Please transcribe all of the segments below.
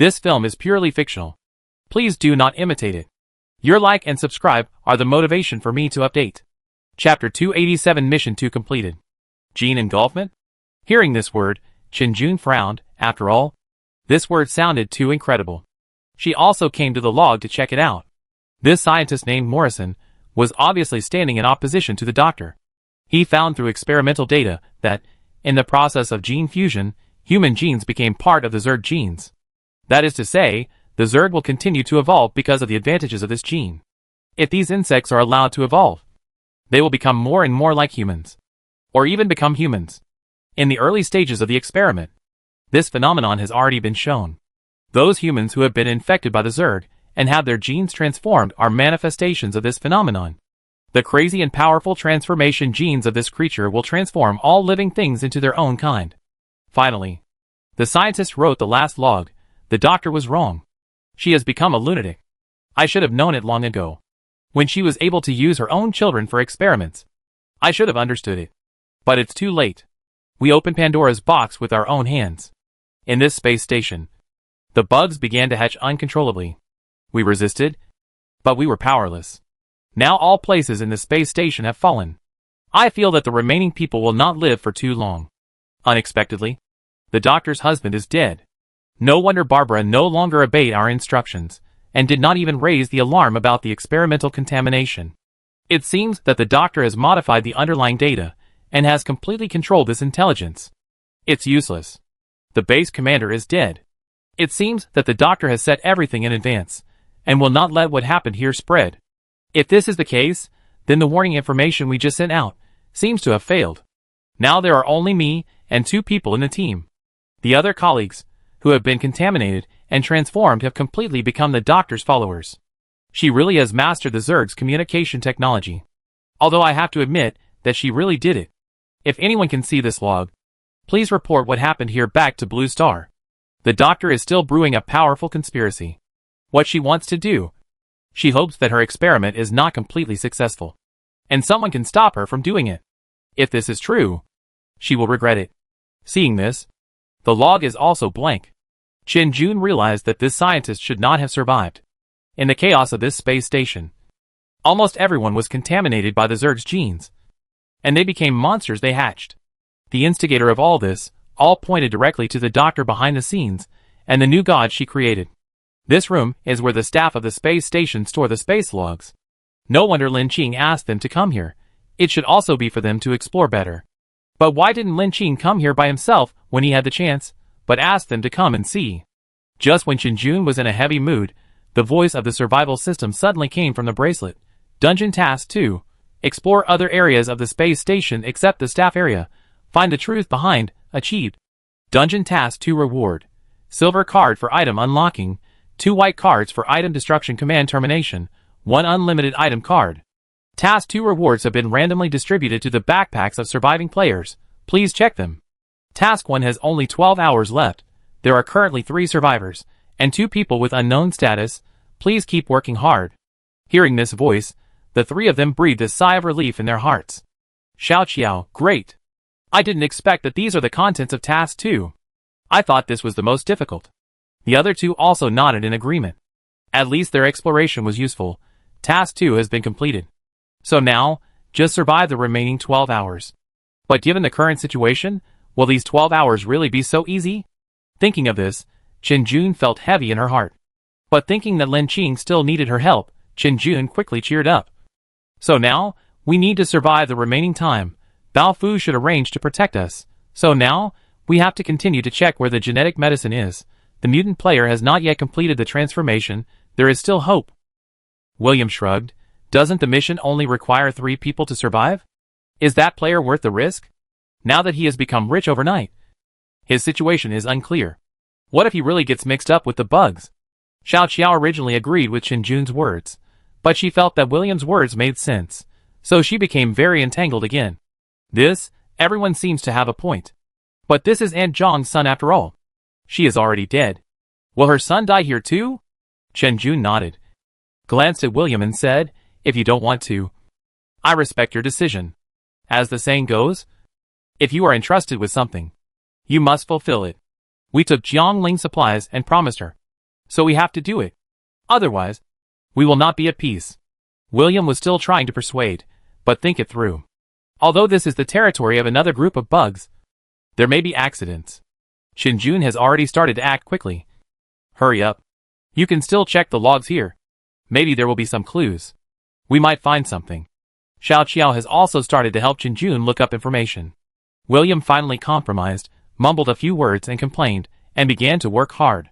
This film is purely fictional. Please do not imitate it. Your like and subscribe are the motivation for me to update. Chapter 287 Mission 2 completed. Gene engulfment? Hearing this word, Chin-jun frowned. After all, this word sounded too incredible. She also came to the log to check it out. This scientist named Morrison was obviously standing in opposition to the doctor. He found through experimental data that, in the process of gene fusion, human genes became part of the Zerg genes. That is to say, the Zerg will continue to evolve because of the advantages of this gene. If these insects are allowed to evolve, they will become more and more like humans. Or even become humans. In the early stages of the experiment, this phenomenon has already been shown. Those humans who have been infected by the Zerg and have their genes transformed are manifestations of this phenomenon. The crazy and powerful transformation genes of this creature will transform all living things into their own kind. Finally, the scientist wrote the last log. The doctor was wrong. She has become a lunatic. I should have known it long ago. When she was able to use her own children for experiments, I should have understood it. But it's too late. We opened Pandora's box with our own hands. In this space station, the bugs began to hatch uncontrollably. We resisted, but we were powerless. Now all places in the space station have fallen. I feel that the remaining people will not live for too long. Unexpectedly, the doctor's husband is dead. No wonder Barbara no longer obeyed our instructions, and did not even raise the alarm about the experimental contamination. It seems that the doctor has modified the underlying data, and has completely controlled this intelligence. It's useless. The base commander is dead. It seems that the doctor has set everything in advance, and will not let what happened here spread. If this is the case, then the warning information we just sent out seems to have failed. Now there are only me and 2 people in the team. The other colleagues, who have been contaminated and transformed, have completely become the doctor's followers. She really has mastered the Zerg's communication technology. Although I have to admit that she really did it. If anyone can see this log, please report what happened here back to Blue Star. The doctor is still brewing a powerful conspiracy. What she wants to do. She hopes that her experiment is not completely successful, and someone can stop her from doing it. If this is true, she will regret it. Seeing this, the log is also blank. Chin-jun realized that this scientist should not have survived. In the chaos of this space station, almost everyone was contaminated by the Zerg's genes, and they became monsters they hatched. The instigator of all this, all pointed directly to the doctor behind the scenes, and the new god she created. This room is where the staff of the space station store the space logs. No wonder Lin Qing asked them to come here. It should also be for them to explore better. But why didn't Lin Qing come here by himself when he had the chance, but asked them to come and see? Just when Chin-jun was in a heavy mood, the voice of the survival system suddenly came from the bracelet. Dungeon Task 2. Explore other areas of the space station except the staff area. Find the truth behind. Achieved. Dungeon Task 2 Reward. Silver card for item unlocking. 2 white cards for item destruction command termination. 1 unlimited item card. Task 2 rewards have been randomly distributed to the backpacks of surviving players. Please check them. Task 1 has only 12 hours left. There are currently 3 survivors, and 2 people with unknown status. Please keep working hard. Hearing this voice, the 3 of them breathed a sigh of relief in their hearts. Xiao Qiao, great. I didn't expect that these are the contents of Task 2. I thought this was the most difficult. The other 2 also nodded in agreement. At least their exploration was useful. Task 2 has been completed. So now, just survive the remaining 12 hours. But given the current situation, will these 12 hours really be so easy? Thinking of this, Chin-jun felt heavy in her heart. But thinking that Lin Qing still needed her help, Chin-jun quickly cheered up. So now, we need to survive the remaining time. Bao Fu should arrange to protect us. So now, we have to continue to check where the genetic medicine is. The mutant player has not yet completed the transformation. There is still hope. William shrugged. Doesn't the mission only require 3 people to survive? Is that player worth the risk? Now that he has become rich overnight, his situation is unclear. What if he really gets mixed up with the bugs? Xiao Qiao originally agreed with Chin-jun's words, but she felt that William's words made sense, so she became very entangled again. Everyone seems to have a point. But this is Aunt Zhang's son after all. She is already dead. Will her son die here too? Chin-jun nodded, glanced at William and said, if you don't want to, I respect your decision. As the saying goes, if you are entrusted with something, you must fulfill it. We took Jiang Ling's supplies and promised her So we have to do it. Otherwise, we will not be at peace. William was still trying to persuade, but think it through. Although this is the territory of another group of bugs, there may be accidents. Shinjun has already started to act quickly. Hurry up. You can still check the logs here. Maybe there will be some clues. We might find something. Xiao Qiao has also started to help Shinjun look up information. William finally compromised, mumbled a few words and complained, and began to work hard.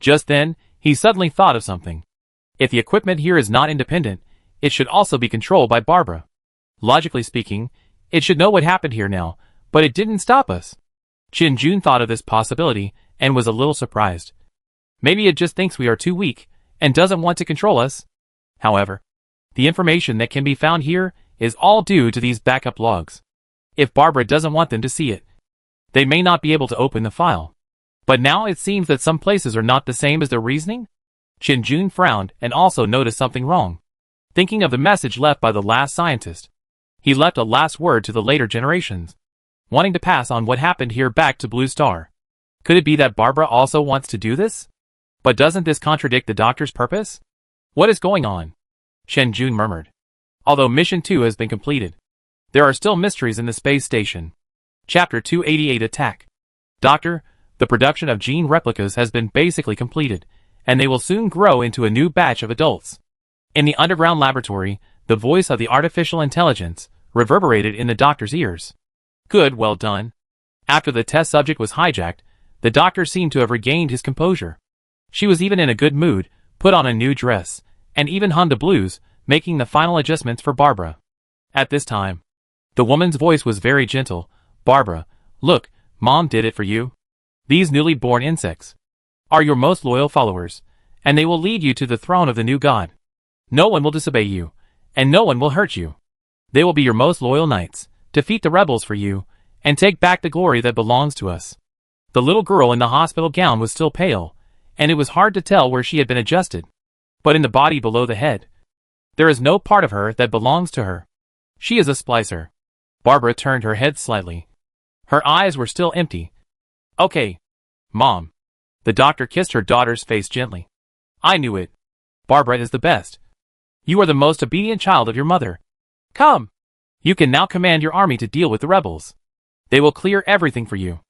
Just then, he suddenly thought of something. If the equipment here is not independent, it should also be controlled by Barbara. Logically speaking, it should know what happened here now, but it didn't stop us. Shinjun thought of this possibility and was a little surprised. Maybe it just thinks we are too weak and doesn't want to control us. However, the information that can be found here is all due to these backup logs. If Barbara doesn't want them to see it, they may not be able to open the file. But now it seems that some places are not the same as their reasoning? Shinjun frowned and also noticed something wrong. Thinking of the message left by the last scientist, he left a last word to the later generations, wanting to pass on what happened here back to Blue Star. Could it be that Barbara also wants to do this? But doesn't this contradict the doctor's purpose? What is going on? Shinjun murmured. Although Mission 2 has been completed, there are still mysteries in the space station. Chapter 288 Attack. Doctor, the production of gene replicas has been basically completed, and they will soon grow into a new batch of adults. In the underground laboratory, the voice of the artificial intelligence reverberated in the doctor's ears. Good, well done. After the test subject was hijacked, the doctor seemed to have regained his composure. She was even in a good mood, put on a new dress, and even hummed a blues, making the final adjustments for Barbara. At this time, the woman's voice was very gentle. Barbara, look, Mom did it for you. These newly born insects are your most loyal followers, and they will lead you to the throne of the new god. No one will disobey you, and no one will hurt you. They will be your most loyal knights, defeat the rebels for you, and take back the glory that belongs to us. The little girl in the hospital gown was still pale, and it was hard to tell where she had been adjusted. But in the body below the head, there is no part of her that belongs to her. She is a splicer. Barbara turned her head slightly. Her eyes were still empty. Okay, Mom. The doctor kissed her daughter's face gently. I knew it. Barbara is the best. You are the most obedient child of your mother. Come. You can now command your army to deal with the rebels. They will clear everything for you.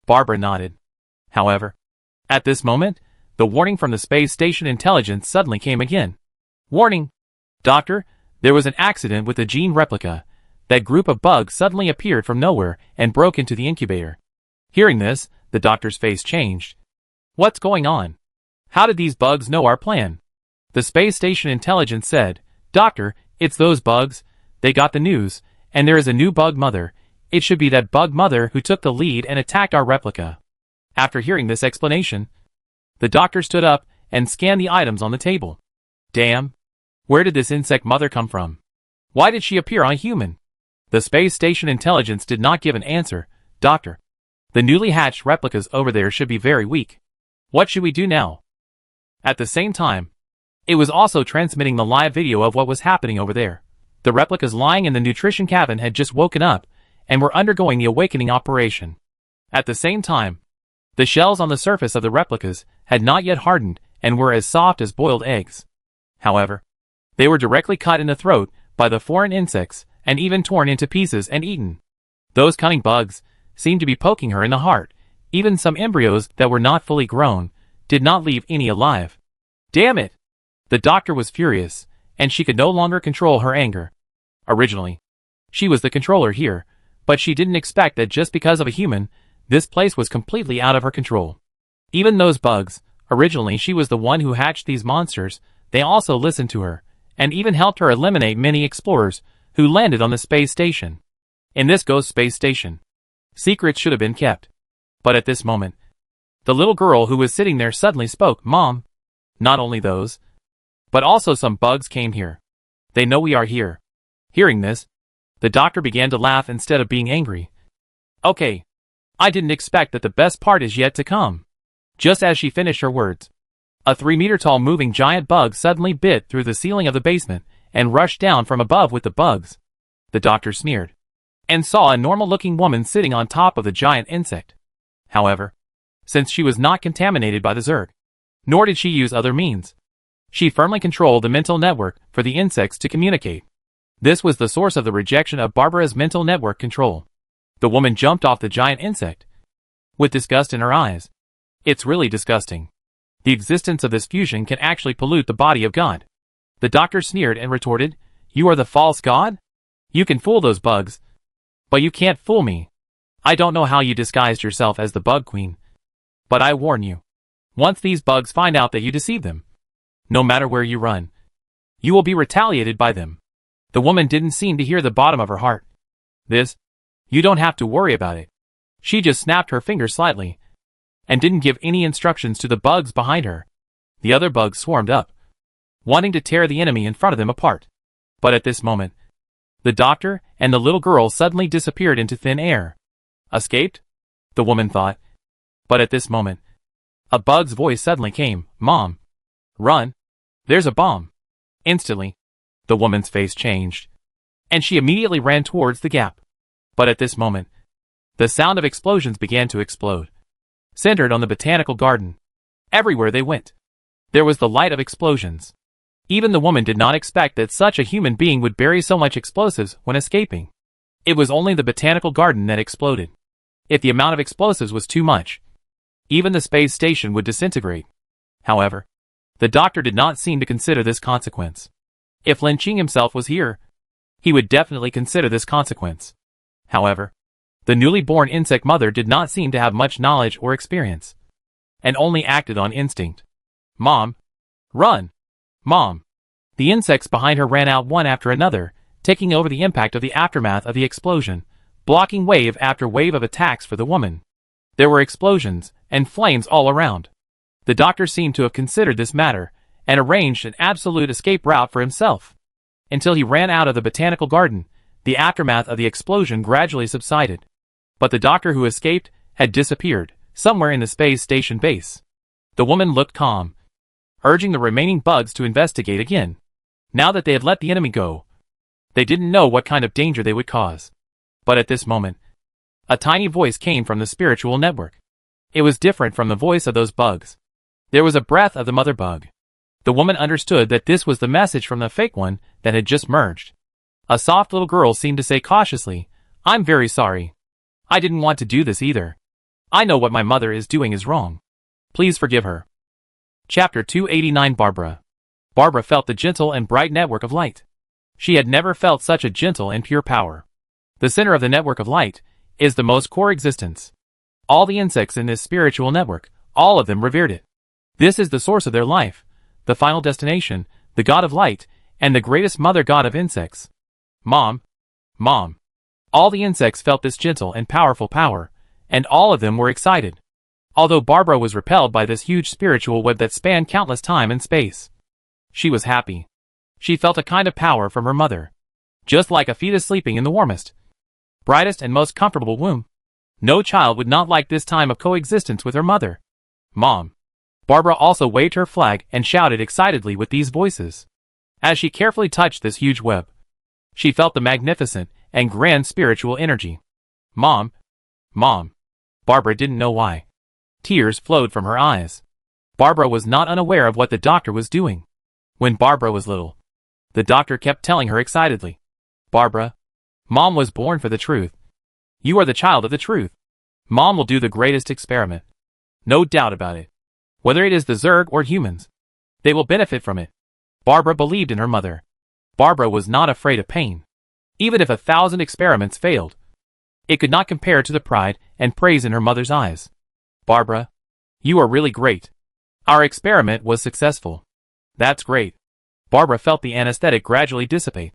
Barbara nodded. However, at this moment, the warning from the space station intelligence suddenly came again. Warning! Doctor, there was an accident with the gene replica. That group of bugs suddenly appeared from nowhere and broke into the incubator. Hearing this, the doctor's face changed. What's going on? How did these bugs know our plan? The space station intelligence said, Doctor, it's those bugs. They got the news, and there is a new bug mother. It should be that bug mother who took the lead and attacked our replica. After hearing this explanation, the doctor stood up and scanned the items on the table. Damn! Where did this insect mother come from? Why did she appear on a human? The space station intelligence did not give an answer. Doctor, the newly hatched replicas over there should be very weak. What should we do now? At the same time, it was also transmitting the live video of what was happening over there. The replicas lying in the nutrition cabin had just woken up and were undergoing the awakening operation. At the same time, the shells on the surface of the replicas had not yet hardened and were as soft as boiled eggs. However, they were directly cut in the throat by the foreign insects and even torn into pieces and eaten. Those cunning bugs seemed to be poking her in the heart. Even some embryos that were not fully grown did not leave any alive. Damn it! The doctor was furious, and she could no longer control her anger. Originally, she was the controller here, but she didn't expect that just because of a human, this place was completely out of her control. Even those bugs, originally she was the one who hatched these monsters, they also listened to her, and even helped her eliminate many explorers who landed on the space station. In this ghost space station, secrets should have been kept. But at this moment, the little girl who was sitting there suddenly spoke, Mom. Not only those, but also some bugs came here. They know we are here. Hearing this, the doctor began to laugh instead of being angry. Okay. I didn't expect that the best part is yet to come. Just as she finished her words, a 3-meter-tall moving giant bug suddenly bit through the ceiling of the basement and rushed down from above with the bugs. The doctor sneered and saw a normal-looking woman sitting on top of the giant insect. However, since she was not contaminated by the Zerg, Nor did she use other means. She firmly controlled the mental network for the insects to communicate. This was the source of the rejection of Barbara's mental network control. The woman jumped off the giant insect with disgust in her eyes. It's really disgusting. The existence of this fusion can actually pollute the body of God. The doctor sneered and retorted, "You are the false god? You can fool those bugs, but you can't fool me. I don't know how you disguised yourself as the bug queen, but I warn you, once these bugs find out that you deceived them, no matter where you run, you will be retaliated by them." The woman didn't seem to hear the bottom of her heart. You don't have to worry about it. She just snapped her fingers slightly and didn't give any instructions to the bugs behind her. The other bugs swarmed up, wanting to tear the enemy in front of them apart. But at this moment, the doctor and the little girl suddenly disappeared into thin air. Escaped? The woman thought. But at this moment, a bug's voice suddenly came, "Mom! Run! There's a bomb!" Instantly, the woman's face changed, and she immediately ran towards the gap. But at this moment, the sound of explosions began to explode, centered on the botanical garden. Everywhere they went, there was the light of explosions. Even the woman did not expect that such a human being would bury so much explosives when escaping. It was only the botanical garden that exploded. If the amount of explosives was too much, even the space station would disintegrate. However, the doctor did not seem to consider this consequence. If Lin Qing himself was here, he would definitely consider this consequence. However, the newly born insect mother did not seem to have much knowledge or experience, and only acted on instinct. "Mom! Run! Mom!" The insects behind her ran out one after another, taking over the impact of the aftermath of the explosion, blocking wave after wave of attacks for the woman. There were explosions and flames all around. The doctor seemed to have considered this matter and arranged an absolute escape route for himself. Until he ran out of the botanical garden, the aftermath of the explosion gradually subsided. But the doctor who escaped had disappeared, somewhere in the space station base. The woman looked calm, urging the remaining bugs to investigate again. Now that they had let the enemy go, they didn't know what kind of danger they would cause. But at this moment, a tiny voice came from the spiritual network. It was different from the voice of those bugs. There was a breath of the mother bug. The woman understood that this was the message from the fake one that had just merged. A soft little girl seemed to say cautiously, "I'm very sorry. I didn't want to do this either. I know what my mother is doing is wrong. Please forgive her." Chapter 289 Barbara. Barbara felt the gentle and bright network of light. She had never felt such a gentle and pure power. The center of the network of light is the most core existence. All the insects in this spiritual network, all of them revered it. This is the source of their life, the final destination, the god of light, and the greatest mother god of insects. Mom! Mom! All the insects felt this gentle and powerful power, and all of them were excited. Although Barbara was repelled by this huge spiritual web that spanned countless time and space, she was happy. She felt a kind of power from her mother, just like a fetus sleeping in the warmest, brightest and most comfortable womb. No child would not like this time of coexistence with her mother. Mom! Barbara also waved her flag and shouted excitedly with these voices. As she carefully touched this huge web, she felt the magnificent and grand spiritual energy. Mom! Mom! Barbara didn't know why. Tears flowed from her eyes. Barbara was not unaware of what the doctor was doing. When Barbara was little, the doctor kept telling her excitedly, "Barbara, Mom was born for the truth. You are the child of the truth. Mom will do the greatest experiment. No doubt about it. Whether it is the Zerg or humans, they will benefit from it." Barbara believed in her mother. Barbara was not afraid of pain. Even if 1,000 experiments failed, it could not compare to the pride and praise in her mother's eyes. "Barbara, you are really great. Our experiment was successful." "That's great." Barbara felt the anesthetic gradually dissipate,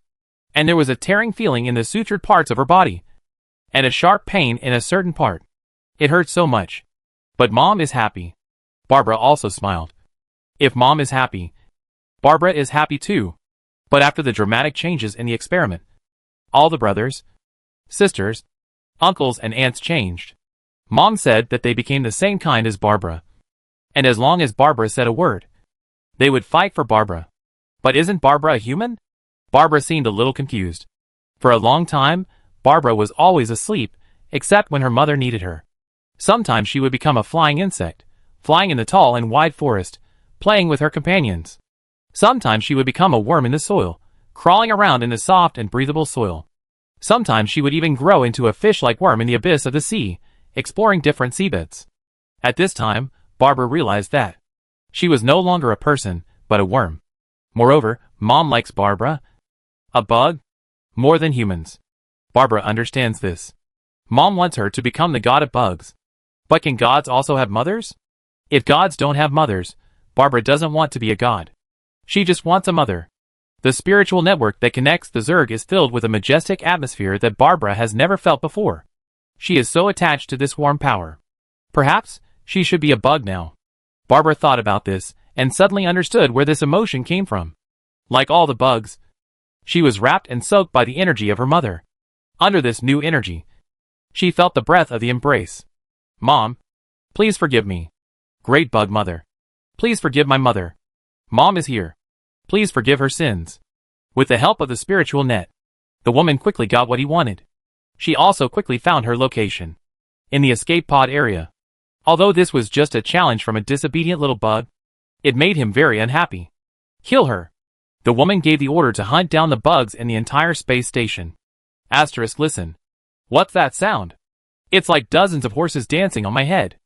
and there was a tearing feeling in the sutured parts of her body, and a sharp pain in a certain part. It hurt so much. But Mom is happy. Barbara also smiled. If Mom is happy, Barbara is happy too. But after the dramatic changes in the experiment, all the brothers, sisters, uncles and aunts changed. Mom said that they became the same kind as Barbara. And as long as Barbara said a word, they would fight for Barbara. But isn't Barbara a human? Barbara seemed a little confused. For a long time, Barbara was always asleep, except when her mother needed her. Sometimes she would become a flying insect, flying in the tall and wide forest, playing with her companions. Sometimes she would become a worm in the soil, crawling around in the soft and breathable soil. Sometimes she would even grow into a fish-like worm in the abyss of the sea, exploring different seabeds. At this time, Barbara realized that she was no longer a person, but a worm. Moreover, Mom likes Barbara, a bug, more than humans. Barbara understands this. Mom wants her to become the god of bugs. But can gods also have mothers? If gods don't have mothers, Barbara doesn't want to be a god. She just wants a mother. The spiritual network that connects the Zerg is filled with a majestic atmosphere that Barbara has never felt before. She is so attached to this warm power. Perhaps she should be a bug now. Barbara thought about this and suddenly understood where this emotion came from. Like all the bugs, she was wrapped and soaked by the energy of her mother. Under this new energy, she felt the breath of the embrace. Mom, please forgive me. Great bug mother. Please forgive my mother. Mom is here. Please forgive her sins. With the help of the spiritual net, the woman quickly got what he wanted. She also quickly found her location. In the escape pod area. Although this was just a challenge from a disobedient little bug, it made him very unhappy. Kill her. The woman gave the order to hunt down the bugs in the entire space station. Asterisk listen. What's that sound? It's like dozens of horses dancing on my head.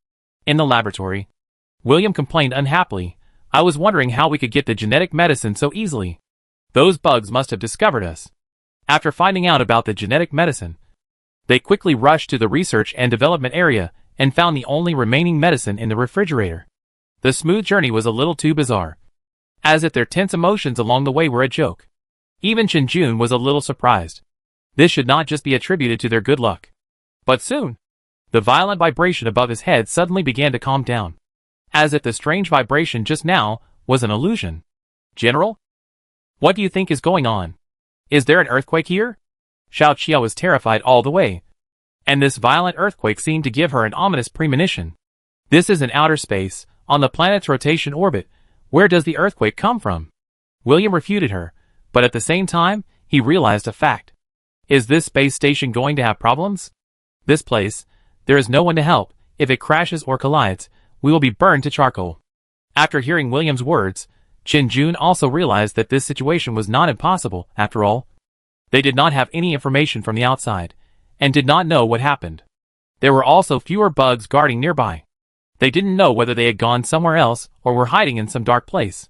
In the laboratory, William complained unhappily. I was wondering how we could get the genetic medicine so easily. Those bugs must have discovered us. After finding out about the genetic medicine, they quickly rushed to the research and development area and found the only remaining medicine in the refrigerator. The smooth journey was a little too bizarre, as if their tense emotions along the way were a joke. Even Chen-Jun was a little surprised. This should not just be attributed to their good luck. But soon, the violent vibration above his head suddenly began to calm down, as if the strange vibration just now was an illusion. General? What do you think is going on? Is there an earthquake here? Xiao Qiao was terrified all the way, and this violent earthquake seemed to give her an ominous premonition. This is in outer space, on the planet's rotation orbit. Where does the earthquake come from? William refuted her, but at the same time, he realized a fact. Is this space station going to have problems? This place, there is no one to help. If it crashes or collides, we will be burned to charcoal. After hearing William's words, Chen-Jun also realized that this situation was not impossible, after all. They did not have any information from the outside, and did not know what happened. There were also fewer bugs guarding nearby. They didn't know whether they had gone somewhere else or were hiding in some dark place.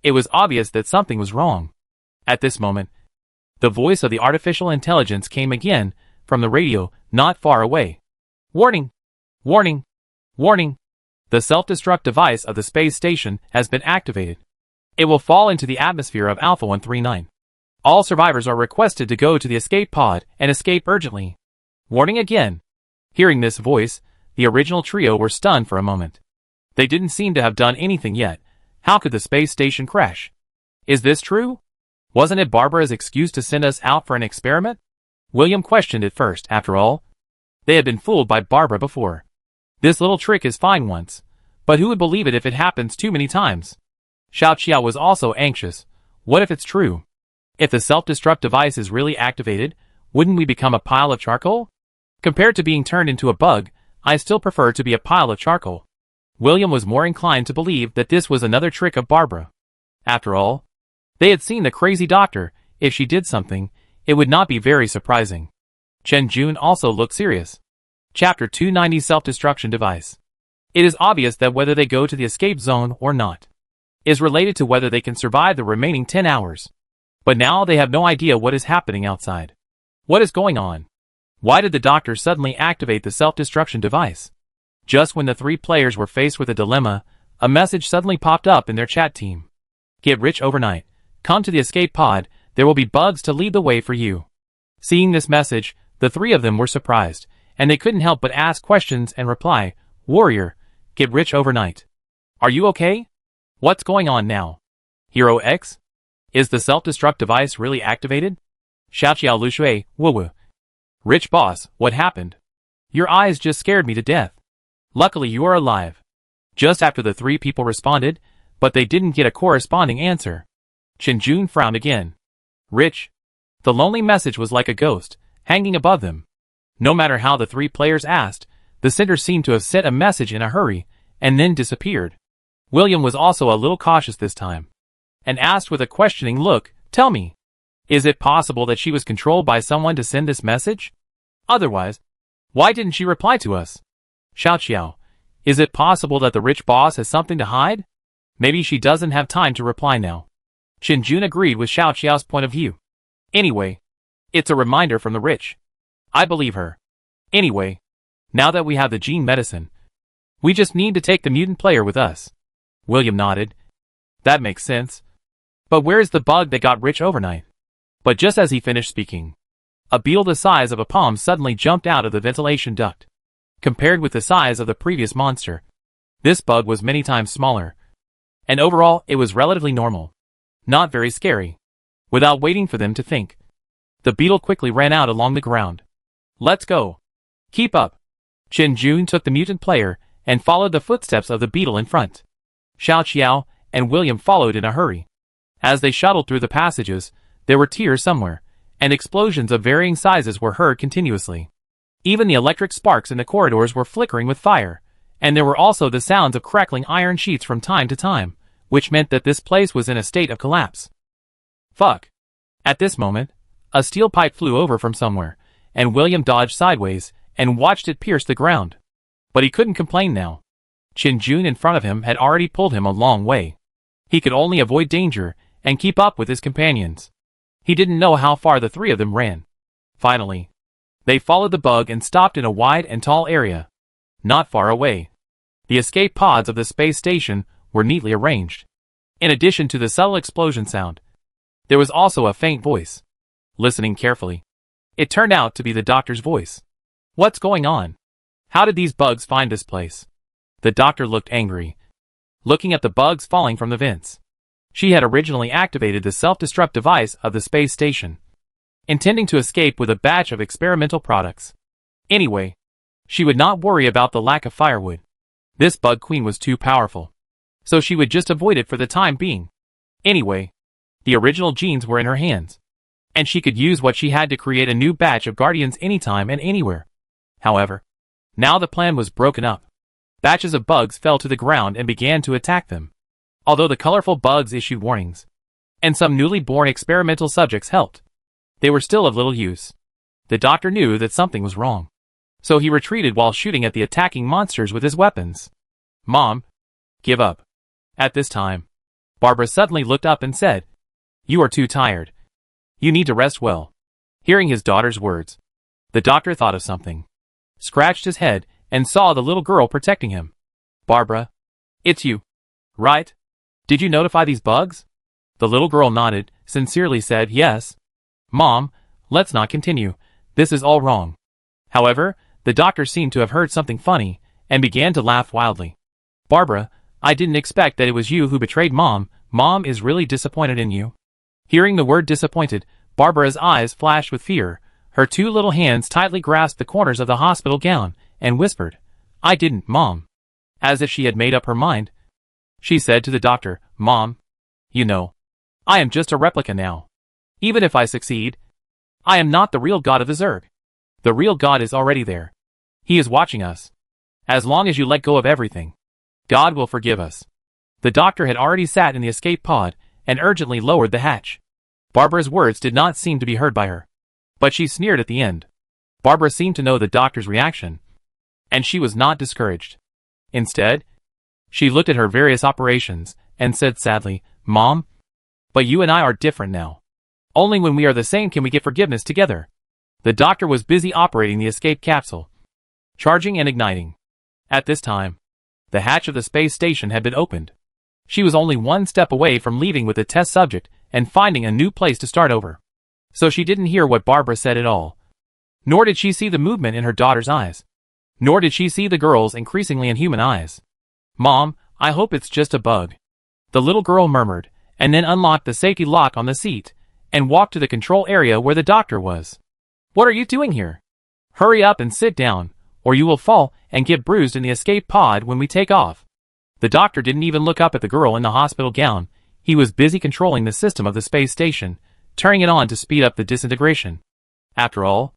It was obvious that something was wrong. At this moment, the voice of the artificial intelligence came again from the radio not far away. Warning! Warning! Warning! The self-destruct device of the space station has been activated. It will fall into the atmosphere of Alpha 139. All survivors are requested to go to the escape pod and escape urgently. Warning again. Hearing this voice, the original trio were stunned for a moment. They didn't seem to have done anything yet. How could the space station crash? Is this true? Wasn't it Barbara's excuse to send us out for an experiment? William questioned it first. After all, they had been fooled by Barbara before. This little trick is fine once, but who would believe it if it happens too many times? Xiao Qiao was also anxious. What if it's true? If the self-destruct device is really activated, wouldn't we become a pile of charcoal? Compared to being turned into a bug, I still prefer to be a pile of charcoal. William was more inclined to believe that this was another trick of Barbara. After all, they had seen the crazy doctor. If she did something, it would not be very surprising. Chen-Jun also looked serious. Chapter 290 Self-Destruction Device. It is obvious that whether they go to the escape zone or not is related to whether they can survive the remaining 10 hours. But now they have no idea what is happening outside. What is going on? Why did the doctor suddenly activate the self-destruction device? Just when the three players were faced with a dilemma, a message suddenly popped up in their chat team. Get rich overnight. Come to the escape pod. There will be bugs to lead the way for you. Seeing this message, the three of them were surprised, and they couldn't help but ask questions and reply. Warrior, get rich overnight. Are you okay? What's going on now? Hero X? Is the self-destruct device really activated? Xiaoqiao Lushui, woo-woo. Rich boss, what happened? Your eyes just scared me to death. Luckily you are alive. Just after the three people responded, but they didn't get a corresponding answer. Chen-Jun frowned again. Rich. The lonely message was like a ghost, hanging above them. No matter how the three players asked, the sender seemed to have sent a message in a hurry, and then disappeared. William was also a little cautious this time, and asked with a questioning look, "Tell me, is it possible that she was controlled by someone to send this message? Otherwise, why didn't she reply to us? Xiao Qiao, is it possible that the rich boss has something to hide? Maybe she doesn't have time to reply now." Qin Jun agreed with Xiao Qiao's point of view. "Anyway, it's a reminder from the rich. I believe her. Anyway, now that we have the gene medicine, we just need to take the mutant player with us." William nodded. "That makes sense. But where's the bug that got rich overnight?" But just as he finished speaking, a beetle the size of a palm suddenly jumped out of the ventilation duct. Compared with the size of the previous monster, this bug was many times smaller, and overall it was relatively normal. Not very scary. Without waiting for them to think, the beetle quickly ran out along the ground. "Let's go. Keep up." Qin Jun took the mutant player and followed the footsteps of the beetle in front. Xiao Qiao and William followed in a hurry. As they shuttled through the passages, there were tears somewhere, and explosions of varying sizes were heard continuously. Even the electric sparks in the corridors were flickering with fire, and there were also the sounds of crackling iron sheets from time to time, which meant that this place was in a state of collapse. Fuck. At this moment, a steel pipe flew over from somewhere, and William dodged sideways and watched it pierce the ground. But he couldn't complain now. Qin Jun in front of him had already pulled him a long way. He could only avoid danger and keep up with his companions. He didn't know how far the three of them ran. Finally, they followed the bug and stopped in a wide and tall area. Not far away, the escape pods of the space station were neatly arranged. In addition to the subtle explosion sound, there was also a faint voice. Listening carefully, it turned out to be the doctor's voice. "What's going on? How did these bugs find this place?" The doctor looked angry, looking at the bugs falling from the vents. She had originally activated the self-destruct device of the space station, intending to escape with a batch of experimental products. Anyway, she would not worry about the lack of firewood. This bug queen was too powerful, so she would just avoid it for the time being. Anyway, the original genes were in her hands, and she could use what she had to create a new batch of guardians anytime and anywhere. However, now the plan was broken up. Batches of bugs fell to the ground and began to attack them. Although the colorful bugs issued warnings, and some newly born experimental subjects helped, they were still of little use. The doctor knew that something was wrong, so he retreated while shooting at the attacking monsters with his weapons. "Mom, give up." At this time, Barbara suddenly looked up and said, "You are too tired. You need to rest well." Hearing his daughter's words, the doctor thought of something, scratched his head, and saw the little girl protecting him. "Barbara, it's you, right? Did you notify these bugs?" The little girl nodded, sincerely said, "Yes. Mom, let's not continue. This is all wrong." However, the doctor seemed to have heard something funny, and began to laugh wildly. "Barbara, I didn't expect that it was you who betrayed Mom. Mom is really disappointed in you." Hearing the word disappointed, Barbara's eyes flashed with fear. Her two little hands tightly grasped the corners of the hospital gown, and whispered, "I didn't, Mom." As if she had made up her mind, she said to the doctor, "Mom, you know, I am just a replica now. Even if I succeed, I am not the real god of the Zerg. The real god is already there. He is watching us. As long as you let go of everything, God will forgive us." The doctor had already sat in the escape pod and urgently lowered the hatch. Barbara's words did not seem to be heard by her, but she sneered at the end. Barbara seemed to know the doctor's reaction, and she was not discouraged. Instead, she looked at her various operations and said sadly, "Mom, but you and I are different now. Only when we are the same can we get forgiveness together." The doctor was busy operating the escape capsule, charging and igniting. At this time, the hatch of the space station had been opened. She was only one step away from leaving with the test subject and finding a new place to start over. So she didn't hear what Barbara said at all. Nor did she see the movement in her daughter's eyes. Nor did she see the girl's increasingly inhuman eyes. "Mom, I hope it's just a bug," the little girl murmured, and then unlocked the safety lock on the seat, and walked to the control area where the doctor was. "What are you doing here? Hurry up and sit down, or you will fall and get bruised in the escape pod when we take off." The doctor didn't even look up at the girl in the hospital gown. He was busy controlling the system of the space station, turning it on to speed up the disintegration. After all,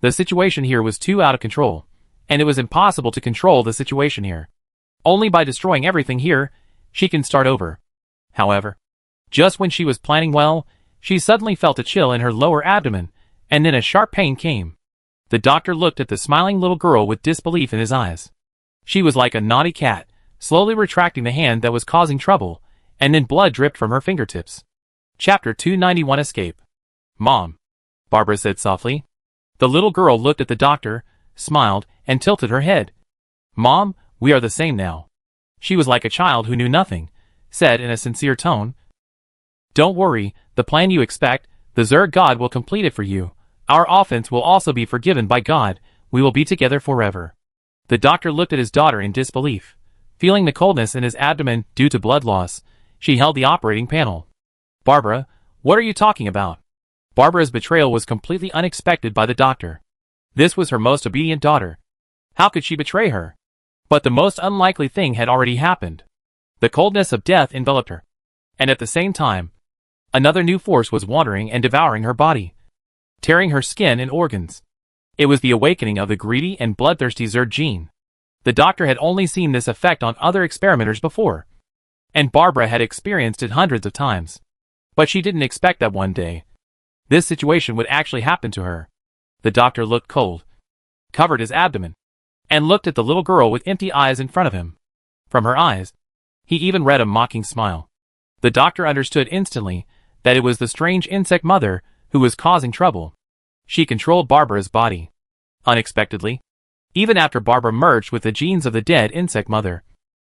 the situation here was too out of control, and it was impossible to control the situation here. Only by destroying everything here she can start over. However, just when she was planning well, she suddenly felt a chill in her lower abdomen, and then a sharp pain came. The doctor looked at the smiling little girl with disbelief in his eyes. She was like a naughty cat, slowly retracting the hand that was causing trouble, and then blood dripped from her fingertips. Chapter 291 Escape. Mom, Barbara said softly. The little girl looked at the doctor, smiled, and tilted her head. Mom, we are the same now. She was like a child who knew nothing, said in a sincere tone. Don't worry, the plan you expect, the Zerg God will complete it for you. Our offense will also be forgiven by God, we will be together forever. The doctor looked at his daughter in disbelief. Feeling the coldness in his abdomen due to blood loss, she held the operating panel. Barbara, what are you talking about? Barbara's betrayal was completely unexpected by the doctor. This was her most obedient daughter. How could she betray her? But the most unlikely thing had already happened. The coldness of death enveloped her. And at the same time, another new force was wandering and devouring her body, tearing her skin and organs. It was the awakening of the greedy and bloodthirsty Zerg gene. The doctor had only seen this effect on other experimenters before, and Barbara had experienced it hundreds of times. But she didn't expect that one day this situation would actually happen to her. The doctor looked cold, covered his abdomen, and looked at the little girl with empty eyes in front of him. From her eyes, he even read a mocking smile. The doctor understood instantly that it was the strange insect mother who was causing trouble. She controlled Barbara's body. Unexpectedly, even after Barbara merged with the genes of the dead insect mother,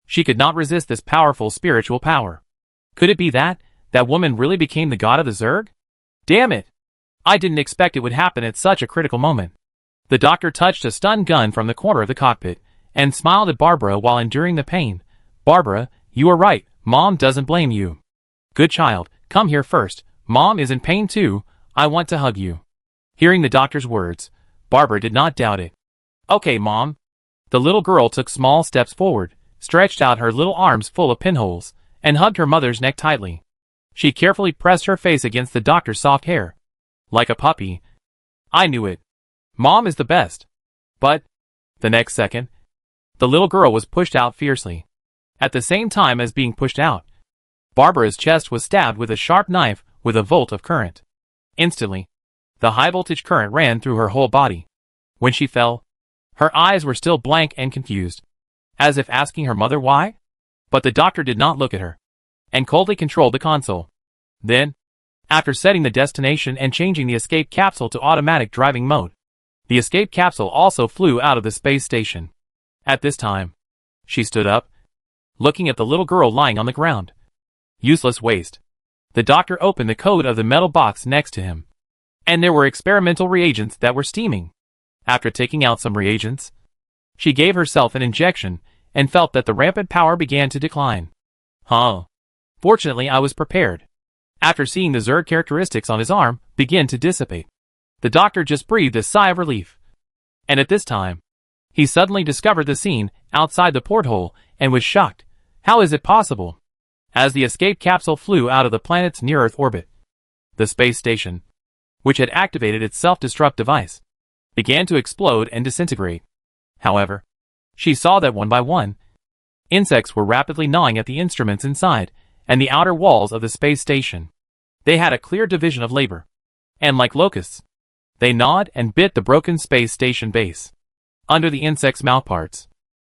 she could not resist this powerful spiritual power. Could it be that woman really became the god of the Zerg? Damn it! I didn't expect it would happen at such a critical moment. The doctor touched a stun gun from the corner of the cockpit, and smiled at Barbara while enduring the pain. Barbara, you are right, Mom doesn't blame you. Good child, come here first, Mom is in pain too, I want to hug you. Hearing the doctor's words, Barbara did not doubt it. Okay, Mom. The little girl took small steps forward, stretched out her little arms full of pinholes, and hugged her mother's neck tightly. She carefully pressed her face against the doctor's soft hair. Like a puppy. I knew it. Mom is the best. But, the next second, the little girl was pushed out fiercely. At the same time as being pushed out, Barbara's chest was stabbed with a sharp knife with a volt of current. Instantly, the high-voltage current ran through her whole body. When she fell, her eyes were still blank and confused, as if asking her mother why? But the doctor did not look at her, and coldly controlled the console. Then, after setting the destination and changing the escape capsule to automatic driving mode, the escape capsule also flew out of the space station. At this time, she stood up, looking at the little girl lying on the ground. Useless waste. The doctor opened the code of the metal box next to him, and there were experimental reagents that were steaming. After taking out some reagents, she gave herself an injection and felt that the rampant power began to decline. Fortunately, I was prepared. After seeing the Zerg characteristics on his arm begin to dissipate, the doctor just breathed a sigh of relief. And at this time, he suddenly discovered the scene outside the porthole and was shocked. How is it possible? As the escape capsule flew out of the planet's near-Earth orbit, the space station, which had activated its self-destruct device, began to explode and disintegrate. However, she saw that one by one, insects were rapidly gnawing at the instruments inside and the outer walls of the space station. They had a clear division of labor, and like locusts, they gnawed and bit the broken space station base. Under the insects' mouthparts,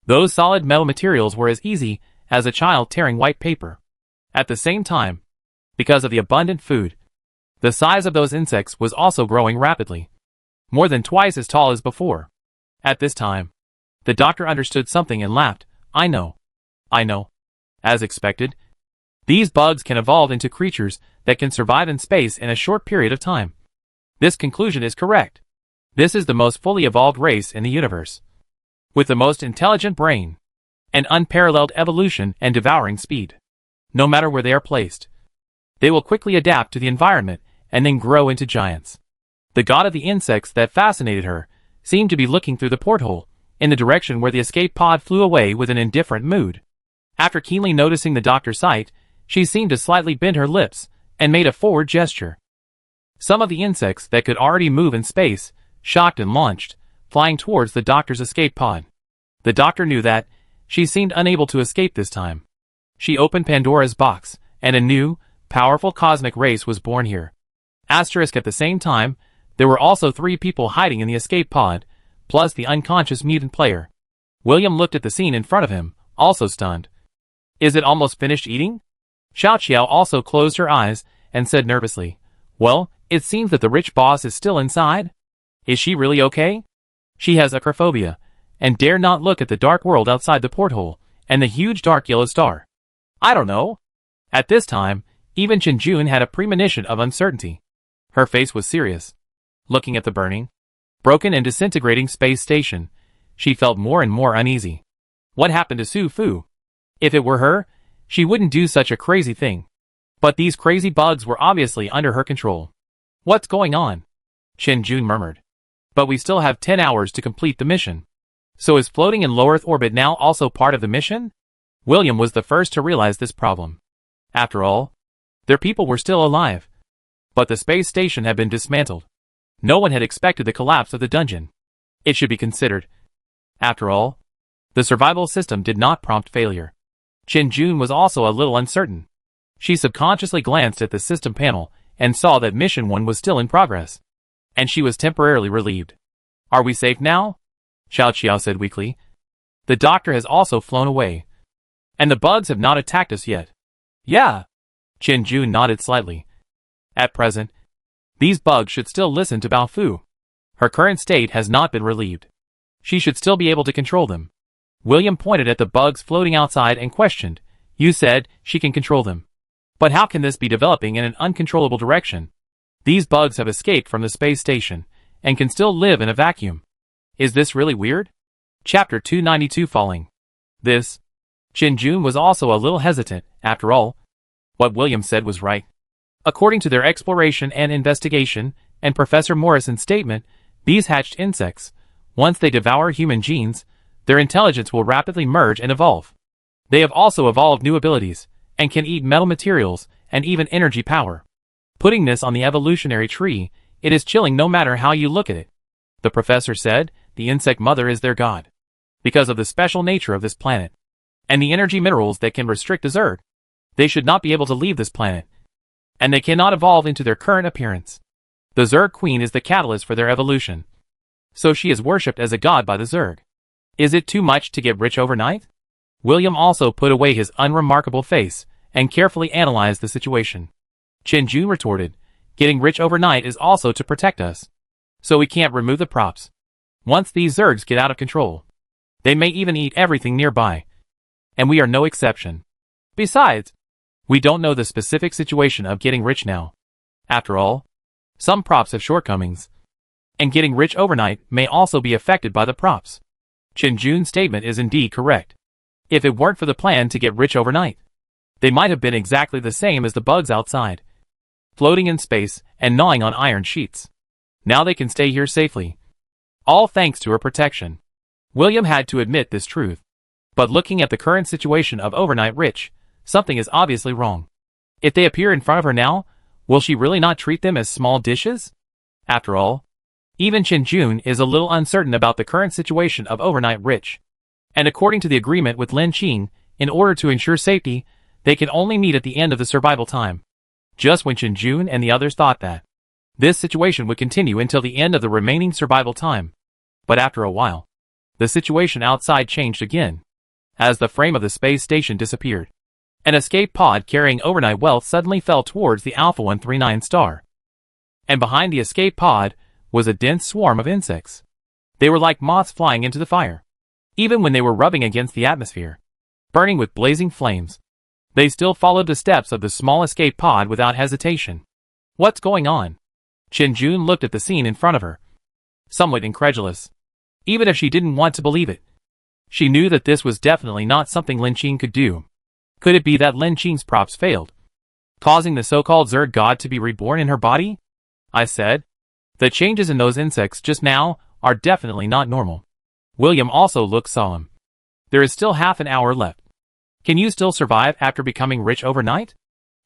those solid metal materials were as easy as a child tearing white paper. At the same time, because of the abundant food, the size of those insects was also growing rapidly, more than twice as tall as before. At this time, the doctor understood something and laughed. I know. As expected, these bugs can evolve into creatures that can survive in space in a short period of time. This conclusion is correct. This is the most fully evolved race in the universe, with the most intelligent brain, and unparalleled evolution and devouring speed. No matter where they are placed, they will quickly adapt to the environment and then grow into giants. The god of the insects that fascinated her seemed to be looking through the porthole, in the direction where the escape pod flew away with an indifferent mood. After keenly noticing the doctor's sight, she seemed to slightly bend her lips and made a forward gesture. Some of the insects that could already move in space shocked and launched, flying towards the doctor's escape pod. The doctor knew that she seemed unable to escape this time. She opened Pandora's box, and a new, powerful cosmic race was born here. Asterisk at the same time, there were also 3 people hiding in the escape pod, plus the unconscious mutant player. William looked at the scene in front of him, also stunned. Is it almost finished eating? Xiao Qiao also closed her eyes, and said nervously, well, it seems that the rich boss is still inside. Is she really okay? She has acrophobia, and dare not look at the dark world outside the porthole, and the huge dark yellow star. I don't know. At this time, even Chen Jun had a premonition of uncertainty. Her face was serious. Looking at the burning, broken and disintegrating space station, she felt more and more uneasy. What happened to Su Fu? If it were her, she wouldn't do such a crazy thing. But these crazy bugs were obviously under her control. What's going on? Chen Jun murmured. But we still have 10 hours to complete the mission. So is floating in low Earth orbit now also part of the mission? William was the first to realize this problem. After all, their people were still alive. But the space station had been dismantled. No one had expected the collapse of the dungeon. It should be considered. After all, the survival system did not prompt failure. Chen Jun was also a little uncertain. She subconsciously glanced at the system panel and saw that Mission 1 was still in progress. And she was temporarily relieved. Are we safe now? Xiao Qiao said weakly. The doctor has also flown away. And the bugs have not attacked us yet. Yeah. Chen Jun nodded slightly. At present, these bugs should still listen to Bao Fu. Her current state has not been relieved. She should still be able to control them. William pointed at the bugs floating outside and questioned. You said she can control them. But how can this be developing in an uncontrollable direction? These bugs have escaped from the space station and can still live in a vacuum. Is this really weird? Chapter 292 Falling. This. Chen Jun was also a little hesitant. After all, what William said was right. According to their exploration and investigation, and Professor Morrison's statement, these hatched insects, once they devour human genes, their intelligence will rapidly merge and evolve. They have also evolved new abilities, and can eat metal materials, and even energy power. Putting this on the evolutionary tree, it is chilling no matter how you look at it. The professor said, the insect mother is their god. Because of the special nature of this planet, and the energy minerals that can restrict a Zerg, they should not be able to leave this planet. And they cannot evolve into their current appearance. The Zerg Queen is the catalyst for their evolution. So she is worshipped as a god by the Zerg. Is it too much to get rich overnight? William also put away his unremarkable face, and carefully analyzed the situation. Chen Jun retorted, getting rich overnight is also to protect us. So we can't remove the props. Once these Zergs get out of control, they may even eat everything nearby. And we are no exception. Besides, we don't know the specific situation of getting rich now. After all, some props have shortcomings. And getting rich overnight may also be affected by the props. Chen Jun's statement is indeed correct. If it weren't for the plan to get rich overnight, they might have been exactly the same as the bugs outside, floating in space and gnawing on iron sheets. Now they can stay here safely. All thanks to her protection. William had to admit this truth. But looking at the current situation of overnight rich, something is obviously wrong. If they appear in front of her now, will she really not treat them as small dishes? After all, even Chen Jun is a little uncertain about the current situation of overnight rich. And according to the agreement with Lin Qing, in order to ensure safety, they can only meet at the end of the survival time. Just when Chen Jun and the others thought that this situation would continue until the end of the remaining survival time. But after a while, the situation outside changed again. As the frame of the space station disappeared, an escape pod carrying overnight wealth suddenly fell towards the Alpha 139 star. And behind the escape pod was a dense swarm of insects. They were like moths flying into the fire. Even when they were rubbing against the atmosphere, burning with blazing flames, they still followed the steps of the small escape pod without hesitation. What's going on? Chen Jun looked at the scene in front of her, somewhat incredulous. Even if she didn't want to believe it, she knew that this was definitely not something Lin Qing could do. Could it be that Lin Qing's props failed, causing the so-called Zerg god to be reborn in her body? I said. The changes in those insects just now are definitely not normal. William also looked solemn. There is still half an hour left. Can you still survive after becoming rich overnight?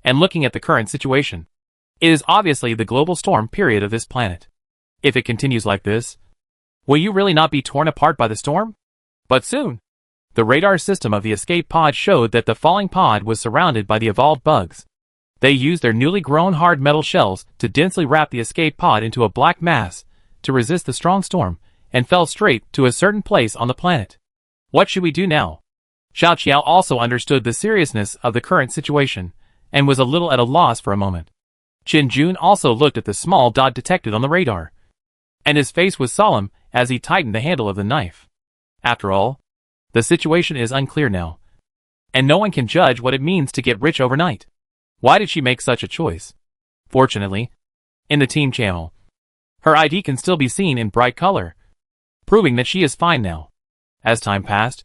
And looking at the current situation, it is obviously the global storm period of this planet. If it continues like this, will you really not be torn apart by the storm? But soon, The radar system of the escape pod showed that the falling pod was surrounded by the evolved bugs. They used their newly grown hard metal shells to densely wrap the escape pod into a black mass to resist the strong storm, and fell straight to a certain place on the planet. What should we do now? Xiao Qiao also understood the seriousness of the current situation, and was a little at a loss for a moment. Qin Jun also looked at the small dot detected on the radar, and his face was solemn as he tightened the handle of the knife. After all, the situation is unclear now, and no one can judge what it means to get rich overnight. Why did she make such a choice? Fortunately, in the team channel, her ID can still be seen in bright color, proving that she is fine now. As time passed,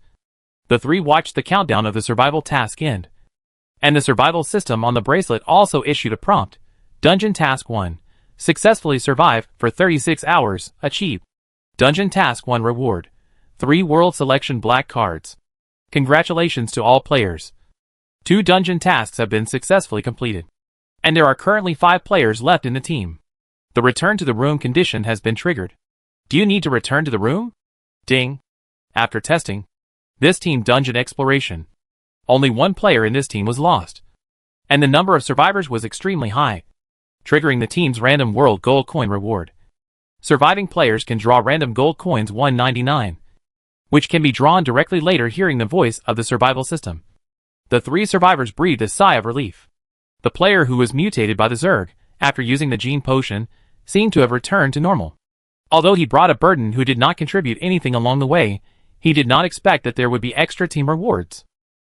the three watched the countdown of the survival task end, and the survival system on the bracelet also issued a prompt. Dungeon Task 1. Successfully survive for 36 hours. Achieve. Dungeon Task 1 Reward. 3 World Selection Black Cards. Congratulations to all players. 2 dungeon tasks have been successfully completed, and there are currently 5 players left in the team. The return to the room condition has been triggered. Do you need to return to the room? Ding. After testing this team dungeon exploration, only 1 player in this team was lost, and the number of survivors was extremely high, triggering the team's random world gold coin reward. Surviving players can draw random gold coins 199, which can be drawn directly later hearing the voice of the survival system. The 3 survivors breathed a sigh of relief. The player who was mutated by the Zerg, after using the gene potion, seemed to have returned to normal. Although he brought a burden who did not contribute anything along the way, he did not expect that there would be extra team rewards.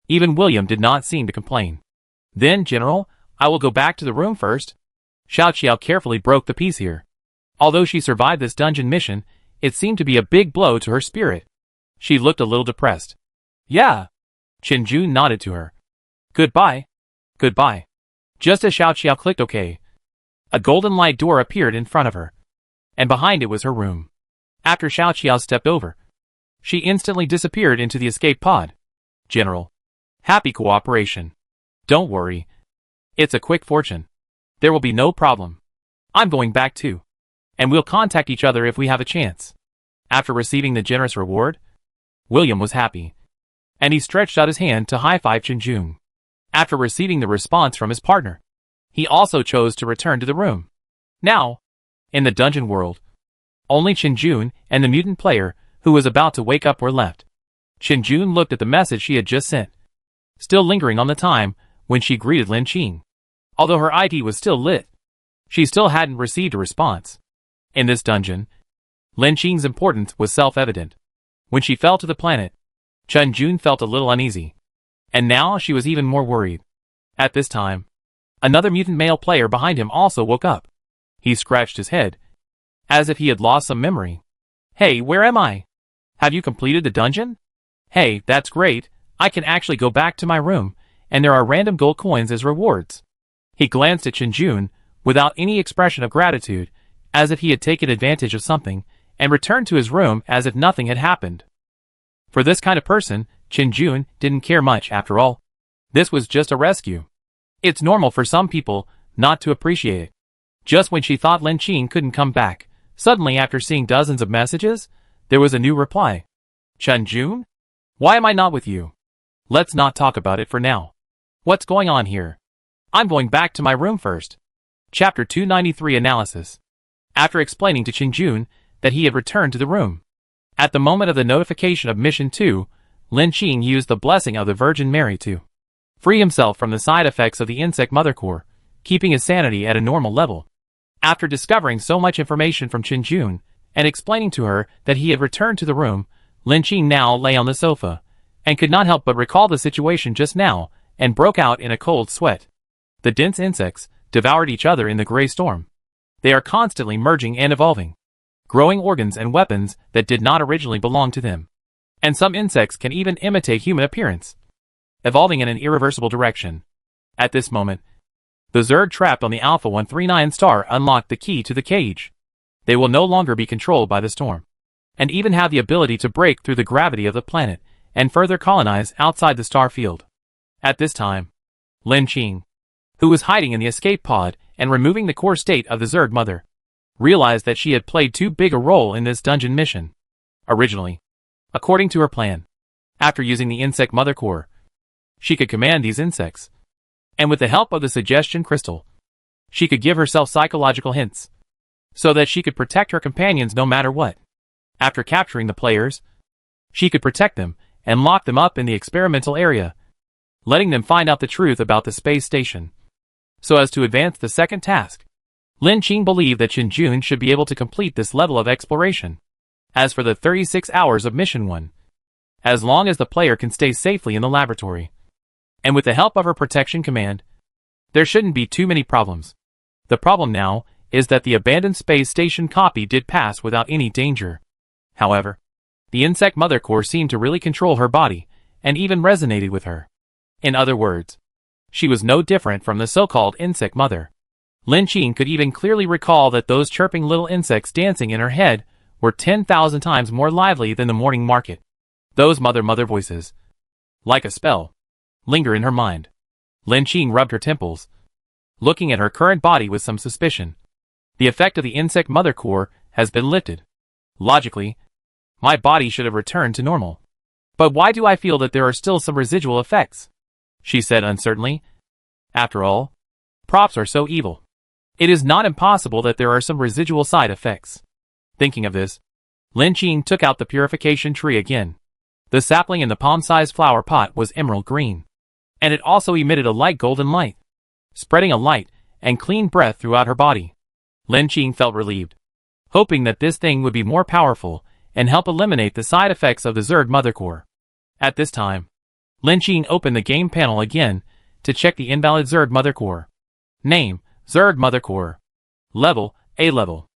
Even William did not seem to complain. Then, General, I will go back to the room first. Xiao Qiao carefully broke the peace here. Although she survived this dungeon mission, it seemed to be a big blow to her spirit. She looked a little depressed. Yeah. Qin Jun nodded to her. Goodbye. Goodbye. Just as Xiao Qiao clicked OK, a golden light door appeared in front of her, and behind it was her room. After Xiao Qiao stepped over, she instantly disappeared into the escape pod. General. Happy cooperation. Don't worry. It's a quick fortune. There will be no problem. I'm going back too, and we'll contact each other if we have a chance. After receiving the generous reward, William was happy, and he stretched out his hand to high-five Qin Jun. After receiving the response from his partner, he also chose to return to the room. Now, in the dungeon world, only Qin Jun and the mutant player who was about to wake up were left. Qin Jun looked at the message she had just sent, still lingering on the time when she greeted Lin Qing. Although her ID was still lit, she still hadn't received a response. In this dungeon, Lin Qing's importance was self-evident. When she fell to the planet, Qin Jun felt a little uneasy, and now she was even more worried. At this time, another mutant male player behind him also woke up. He scratched his head, as if he had lost some memory. Hey, where am I? Have you completed the dungeon? Hey, that's great. I can actually go back to my room, and there are random gold coins as rewards. He glanced at Qin Jun without any expression of gratitude, as if he had taken advantage of something, and returned to his room as if nothing had happened. For this kind of person, Qin Jun didn't care much after all. This was just a rescue. It's normal for some people not to appreciate it. Just when she thought Lin Qing couldn't come back, suddenly after seeing dozens of messages, there was a new reply. Qin Jun? Why am I not with you? Let's not talk about it for now. What's going on here? I'm going back to my room first. Chapter 293 Analysis. After explaining to Qin Jun that he had returned to the room, at the moment of the notification of Mission 2, Lin Qing used the blessing of the Virgin Mary to free himself from the side effects of the insect mother core, keeping his sanity at a normal level. After discovering so much information from Qin Jun, and explaining to her that he had returned to the room, Lin Qing now lay on the sofa, and could not help but recall the situation just now, and broke out in a cold sweat. The dense insects devoured each other in the gray storm. They are constantly merging and evolving, growing organs and weapons that did not originally belong to them. And some insects can even imitate human appearance, evolving in an irreversible direction. At this moment, the Zerg trapped on the Alpha 139 star unlocked the key to the cage. They will no longer be controlled by the storm, and even have the ability to break through the gravity of the planet and further colonize outside the star field. At this time, Lin Qing, who was hiding in the escape pod and removing the core state of the Zerg mother, realized that she had played too big a role in this dungeon mission. Originally, according to her plan, After using the insect mother core, she could command these insects. And with the help of the suggestion crystal, she could give herself psychological hints, so that she could protect her companions no matter what. After capturing the players, she could protect them and lock them up in the experimental area, letting them find out the truth about the space station. So as to advance the second task, Lin Qing believed that Qin Jun should be able to complete this level of exploration. As for the 36 hours of Mission 1, as long as the player can stay safely in the laboratory, and with the help of her protection command, there shouldn't be too many problems. The problem now is that the abandoned space station copy did pass without any danger. However, the insect mother core seemed to really control her body, and even resonated with her. In other words, she was no different from the so-called insect mother. Lin Qing could even clearly recall that those chirping little insects dancing in her head were 10,000 times more lively than the morning market. Those mother voices, like a spell, linger in her mind. Lin Qing rubbed her temples, looking at her current body with some suspicion. The effect of the insect mother core has been lifted. Logically, my body should have returned to normal. But why do I feel that there are still some residual effects? She said uncertainly. After all, props are so evil. It is not impossible that there are some residual side effects. Thinking of this, Lin Qing took out the purification tree again. The sapling in the palm-sized flower pot was emerald green, and it also emitted a light golden light, spreading a light and clean breath throughout her body. Lin Qing felt relieved, hoping that this thing would be more powerful and help eliminate the side effects of the Zerg mother core. At this time, Lin Qing opened the game panel again to check the invalid Zerg mother core. Name, Zerg mother core. Level, A level.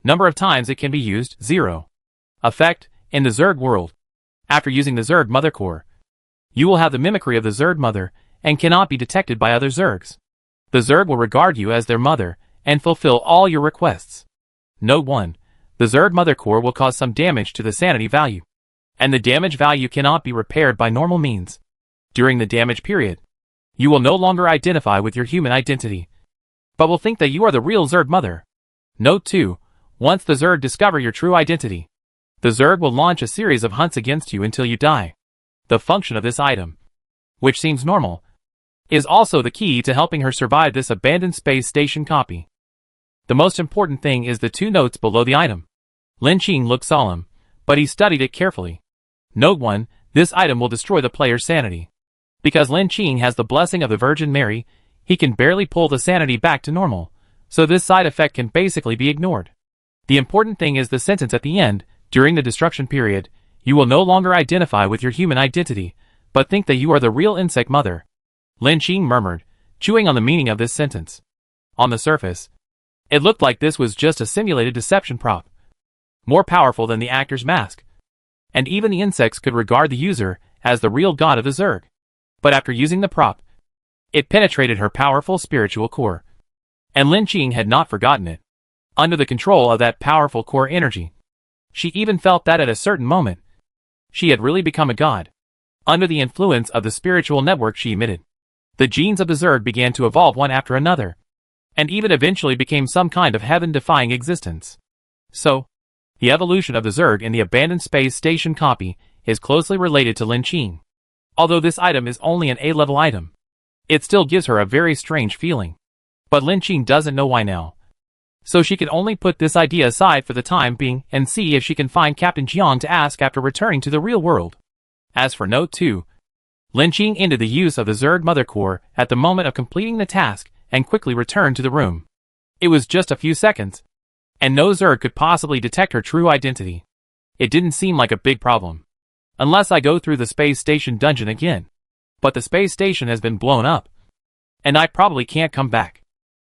Number of times it can be used, 0. Effect, in the Zerg world. After using the Zerg mother core, you will have the mimicry of the Zerg mother and cannot be detected by other Zergs. The Zerg will regard you as their mother and fulfill all your requests. Note 1. The Zerg mother core will cause some damage to the sanity value, and the damage value cannot be repaired by normal means. During the damage period, you will no longer identify with your human identity, but will think that you are the real Zerg mother. Note 2. Once the Zerg discover your true identity, the Zerg will launch a series of hunts against you until you die. The function of this item, which seems normal, is also the key to helping her survive this abandoned space station copy. The most important thing is the 2 notes below the item. Lin Qing looked solemn, but he studied it carefully. Note 1. This item will destroy the player's sanity. Because Lin Qing has the blessing of the Virgin Mary, he can barely pull the sanity back to normal, so this side effect can basically be ignored. The important thing is the sentence at the end. During the destruction period, you will no longer identify with your human identity, but think that you are the real insect mother. Lin Qing murmured, chewing on the meaning of this sentence. On the surface, it looked like this was just a simulated deception prop, more powerful than the actor's mask, and even the insects could regard the user as the real god of the Zerg. But after using the prop, it penetrated her powerful spiritual core, and Lin Qing had not forgotten it. Under the control of that powerful core energy, she even felt that at a certain moment, she had really become a god. Under the influence of the spiritual network she emitted, the genes of the Zerg began to evolve one after another, and even eventually became some kind of heaven-defying existence. So, the evolution of the Zerg in the abandoned space station copy is closely related to Lin Qing. Although this item is only an A-level item, it still gives her a very strange feeling. But Lin Qing doesn't know why now. So she can only put this idea aside for the time being and see if she can find Captain Jiang to ask after returning to the real world. As for Note 2, Lin Qing ended the use of the Zerg mother core at the moment of completing the task and quickly returned to the room. It was just a few seconds, and no Zerg could possibly detect her true identity. It didn't seem like a big problem, unless I go through the space station dungeon again. But the space station has been blown up, and I probably can't come back,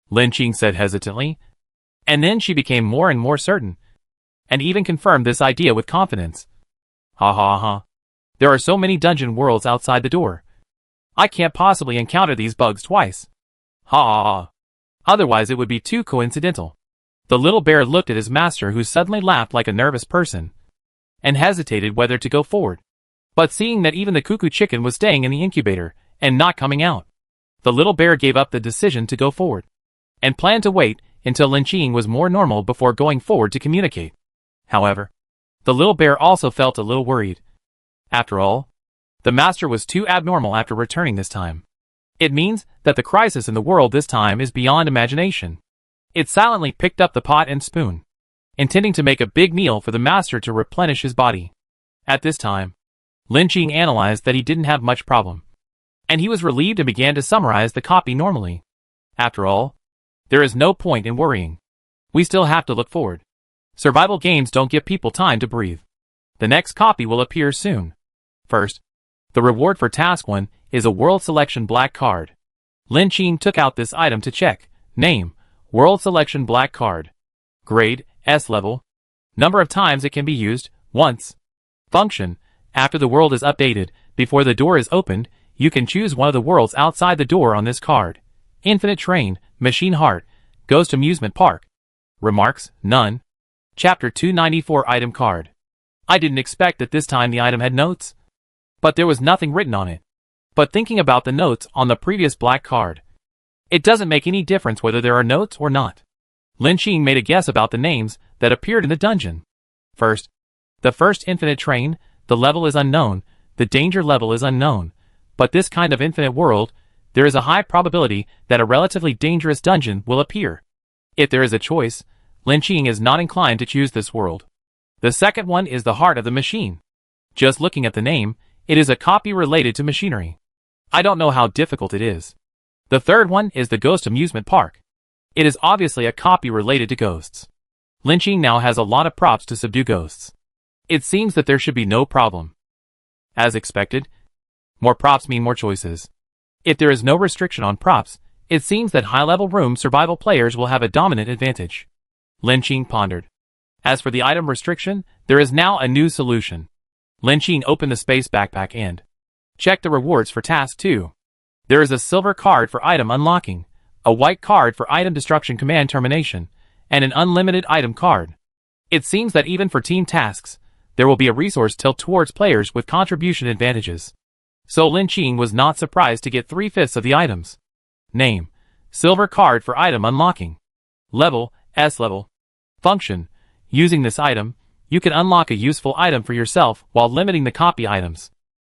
Lin Qing said hesitantly. And then she became more and more certain, and even confirmed this idea with confidence. Ha ha ha. There are so many dungeon worlds outside the door. I can't possibly encounter these bugs twice. Ha ha ha. Otherwise it would be too coincidental. The little bear looked at his master, who suddenly laughed like a nervous person, and hesitated whether to go forward. But seeing that even the cuckoo chicken was staying in the incubator and not coming out, the little bear gave up the decision to go forward, and planned to wait until Lin Qing was more normal before going forward to communicate. However, the little bear also felt a little worried. After all, The master was too abnormal after returning this time. It means that the crisis in the world this time is beyond imagination. It silently picked up the pot and spoon, intending to make a big meal for the master to replenish his body. At this time, Lin Qing analyzed that he didn't have much problem, and he was relieved and began to summarize the copy normally. After all, there is no point in worrying. We still have to look forward. Survival games don't give people time to breathe. The next copy will appear soon. First, the reward for Task 1 is a World Selection Black Card. Lin Qing took out this item to check. Name, World Selection Black Card. Grade, S level. Number of times it can be used, once. Function, after the world is updated, before the door is opened, you can choose one of the worlds outside the door on this card. Infinite Train, Machine Heart, Ghost Amusement Park. Remarks, none. Chapter 294 Item Card. I didn't expect that this time the item had notes, but there was nothing written on it. But thinking about the notes on the previous black card, it doesn't make any difference whether there are notes or not. Lin Qing made a guess about the names that appeared in the dungeon. First, the first Infinite Train, the level is unknown, the danger level is unknown, but this kind of infinite world, there is a high probability that a relatively dangerous dungeon will appear. If there is a choice, Lin Qing is not inclined to choose this world. The second one is the Heart of the Machine. Just looking at the name, it is a copy related to machinery. I don't know how difficult it is. The third one is the Ghost Amusement Park. It is obviously a copy related to ghosts. Lin Qing now has a lot of props to subdue ghosts. It seems that there should be no problem. As expected, more props mean more choices. If there is no restriction on props, it seems that high-level room survival players will have a dominant advantage. Lin Qing pondered. As for the item restriction, there is now a new solution. Lin Qing opened the space backpack and checked the rewards for Task 2. There is a silver card for item unlocking, a white card for item destruction command termination, and an unlimited item card. It seems that even for team tasks, there will be a resource tilt towards players with contribution advantages. So Lin Qing was not surprised to get 3/5 of the items. Name, silver card for item unlocking. Level, S level. Function, using this item, you can unlock a useful item for yourself while limiting the copy items.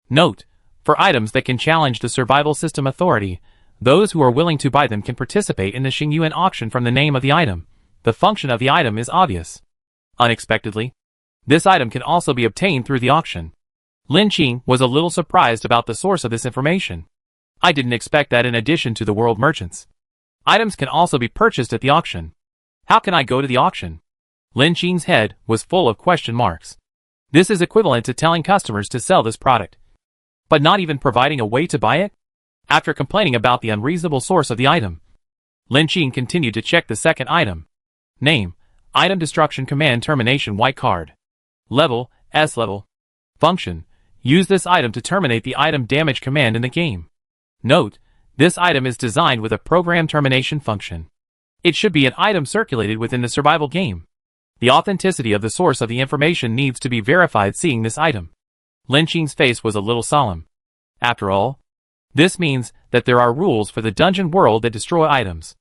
Note, for items that can challenge the survival system authority, those who are willing to buy them can participate in the Xingyuan auction from the name of the item. The function of the item is obvious. Unexpectedly, this item can also be obtained through the auction. Lin Qing was a little surprised about the source of this information. I didn't expect that in addition to the world merchants, items can also be purchased at the auction. How can I go to the auction? Lin Qing's head was full of question marks. This is equivalent to telling customers to sell this product, but not even providing a way to buy it? After complaining about the unreasonable source of the item, Lin Qing continued to check the second item. Name, Item Destruction Command Termination White Card. Level, S level. Function, use this item to terminate the item damage command in the game. Note, this item is designed with a program termination function. It should be an item circulated within the survival game. The authenticity of the source of the information needs to be verified seeing this item. Lin Qing's face was a little solemn. After all, this means that there are rules for the dungeon world that destroy items.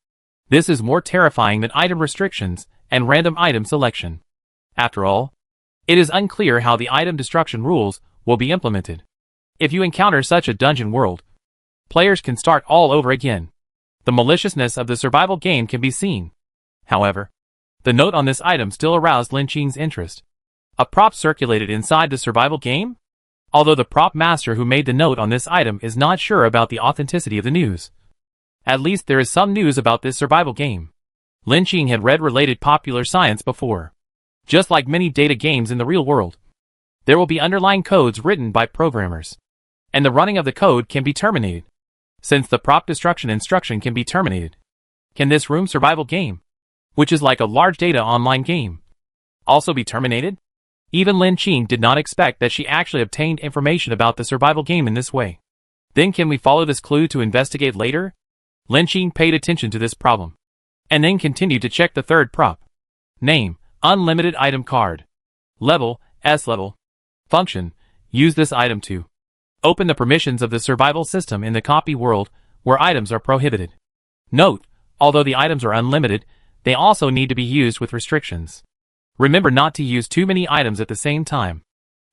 This is more terrifying than item restrictions and random item selection. After all, it is unclear how the item destruction rules will be implemented. If you encounter such a dungeon world, players can start all over again. The maliciousness of the survival game can be seen. However, the note on this item still aroused Lin Qing's interest. A prop circulated inside the survival game? Although the prop master who made the note on this item is not sure about the authenticity of the news. At least there is some news about this survival game. Lin Qing had read related popular science before. Just like many data games in the real world, there will be underlying codes written by programmers, and the running of the code can be terminated. Since the prop destruction instruction can be terminated, can this room survival game, which is like a large data online game, also be terminated? Even Lin Qing did not expect that she actually obtained information about the survival game in this way. Then can we follow this clue to investigate later? Lin Qing paid attention to this problem, and then continued to check the third prop. Name, Unlimited Item Card. Level, S level. Function, use this item to open the permissions of the survival system in the copy world where items are prohibited. Note, although the items are unlimited, they also need to be used with restrictions. Remember not to use too many items at the same time.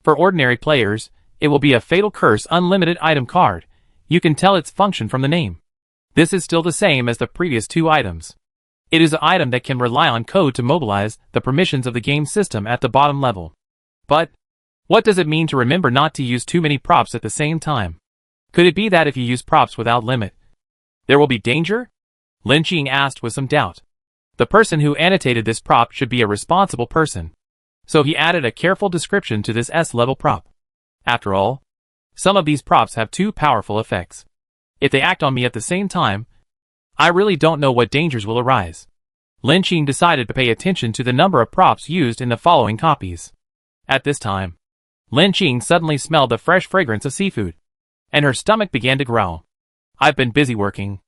For ordinary players, it will be a Fatal Curse unlimited item card. You can tell its function from the name. This is still the same as the previous two items. It is an item that can rely on code to mobilize the permissions of the game system at the bottom level. But what does it mean to remember not to use too many props at the same time? Could it be that if you use props without limit, there will be danger? Lin Qing asked with some doubt. The person who annotated this prop should be a responsible person. So he added a careful description to this S-level prop. After all, some of these props have two powerful effects. If they act on me at the same time, I really don't know what dangers will arise. Lin Qing decided to pay attention to the number of props used in the following copies. At this time, Lin Qing suddenly smelled the fresh fragrance of seafood, and her stomach began to growl. I've been busy working.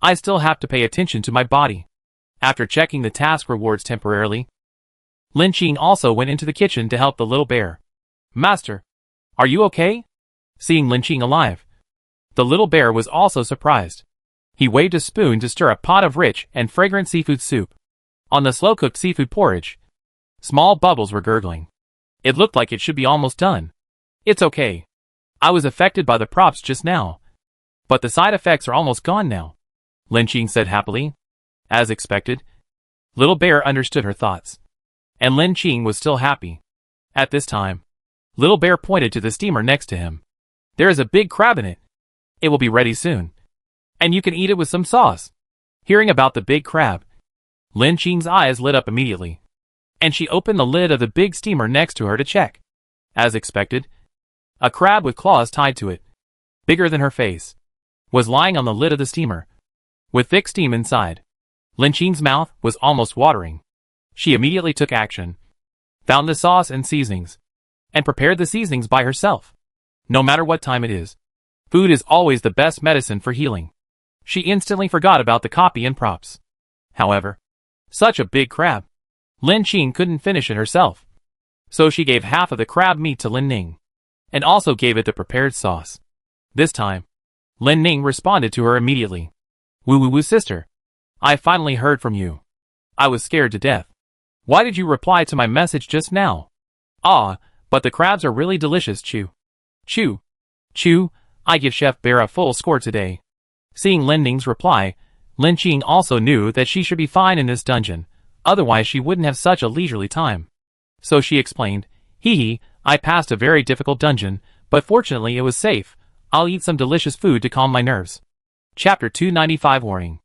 I still have to pay attention to my body. After checking the task rewards temporarily, Lin Qing also went into the kitchen to help the little bear. Master, are you okay? Seeing Lin Qing alive, the little bear was also surprised. He waved a spoon to stir a pot of rich and fragrant seafood soup. On the slow-cooked seafood porridge, small bubbles were gurgling. It looked like it should be almost done. It's okay. I was affected by the props just now, but the side effects are almost gone now, Lin Qing said happily. As expected, Little Bear understood her thoughts, and Lin Qing was still happy. At this time, Little Bear pointed to the steamer next to him. There is a big crab in it. It will be ready soon, and you can eat it with some sauce. Hearing about the big crab, Lin Qing's eyes lit up immediately, and she opened the lid of the big steamer next to her to check. As expected, a crab with claws tied to it, bigger than her face, was lying on the lid of the steamer, with thick steam inside. Lin Qing's mouth was almost watering. She immediately took action, found the sauce and seasonings, and prepared the seasonings by herself. No matter what time it is, food is always the best medicine for healing. She instantly forgot about the copy and props. However, such a big crab, Lin Qing couldn't finish it herself. So she gave half of the crab meat to Lin Ning, and also gave it the prepared sauce. This time, Lin Ning responded to her immediately. Woo sister. I finally heard from you. I was scared to death. Why did you reply to my message just now? Ah, but the crabs are really delicious, Chew. Chew. Chew, I give Chef Bear a full score today. Seeing Lin Ning's reply, Lin Qing also knew that she should be fine in this dungeon, otherwise she wouldn't have such a leisurely time. So she explained, hee, I passed a very difficult dungeon, but fortunately it was safe. I'll eat some delicious food to calm my nerves. Chapter 295 Warning.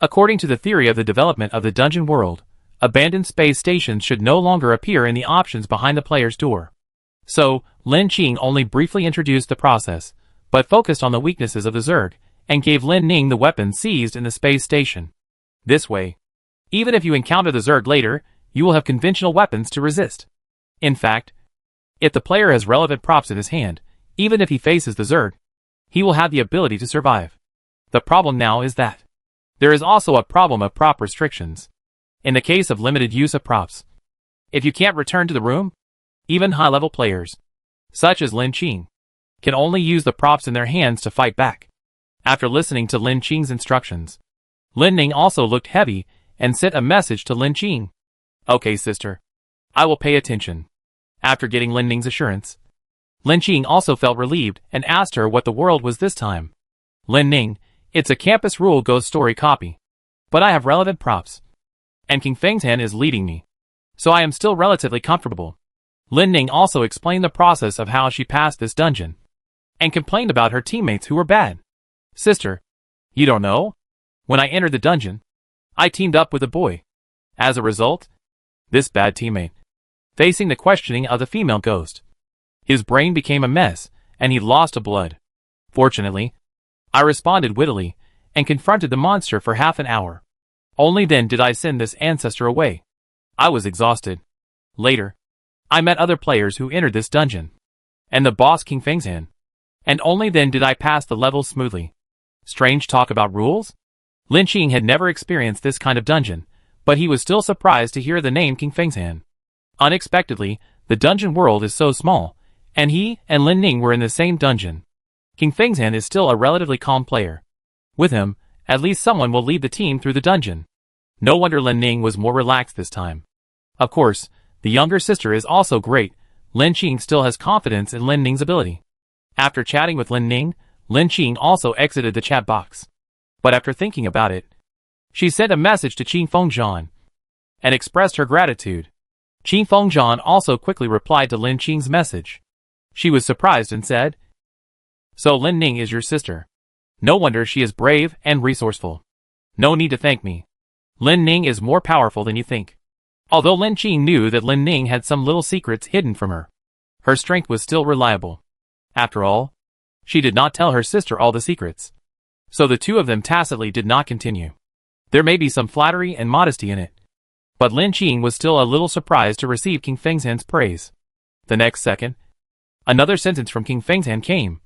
According to the theory of the development of the dungeon world, abandoned space stations should no longer appear in the options behind the player's door. So, Lin Qing only briefly introduced the process, but focused on the weaknesses of the Zerg, and gave Lin Ning the weapon seized in the space station. This way, even if you encounter the Zerg later, you will have conventional weapons to resist. In fact, if the player has relevant props in his hand, even if he faces the Zerg, he will have the ability to survive. The problem now is that there is also a problem of prop restrictions. In the case of limited use of props, if you can't return to the room, even high-level players, such as Lin Qing, can only use the props in their hands to fight back. After listening to Lin Qing's instructions, Lin Ning also looked heavy and sent a message to Lin Qing. Okay, sister. I will pay attention. After getting Lin Ning's assurance, Lin Qing also felt relieved and asked her what the world was this time. Lin Ning, it's a Campus Rule Ghost Story copy. But I have relevant props. And King Fengtian is leading me. So I am still relatively comfortable. Lin Ning also explained the process of how she passed this dungeon, and complained about her teammates who were bad. Sister, you don't know? When I entered the dungeon, I teamed up with a boy. As a result, this bad teammate, facing the questioning of the female ghost, his brain became a mess, and he lost blood. Fortunately, I responded wittily, and confronted the monster for half an hour. Only then did I send this ancestor away. I was exhausted. Later, I met other players who entered this dungeon, and the boss King Fengtian, and only then did I pass the levels smoothly. Strange talk about rules? Lin Qing had never experienced this kind of dungeon, but he was still surprised to hear the name King Fengtian. Unexpectedly, the dungeon world is so small, and he and Lin Ning were in the same dungeon. King Fengtian is still a relatively calm player. With him, at least someone will lead the team through the dungeon. No wonder Lin Ning was more relaxed this time. Of course, the younger sister is also great. Lin Qing still has confidence in Lin Ning's ability. After chatting with Lin Ning, Lin Qing also exited the chat box. But after thinking about it, she sent a message to Qin Fengzhan and expressed her gratitude. Qin Fengzhan also quickly replied to Lin Qing's message. She was surprised and said, "So Lin Ning is your sister. No wonder she is brave and resourceful. No need to thank me. Lin Ning is more powerful than you think." Although Lin Qing knew that Lin Ning had some little secrets hidden from her, her strength was still reliable. After all, she did not tell her sister all the secrets. So the two of them tacitly did not continue. There may be some flattery and modesty in it. But Lin Qing was still a little surprised to receive King Fengzhan's praise. The next second, another sentence from King Fengzhan came,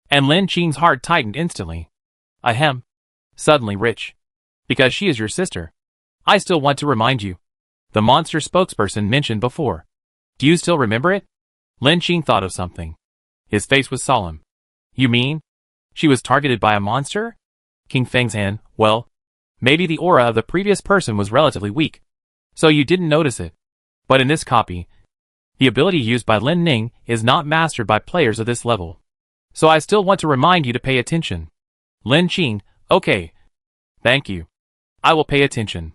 and Lin Qing's heart tightened instantly. Ahem. Suddenly rich. Because she is your sister. I still want to remind you. The monster spokesperson mentioned before. Do you still remember it? Lin Qing thought of something. His face was solemn. You mean? She was targeted by a monster? King Fengzhan, well, maybe the aura of the previous person was relatively weak, so you didn't notice it. But in this copy, the ability used by Lin Ning is not mastered by players of this level. So I still want to remind you to pay attention. Lin Qing, okay. Thank you. I will pay attention.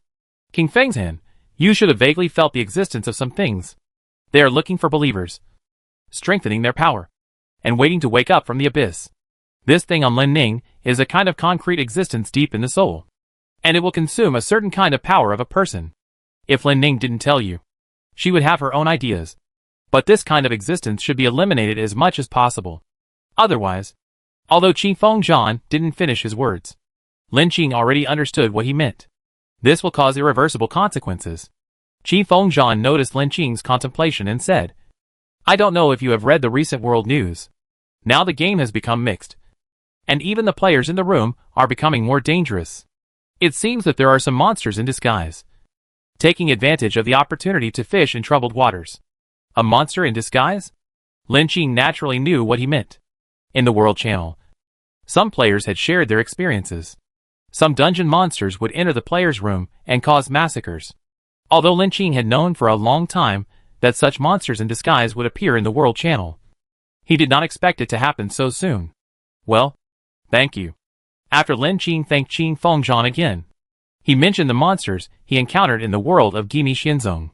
King Fengzhan, you should have vaguely felt the existence of some things. They are looking for believers, strengthening their power, and waiting to wake up from the abyss. This thing on Lin Ning is a kind of concrete existence deep in the soul, and it will consume a certain kind of power of a person. If Lin Ning didn't tell you, she would have her own ideas. But this kind of existence should be eliminated as much as possible. Otherwise, although Qin Fengzhan didn't finish his words, Lin Qing already understood what he meant. This will cause irreversible consequences. Qin Fengzhan noticed Lin Qing's contemplation and said, I don't know if you have read the recent world news. Now the game has become mixed, and even the players in the room are becoming more dangerous. It seems that there are some monsters in disguise, taking advantage of the opportunity to fish in troubled waters. A monster in disguise? Lin Qing naturally knew what he meant. In the World Channel, some players had shared their experiences. Some dungeon monsters would enter the player's room and cause massacres. Although Lin Qing had known for a long time that such monsters in disguise would appear in the World Channel, he did not expect it to happen so soon. Well, thank you. After Lin Qing thanked Qin Fengzhan again, he mentioned the monsters he encountered in the world of Gimi Xianzong.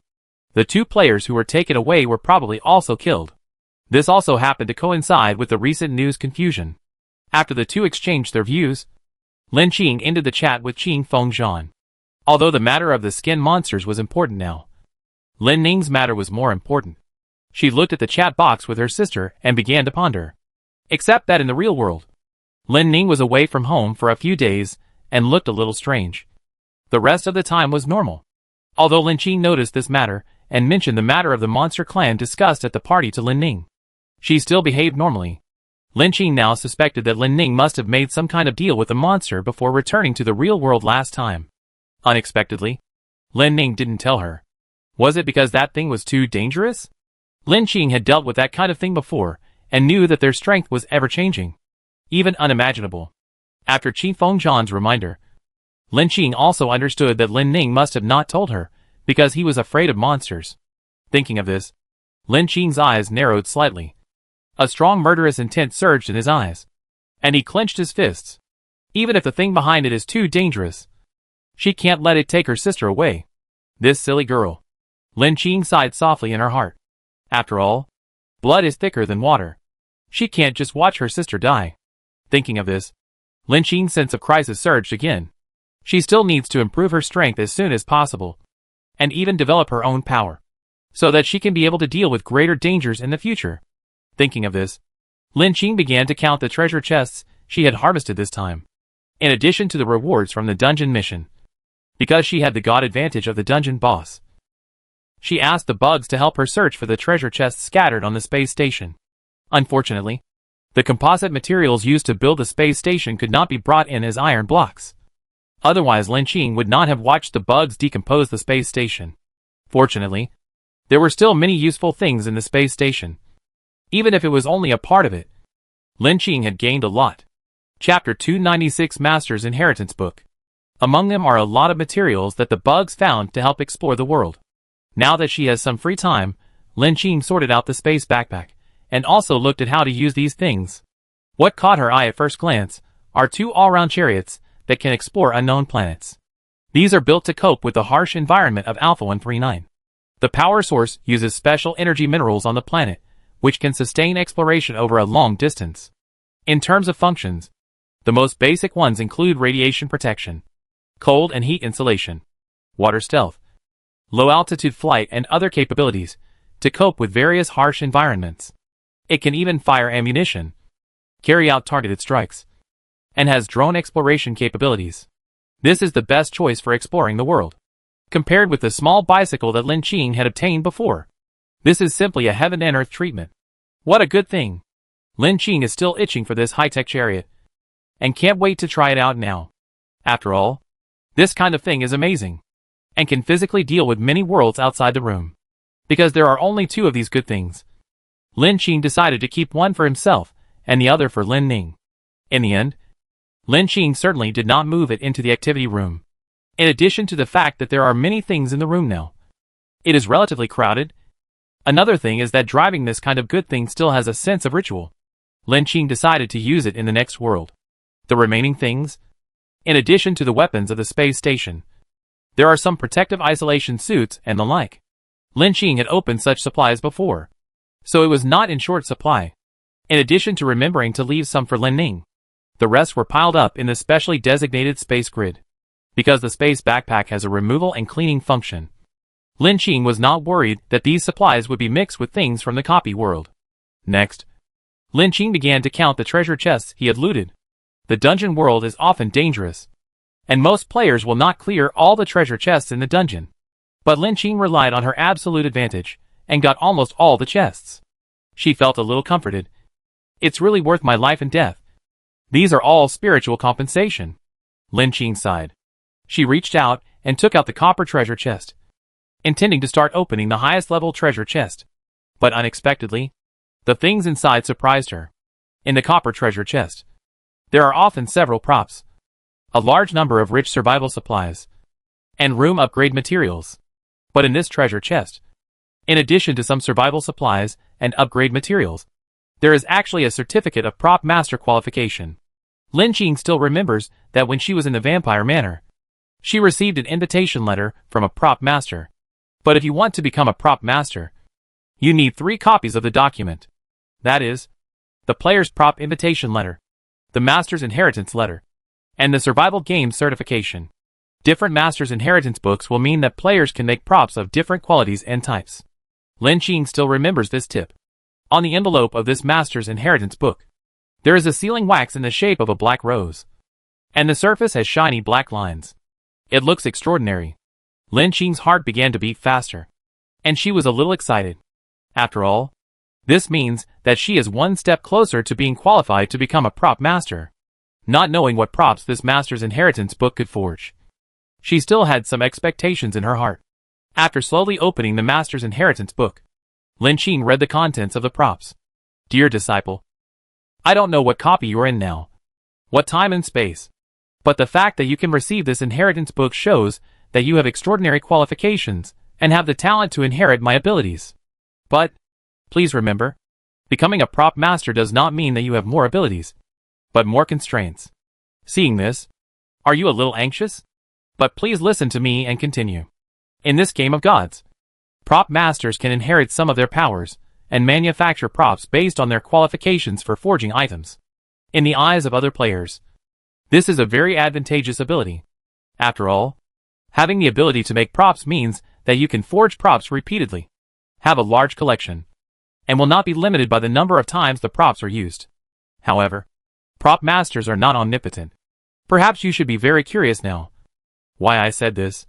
The two players who were taken away were probably also killed. This also happened to coincide with the recent news confusion. After the two exchanged their views, Lin Qing ended the chat with Qin Fengzhan. Although the matter of the skin monsters was important now, Lin Ning's matter was more important. She looked at the chat box with her sister and began to ponder. Except that in the real world, Lin Ning was away from home for a few days and looked a little strange. The rest of the time was normal. Although Lin Qing noticed this matter and mentioned the matter of the monster clan discussed at the party to Lin Ning, she still behaved normally. Lin Qing now suspected that Lin Ning must have made some kind of deal with the monster before returning to the real world last time. Unexpectedly, Lin Ning didn't tell her. Was it because that thing was too dangerous? Lin Qing had dealt with that kind of thing before and knew that their strength was ever-changing, even unimaginable. After Qin Fengzhan's reminder, Lin Qing also understood that Lin Ning must have not told her because he was afraid of monsters. Thinking of this, Lin Qing's eyes narrowed slightly. A strong murderous intent surged in his eyes, and he clenched his fists. Even if the thing behind it is too dangerous, she can't let it take her sister away. This silly girl. Lin Qing sighed softly in her heart. After all, blood is thicker than water. She can't just watch her sister die. Thinking of this, Lin Qing's sense of crisis surged again. She still needs to improve her strength as soon as possible, and even develop her own power, so that she can be able to deal with greater dangers in the future. Thinking of this, Lin Qing began to count the treasure chests she had harvested this time, in addition to the rewards from the dungeon mission. Because she had the god advantage of the dungeon boss, she asked the bugs to help her search for the treasure chests scattered on the space station. Unfortunately, the composite materials used to build the space station could not be brought in as iron blocks. Otherwise Lin Qing would not have watched the bugs decompose the space station. Fortunately, there were still many useful things in the space station. Even if it was only a part of it, Lin Qing had gained a lot. Chapter 296 Master's Inheritance Book. Among them are a lot of materials that the bugs found to help explore the world. Now that she has some free time, Lin Qing sorted out the space backpack and also looked at how to use these things. What caught her eye at first glance are two all-round chariots that can explore unknown planets. These are built to cope with the harsh environment of Alpha 139. The power source uses special energy minerals on the planet, which can sustain exploration over a long distance. In terms of functions, the most basic ones include radiation protection, cold and heat insulation, water stealth, low-altitude flight, and other capabilities to cope with various harsh environments. It can even fire ammunition, carry out targeted strikes, and has drone exploration capabilities. This is the best choice for exploring the world. Compared with the small bicycle that Lin Qing had obtained before, this is simply a heaven and earth treatment. What a good thing! Lin Qing is still itching for this high-tech chariot, and can't wait to try it out now. After all, this kind of thing is amazing, and can physically deal with many worlds outside the room. Because there are only two of these good things, Lin Qing decided to keep one for himself, and the other for Lin Ning. In the end, Lin Qing certainly did not move it into the activity room. In addition to the fact that there are many things in the room now, it is relatively crowded. Another thing is that driving this kind of good thing still has a sense of ritual. Lin Qing decided to use it in the next world. The remaining things, in addition to the weapons of the space station, there are some protective isolation suits and the like. Lin Qing had opened such supplies before, so it was not in short supply. In addition to remembering to leave some for Lin Ning, the rest were piled up in the specially designated space grid. Because the space backpack has a removal and cleaning function, Lin Qing was not worried that these supplies would be mixed with things from the copy world. Next, Lin Qing began to count the treasure chests he had looted. The dungeon world is often dangerous, and most players will not clear all the treasure chests in the dungeon. But Lin Qing relied on her absolute advantage, and got almost all the chests. She felt a little comforted. It's really worth my life and death. These are all spiritual compensation. Lin Qing sighed. She reached out and took out the copper treasure chest, intending to start opening the highest level treasure chest. But unexpectedly, the things inside surprised her. In the copper treasure chest, there are often several props, a large number of rich survival supplies, and room upgrade materials. But in this treasure chest, in addition to some survival supplies and upgrade materials, there is actually a certificate of prop master qualification. Lin Qing still remembers that when she was in the Vampire Manor, she received an invitation letter from a prop master. But if you want to become a prop master, you need 3 copies of the document. That is, the player's prop invitation letter, the master's inheritance letter, and the survival game certification. Different master's inheritance books will mean that players can make props of different qualities and types. Lin Qing still remembers this tip. On the envelope of this master's inheritance book, there is a sealing wax in the shape of a black rose, and the surface has shiny black lines. It looks extraordinary. Lin Qing's heart began to beat faster, and she was a little excited. After all, this means that she is one step closer to being qualified to become a prop master. Not knowing what props this master's inheritance book could forge, she still had some expectations in her heart. After slowly opening the master's inheritance book, Lin Qing read the contents of the props. Dear disciple, I don't know what copy you're in now, what time and space, but the fact that you can receive this inheritance book shows that you have extraordinary qualifications and have the talent to inherit my abilities. But, please remember, becoming a prop master does not mean that you have more abilities, but more constraints. Seeing this, are you a little anxious? But please listen to me and continue. In this game of gods, prop masters can inherit some of their powers and manufacture props based on their qualifications for forging items. In the eyes of other players, this is a very advantageous ability. After all, having the ability to make props means that you can forge props repeatedly, have a large collection, and will not be limited by the number of times the props are used. However, prop masters are not omnipotent. Perhaps you should be very curious now why I said this.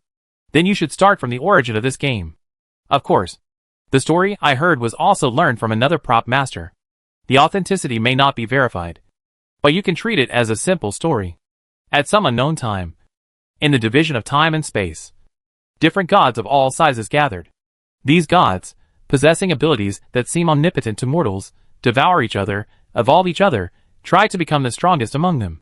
Then you should start from the origin of this game. Of course, the story I heard was also learned from another prop master. The authenticity may not be verified, but you can treat it as a simple story. At some unknown time, in the division of time and space, different gods of all sizes gathered. These gods, possessing abilities that seem omnipotent to mortals, devour each other, evolve each other, try to become the strongest among them.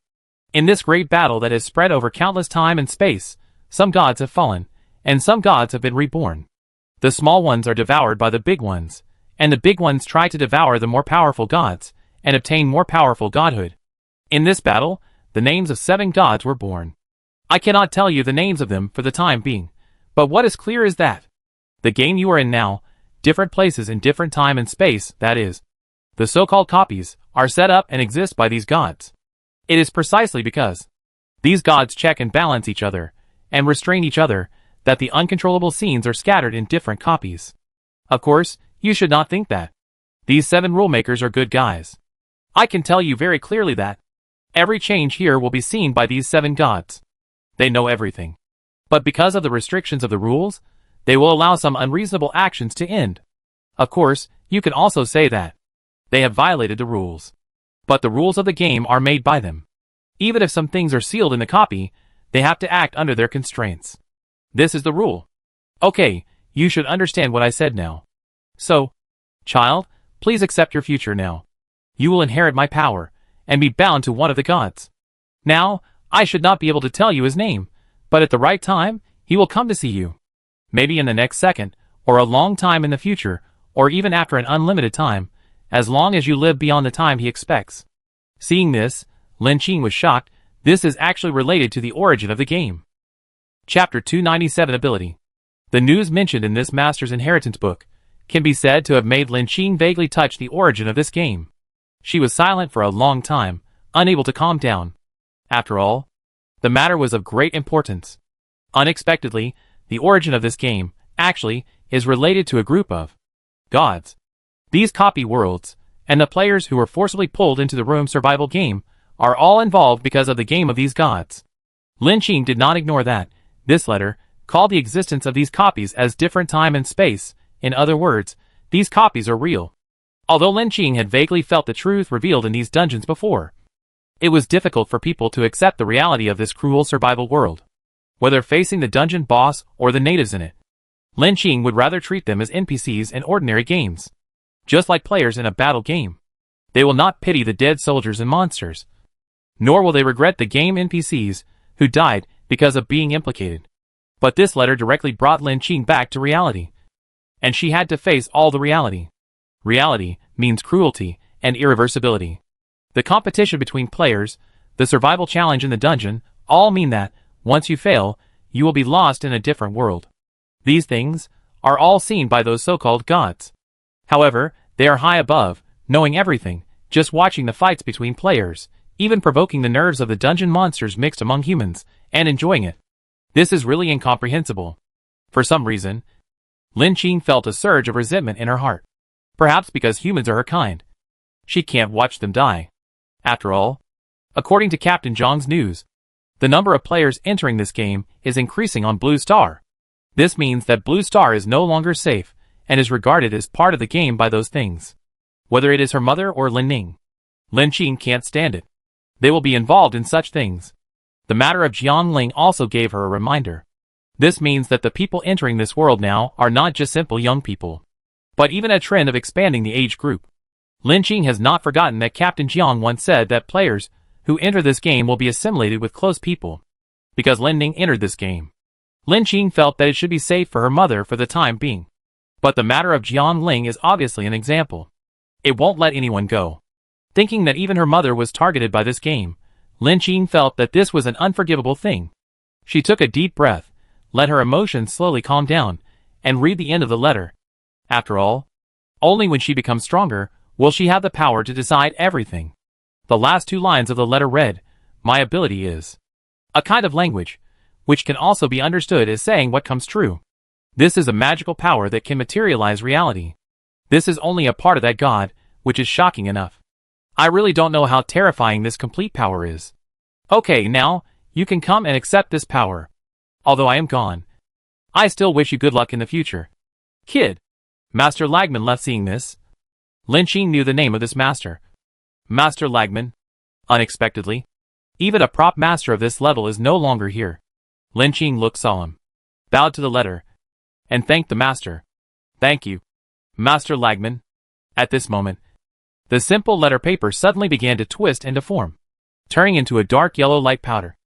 In this great battle that has spread over countless time and space, some gods have fallen, and some gods have been reborn. The small ones are devoured by the big ones, and the big ones try to devour the more powerful gods and obtain more powerful godhood. In this battle, the names of 7 gods were born. I cannot tell you the names of them for the time being, but what is clear is that the game you are in now, different places in different time and space, that is, the so-called copies, are set up and exist by these gods. It is precisely because these gods check and balance each other, and restrain each other, that the uncontrollable scenes are scattered in different copies. Of course, you should not think that these 7 rule makers are good guys. I can tell you very clearly that every change here will be seen by these 7 gods. They know everything. But because of the restrictions of the rules, they will allow some unreasonable actions to end. Of course, you can also say that they have violated the rules. But the rules of the game are made by them. Even if some things are sealed in the copy, they have to act under their constraints. This is the rule. Okay, you should understand what I said now. So, child, please accept your future now. You will inherit my power, and be bound to one of the gods. Now, I should not be able to tell you his name, but at the right time, he will come to see you. Maybe in the next second, or a long time in the future, or even after an unlimited time, as long as you live beyond the time he expects. Seeing this, Lin Qing was shocked. This is actually related to the origin of the game. Chapter 297 Ability. The news mentioned in this Master's Inheritance book can be said to have made Lin Qing vaguely touch the origin of this game. She was silent for a long time, unable to calm down. After all, the matter was of great importance. Unexpectedly, the origin of this game, actually, is related to a group of gods. These copy worlds, and the players who were forcibly pulled into the room survival game, are all involved because of the game of these gods. Lin Qing did not ignore that. This letter called the existence of these copies as different time and space. In other words, these copies are real. Although Lin Qing had vaguely felt the truth revealed in these dungeons before, it was difficult for people to accept the reality of this cruel survival world. Whether facing the dungeon boss or the natives in it, Lin Qing would rather treat them as NPCs in ordinary games. Just like players in a battle game. They will not pity the dead soldiers and monsters. Nor will they regret the game NPCs who died because of being implicated. But this letter directly brought Lin Qing back to reality. And she had to face all the reality. Reality means cruelty and irreversibility. The competition between players, the survival challenge in the dungeon, all mean that, once you fail, you will be lost in a different world. These things are all seen by those so-called gods. However, they are high above, knowing everything, just watching the fights between players, even provoking the nerves of the dungeon monsters mixed among humans, and enjoying it. This is really incomprehensible. For some reason, Lin Qing felt a surge of resentment in her heart. Perhaps because humans are her kind. She can't watch them die. After all, according to Captain Zhang's news, the number of players entering this game is increasing on Blue Star. This means that Blue Star is no longer safe, and is regarded as part of the game by those things. Whether it is her mother or Lin Ning, Lin Qing can't stand it. They will be involved in such things. The matter of Jiangling also gave her a reminder. This means that the people entering this world now are not just simple young people, but even a trend of expanding the age group. Lin Qing has not forgotten that Captain Jiang once said that players who enter this game will be assimilated with close people. Because Lin Ning entered this game, Lin Qing felt that it should be safe for her mother for the time being. But the matter of Jiangling is obviously an example. It won't let anyone go. Thinking that even her mother was targeted by this game, Lin Qing felt that this was an unforgivable thing. She took a deep breath, let her emotions slowly calm down, and read the end of the letter. After all, only when she becomes stronger will she have the power to decide everything. The last 2 lines of the letter read, "My ability is a kind of language, which can also be understood as saying what comes true. This is a magical power that can materialize reality. This is only a part of that God, which is shocking enough. I really don't know how terrifying this complete power is. Okay, now, you can come and accept this power. Although I am gone, I still wish you good luck in the future. Kid." Master Lagman left. Seeing this, Lin Qing knew the name of this master. Master Lagman. Unexpectedly, even a prop master of this level is no longer here. Lin Qing looked solemn, bowed to the letter, and thanked the master. "Thank you, Master Lagman." At this moment, the simple letter paper suddenly began to twist and deform, turning into a dark yellow light powder,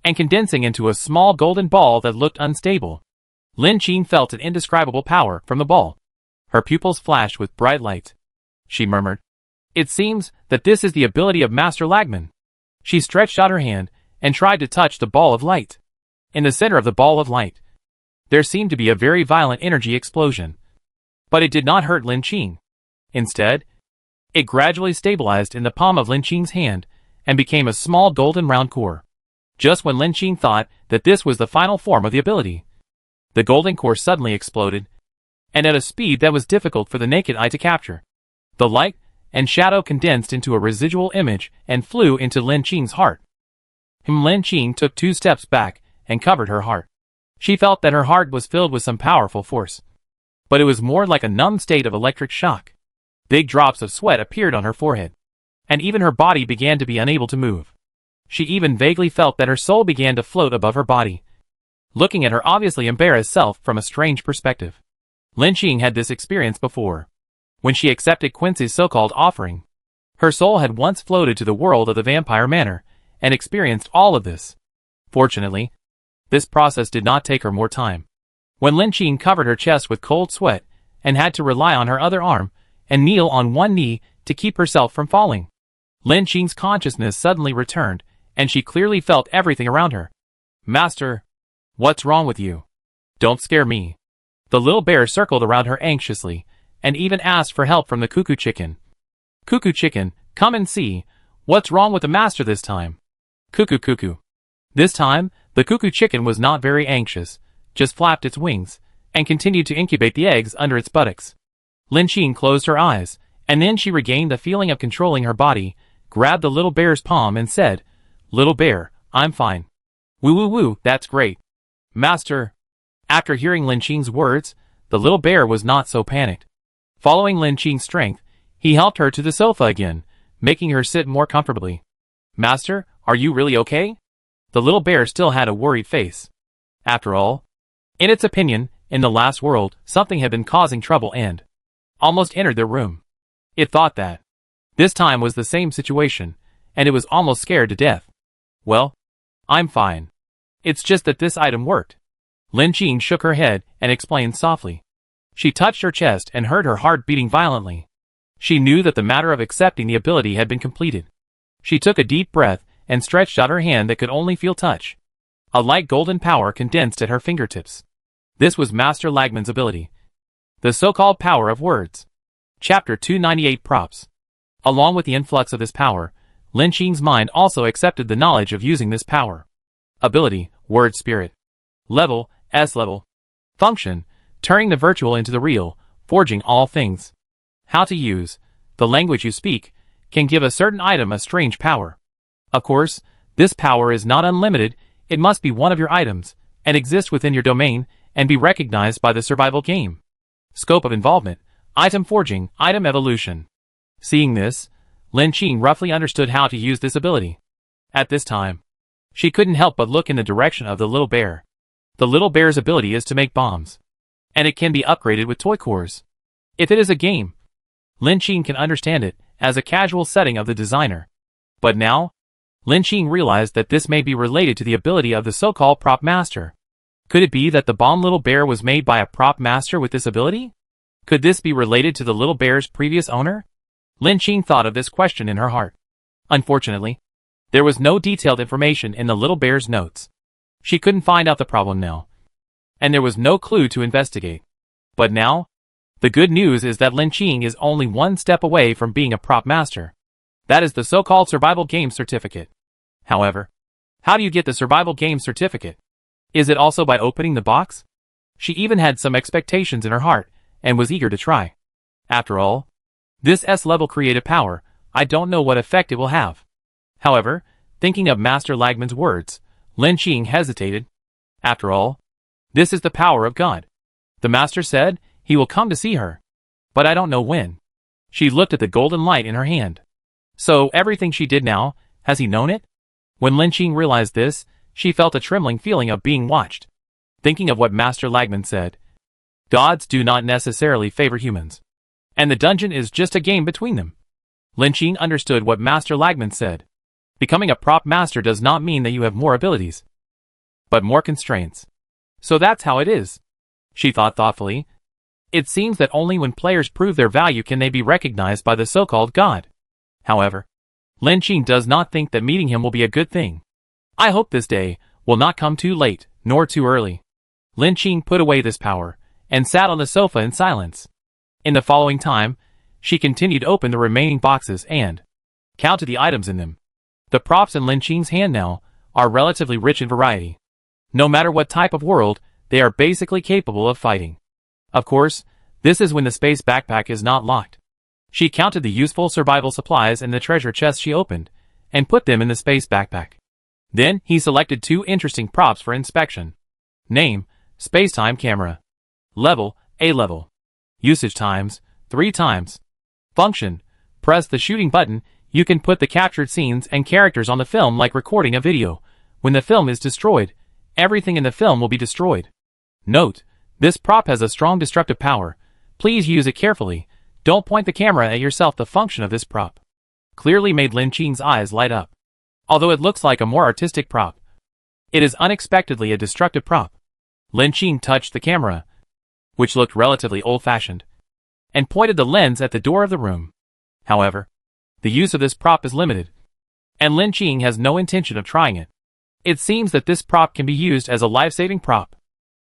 and condensing into a small golden ball that looked unstable. Lin Qing felt an indescribable power from the ball. Her pupils flashed with bright light. She murmured, "It seems that this is the ability of Master Lagman." She stretched out her hand and tried to touch the ball of light. In the center of the ball of light, there seemed to be a very violent energy explosion. But it did not hurt Lin Qing. Instead, it gradually stabilized in the palm of Lin Qing's hand and became a small golden round core. Just when Lin Qing thought that this was the final form of the ability, the golden core suddenly exploded, and at a speed that was difficult for the naked eye to capture. The light and shadow condensed into a residual image and flew into Lin Qing's heart. Lin Qing took 2 steps back and covered her heart. She felt that her heart was filled with some powerful force, but it was more like a numb state of electric shock. Big drops of sweat appeared on her forehead, and even her body began to be unable to move. She even vaguely felt that her soul began to float above her body, looking at her obviously embarrassed self from a strange perspective. Lin Qing had this experience before, when she accepted Quincy's so-called offering. Her soul had once floated to the world of the vampire manor, and experienced all of this. Fortunately, this process did not take her more time. When Lin Qing covered her chest with cold sweat, and had to rely on her other arm, and kneel on one knee to keep herself from falling, Lin Qing's consciousness suddenly returned, and she clearly felt everything around her. "Master, what's wrong with you? Don't scare me." The little bear circled around her anxiously, and even asked for help from the cuckoo chicken. "Cuckoo chicken, come and see. What's wrong with the master this time?" "Cuckoo cuckoo." This time, the cuckoo chicken was not very anxious, just flapped its wings, and continued to incubate the eggs under its buttocks. Lin Qing closed her eyes, and then she regained the feeling of controlling her body, grabbed the little bear's palm and said, "Little bear, I'm fine." "Woo woo woo, that's great. Master." After hearing Lin Qing's words, the little bear was not so panicked. Following Lin Qing's strength, he helped her to the sofa again, making her sit more comfortably. "Master, are you really okay?" The little bear still had a worried face. After all, in its opinion, in the last world, something had been causing trouble and almost entered their room. It thought that this time was the same situation, and it was almost scared to death. "Well, I'm fine. It's just that this item worked." Lin Qing shook her head and explained softly. She touched her chest and heard her heart beating violently. She knew that the matter of accepting the ability had been completed. She took a deep breath and stretched out her hand that could only feel touch. A light golden power condensed at her fingertips. This was Master Lagman's ability, the so-called power of words. Chapter 298 Props. Along with the influx of this power, Lin Qing's mind also accepted the knowledge of using this power. Ability, word spirit. Level, S level. Function, turning the virtual into the real, forging all things. How to use, the language you speak, can give a certain item a strange power. Of course, this power is not unlimited, it must be one of your items, and exist within your domain, and be recognized by the survival game. Scope of involvement, item forging, item evolution. Seeing this, Lin Qing roughly understood how to use this ability. At this time, she couldn't help but look in the direction of the little bear. The little bear's ability is to make bombs, and it can be upgraded with toy cores. If it is a game, Lin Qing can understand it as a casual setting of the designer. But now, Lin Qing realized that this may be related to the ability of the so-called prop master. Could it be that the bomb little bear was made by a prop master with this ability? Could this be related to the little bear's previous owner? Lin Qing thought of this question in her heart. Unfortunately, there was no detailed information in the little bear's notes. She couldn't find out the problem now, and there was no clue to investigate. But now, the good news is that Lin Qing is only one step away from being a prop master. That is the so-called survival game certificate. However, how do you get the survival game certificate? Is it also by opening the box? She even had some expectations in her heart, and was eager to try. After all, this S-level creative power, I don't know what effect it will have. However, thinking of Master Lagman's words, Lin Qing hesitated. After all, this is the power of God. The master said he will come to see her, but I don't know when. She looked at the golden light in her hand. So everything she did now, has he known it? When Lin Qing realized this, she felt a trembling feeling of being watched. Thinking of what Master Lagman said, gods do not necessarily favor humans, and the dungeon is just a game between them. Lin Qing understood what Master Lagman said. Becoming a prop master does not mean that you have more abilities, but more constraints. So that's how it is, she thought thoughtfully. It seems that only when players prove their value can they be recognized by the so-called god. However, Lin Qing does not think that meeting him will be a good thing. I hope this day will not come too late, nor too early. Lin Qing put away this power, and sat on the sofa in silence. In the following time, she continued to open the remaining boxes and counted the items in them. The props in Lin Qing's hand now are relatively rich in variety. No matter what type of world, they are basically capable of fighting. Of course, this is when the space backpack is not locked. She counted the useful survival supplies in the treasure chest she opened, and put them in the space backpack. Then, he selected 2 interesting props for inspection. Name, Spacetime Camera. Level, A level. Usage times, 3 times. Function, press the shooting button, you can put the captured scenes and characters on the film like recording a video. When the film is destroyed, everything in the film will be destroyed. Note, this prop has a strong destructive power. Please use it carefully. Don't point the camera at yourself. The function of this prop clearly made Lin Qing's eyes light up. Although it looks like a more artistic prop, it is unexpectedly a destructive prop. Lin Qing touched the camera, which looked relatively old-fashioned, and pointed the lens at the door of the room. However, the use of this prop is limited, and Lin Qing has no intention of trying it. It seems that this prop can be used as a life-saving prop.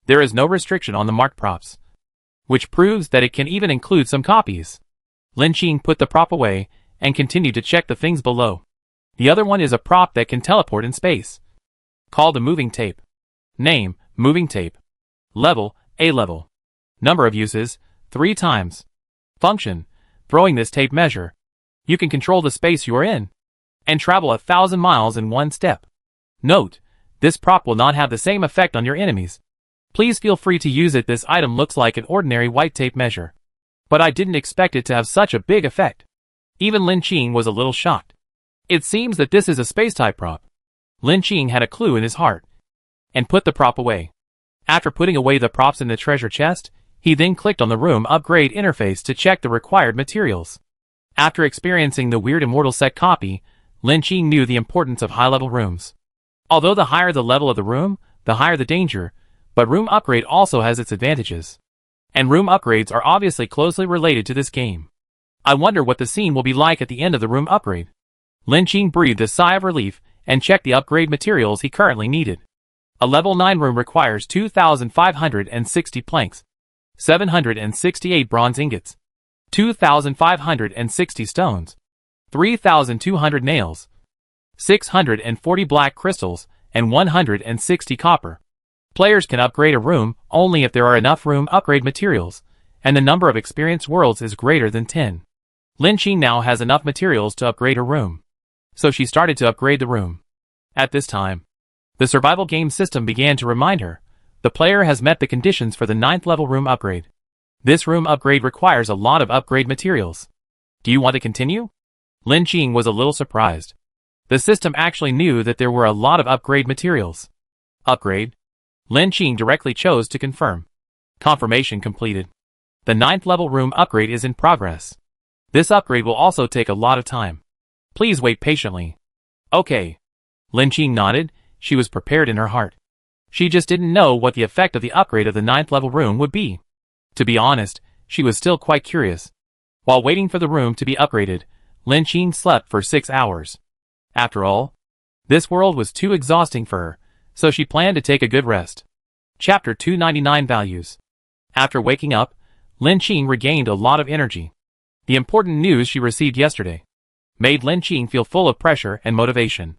There is no restriction on the marked props, which proves that it can even include some copies. Lin Qing put the prop away and continued to check the things below. The other one is a prop that can teleport in space, called a moving tape. Name, Moving Tape. Level, A level. Number of uses, 3 times. Function, throwing this tape measure. You can control the space you are in, and travel 1,000 miles in 1 step. Note, this prop will not have the same effect on your enemies. Please feel free to use it. This item looks like an ordinary white tape measure, but I didn't expect it to have such a big effect. Even Lin Qing was a little shocked. It seems that this is a space-type prop. Lin Qing had a clue in his heart, and put the prop away. After putting away the props in the treasure chest, he then clicked on the room upgrade interface to check the required materials. After experiencing the weird Immortal Set copy, Lin Qing knew the importance of high-level rooms. Although the higher the level of the room, the higher the danger, but room upgrade also has its advantages. And room upgrades are obviously closely related to this game. I wonder what the scene will be like at the end of the room upgrade. Lin Qing breathed a sigh of relief and checked the upgrade materials he currently needed. A level 9 room requires 2,560 planks, 768 bronze ingots, 2,560 stones, 3,200 nails, 640 black crystals, and 160 copper. Players can upgrade a room only if there are enough room upgrade materials, and the number of experienced worlds is greater than 10. Lin Qing now has enough materials to upgrade her room, so she started to upgrade the room. At this time, the survival game system began to remind her, the player has met the conditions for the 9th level room upgrade. This room upgrade requires a lot of upgrade materials. Do you want to continue? Lin Qing was a little surprised. The system actually knew that there were a lot of upgrade materials. Upgrade? Lin Qing directly chose to confirm. Confirmation completed. The 9th level room upgrade is in progress. This upgrade will also take a lot of time. Please wait patiently. Okay. Lin Qing nodded. She was prepared in her heart. She just didn't know what the effect of the upgrade of the 9th level room would be. To be honest, she was still quite curious. While waiting for the room to be upgraded, Lin Qing slept for 6 hours. After all, this world was too exhausting for her, so she planned to take a good rest. Chapter 299 Values. After waking up, Lin Qing regained a lot of energy. The important news she received yesterday made Lin Qing feel full of pressure and motivation.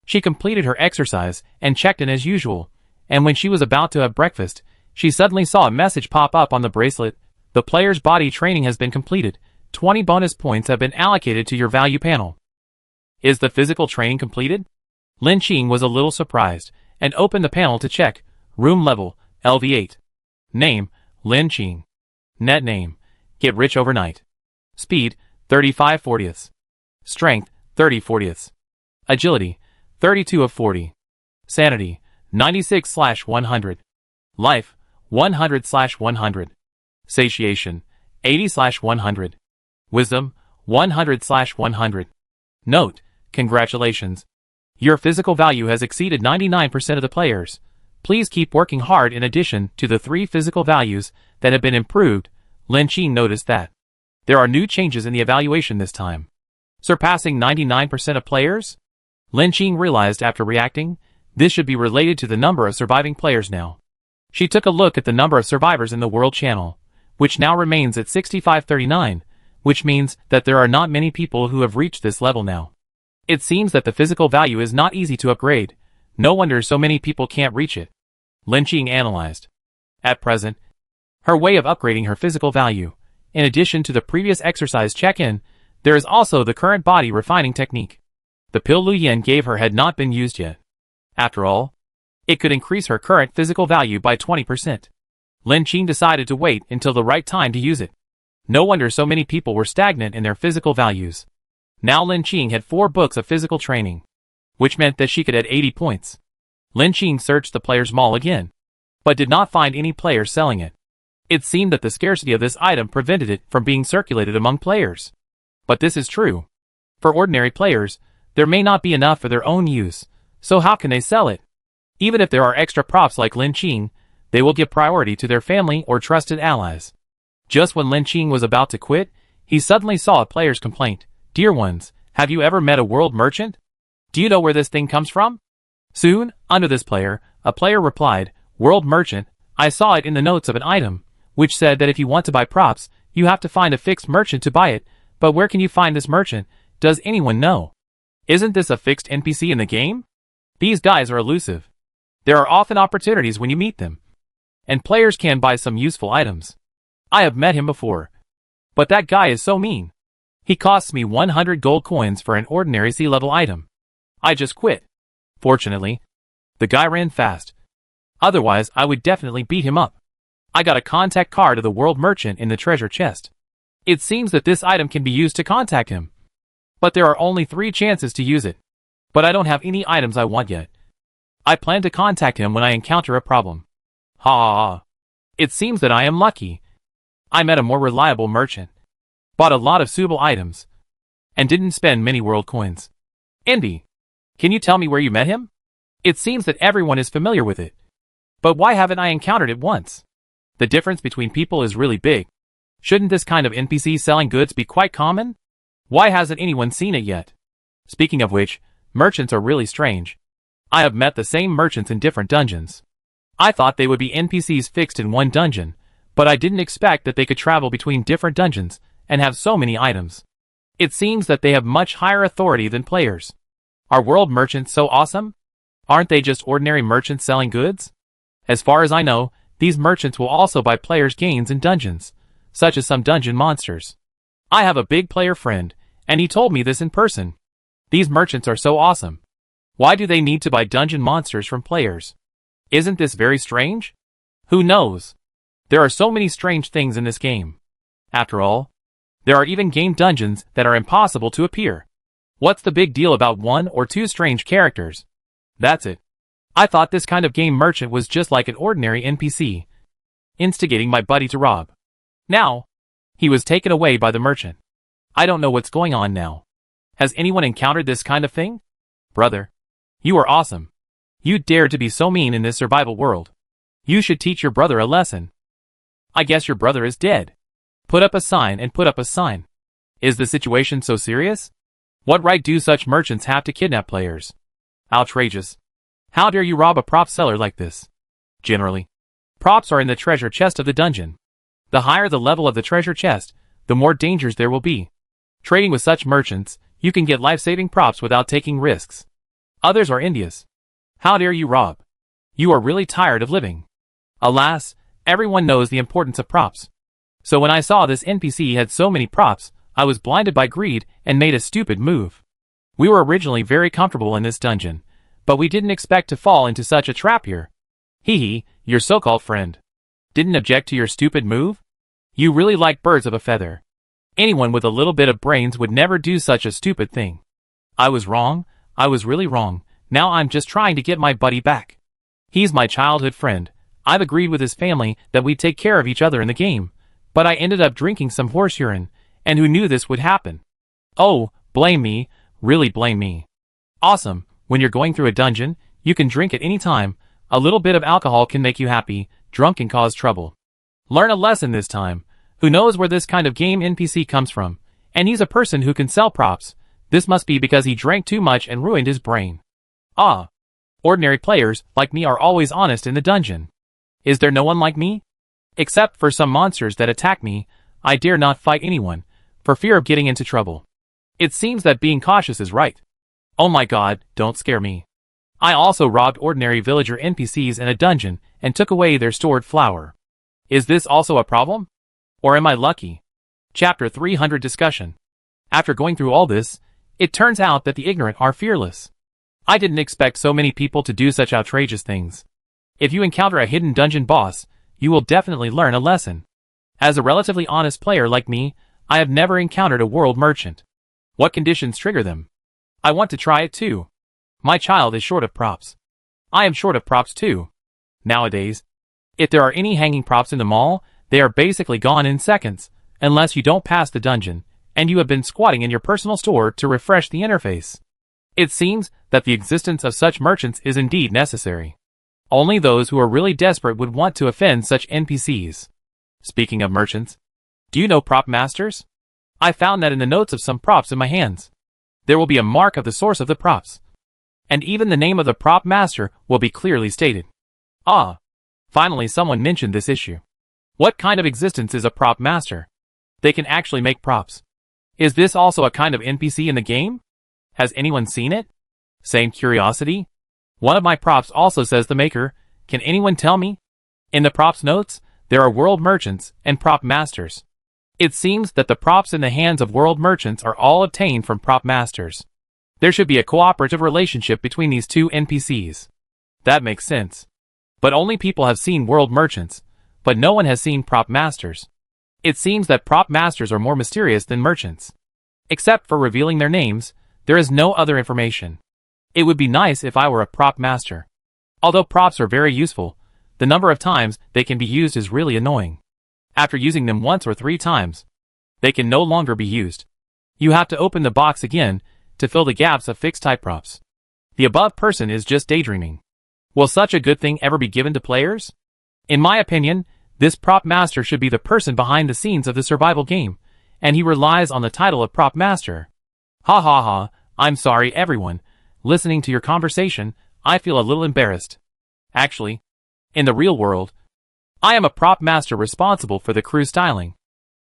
She completed her exercise and checked in as usual, and when she was about to have breakfast, she suddenly saw a message pop up on the bracelet. The player's body training has been completed. 20 bonus points have been allocated to your value panel. Is the physical training completed? Lin Qing was a little surprised, and opened the panel to check. Room level, LV8. Name, Lin Qing. Net name, get rich overnight. Speed, 35 40ths. Strength, 30 40ths. Agility, 32 of 40. Sanity, 96/100. Life, 100/100. Satiation, 80/100. Wisdom, 100/100. Note, congratulations. Your physical value has exceeded 99% of the players. Please keep working hard. In addition to the 3 physical values that have been improved, Lin Qing noticed that there are new changes in the evaluation this time, surpassing 99% of players. Lin Qing realized after reacting, this should be related to the number of surviving players now. She took a look at the number of survivors in the world channel, which now remains at 6539, which means that there are not many people who have reached this level now. It seems that the physical value is not easy to upgrade. No wonder so many people can't reach it. Lin Qing analyzed. At present, her way of upgrading her physical value, in addition to the previous exercise check-in, there is also the current body refining technique. The pill Lu Yen gave her had not been used yet. After all, it could increase her current physical value by 20%. Lin Qing decided to wait until the right time to use it. No wonder so many people were stagnant in their physical values. Now Lin Qing had 4 books of physical training, which meant that she could add 80 points. Lin Qing searched the players' mall again, but did not find any players selling it. It seemed that the scarcity of this item prevented it from being circulated among players. But this is true. For ordinary players, there may not be enough for their own use, so how can they sell it? Even if there are extra props like Lin Qing, they will give priority to their family or trusted allies. Just when Lin Qing was about to quit, he suddenly saw a player's complaint. Dear ones, have you ever met a world merchant? Do you know where this thing comes from? Soon, under this player, a player replied, World merchant, I saw it in the notes of an item, which said that if you want to buy props, you have to find a fixed merchant to buy it, but where can you find this merchant? Does anyone know? Isn't this a fixed NPC in the game? These guys are elusive. There are often opportunities when you meet them, and players can buy some useful items. I have met him before, but that guy is so mean. He costs me 100 gold coins for an ordinary C-level item. I just quit. Fortunately, the guy ran fast. Otherwise, I would definitely beat him up. I got a contact card of the world merchant in the treasure chest. It seems that this item can be used to contact him. But there are only 3 chances to use it. But I don't have any items I want yet. I plan to contact him when I encounter a problem. Ha ha ha. It seems that I am lucky. I met a more reliable merchant, bought a lot of suitable items, and didn't spend many world coins. Envy. Can you tell me where you met him? It seems that everyone is familiar with it. But why haven't I encountered it once? The difference between people is really big. Shouldn't this kind of NPC selling goods be quite common? Why hasn't anyone seen it yet? Speaking of which, merchants are really strange. I have met the same merchants in different dungeons. I thought they would be NPCs fixed in one dungeon, but I didn't expect that they could travel between different dungeons and have so many items. It seems that they have much higher authority than players. Are world merchants so awesome? Aren't they just ordinary merchants selling goods? As far as I know, these merchants will also buy players' gains in dungeons, such as some dungeon monsters. I have a big player friend, and he told me this in person. These merchants are so awesome. Why do they need to buy dungeon monsters from players? Isn't this very strange? Who knows? There are so many strange things in this game. After all, there are even game dungeons that are impossible to appear. What's the big deal about 1 or 2 strange characters? That's it. I thought this kind of game merchant was just like an ordinary NPC, instigating my buddy to rob. Now, he was taken away by the merchant. I don't know what's going on now. Has anyone encountered this kind of thing? Brother, you are awesome. You dared to be so mean in this survival world. You should teach your brother a lesson. I guess your brother is dead. Put up a sign and put up a sign. Is the situation so serious? What right do such merchants have to kidnap players? Outrageous. How dare you rob a prop seller like this? Generally, props are in the treasure chest of the dungeon. The higher the level of the treasure chest, the more dangers there will be. Trading with such merchants, you can get life-saving props without taking risks. Others are envious. How dare you rob? You are really tired of living. Alas, everyone knows the importance of props. So when I saw this NPC had so many props, I was blinded by greed and made a stupid move. We were originally very comfortable in this dungeon, but we didn't expect to fall into such a trap here. Hee hee, your so-called friend didn't object to your stupid move? You really like birds of a feather. Anyone with a little bit of brains would never do such a stupid thing. I was wrong, I was really wrong. Now I'm just trying to get my buddy back. He's my childhood friend. I've agreed with his family that we'd take care of each other in the game, but I ended up drinking some horse urine, and who knew this would happen? Oh, blame me, really blame me. Awesome, when you're going through a dungeon, you can drink at any time. A little bit of alcohol can make you happy, drunk can cause trouble. Learn a lesson this time. Who knows where this kind of game NPC comes from? And he's a person who can sell props. This must be because he drank too much and ruined his brain. Ah. Ordinary players, like me, are always honest in the dungeon. Is there no one like me? Except for some monsters that attack me, I dare not fight anyone, for fear of getting into trouble. It seems that being cautious is right. Oh my god, don't scare me. I also robbed ordinary villager NPCs in a dungeon and took away their stored flour. Is this also a problem? Or am I lucky? Chapter 300 Discussion. After going through all this, it turns out that the ignorant are fearless. I didn't expect so many people to do such outrageous things. If you encounter a hidden dungeon boss, you will definitely learn a lesson. As a relatively honest player like me, I have never encountered a world merchant. What conditions trigger them? I want to try it too. My child is short of props. I am short of props too. Nowadays, if there are any hanging props in the mall, they are basically gone in seconds, unless you don't pass the dungeon, and you have been squatting in your personal store to refresh the interface. It seems that the existence of such merchants is indeed necessary. Only those who are really desperate would want to offend such NPCs. Speaking of merchants, do you know prop masters? I found that in the notes of some props in my hands. There will be a mark of the source of the props. And even the name of the prop master will be clearly stated. Ah. Finally someone mentioned this issue. What kind of existence is a prop master? They can actually make props. Is this also a kind of NPC in the game? Has anyone seen it? Same curiosity? One of my props also says the maker. Can anyone tell me? In the props notes, there are world merchants and prop masters. It seems that the props in the hands of world merchants are all obtained from prop masters. There should be a cooperative relationship between these two NPCs. That makes sense. But only people have seen world merchants, but no one has seen prop masters. It seems that prop masters are more mysterious than merchants. Except for revealing their names, there is no other information. It would be nice if I were a prop master. Although props are very useful, the number of times they can be used is really annoying. After using them once or 3 times, they can no longer be used. You have to open the box again to fill the gaps of fixed type props. The above person is just daydreaming. Will such a good thing ever be given to players? In my opinion, this prop master should be the person behind the scenes of the survival game, and he relies on the title of prop master. Ha ha ha, I'm sorry everyone. Listening to your conversation, I feel a little embarrassed. Actually, in the real world, I am a prop master responsible for the crew styling.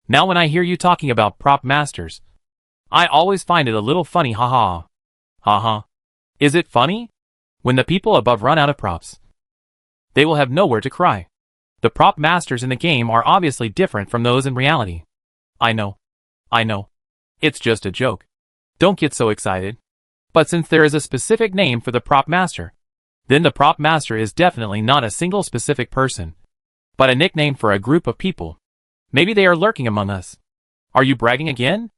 Now when I hear you talking about prop masters, I always find it a little funny, haha. Haha. Is it funny? When the people above run out of props, they will have nowhere to cry. The prop masters in the game are obviously different from those in reality. I know. It's just a joke. Don't get so excited. But since there is a specific name for the prop master, then the prop master is definitely not a single specific person, but a nickname for a group of people. Maybe they are lurking among us. Are you bragging again?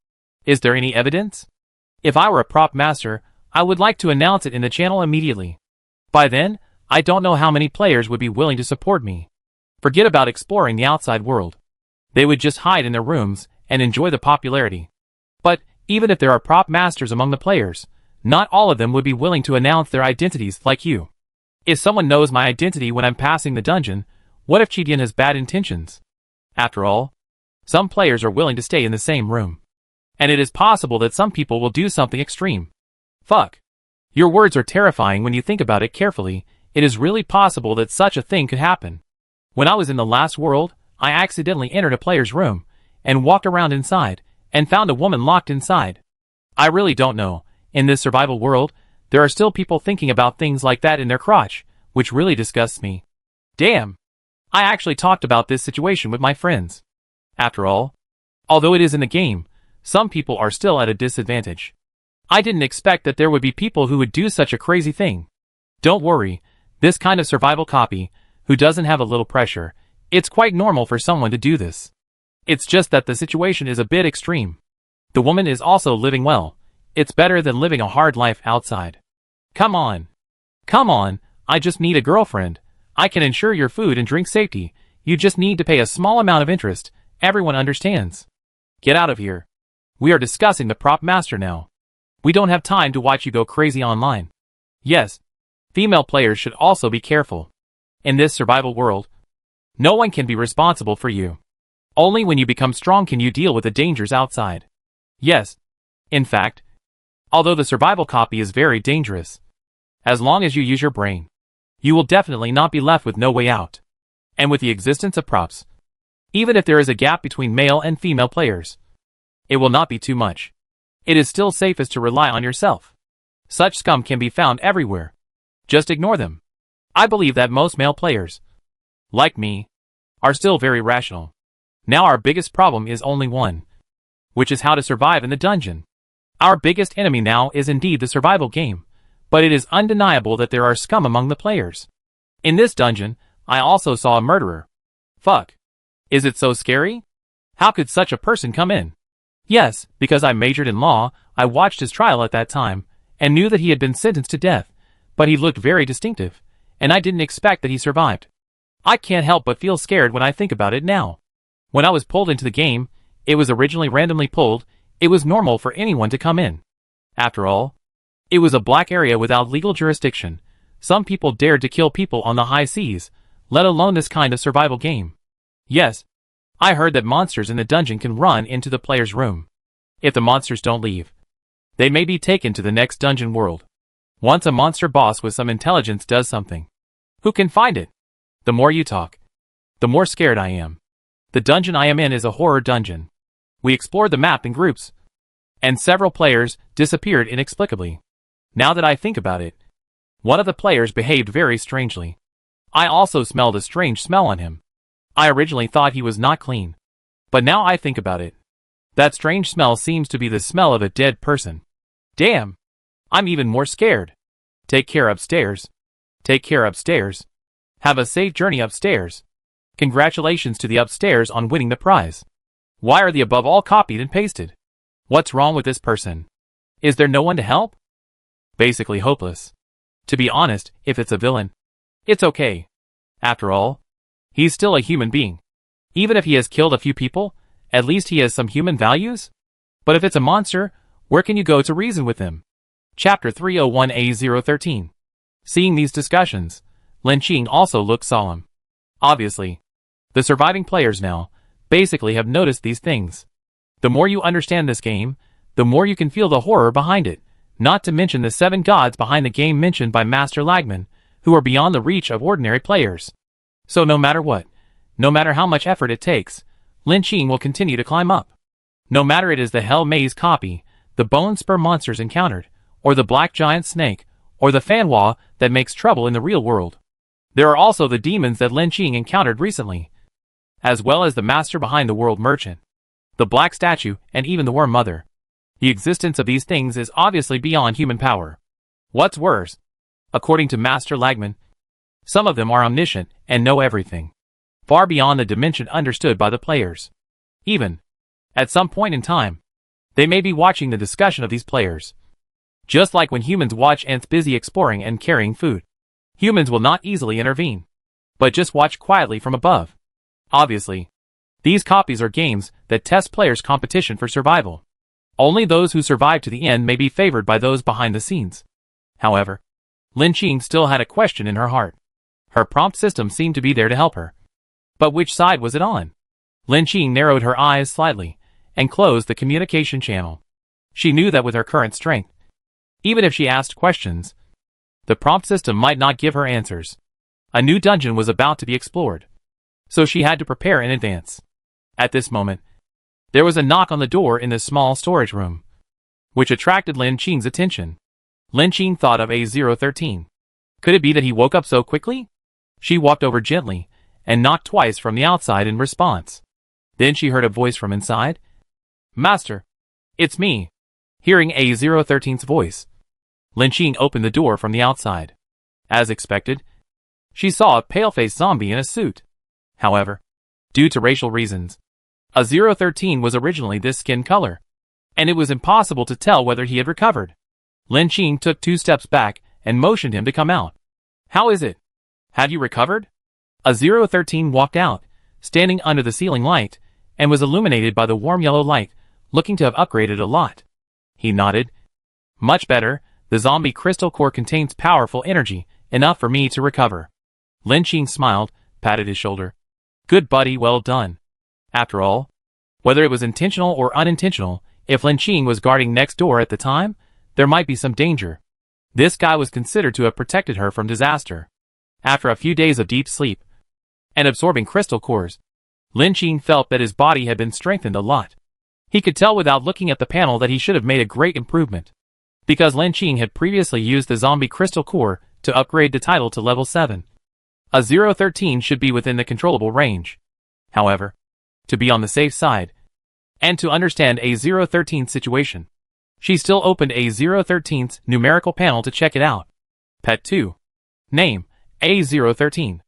Is there any evidence? If I were a prop master, I would like to announce it in the channel immediately. By then, I don't know how many players would be willing to support me. Forget about exploring the outside world. They would just hide in their rooms and enjoy the popularity. But even if there are prop masters among the players, not all of them would be willing to announce their identities like you. If someone knows my identity when I'm passing the dungeon, what if Chidian has bad intentions? After all, some players are willing to stay in the same room. And it is possible that some people will do something extreme. Fuck. Your words are terrifying when you think about it carefully. It is really possible that such a thing could happen. When I was in the last world, I accidentally entered a player's room, and walked around inside, and found a woman locked inside. I really don't know. In this survival world, there are still people thinking about things like that in their crotch, which really disgusts me. Damn. I actually talked about this situation with my friends. After all, although it is in the game, some people are still at a disadvantage. I didn't expect that there would be people who would do such a crazy thing. Don't worry, this kind of survival copy, who doesn't have a little pressure, it's quite normal for someone to do this. It's just that the situation is a bit extreme. The woman is also living well. It's better than living a hard life outside. Come on, I just need a girlfriend. I can ensure your food and drink safety. You just need to pay a small amount of interest. Everyone understands. Get out of here. We are discussing the prop master now. We don't have time to watch you go crazy online. Yes, female players should also be careful. In this survival world, no one can be responsible for you. Only when you become strong can you deal with the dangers outside. Yes. In fact, although the survival copy is very dangerous, as long as you use your brain, you will definitely not be left with no way out. And with the existence of props, even if there is a gap between male and female players, it will not be too much. It is still safest to rely on yourself. Such scum can be found everywhere. Just ignore them. I believe that most male players, like me, are still very rational. Now our biggest problem is only one, which is how to survive in the dungeon. Our biggest enemy now is indeed the survival game, but it is undeniable that there are scum among the players. In this dungeon, I also saw a murderer. Fuck. Is it so scary? How could such a person come in? Yes, because I majored in law, I watched his trial at that time, and knew that he had been sentenced to death, but he looked very distinctive, and I didn't expect that he survived. I can't help but feel scared when I think about it now. When I was pulled into the game, it was originally randomly pulled, it was normal for anyone to come in. After all, it was a black area without legal jurisdiction. Some people dared to kill people on the high seas, let alone this kind of survival game. Yes, I heard that monsters in the dungeon can run into the player's room. If the monsters don't leave, they may be taken to the next dungeon world. Once a monster boss with some intelligence does something, who can find it? The more you talk, the more scared I am. The dungeon I am in is a horror dungeon. We explored the map in groups, and several players disappeared inexplicably. Now that I think about it, one of the players behaved very strangely. I also smelled a strange smell on him. I originally thought he was not clean, but now I think about it, that strange smell seems to be the smell of a dead person. Damn! I'm even more scared. Take care upstairs. Take care upstairs. Have a safe journey upstairs. Congratulations to the upstairs on winning the prize. Why are the above all copied and pasted? What's wrong with this person? Is there no one to help? Basically hopeless. To be honest, if it's a villain, it's okay. After all, he's still a human being. Even if he has killed a few people, at least he has some human values. But if it's a monster, where can you go to reason with him? Chapter 301A013. Seeing these discussions, Lin Qing also looked solemn. Obviously, the surviving players now basically have noticed these things. The more you understand this game, the more you can feel the horror behind it, not to mention the 7 gods behind the game mentioned by Master Lagman, who are beyond the reach of ordinary players. So no matter what, no matter how much effort it takes, Lin Qing will continue to climb up. No matter it is the Hell Maze copy, the Bone Spur monsters encountered, or the Black Giant Snake, or the Fanwa that makes trouble in the real world. There are also the demons that Lin Qing encountered recently, as well as the master behind the World Merchant, the Black Statue, and even the Worm Mother. The existence of these things is obviously beyond human power. What's worse, according to Master Lagman, some of them are omniscient and know everything, far beyond the dimension understood by the players. Even, at some point in time, they may be watching the discussion of these players. Just like when humans watch ants busy exploring and carrying food. Humans will not easily intervene, but just watch quietly from above. Obviously, these copies are games that test players' competition for survival. Only those who survive to the end may be favored by those behind the scenes. However, Lin Qing still had a question in her heart. Her prompt system seemed to be there to help her. But which side was it on? Lin Qing narrowed her eyes slightly and closed the communication channel. She knew that with her current strength, even if she asked questions, the prompt system might not give her answers. A new dungeon was about to be explored, so she had to prepare in advance. At this moment, there was a knock on the door in the small storage room, which attracted Lin Qing's attention. Lin Qing thought of A013. Could it be that he woke up so quickly? She walked over gently and knocked twice from the outside in response. Then she heard a voice from inside. Master, it's me. Hearing A013's voice, Lin Qing opened the door from the outside. As expected, she saw a pale-faced zombie in a suit. However, due to racial reasons, A013 was originally this skin color, and it was impossible to tell whether he had recovered. Lin Qing took 2 steps back and motioned him to come out. How is it? Have you recovered? A013 walked out, standing under the ceiling light, and was illuminated by the warm yellow light, looking to have upgraded a lot. He nodded. Much better. The zombie crystal core contains powerful energy, enough for me to recover. Lin Qing smiled, patted his shoulder. Good buddy, well done. After all, whether it was intentional or unintentional, if Lin Qing was guarding next door at the time, there might be some danger. This guy was considered to have protected her from disaster. After a few days of deep sleep and absorbing crystal cores, Lin Qing felt that his body had been strengthened a lot. He could tell without looking at the panel that he should have made a great improvement, because Lin Qing had previously used the zombie crystal core to upgrade the title to level 7. A 013 should be within the controllable range. However, to be on the safe side, and to understand a 013 situation, she still opened a 013's numerical panel to check it out. Pet 2. Name, A013.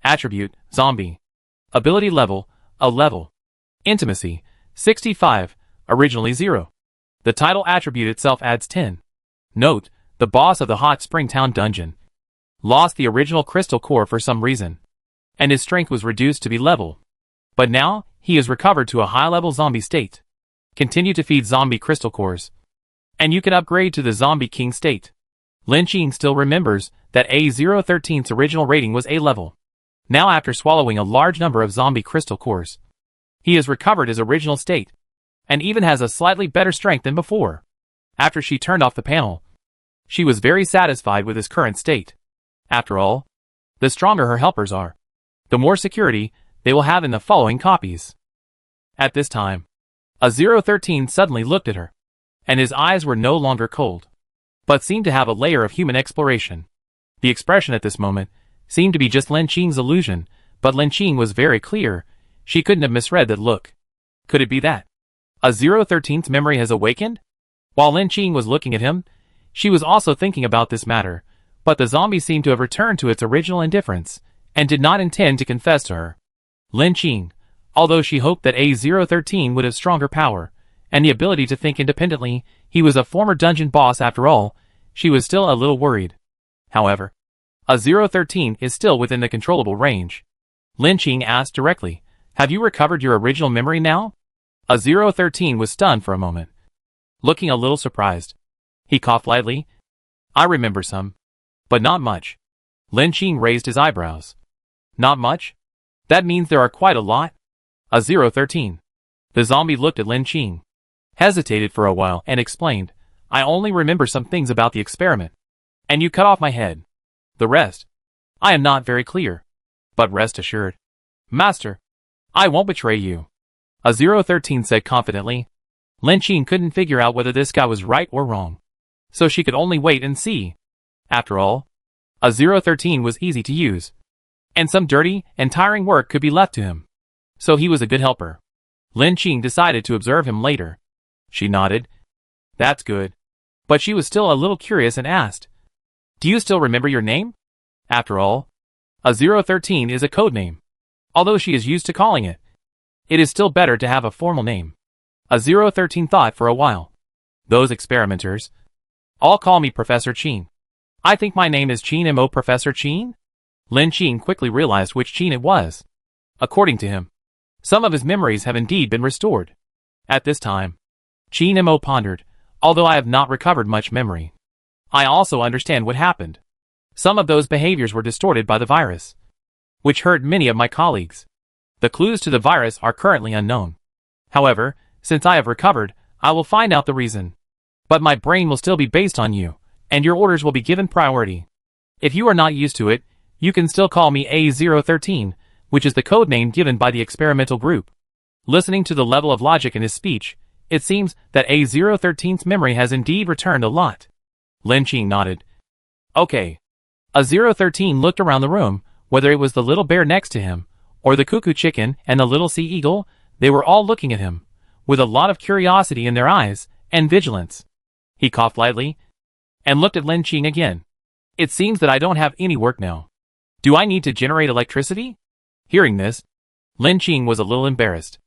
Attribute, Zombie. Ability level, A level. Intimacy, 65, originally 0. The title attribute itself adds 10. Note, the boss of the Hot Spring Town dungeon lost the original crystal core for some reason, and his strength was reduced to be level. But now, he is recovered to a high-level zombie state. Continue to feed zombie crystal cores, and you can upgrade to the Zombie King state. Lin Qing still remembers that A013's original rating was A level. Now after swallowing a large number of zombie crystal cores, he has recovered his original state, and even has a slightly better strength than before. After she turned off the panel, she was very satisfied with his current state. After all, the stronger her helpers are, the more security they will have in the following copies. At this time, a 013 suddenly looked at her, and his eyes were no longer cold, but seemed to have a layer of human exploration. The expression at this moment seemed to be just Lin Qing's illusion, but Lin Qing was very clear. She couldn't have misread that look. Could it be that a 013's memory has awakened? While Lin Qing was looking at him, she was also thinking about this matter, but the zombie seemed to have returned to its original indifference, and did not intend to confess to her. Lin Qing, although she hoped that A013 would have stronger power, and the ability to think independently, he was a former dungeon boss after all, she was still a little worried. However, a 013 is still within the controllable range. Lin Qing asked directly, "Have you recovered your original memory now?" A 013 was stunned for a moment, looking a little surprised. He coughed lightly. "I remember some, but not much." Lin Qing raised his eyebrows. "Not much? That means there are quite a lot?" A 013. The zombie looked at Lin Qing, hesitated for a while, and explained, "I only remember some things about the experiment, and you cut off my head. The rest, I am not very clear. But rest assured, Master, I won't betray you," a 013 said confidently. Lin Qing couldn't figure out whether this guy was right or wrong, so she could only wait and see. After all, a 013 was easy to use, and some dirty and tiring work could be left to him, so he was a good helper. Lin Qing decided to observe him later. She nodded. "That's good." But she was still a little curious and asked, "Do you still remember your name?" After all, a 013 is a code name. Although she is used to calling it, it is still better to have a formal name. A 013 thought for a while. "Those experimenters all call me Professor Qin. I think my name is Qin Mo Professor Qin?" Lin Qing quickly realized which Qin it was. According to him, some of his memories have indeed been restored. At this time, Qin Mo pondered, "Although I have not recovered much memory, I also understand what happened. Some of those behaviors were distorted by the virus, which hurt many of my colleagues. The clues to the virus are currently unknown. However, since I have recovered, I will find out the reason. But my brain will still be based on you, and your orders will be given priority. If you are not used to it, you can still call me A013, which is the code name given by the experimental group." Listening to the level of logic in his speech, it seems that A013's memory has indeed returned a lot. Lin Qing nodded. "Okay." A 013 looked around the room, whether it was the little bear next to him, or the cuckoo chicken and the little sea eagle, they were all looking at him, with a lot of curiosity in their eyes, and vigilance. He coughed lightly, and looked at Lin Qing again. "It seems that I don't have any work now. Do I need to generate electricity?" Hearing this, Lin Qing was a little embarrassed.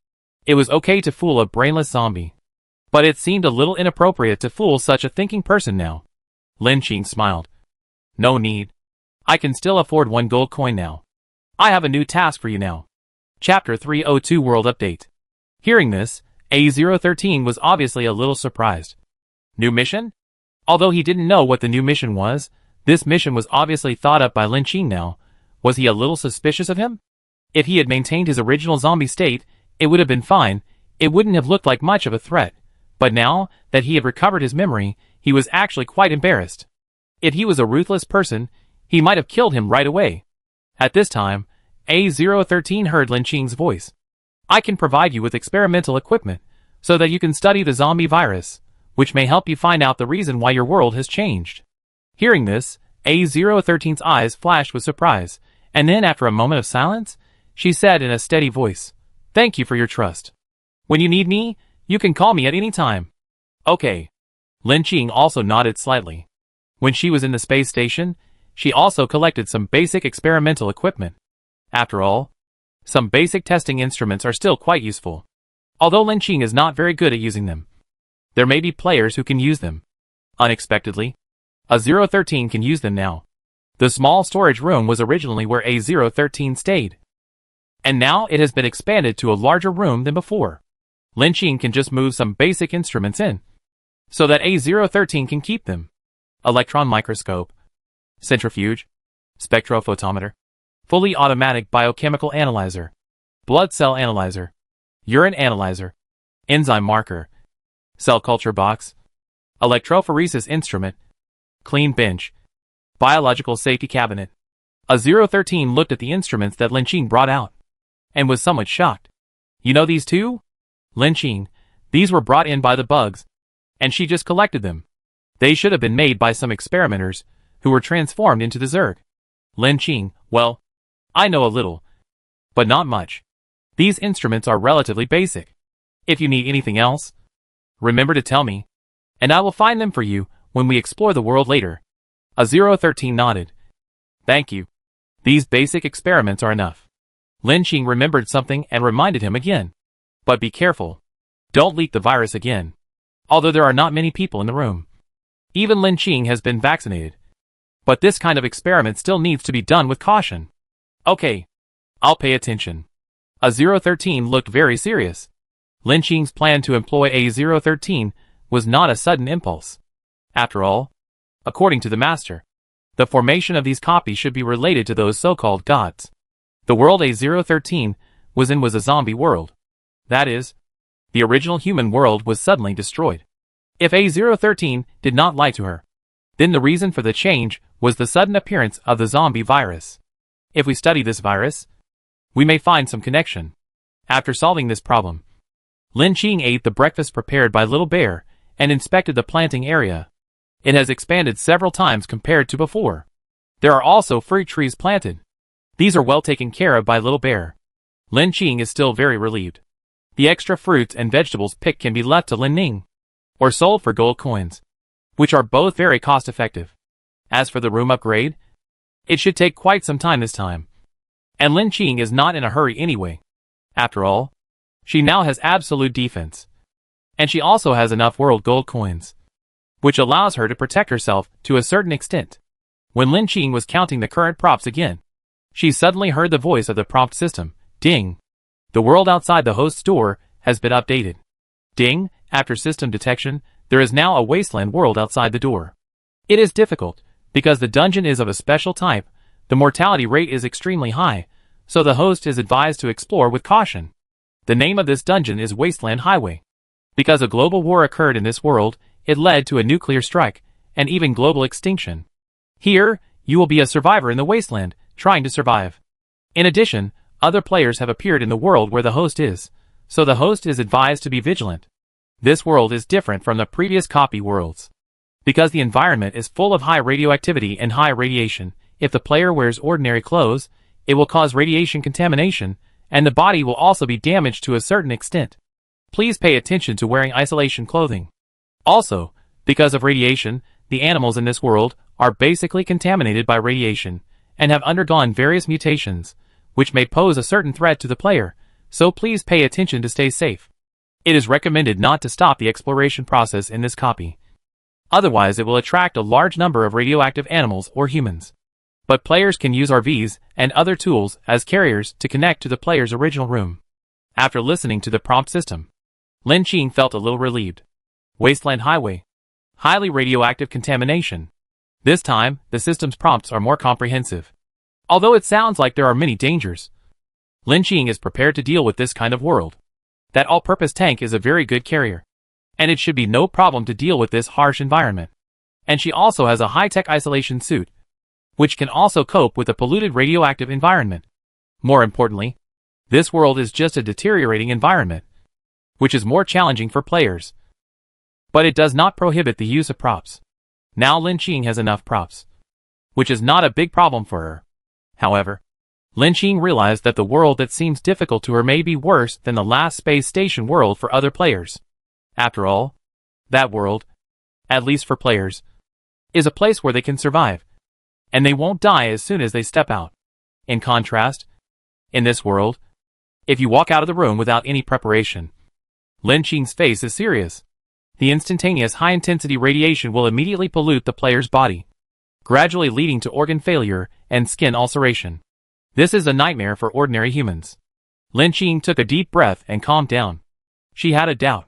It was okay to fool a brainless zombie, but it seemed a little inappropriate to fool such a thinking person now. Lin Qing smiled. "No need. I can still afford 1 gold coin now. I have a new task for you now." Chapter 302 World Update. Hearing this, A013 was obviously a little surprised. New mission? Although he didn't know what the new mission was, this mission was obviously thought up by Lin Qing now. Was he a little suspicious of him? If he had maintained his original zombie state, It would have been fine, it wouldn't have looked like much of a threat, but now that he had recovered his memory, he was actually quite embarrassed. If he was a ruthless person, he might have killed him right away. At this time, A013 heard Lin Qing's voice. I can provide you with experimental equipment, so that you can study the zombie virus, which may help you find out the reason why your world has changed. Hearing this, A013's eyes flashed with surprise, and then after a moment of silence, she said in a steady voice, "Thank you for your trust. When you need me, you can call me at any time." Okay. Lin Qing also nodded slightly. When she was in the space station, she also collected some basic experimental equipment. After all, some basic testing instruments are still quite useful. Although Lin Qing is not very good at using them, there may be players who can use them. Unexpectedly, A013 can use them now. The small storage room was originally where A013 stayed, and now it has been expanded to a larger room than before. Lin Qing can just move some basic instruments in, so that A013 can keep them. Electron microscope, centrifuge, spectrophotometer, fully automatic biochemical analyzer, blood cell analyzer, urine analyzer, enzyme marker, cell culture box, electrophoresis instrument, clean bench, biological safety cabinet. A013 looked at the instruments that Lin Qing brought out, and was somewhat shocked. You know these too? Lin Qing, these were brought in by the bugs, and she just collected them. They should have been made by some experimenters, who were transformed into the Zerg. Lin Qing, well, I know a little, but not much. These instruments are relatively basic. If you need anything else, remember to tell me, and I will find them for you when we explore the world later. A013 nodded. Thank you. These basic experiments are enough. Lin Qing remembered something and reminded him again. But be careful. Don't leak the virus again. Although there are not many people in the room. Even Lin Qing has been vaccinated. But this kind of experiment still needs to be done with caution. Okay. I'll pay attention. A013 looked very serious. Lin Qing's plan to employ A013 was not a sudden impulse. After all, according to the master, the formation of these copies should be related to those so-called gods. The world A013 was in was a zombie world. That is, the original human world was suddenly destroyed. If A013 did not lie to her, then the reason for the change was the sudden appearance of the zombie virus. If we study this virus, we may find some connection. After solving this problem, Lin Qing ate the breakfast prepared by Little Bear and inspected the planting area. It has expanded several times compared to before. There are also fruit trees planted. These are well taken care of by Little Bear. Lin Qing is still very relieved. The extra fruits and vegetables picked can be left to Lin Ning, or sold for gold coins, which are both very cost-effective. As for the room upgrade, it should take quite some time this time. And Lin Qing is not in a hurry anyway. After all, she now has absolute defense. And she also has enough world gold coins, which allows her to protect herself to a certain extent. When Lin Qing was counting the current props again, she suddenly heard the voice of the prompt system. Ding! The world outside the host's door has been updated. Ding! After system detection, there is now a wasteland world outside the door. It is difficult, because the dungeon is of a special type, the mortality rate is extremely high, so the host is advised to explore with caution. The name of this dungeon is Wasteland Highway. Because a global war occurred in this world, it led to a nuclear strike, and even global extinction. Here, you will be a survivor in the wasteland, trying to survive. In addition, other players have appeared in the world where the host is, so the host is advised to be vigilant. This world is different from the previous copy worlds. Because the environment is full of high radioactivity and high radiation, if the player wears ordinary clothes, it will cause radiation contamination, and the body will also be damaged to a certain extent. Please pay attention to wearing isolation clothing. Also, because of radiation, the animals in this world are basically contaminated by radiation, and have undergone various mutations, which may pose a certain threat to the player, so please pay attention to stay safe. It is recommended not to stop the exploration process in this copy. Otherwise it will attract a large number of radioactive animals or humans. But players can use RVs and other tools as carriers to connect to the player's original room. After listening to the prompt system, Lin Qing felt a little relieved. Wasteland Highway. Highly radioactive contamination. This time, the system's prompts are more comprehensive. Although it sounds like there are many dangers, Lin Qing is prepared to deal with this kind of world. That all-purpose tank is a very good carrier, and it should be no problem to deal with this harsh environment. And she also has a high-tech isolation suit, which can also cope with a polluted radioactive environment. More importantly, this world is just a deteriorating environment, which is more challenging for players. But it does not prohibit the use of props. Now Lin Qing has enough props, which is not a big problem for her. However, Lin Qing realized that the world that seems difficult to her may be worse than the last space station world for other players. After all, that world, at least for players, is a place where they can survive, and they won't die as soon as they step out. In contrast, in this world, if you walk out of the room without any preparation, Lin Qing's face is serious. The instantaneous high-intensity radiation will immediately pollute the player's body, gradually leading to organ failure and skin ulceration. This is a nightmare for ordinary humans. Lin Qing took a deep breath and calmed down. She had a doubt,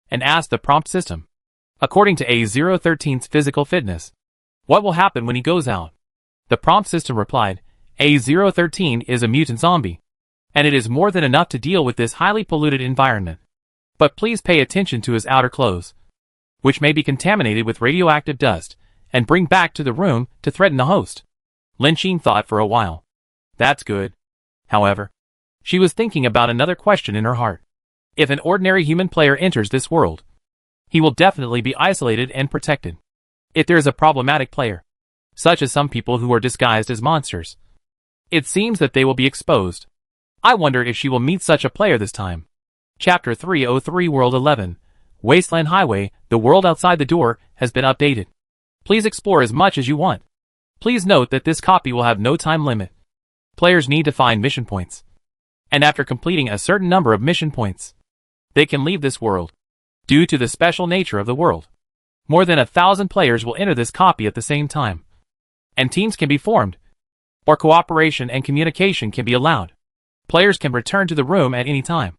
and asked the prompt system. According to A013's physical fitness, what will happen when he goes out? The prompt system replied, A013 is a mutant zombie, and it is more than enough to deal with this highly polluted environment. But please pay attention to his outer clothes, which may be contaminated with radioactive dust, and bring back to the room to threaten the host. Lin Qing thought for a while. That's good. However, she was thinking about another question in her heart. If an ordinary human player enters this world, he will definitely be isolated and protected. If there is a problematic player, such as some people who are disguised as monsters, it seems that they will be exposed. I wonder if she will meet such a player this time. Chapter 303 World 11, Wasteland Highway. The world outside the door has been updated. Please explore as much as you want. Please note that this copy will have no time limit. Players need to find mission points, and after completing a certain number of mission points, they can leave this world. Due to the special nature of the world, more than 1,000 players will enter this copy at the same time, and teams can be formed, or cooperation and communication can be allowed. Players can return to the room at any time,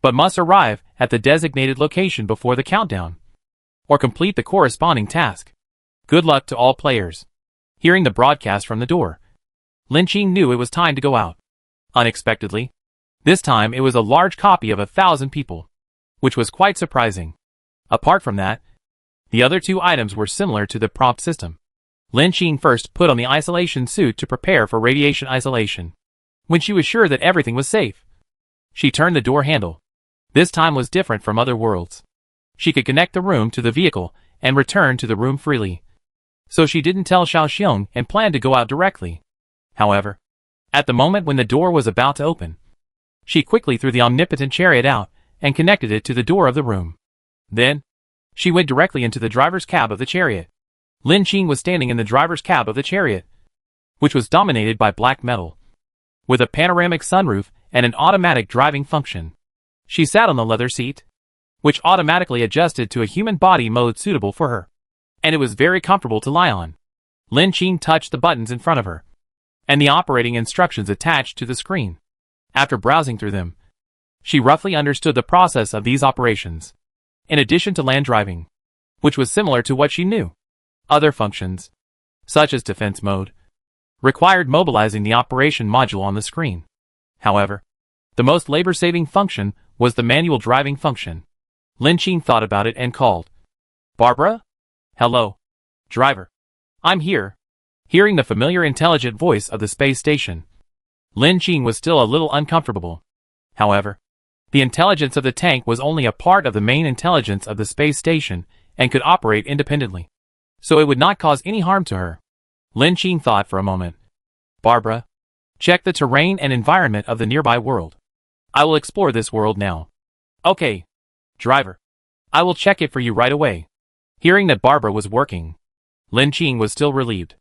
but must arrive at the designated location before the countdown, or complete the corresponding task. Good luck to all players. Hearing the broadcast from the door, Lin Qing knew it was time to go out. Unexpectedly, this time it was a large copy of 1,000 people, which was quite surprising. Apart from that, the other two items were similar to the prompt system. Lin Qing first put on the isolation suit to prepare for radiation isolation. When she was sure that everything was safe, she turned the door handle. This time was different from other worlds. She could connect the room to the vehicle and return to the room freely. So she didn't tell Xiao Xiong and planned to go out directly. However, at the moment when the door was about to open, she quickly threw the omnipotent chariot out and connected it to the door of the room. Then, she went directly into the driver's cab of the chariot. Lin Qing was standing in the driver's cab of the chariot, which was dominated by black metal, with a panoramic sunroof and an automatic driving function. She sat on the leather seat, which automatically adjusted to a human body mode suitable for her, and it was very comfortable to lie on. Lin Qing touched the buttons in front of her, and the operating instructions attached to the screen. After browsing through them, she roughly understood the process of these operations. In addition to land driving, which was similar to what she knew, other functions, such as defense mode, required mobilizing the operation module on the screen. However, the most labor-saving function was the manual driving function. Lin Qing thought about it and called, "Barbara? Hello. Driver. I'm here." Hearing the familiar intelligent voice of the space station, Lin Qing was still a little uncomfortable. However, the intelligence of the tank was only a part of the main intelligence of the space station and could operate independently, so it would not cause any harm to her. Lin Qing thought for a moment. "Barbara, check the terrain and environment of the nearby world. I will explore this world now." "Okay, driver. I will check it for you right away." Hearing that Barbara was working, Lin Qing was still relieved.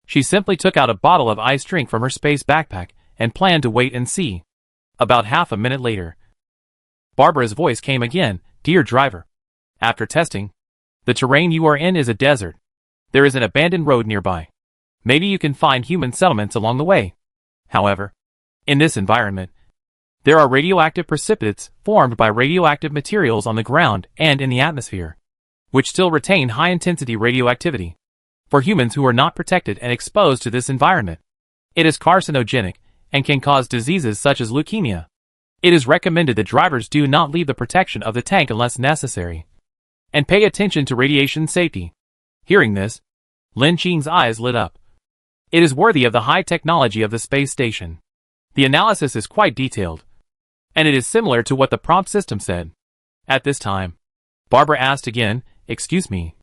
She simply took out a bottle of ice drink from her space backpack and planned to wait and see. About half a minute later, Barbara's voice came again, "Dear driver, after testing, the terrain you are in is a desert. There is an abandoned road nearby. Maybe you can find human settlements along the way. However, in this environment, there are radioactive precipitates formed by radioactive materials on the ground and in the atmosphere, which still retain high-intensity radioactivity. For humans who are not protected and exposed to this environment, it is carcinogenic and can cause diseases such as leukemia. It is recommended that drivers do not leave the protection of the tank unless necessary, and pay attention to radiation safety. Hearing this, Lin Qing's eyes lit up. It is worthy of the high technology of the space station. The analysis is quite detailed, and it is similar to what the prompt system said. At this time, Barbara asked again, "Excuse me,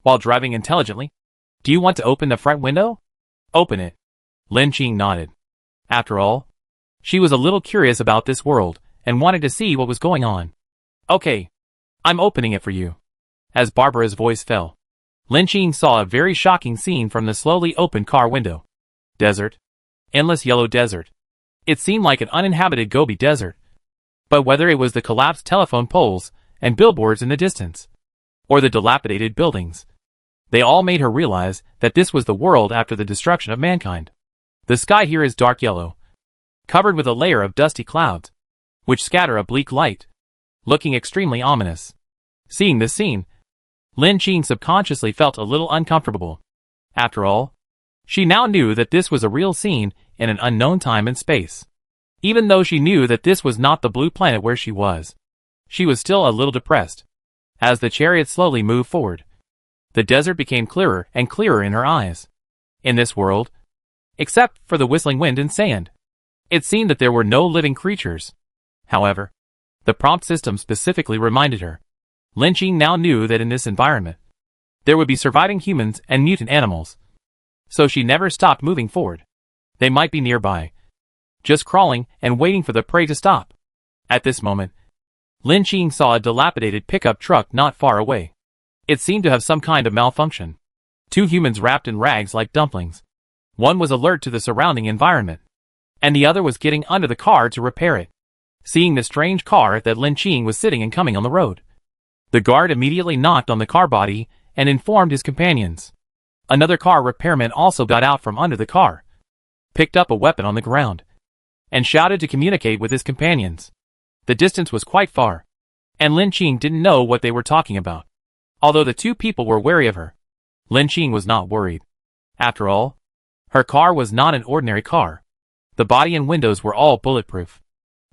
while driving intelligently, do you want to open the front window?" "Open it." Lin Qing nodded. After all, she was a little curious about this world and wanted to see what was going on. "Okay, I'm opening it for you." As Barbara's voice fell, Lin Qing saw a very shocking scene from the slowly opened car window. Desert. Endless yellow desert. It seemed like an uninhabited Gobi desert. But whether it was the collapsed telephone poles and billboards in the distance, or the dilapidated buildings, they all made her realize that this was the world after the destruction of mankind. The sky here is dark yellow, covered with a layer of dusty clouds, which scatter a bleak light, looking extremely ominous. Seeing this scene, Lin Qing subconsciously felt a little uncomfortable. After all, she now knew that this was a real scene in an unknown time and space. Even though she knew that this was not the blue planet where she was, she was still a little depressed. As the chariot slowly moved forward, the desert became clearer and clearer in her eyes. In this world, except for the whistling wind and sand, it seemed that there were no living creatures. However, the prompt system specifically reminded her. Lin Qing now knew that in this environment, there would be surviving humans and mutant animals. So she never stopped moving forward. They might be nearby, just crawling and waiting for the prey to stop. At this moment, Lin Qing saw a dilapidated pickup truck not far away. It seemed to have some kind of malfunction. Two humans wrapped in rags like dumplings. One was alert to the surrounding environment, and the other was getting under the car to repair it. Seeing the strange car that Lin Qing was sitting in coming on the road, the guard immediately knocked on the car body and informed his companions. Another car repairman also got out from under the car, picked up a weapon on the ground, and shouted to communicate with his companions. The distance was quite far, and Lin Qing didn't know what they were talking about. Although the two people were wary of her, Lin Qing was not worried. After all, her car was not an ordinary car. The body and windows were all bulletproof.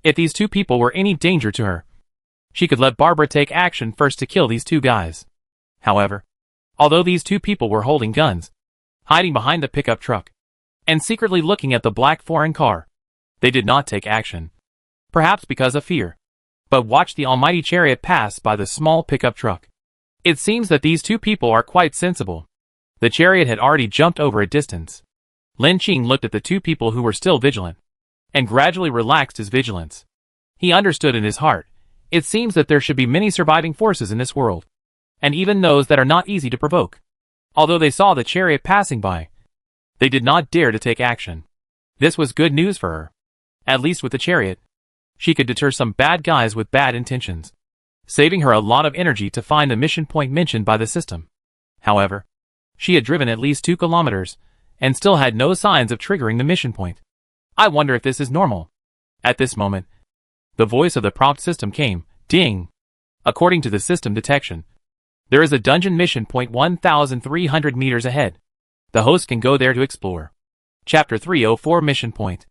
If these two people were any danger to her, she could let Barbara take action first to kill these two guys. However, although these two people were holding guns, hiding behind the pickup truck, and secretly looking at the black foreign car, they did not take action. Perhaps because of fear. But watch the almighty chariot pass by the small pickup truck. It seems that these two people are quite sensible. The chariot had already jumped over a distance. Lin Qing looked at the two people who were still vigilant, and gradually relaxed his vigilance. He understood in his heart, it seems that there should be many surviving forces in this world, and even those that are not easy to provoke. Although they saw the chariot passing by, they did not dare to take action. This was good news for her. At least with the chariot, she could deter some bad guys with bad intentions, saving her a lot of energy to find the mission point mentioned by the system. However, she had driven at least 2 kilometers, and still had no signs of triggering the mission point. I wonder if this is normal. At this moment, the voice of the prompt system came, ding. According to the system detection, there is a dungeon mission point 1,300 meters ahead. The host can go there to explore. Chapter 304 Mission Point.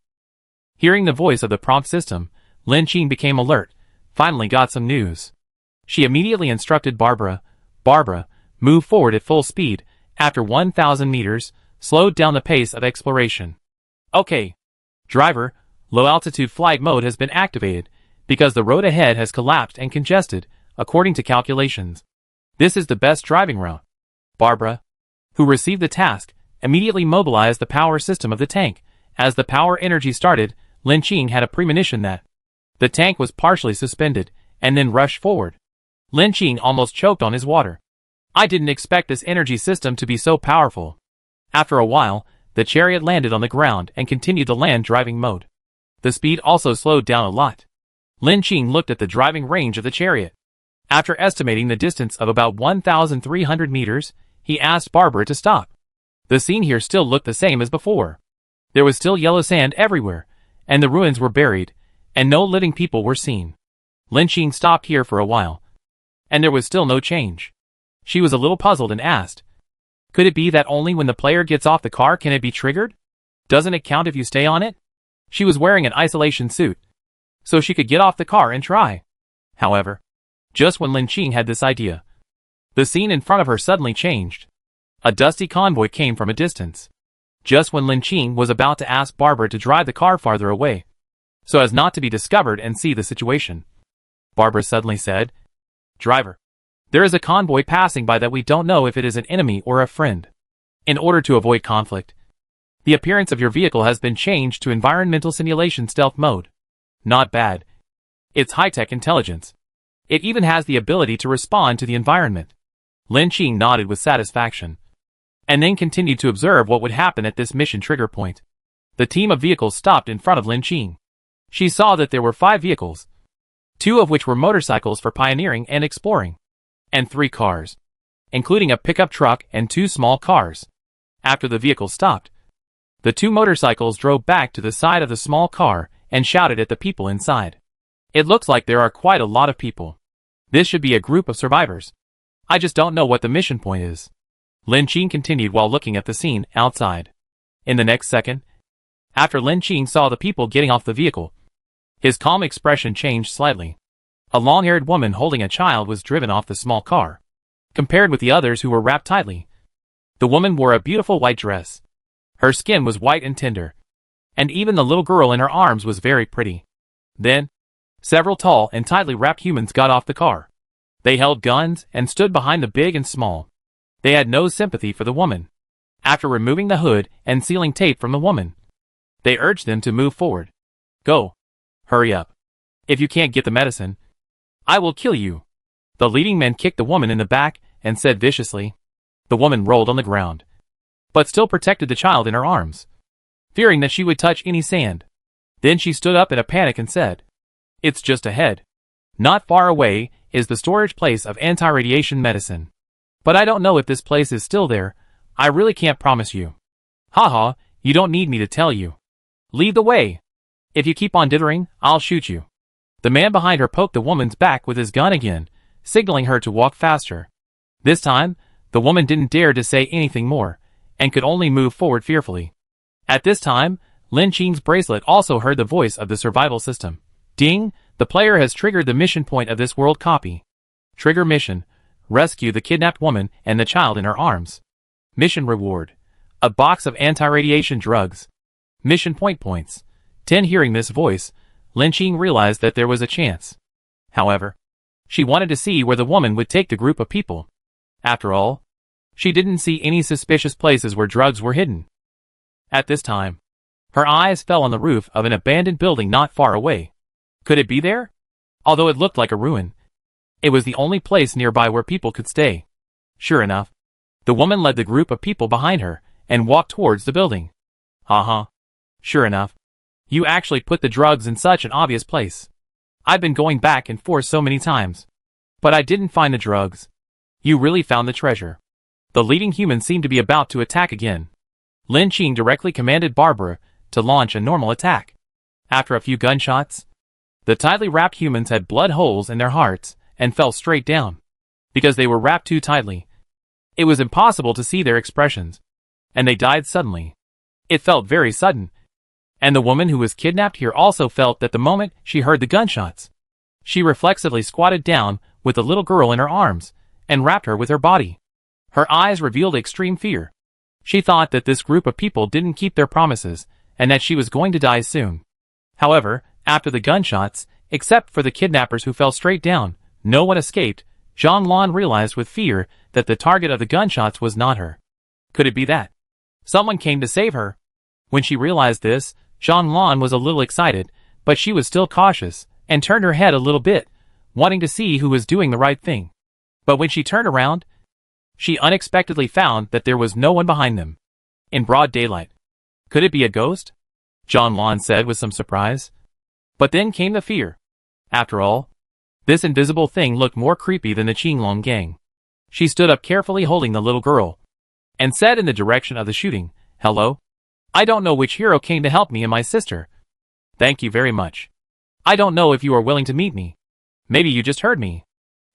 Hearing the voice of the prompt system, Lin Qing became alert, finally got some news. She immediately instructed Barbara, move forward at full speed. After 1,000 meters, slowed down the pace of exploration. Okay. Driver, low-altitude flight mode has been activated, because the road ahead has collapsed and congested, according to calculations. This is the best driving route. Barbara, who received the task, immediately mobilized the power system of the tank. As the power energy started, Lin Qing had a premonition that the tank was partially suspended, and then rushed forward. Lin Qing almost choked on his water. I didn't expect this energy system to be so powerful. After a while, the chariot landed on the ground and continued the land driving mode. The speed also slowed down a lot. Lin Qing looked at the driving range of the chariot. After estimating the distance of about 1,300 meters, he asked Barbara to stop. The scene here still looked the same as before. There was still yellow sand everywhere, and the ruins were buried, and no living people were seen. Lin Qing stopped here for a while, and there was still no change. She was a little puzzled and asked, could it be that only when the player gets off the car can it be triggered? Doesn't it count if you stay on it? She was wearing an isolation suit, so she could get off the car and try. However, just when Lin Qing had this idea, the scene in front of her suddenly changed. A dusty convoy came from a distance. Just when Lin Qing was about to ask Barbara to drive the car farther away, so as not to be discovered and see the situation, Barbara suddenly said, "Driver, there is a convoy passing by that we don't know if it is an enemy or a friend. In order to avoid conflict, the appearance of your vehicle has been changed to environmental simulation stealth mode. Not bad. It's high-tech intelligence. It even has the ability to respond to the environment." Lin Qing nodded with satisfaction, and then continued to observe what would happen at this mission trigger point. The team of vehicles stopped in front of Lin Qing. She saw that there were 5 vehicles, 2 of which were motorcycles for pioneering and exploring, and 3 cars, including a pickup truck and 2 small cars. After the vehicles stopped, the 2 motorcycles drove back to the side of the small car and shouted at the people inside. "It looks like there are quite a lot of people. This should be a group of survivors. I just don't know what the mission point is." Lin Qing continued while looking at the scene outside. In the next second, after Lin Qing saw the people getting off the vehicle, his calm expression changed slightly. A long-haired woman holding a child was driven off the small car. Compared with the others who were wrapped tightly, the woman wore a beautiful white dress. Her skin was white and tender, and even the little girl in her arms was very pretty. Then, several tall and tightly wrapped humans got off the car. They held guns and stood behind the big and small. They had no sympathy for the woman. After removing the hood and sealing tape from the woman, they urged them to move forward. "Go. Hurry up. If you can't get the medicine, I will kill you." The leading man kicked the woman in the back and said viciously. The woman rolled on the ground, but still protected the child in her arms, fearing that she would touch any sand. Then she stood up in a panic and said, "It's just ahead. Not far away is the storage place of anti-radiation medicine. But I don't know if this place is still there. I really can't promise you." "Haha, you don't need me to tell you. Lead the way. If you keep on dithering, I'll shoot you." The man behind her poked the woman's back with his gun again, signaling her to walk faster. This time, the woman didn't dare to say anything more, and could only move forward fearfully. At this time, Lin Qing's bracelet also heard the voice of the survival system. "Ding! The player has triggered the mission point of this world copy. Trigger mission: rescue the kidnapped woman and the child in her arms. Mission reward: a box of anti-radiation drugs. Mission point points: 10." Hearing this voice, Lin Qing realized that there was a chance. However, she wanted to see where the woman would take the group of people. After all, she didn't see any suspicious places where drugs were hidden. At this time, her eyes fell on the roof of an abandoned building not far away. Could it be there? Although it looked like a ruin, it was the only place nearby where people could stay. Sure enough, the woman led the group of people behind her and walked towards the building. "Uh-huh. Sure enough. You actually put the drugs in such an obvious place. I've been going back and forth so many times, but I didn't find the drugs. You really found the treasure." The leading human seemed to be about to attack again. Lin Qing directly commanded Barbara to launch a normal attack. After a few gunshots, the tightly wrapped humans had blood holes in their hearts and fell straight down. Because they were wrapped too tightly, it was impossible to see their expressions, and they died suddenly. It felt very sudden, and the woman who was kidnapped here also felt that the moment she heard the gunshots. She reflexively squatted down with the little girl in her arms and wrapped her with her body. Her eyes revealed extreme fear. She thought that this group of people didn't keep their promises and that she was going to die soon. However, after the gunshots, except for the kidnappers who fell straight down, no one escaped. Zhang Lan realized with fear that the target of the gunshots was not her. Could it be that someone came to save her? When she realized this, Zhang Lan was a little excited, but she was still cautious and turned her head a little bit, wanting to see who was doing the right thing. But when she turned around, she unexpectedly found that there was no one behind them. In broad daylight. Could it be a ghost? Zhang Lan said with some surprise. But then came the fear. After all, this invisible thing looked more creepy than the Qinglong gang. She stood up carefully holding the little girl, and said in the direction of the shooting, "Hello? I don't know which hero came to help me and my sister. Thank you very much. I don't know if you are willing to meet me. Maybe you just heard me.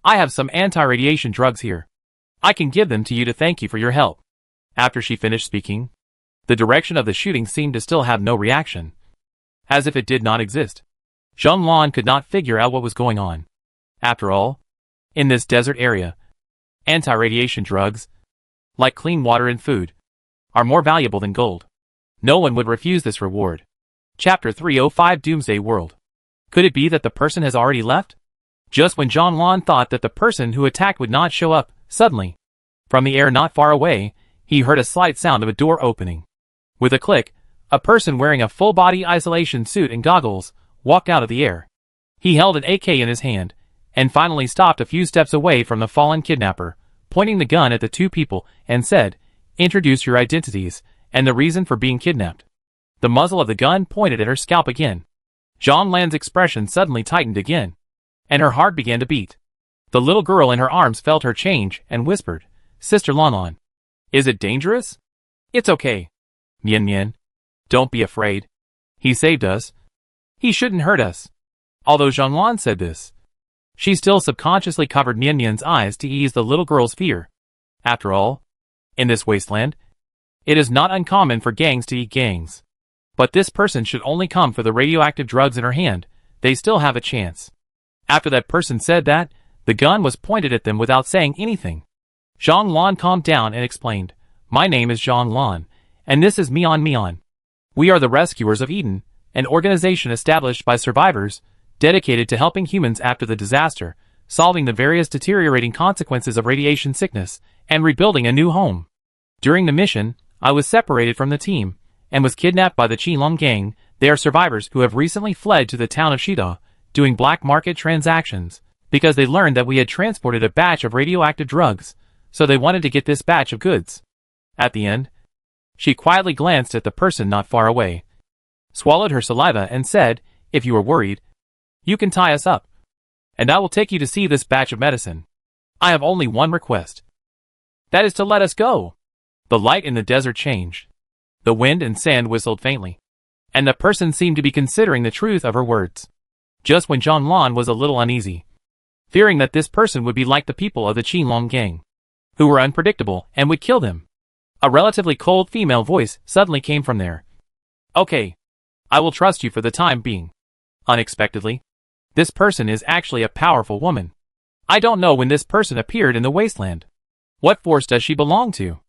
I have some anti-radiation drugs here. I can give them to you to thank you for your help." After she finished speaking, the direction of the shooting seemed to still have no reaction, as if it did not exist. Zhonglan could not figure out what was going on. After all, in this desert area, anti-radiation drugs, like clean water and food, are more valuable than gold. No one would refuse this reward. Chapter 305 Doomsday World. Could it be that the person has already left? Just when Zhonglan thought that the person who attacked would not show up, suddenly, from the air not far away, he heard a slight sound of a door opening. With a click, a person wearing a full-body isolation suit and goggles walked out of the air. He held an AK in his hand, and finally stopped a few steps away from the fallen kidnapper, pointing the gun at the two people, and said, "Introduce your identities, and the reason for being kidnapped." The muzzle of the gun pointed at her scalp again. Zhonglan's expression suddenly tightened again, and her heart began to beat. The little girl in her arms felt her change and whispered, "Sister Lanlan, is it dangerous?" "It's okay. Mian Mian. Don't be afraid. He saved us. He shouldn't hurt us." Although Zhonglan said this, she still subconsciously covered Mian Mian's eyes to ease the little girl's fear. After all, in this wasteland, it is not uncommon for gangs to eat gangs. But this person should only come for the radioactive drugs in her hand. They still have a chance. After that person said that, the gun was pointed at them without saying anything. Zhonglan calmed down and explained, "My name is Zhonglan, and this is Mian Mian. We are the Rescuers of Eden, an organization established by survivors, dedicated to helping humans after the disaster, solving the various deteriorating consequences of radiation sickness, and rebuilding a new home. During the mission, I was separated from the team, and was kidnapped by the Qilong gang. They are survivors who have recently fled to the town of Shida, doing black market transactions, because they learned that we had transported a batch of radioactive drugs, so they wanted to get this batch of goods." At the end, she quietly glanced at the person not far away, swallowed her saliva and said, "If you are worried, you can tie us up, and I will take you to see this batch of medicine. I have only one request. That is to let us go." The light in the desert changed. The wind and sand whistled faintly, and the person seemed to be considering the truth of her words. Just when Zhonglan was a little uneasy, fearing that this person would be like the people of the Qilong gang, who were unpredictable and would kill them, a relatively cold female voice suddenly came from there. "Okay, I will trust you for the time being." Unexpectedly, this person is actually a powerful woman. I don't know when this person appeared in the wasteland. What force does she belong to?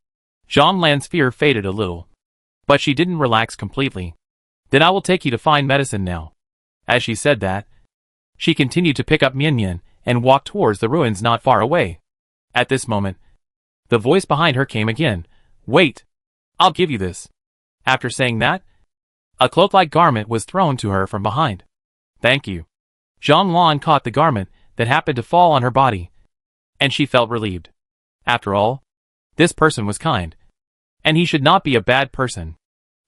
Zhonglan's fear faded a little, but she didn't relax completely. "Then I will take you to find medicine now." As she said that, she continued to pick up Mian Mian and walk towards the ruins not far away. At this moment, the voice behind her came again. "Wait, I'll give you this." After saying that, a cloak-like garment was thrown to her from behind. "Thank you." Zhonglan caught the garment that happened to fall on her body, and she felt relieved. After all, this person was kind, and he should not be a bad person.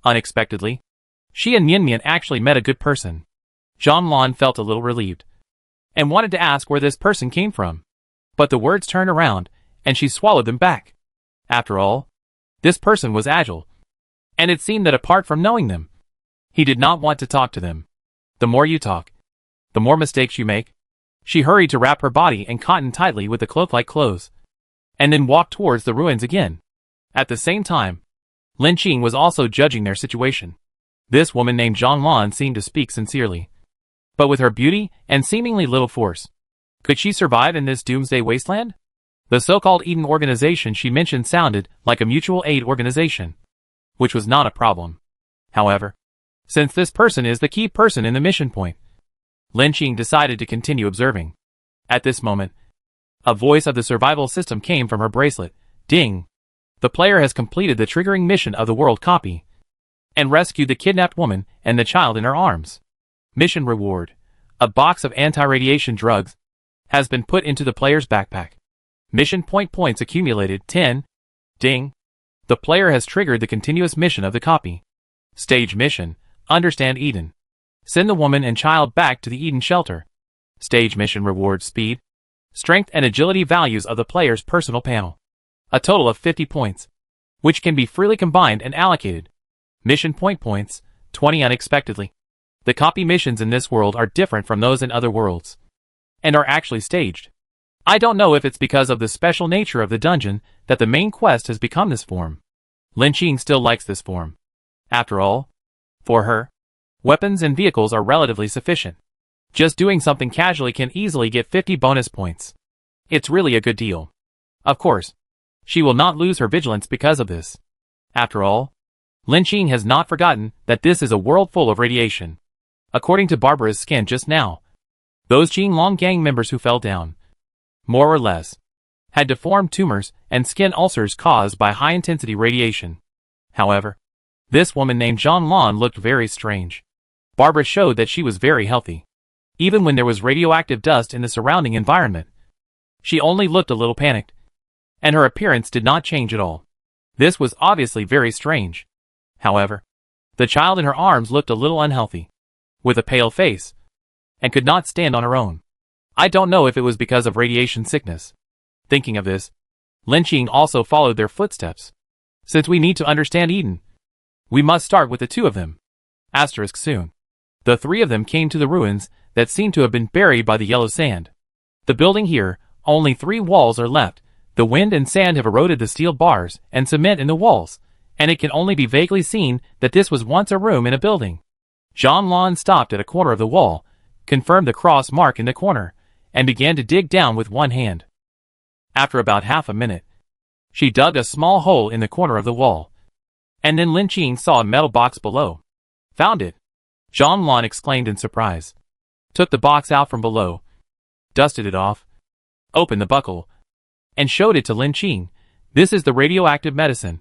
Unexpectedly, she and Mian Mian actually met a good person. Zhonglan felt a little relieved, and wanted to ask where this person came from. But the words turned around, and she swallowed them back. After all, this person was agile, and it seemed that apart from knowing them, he did not want to talk to them. The more you talk, the more mistakes you make. She hurried to wrap her body and cotton tightly with the cloak-like clothes, and then walked towards the ruins again. At the same time, Lin Qing was also judging their situation. This woman named Zhonglan seemed to speak sincerely, but with her beauty and seemingly little force, could she survive in this doomsday wasteland? The so-called Eden organization she mentioned sounded like a mutual aid organization, which was not a problem. However, since this person is the key person in the mission point, Lin Qing decided to continue observing. At this moment, a voice of the survival system came from her bracelet. "Ding! The player has completed the triggering mission of the world copy, and rescued the kidnapped woman and the child in her arms. Mission reward: a box of anti-radiation drugs has been put into the player's backpack. Mission points accumulated 10. Ding! The player has triggered the continuous mission of the copy. Stage mission: Understand Eden. Send the woman and child back to the Eden shelter. Stage mission rewards speed, strength and agility values of the player's personal panel. A total of 50 points, which can be freely combined and allocated. Mission points, 20 unexpectedly. The copy missions in this world are different from those in other worlds, and are actually staged. I don't know if it's because of the special nature of the dungeon that the main quest has become this form. Lin Qing still likes this form. After all, for her, weapons and vehicles are relatively sufficient. Just doing something casually can easily get 50 bonus points. It's really a good deal. Of course, she will not lose her vigilance because of this. After all, Lin Qing has not forgotten that this is a world full of radiation. According to Barbara's scan just now, those Jinlong gang members who fell down, more or less, had deformed tumors and skin ulcers caused by high-intensity radiation. However, this woman named Zhang Lan looked very strange. Barbara showed that she was very healthy. Even when there was radioactive dust in the surrounding environment, she only looked a little panicked, and her appearance did not change at all. This was obviously very strange. However, the child in her arms looked a little unhealthy, with a pale face, and could not stand on her own. I don't know if it was because of radiation sickness. Thinking of this, Lin Qing also followed their footsteps. Since we need to understand Eden, we must start with the two of them. Soon. The three of them came to the ruins that seemed to have been buried by the yellow sand. The building here, only 3 walls are left. The wind and sand have eroded the steel bars and cement in the walls, and it can only be vaguely seen that this was once a room in a building. Zhang Lan stopped at a corner of the wall, confirmed the cross mark in the corner, and began to dig down with one hand. After about half a minute, she dug a small hole in the corner of the wall. And then Lin Qing saw a metal box below. Found it! Zhang Lan exclaimed in surprise. Took the box out from below, dusted it off, opened the buckle, and showed it to Lin Qing. This is the radioactive medicine.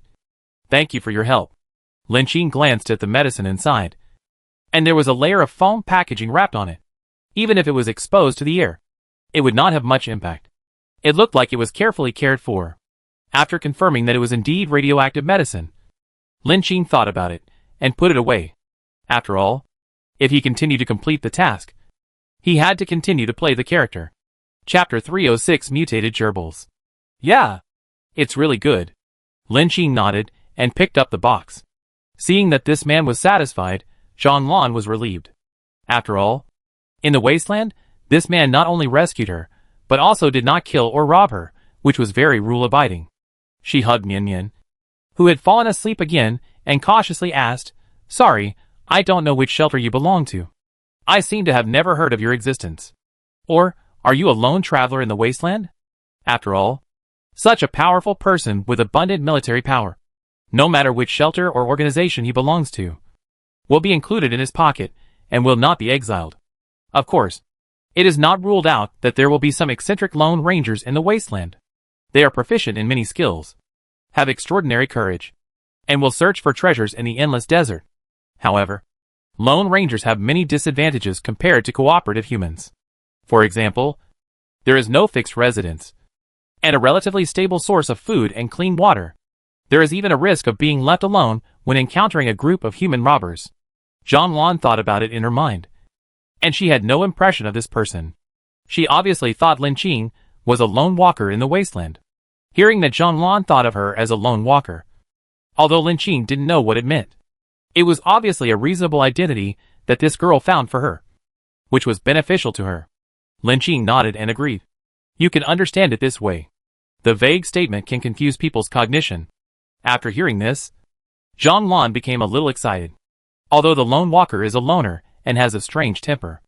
Thank you for your help. Lin Qing glanced at the medicine inside, and there was a layer of foam packaging wrapped on it. Even if it was exposed to the air, it would not have much impact. It looked like it was carefully cared for. After confirming that it was indeed radioactive medicine, Lin Qing thought about it, and put it away. After all, if he continued to complete the task, he had to continue to play the character. Chapter 306 Mutated Gerbils. Yeah, it's really good. Lin Qing nodded, and picked up the box. Seeing that this man was satisfied, Zhang Lan was relieved. After all, in the wasteland, this man not only rescued her, but also did not kill or rob her, which was very rule-abiding. She hugged Mian Mian, who had fallen asleep again, and cautiously asked, "Sorry, I don't know which shelter you belong to. I seem to have never heard of your existence. Or, are you a lone traveler in the wasteland?" After all, such a powerful person with abundant military power, no matter which shelter or organization he belongs to, will be included in his pocket, and will not be exiled. Of course, it is not ruled out that there will be some eccentric lone rangers in the wasteland. They are proficient in many skills, have extraordinary courage, and will search for treasures in the endless desert. However, lone rangers have many disadvantages compared to cooperative humans. For example, there is no fixed residence, and a relatively stable source of food and clean water. There is even a risk of being left alone when encountering a group of human robbers. Zhang Lan thought about it in her mind, and she had no impression of this person. She obviously thought Lin Qing was a lone walker in the wasteland. Hearing that Zhang Lan thought of her as a lone walker, although Lin Qing didn't know what it meant, it was obviously a reasonable identity that this girl found for her, which was beneficial to her. Lin Qing nodded and agreed. You can understand it this way. The vague statement can confuse people's cognition. After hearing this, Zhang Lan became a little excited. Although the lone walker is a loner and has a strange temper,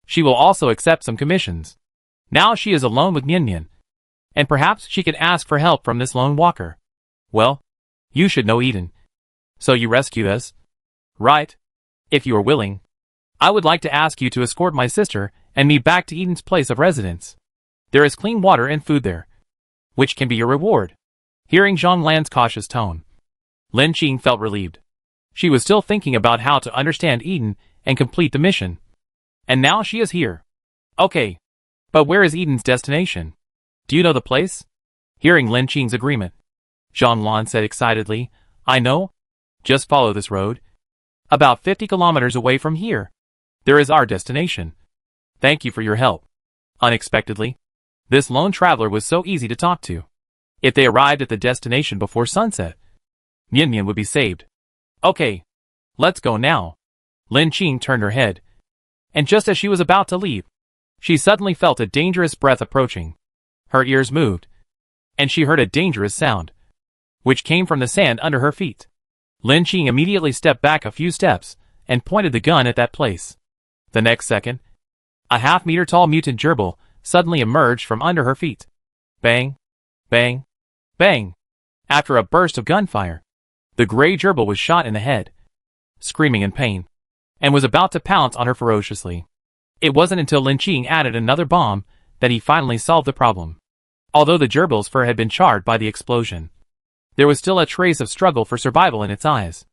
she will also accept some commissions. Now she is alone with Mian Mian, and perhaps she can ask for help from this lone walker. Well, you should know Eden. So you rescued us? Right. If you are willing, I would like to ask you to escort my sister and me back to Eden's place of residence. There is clean water and food there, which can be your reward. Hearing Zhang Lan's cautious tone, Lin Qing felt relieved. She was still thinking about how to understand Eden and complete the mission. And now she is here. Okay. But where is Eden's destination? Do you know the place? Hearing Lin Qing's agreement, Zhang Lan said excitedly, I know. Just follow this road. About 50 kilometers away from here, there is our destination. Thank you for your help. Unexpectedly, this lone traveler was so easy to talk to. If they arrived at the destination before sunset, Mian Mian would be saved. Okay, let's go now. Lin Qing turned her head, and just as she was about to leave, she suddenly felt a dangerous breath approaching. Her ears moved, and she heard a dangerous sound, which came from the sand under her feet. Lin Qing immediately stepped back a few steps and pointed the gun at that place. The next second, A half-meter-tall mutant gerbil suddenly emerged from under her feet. Bang! Bang! Bang! After a burst of gunfire, the gray gerbil was shot in the head, screaming in pain, and was about to pounce on her ferociously. It wasn't until Lin Qing added another bomb that he finally solved the problem. Although the gerbil's fur had been charred by the explosion, there was still a trace of struggle for survival in its eyes.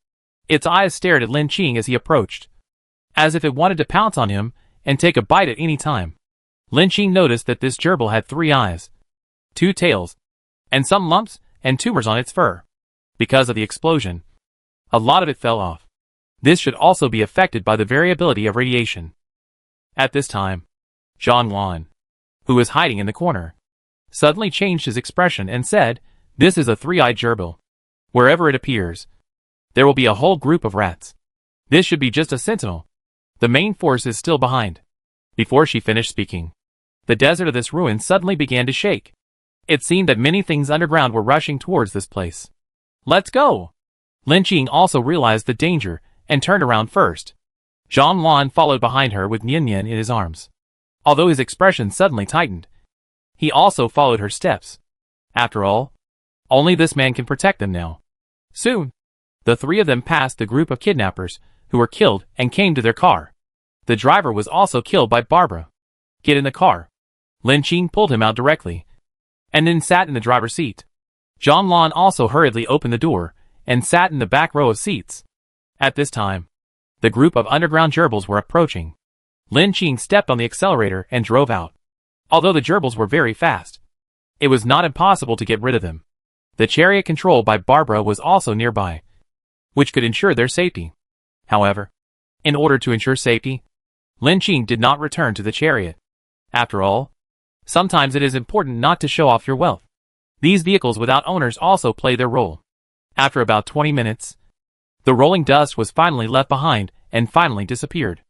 Its eyes stared at Lin Qing as he approached, as if it wanted to pounce on him and take a bite at any time. Lin Qing noticed that this gerbil had 3 eyes, 2 tails, and some lumps and tumors on its fur. Because of the explosion, a lot of it fell off. This should also be affected by the variability of radiation. At this time, Zhang Lan, who was hiding in the corner, suddenly changed his expression and said, "This is a 3-eyed gerbil. Wherever it appears, there will be a whole group of rats. This should be just a sentinel. The main force is still behind." Before she finished speaking, the desert of this ruin suddenly began to shake. It seemed that many things underground were rushing towards this place. "Let's go!" Lin Qing also realized the danger and turned around first. Zhang Lan followed behind her with Nian Nian in his arms. Although his expression suddenly tightened, he also followed her steps. After all, only this man can protect them now. Soon, the 3 of them passed the group of kidnappers who were killed and came to their car. The driver was also killed by Barbara. "Get in the car." Lin Qing pulled him out directly, and then sat in the driver's seat. Zhang Lan also hurriedly opened the door and sat in the back row of seats. At this time, the group of underground gerbils were approaching. Lin Qing stepped on the accelerator and drove out. Although the gerbils were very fast, it was not impossible to get rid of them. The chariot controlled by Barbara was also nearby, which could ensure their safety. However, in order to ensure safety, Lin Qing did not return to the chariot. After all, sometimes it is important not to show off your wealth. These vehicles without owners also play their role. After about 20 minutes, the rolling dust was finally left behind and finally disappeared.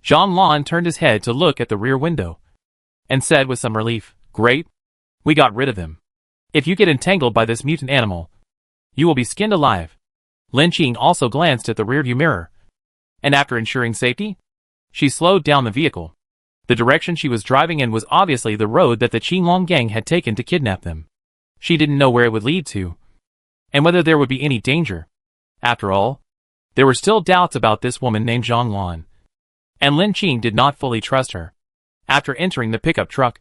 Zhang Lan turned his head to look at the rear window and said with some relief, "Great, we got rid of them. If you get entangled by this mutant animal, you will be skinned alive." Lin Qing also glanced at the rearview mirror, and after ensuring safety, she slowed down the vehicle. The direction she was driving in was obviously the road that the Qinglong gang had taken to kidnap them. She didn't know where it would lead to, and whether there would be any danger. After all, there were still doubts about this woman named Zhang Lan, and Lin Qing did not fully trust her. After entering the pickup truck,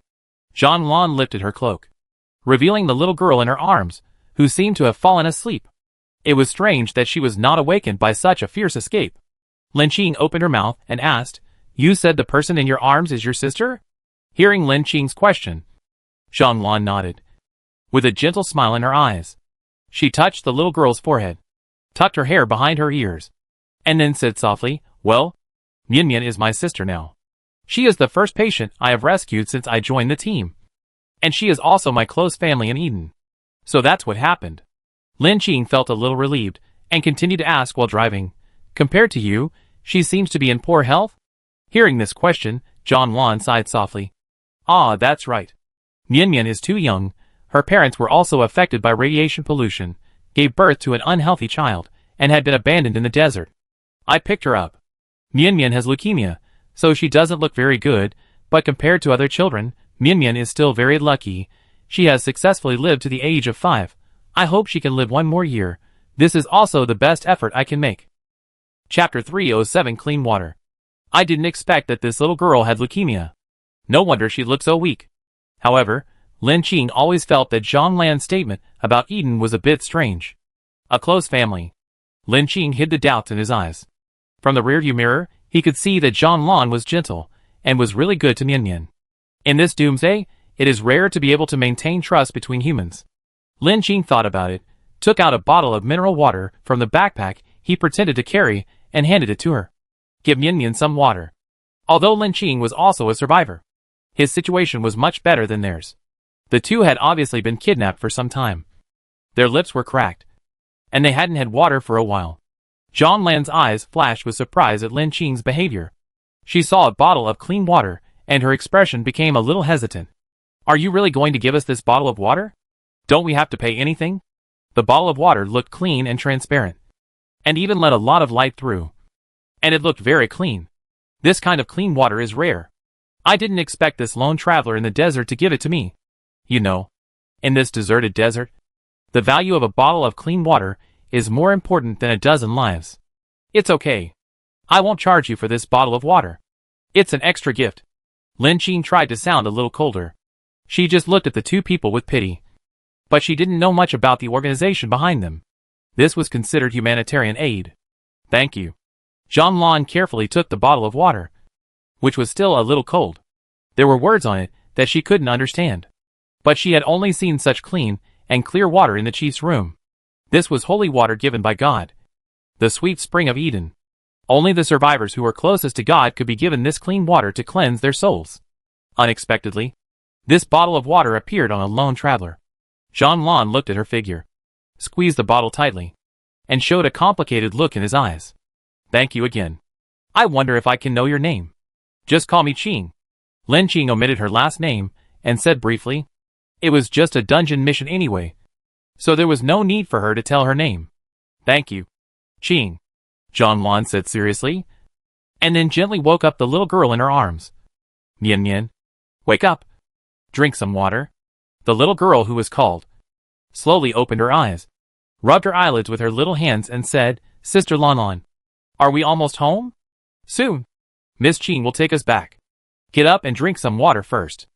Zhang Lan lifted her cloak, revealing the little girl in her arms, who seemed to have fallen asleep. It was strange that she was not awakened by such a fierce escape. Lin Qing opened her mouth and asked, "You said the person in your arms is your sister?" Hearing Lin Qing's question, Zhang Lan nodded, with a gentle smile in her eyes. She touched the little girl's forehead, tucked her hair behind her ears, and then said softly, "Well, Nian Nian is my sister now. She is the first patient I have rescued since I joined the team. And she is also my close family in Eden. So that's what happened." Lin Qing felt a little relieved and continued to ask while driving, "Compared to you, she seems to be in poor health?" Hearing this question, Zhang Lan sighed softly. "Ah, that's right. Nian Nian is too young. Her parents were also affected by radiation pollution, gave birth to an unhealthy child, and had been abandoned in the desert. I picked her up. Nian Nian has leukemia, so she doesn't look very good, but compared to other children, Nian Nian is still very lucky. She has successfully lived to the age of 5. I hope she can live 1 more year. This is also the best effort I can make." Chapter 307 Clean Water. I didn't expect that this little girl had leukemia. No wonder she looked so weak. However, Lin Qing always felt that Zhang Lan's statement about Eden was a bit strange. A close family. Lin Qing hid the doubts in his eyes. From the rearview mirror, he could see that Zhang Lan was gentle and was really good to Nian Nian. In this doomsday, it is rare to be able to maintain trust between humans. Lin Qing thought about it, took out a bottle of mineral water from the backpack he pretended to carry, and handed it to her. "Give Nian Nian some water." Although Lin Qing was also a survivor, his situation was much better than theirs. The two had obviously been kidnapped for some time. Their lips were cracked, and they hadn't had water for a while. Zhang Lan's eyes flashed with surprise at Lin Qing's behavior. She saw a bottle of clean water, and her expression became a little hesitant. "Are you really going to give us this bottle of water? Don't we have to pay anything?" The bottle of water looked clean and transparent, and even let a lot of light through. And it looked very clean. This kind of clean water is rare. I didn't expect this lone traveler in the desert to give it to me. You know, in this deserted desert, the value of a bottle of clean water is more important than a dozen lives. It's okay. I won't charge you for this bottle of water. It's an extra gift. Lin Qing tried to sound a little colder. She just looked at the two people with pity. But she didn't know much about the organization behind them. This was considered humanitarian aid. Thank you. Zhang Lan carefully took the bottle of water, which was still a little cold. There were words on it that she couldn't understand. But she had only seen such clean and clear water in the chief's room. This was holy water given by God. The sweet spring of Eden. Only the survivors who were closest to God could be given this clean water to cleanse their souls. Unexpectedly, this bottle of water appeared on a lone traveler. Zhang Lan looked at her figure, squeezed the bottle tightly, and showed a complicated look in his eyes. Thank you again. I wonder if I can know your name. Just call me Qing. Lin Qing omitted her last name and said briefly, it was just a dungeon mission anyway, so there was no need for her to tell her name. Thank you, Qing, Zhang Lan said seriously, and then gently woke up the little girl in her arms. Mian Mian, wake up. Drink some water. The little girl who was called slowly opened her eyes, rubbed her eyelids with her little hands and said, Sister Lan Lan, are we almost home? Soon. Miss Qing will take us back. Get up and drink some water first.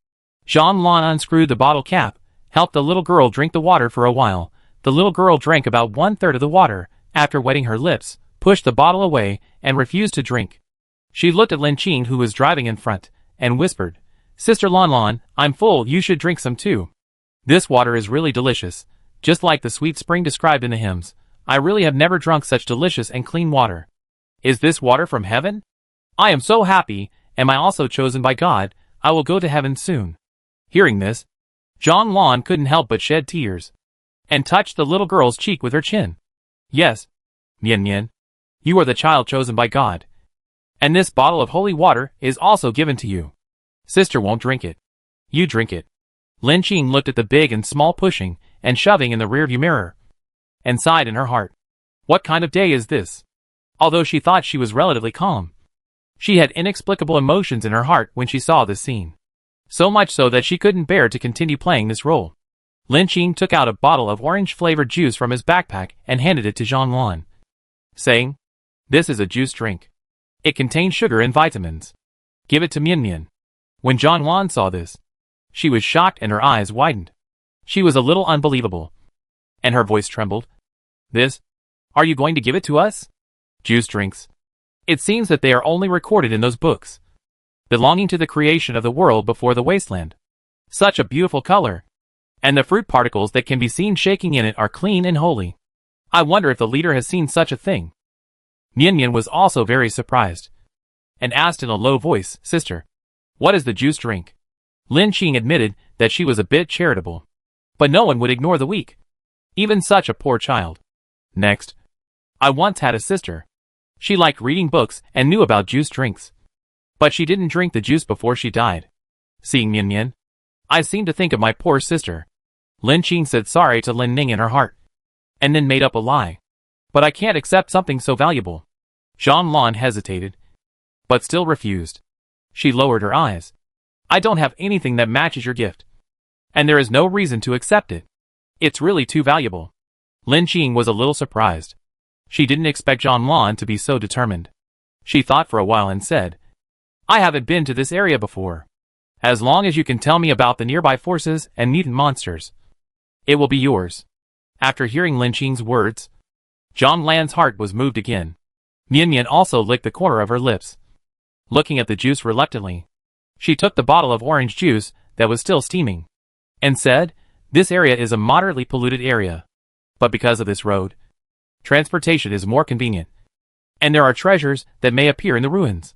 Zhang Lan unscrewed the bottle cap, helped the little girl drink the water for a while. The little girl drank about 1/3 of the water, after wetting her lips, pushed the bottle away, and refused to drink. She looked at Lin Qing who was driving in front, and whispered, Sister Lan Lan, I'm full, you should drink some too. This water is really delicious, just like the sweet spring described in the hymns. I really have never drunk such delicious and clean water. Is this water from heaven? I am so happy. Am I also chosen by God? I will go to heaven soon. Hearing this, Zhang Lan couldn't help but shed tears, and touched the little girl's cheek with her chin. Yes, Mian Mian, you are the child chosen by God. And this bottle of holy water is also given to you. Sister won't drink it. You drink it. Lin Qing looked at the big and small pushing and shoving in the rearview mirror, and sighed in her heart. What kind of day is this? Although she thought she was relatively calm, she had inexplicable emotions in her heart when she saw this scene. So much so that she couldn't bear to continue playing this role. Lin Qing took out a bottle of orange-flavored juice from his backpack and handed it to Zhang Lan, saying, This is a juice drink. It contains sugar and vitamins. Give it to Mian Mian. When Zhang Lan saw this, she was shocked and her eyes widened. She was a little unbelievable, and her voice trembled. This? Are you going to give it to us? Juice drinks. It seems that they are only recorded in those books, belonging to the creation of the world before the wasteland. Such a beautiful color. And the fruit particles that can be seen shaking in it are clean and holy. I wonder if the leader has seen such a thing. Mian Mian was also very surprised, and asked in a low voice, Sister, what is the juice drink? Lin Qing admitted that she was a bit charitable, but no one would ignore the weak, even such a poor child. Next, I once had a sister. She liked reading books and knew about juice drinks, but she didn't drink the juice before she died. Seeing Mian Mian, I seemed to think of my poor sister. Lin Qing said sorry to Lin Ning in her heart, and then made up a lie. But I can't accept something so valuable. Zhang Lan hesitated, but still refused. She lowered her eyes. I don't have anything that matches your gift, and there is no reason to accept it. It's really too valuable. Lin Qing was a little surprised. She didn't expect Zhang Lan to be so determined. She thought for a while and said, I haven't been to this area before. As long as you can tell me about the nearby forces and mutant monsters, it will be yours. After hearing Lin Qing's words, Zhang Lan's heart was moved again. Mian Mian also licked the corner of her lips, looking at the juice reluctantly. She took the bottle of orange juice that was still steaming, and said, This area is a moderately polluted area, but because of this road, transportation is more convenient, and there are treasures that may appear in the ruins,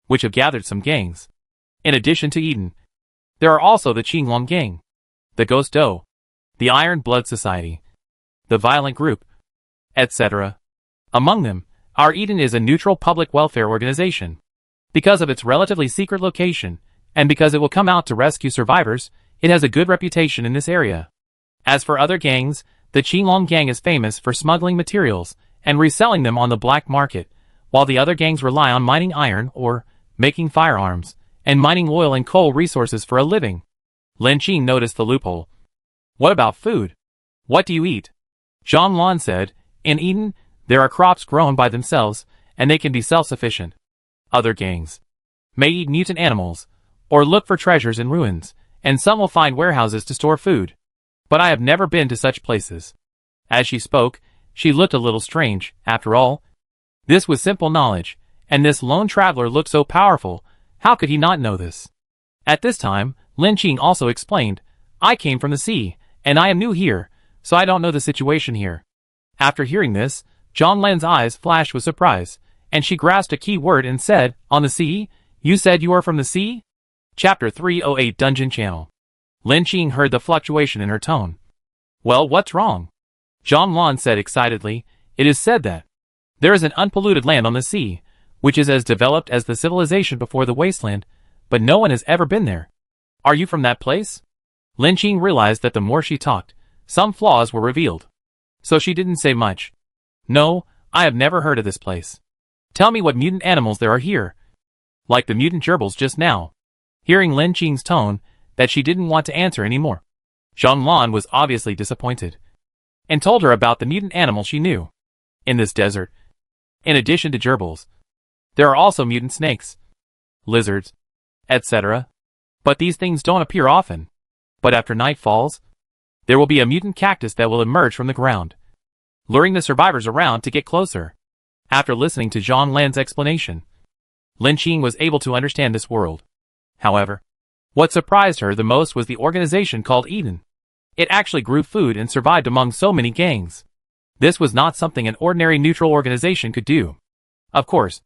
which have gathered some gangs. In addition to Eden, there are also the Qinglong Gang, the Ghost Doe, the Iron Blood Society, the Violent Group, etc. Among them, our Eden is a neutral public welfare organization. Because of its relatively secret location, and because it will come out to rescue survivors, it has a good reputation in this area. As for other gangs, the Qinglong Gang is famous for smuggling materials and reselling them on the black market, while the other gangs rely on mining iron or making firearms and mining oil and coal resources for a living. Lin Qing noticed the loophole. What about food? What do you eat? Zhang Lan said, in Eden, there are crops grown by themselves, and they can be self-sufficient. Other gangs may eat mutant animals, or look for treasures in ruins, and some will find warehouses to store food. But I have never been to such places. As she spoke, she looked a little strange. After all, this was simple knowledge, and this lone traveler looked so powerful. How could he not know this? At this time, Lin Qing also explained, I came from the sea, and I am new here, so I don't know the situation here. After hearing this, Zhang Lan's eyes flashed with surprise, and she grasped a key word and said, on the sea? You said you are from the sea? Chapter 308 Dungeon Channel. Lin Qing heard the fluctuation in her tone. Well, what's wrong? Zhang Lan said excitedly, it is said that there is an unpolluted land on the sea, which is as developed as the civilization before the wasteland, but no one has ever been there. Are you from that place? Lin Qing realized that the more she talked, some flaws were revealed. So she didn't say much. No, I have never heard of this place. Tell me what mutant animals there are here. Like the mutant gerbils just now. Hearing Lin Qing's tone, that she didn't want to answer anymore. Zhang Lan was obviously disappointed, and told her about the mutant animal she knew. In this desert, in addition to gerbils, there are also mutant snakes, lizards, etc. But these things don't appear often. But after night falls, there will be a mutant cactus that will emerge from the ground, luring the survivors around to get closer. After listening to Zhang Lan's explanation, Lin Qing was able to understand this world. However, what surprised her the most was the organization called Eden. It actually grew food and survived among so many gangs. This was not something an ordinary neutral organization could do. Of course,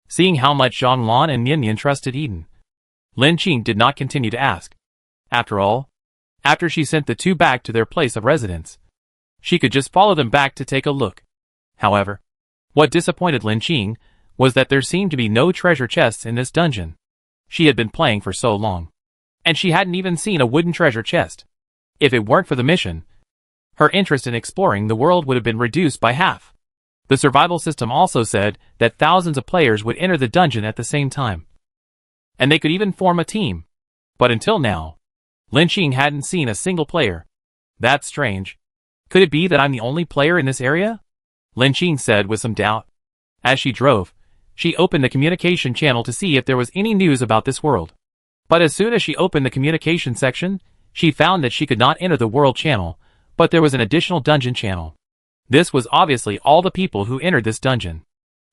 seeing how much Zhang Lan and Nian Nian trusted Eden, Lin Qing did not continue to ask. After all, after she sent the two back to their place of residence, she could just follow them back to take a look. However, what disappointed Lin Qing was that there seemed to be no treasure chests in this dungeon. She had been playing for so long, and she hadn't even seen a wooden treasure chest. If it weren't for the mission, her interest in exploring the world would have been reduced by half. The survival system also said that thousands of players would enter the dungeon at the same time, and they could even form a team. But until now, Lin Qing hadn't seen a single player. That's strange. Could it be that I'm the only player in this area? Lin Qing said with some doubt. As she drove, she opened the communication channel to see if there was any news about this world. But as soon as she opened the communication section, she found that she could not enter the world channel, but there was an additional dungeon channel. This was obviously all the people who entered this dungeon.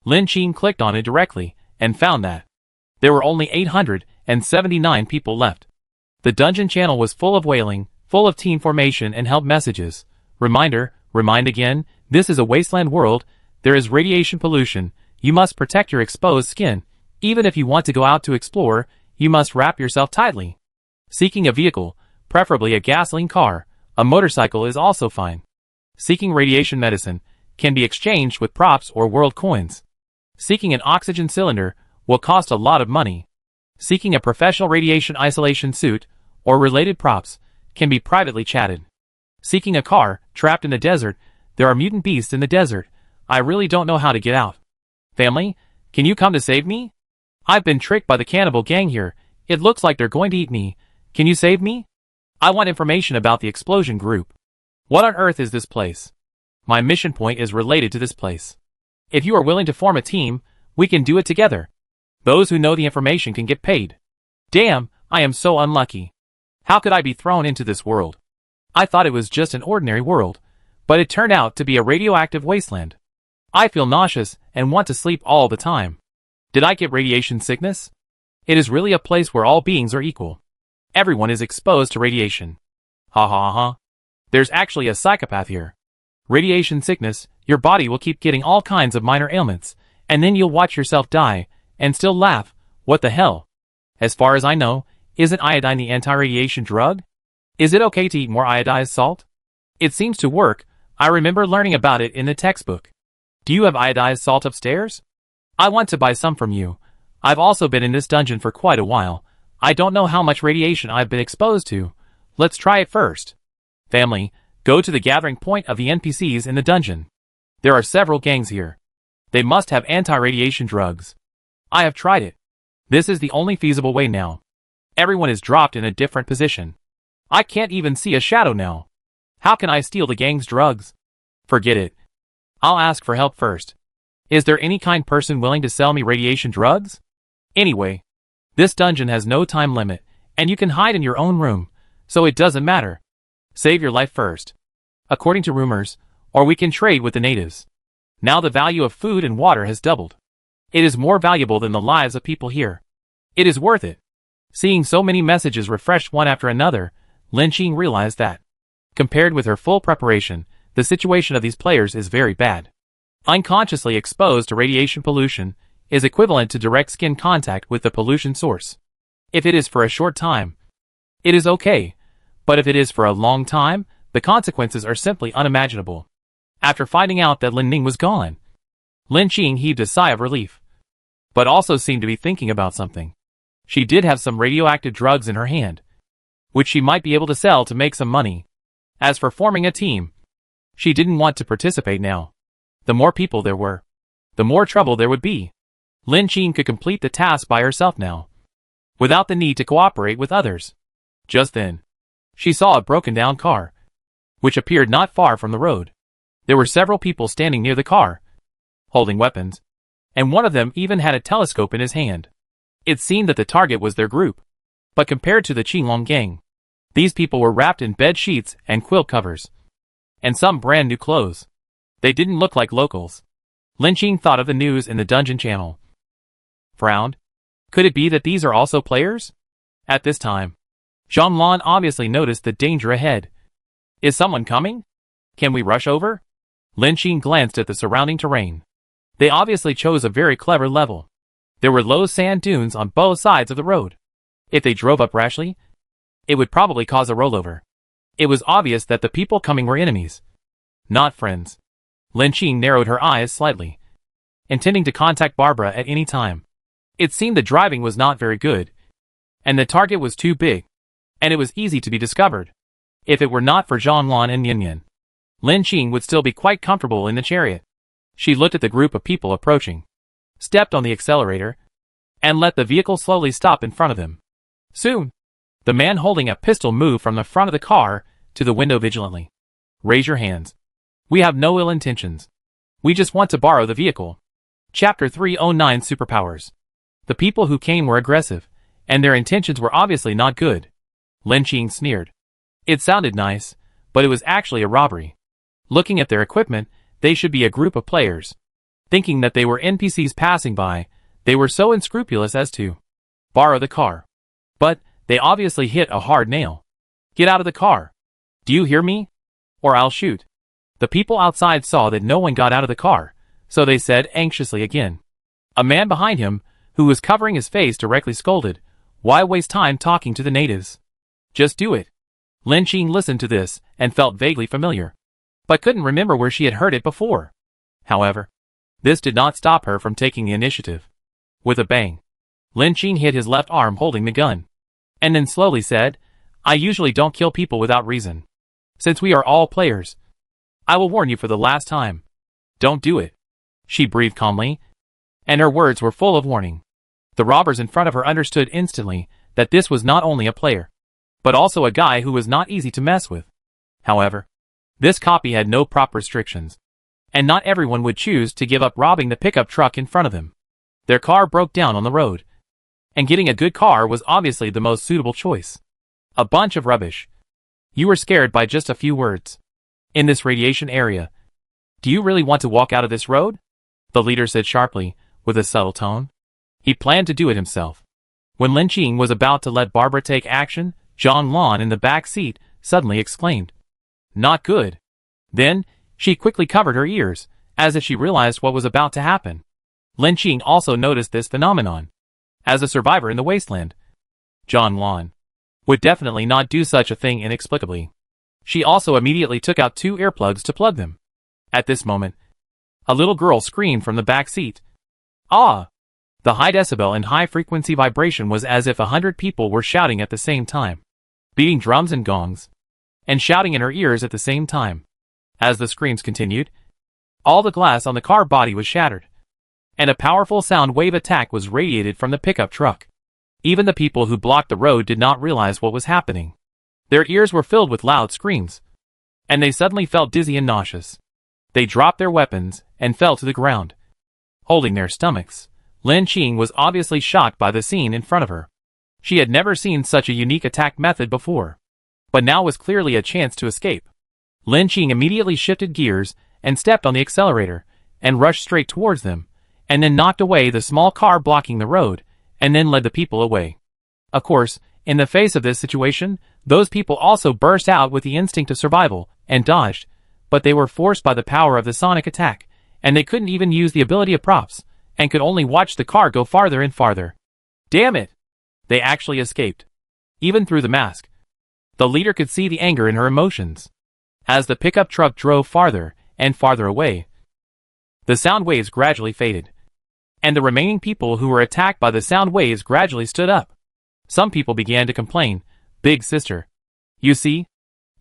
Lin Qing clicked on it directly, and found that there were only 879 people left. The dungeon channel was full of wailing, full of team formation and help messages. Reminder, remind again, this is a wasteland world, there is radiation pollution, you must protect your exposed skin. Even if you want to go out to explore, you must wrap yourself tightly. Seeking a vehicle, preferably a gasoline car, a motorcycle is also fine. Seeking radiation medicine can be exchanged with props or world coins. Seeking an oxygen cylinder will cost a lot of money. Seeking a professional radiation isolation suit or related props can be privately chatted. Seeking a car, trapped in the desert, there are mutant beasts in the desert. I really don't know how to get out. Family, can you come to save me? I've been tricked by the cannibal gang here. It looks like they're going to eat me. Can you save me? I want information about the explosion group. What on earth is this place? My mission point is related to this place. If you are willing to form a team, we can do it together. Those who know the information can get paid. Damn, I am so unlucky. How could I be thrown into this world? I thought it was just an ordinary world, but it turned out to be a radioactive wasteland. I feel nauseous and want to sleep all the time. Did I get radiation sickness? It is really a place where all beings are equal. Everyone is exposed to radiation. Ha ha ha. There's actually a psychopath here. Radiation sickness, your body will keep getting all kinds of minor ailments, and then you'll watch yourself die, and still laugh. What the hell? As far as I know, isn't iodine the anti-radiation drug? Is it okay to eat more iodized salt? It seems to work. I remember learning about it in the textbook. Do you have iodized salt upstairs? I want to buy some from you. I've also been in this dungeon for quite a while. I don't know how much radiation I've been exposed to. Let's try it first. Family, go to the gathering point of the NPCs in the dungeon. There are several gangs here. They must have anti-radiation drugs. I have tried it. This is the only feasible way now. Everyone is dropped in a different position. I can't even see a shadow now. How can I steal the gang's drugs? Forget it. I'll ask for help first. Is there any kind person willing to sell me radiation drugs? Anyway, this dungeon has no time limit, and you can hide in your own room, so it doesn't matter. Save your life first. According to rumors, or we can trade with the natives. Now the value of food and water has doubled. It is more valuable than the lives of people here. It is worth it. Seeing so many messages refreshed one after another, Lin Qing realized that, compared with her full preparation, the situation of these players is very bad. Unconsciously exposed to radiation pollution is equivalent to direct skin contact with the pollution source. If it is for a short time, it is okay, but if it is for a long time, the consequences are simply unimaginable. After finding out that Lin Ning was gone, Lin Qing heaved a sigh of relief, but also seemed to be thinking about something. She did have some radioactive drugs in her hand, which she might be able to sell to make some money. As for forming a team, she didn't want to participate now. The more people there were, the more trouble there would be. Lin Qing could complete the task by herself now, without the need to cooperate with others. Just then, she saw a broken-down car, which appeared not far from the road. There were several people standing near the car, holding weapons, and one of them even had a telescope in his hand. It seemed that the target was their group, but compared to the Qinglong gang, these people were wrapped in bed sheets and quilt covers, and some brand new clothes. They didn't look like locals. Lin Qing thought of the news in the dungeon channel. Frowned. Could it be that these are also players? At this time, Zhang Lan obviously noticed the danger ahead. Is someone coming? Can we rush over? Lin Qing glanced at the surrounding terrain. They obviously chose a very clever level. There were low sand dunes on both sides of the road. If they drove up rashly, it would probably cause a rollover. It was obvious that the people coming were enemies, not friends. Lin Qing narrowed her eyes slightly, intending to contact Barbara at any time. It seemed the driving was not very good, and the target was too big, and it was easy to be discovered. If it were not for Zhang Lan and Yin Yin, Lin Qing would still be quite comfortable in the chariot. She looked at the group of people approaching, stepped on the accelerator, and let the vehicle slowly stop in front of them. Soon, the man holding a pistol moved from the front of the car to the window vigilantly. Raise your hands. We have no ill intentions. We just want to borrow the vehicle. Chapter 309 Superpowers. The people who came were aggressive, and their intentions were obviously not good. Lin Qing sneered. It sounded nice, but it was actually a robbery. Looking at their equipment, they should be a group of players. Thinking that they were NPCs passing by, they were so unscrupulous as to borrow the car. But they obviously hit a hard nail. Get out of the car. Do you hear me? Or I'll shoot. The people outside saw that no one got out of the car, so they said anxiously again. A man behind him, who was covering his face, directly scolded, "Why waste time talking to the natives? Just do it." Lin Qing listened to this and felt vaguely familiar, but couldn't remember where she had heard it before. However, this did not stop her from taking the initiative. With a bang, Lin Qing hit his left arm holding the gun, and then slowly said, "I usually don't kill people without reason. Since we are all players, I will warn you for the last time. Don't do it." She breathed calmly, and her words were full of warning. The robbers in front of her understood instantly that this was not only a player, but also a guy who was not easy to mess with. However, this copy had no proper restrictions, and not everyone would choose to give up robbing the pickup truck in front of them. Their car broke down on the road, and getting a good car was obviously the most suitable choice. A bunch of rubbish. You were scared by just a few words. In this radiation area. Do you really want to walk out of this road? The leader said sharply, with a subtle tone. He planned to do it himself. When Lin Qing was about to let Barbara take action, Zhang Lan in the back seat suddenly exclaimed, "Not good." Then, she quickly covered her ears, as if she realized what was about to happen. Lin Qing also noticed this phenomenon. As a survivor in the wasteland, Zhang Lan would definitely not do such a thing inexplicably. She also immediately took out 2 earplugs to plug them. At this moment, a little girl screamed from the back seat. Ah! The high decibel and high-frequency vibration was as if 100 people were shouting at the same time, beating drums and gongs, and shouting in her ears at the same time. As the screams continued, all the glass on the car body was shattered. and a powerful sound wave attack was radiated from the pickup truck. Even the people who blocked the road did not realize what was happening. Their ears were filled with loud screams, and they suddenly felt dizzy and nauseous. They dropped their weapons and fell to the ground, holding their stomachs. Lin Qing was obviously shocked by the scene in front of her. She had never seen such a unique attack method before, but now was clearly a chance to escape. Lin Qing immediately shifted gears and stepped on the accelerator and rushed straight towards them, and then knocked away the small car blocking the road, and then led the people away. Of course, in the face of this situation, those people also burst out with the instinct of survival and dodged, but they were forced by the power of the sonic attack, and they couldn't even use the ability of props, and could only watch the car go farther and farther. Damn it! They actually escaped. Even through the mask, the leader could see the anger in her emotions. As the pickup truck drove farther and farther away, the sound waves gradually faded, and the remaining people who were attacked by the sound waves gradually stood up. Some people began to complain, "Big sister, you see?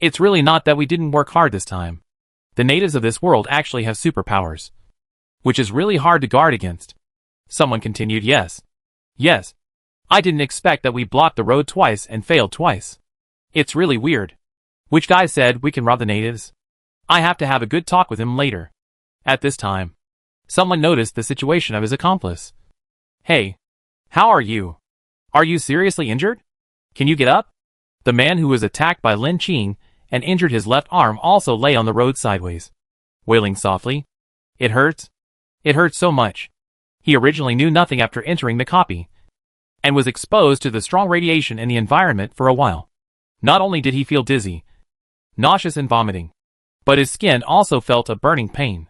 It's really not that we didn't work hard this time. The natives of this world actually have superpowers, which is really hard to guard against." Someone continued, Yes, I didn't expect that we blocked the road twice and failed twice. It's really weird." Which guy said, "We can rob the natives? I have to have a good talk with him later." At this time, someone noticed the situation of his accomplice. "Hey, how are you? Are you seriously injured? Can you get up?" The man who was attacked by Lin Qing and injured his left arm also lay on the road sideways, wailing softly. "It hurts? It hurts so much." He originally knew nothing after entering the copy, and was exposed to the strong radiation in the environment for a while. Not only did he feel dizzy, nauseous and vomiting, but his skin also felt a burning pain.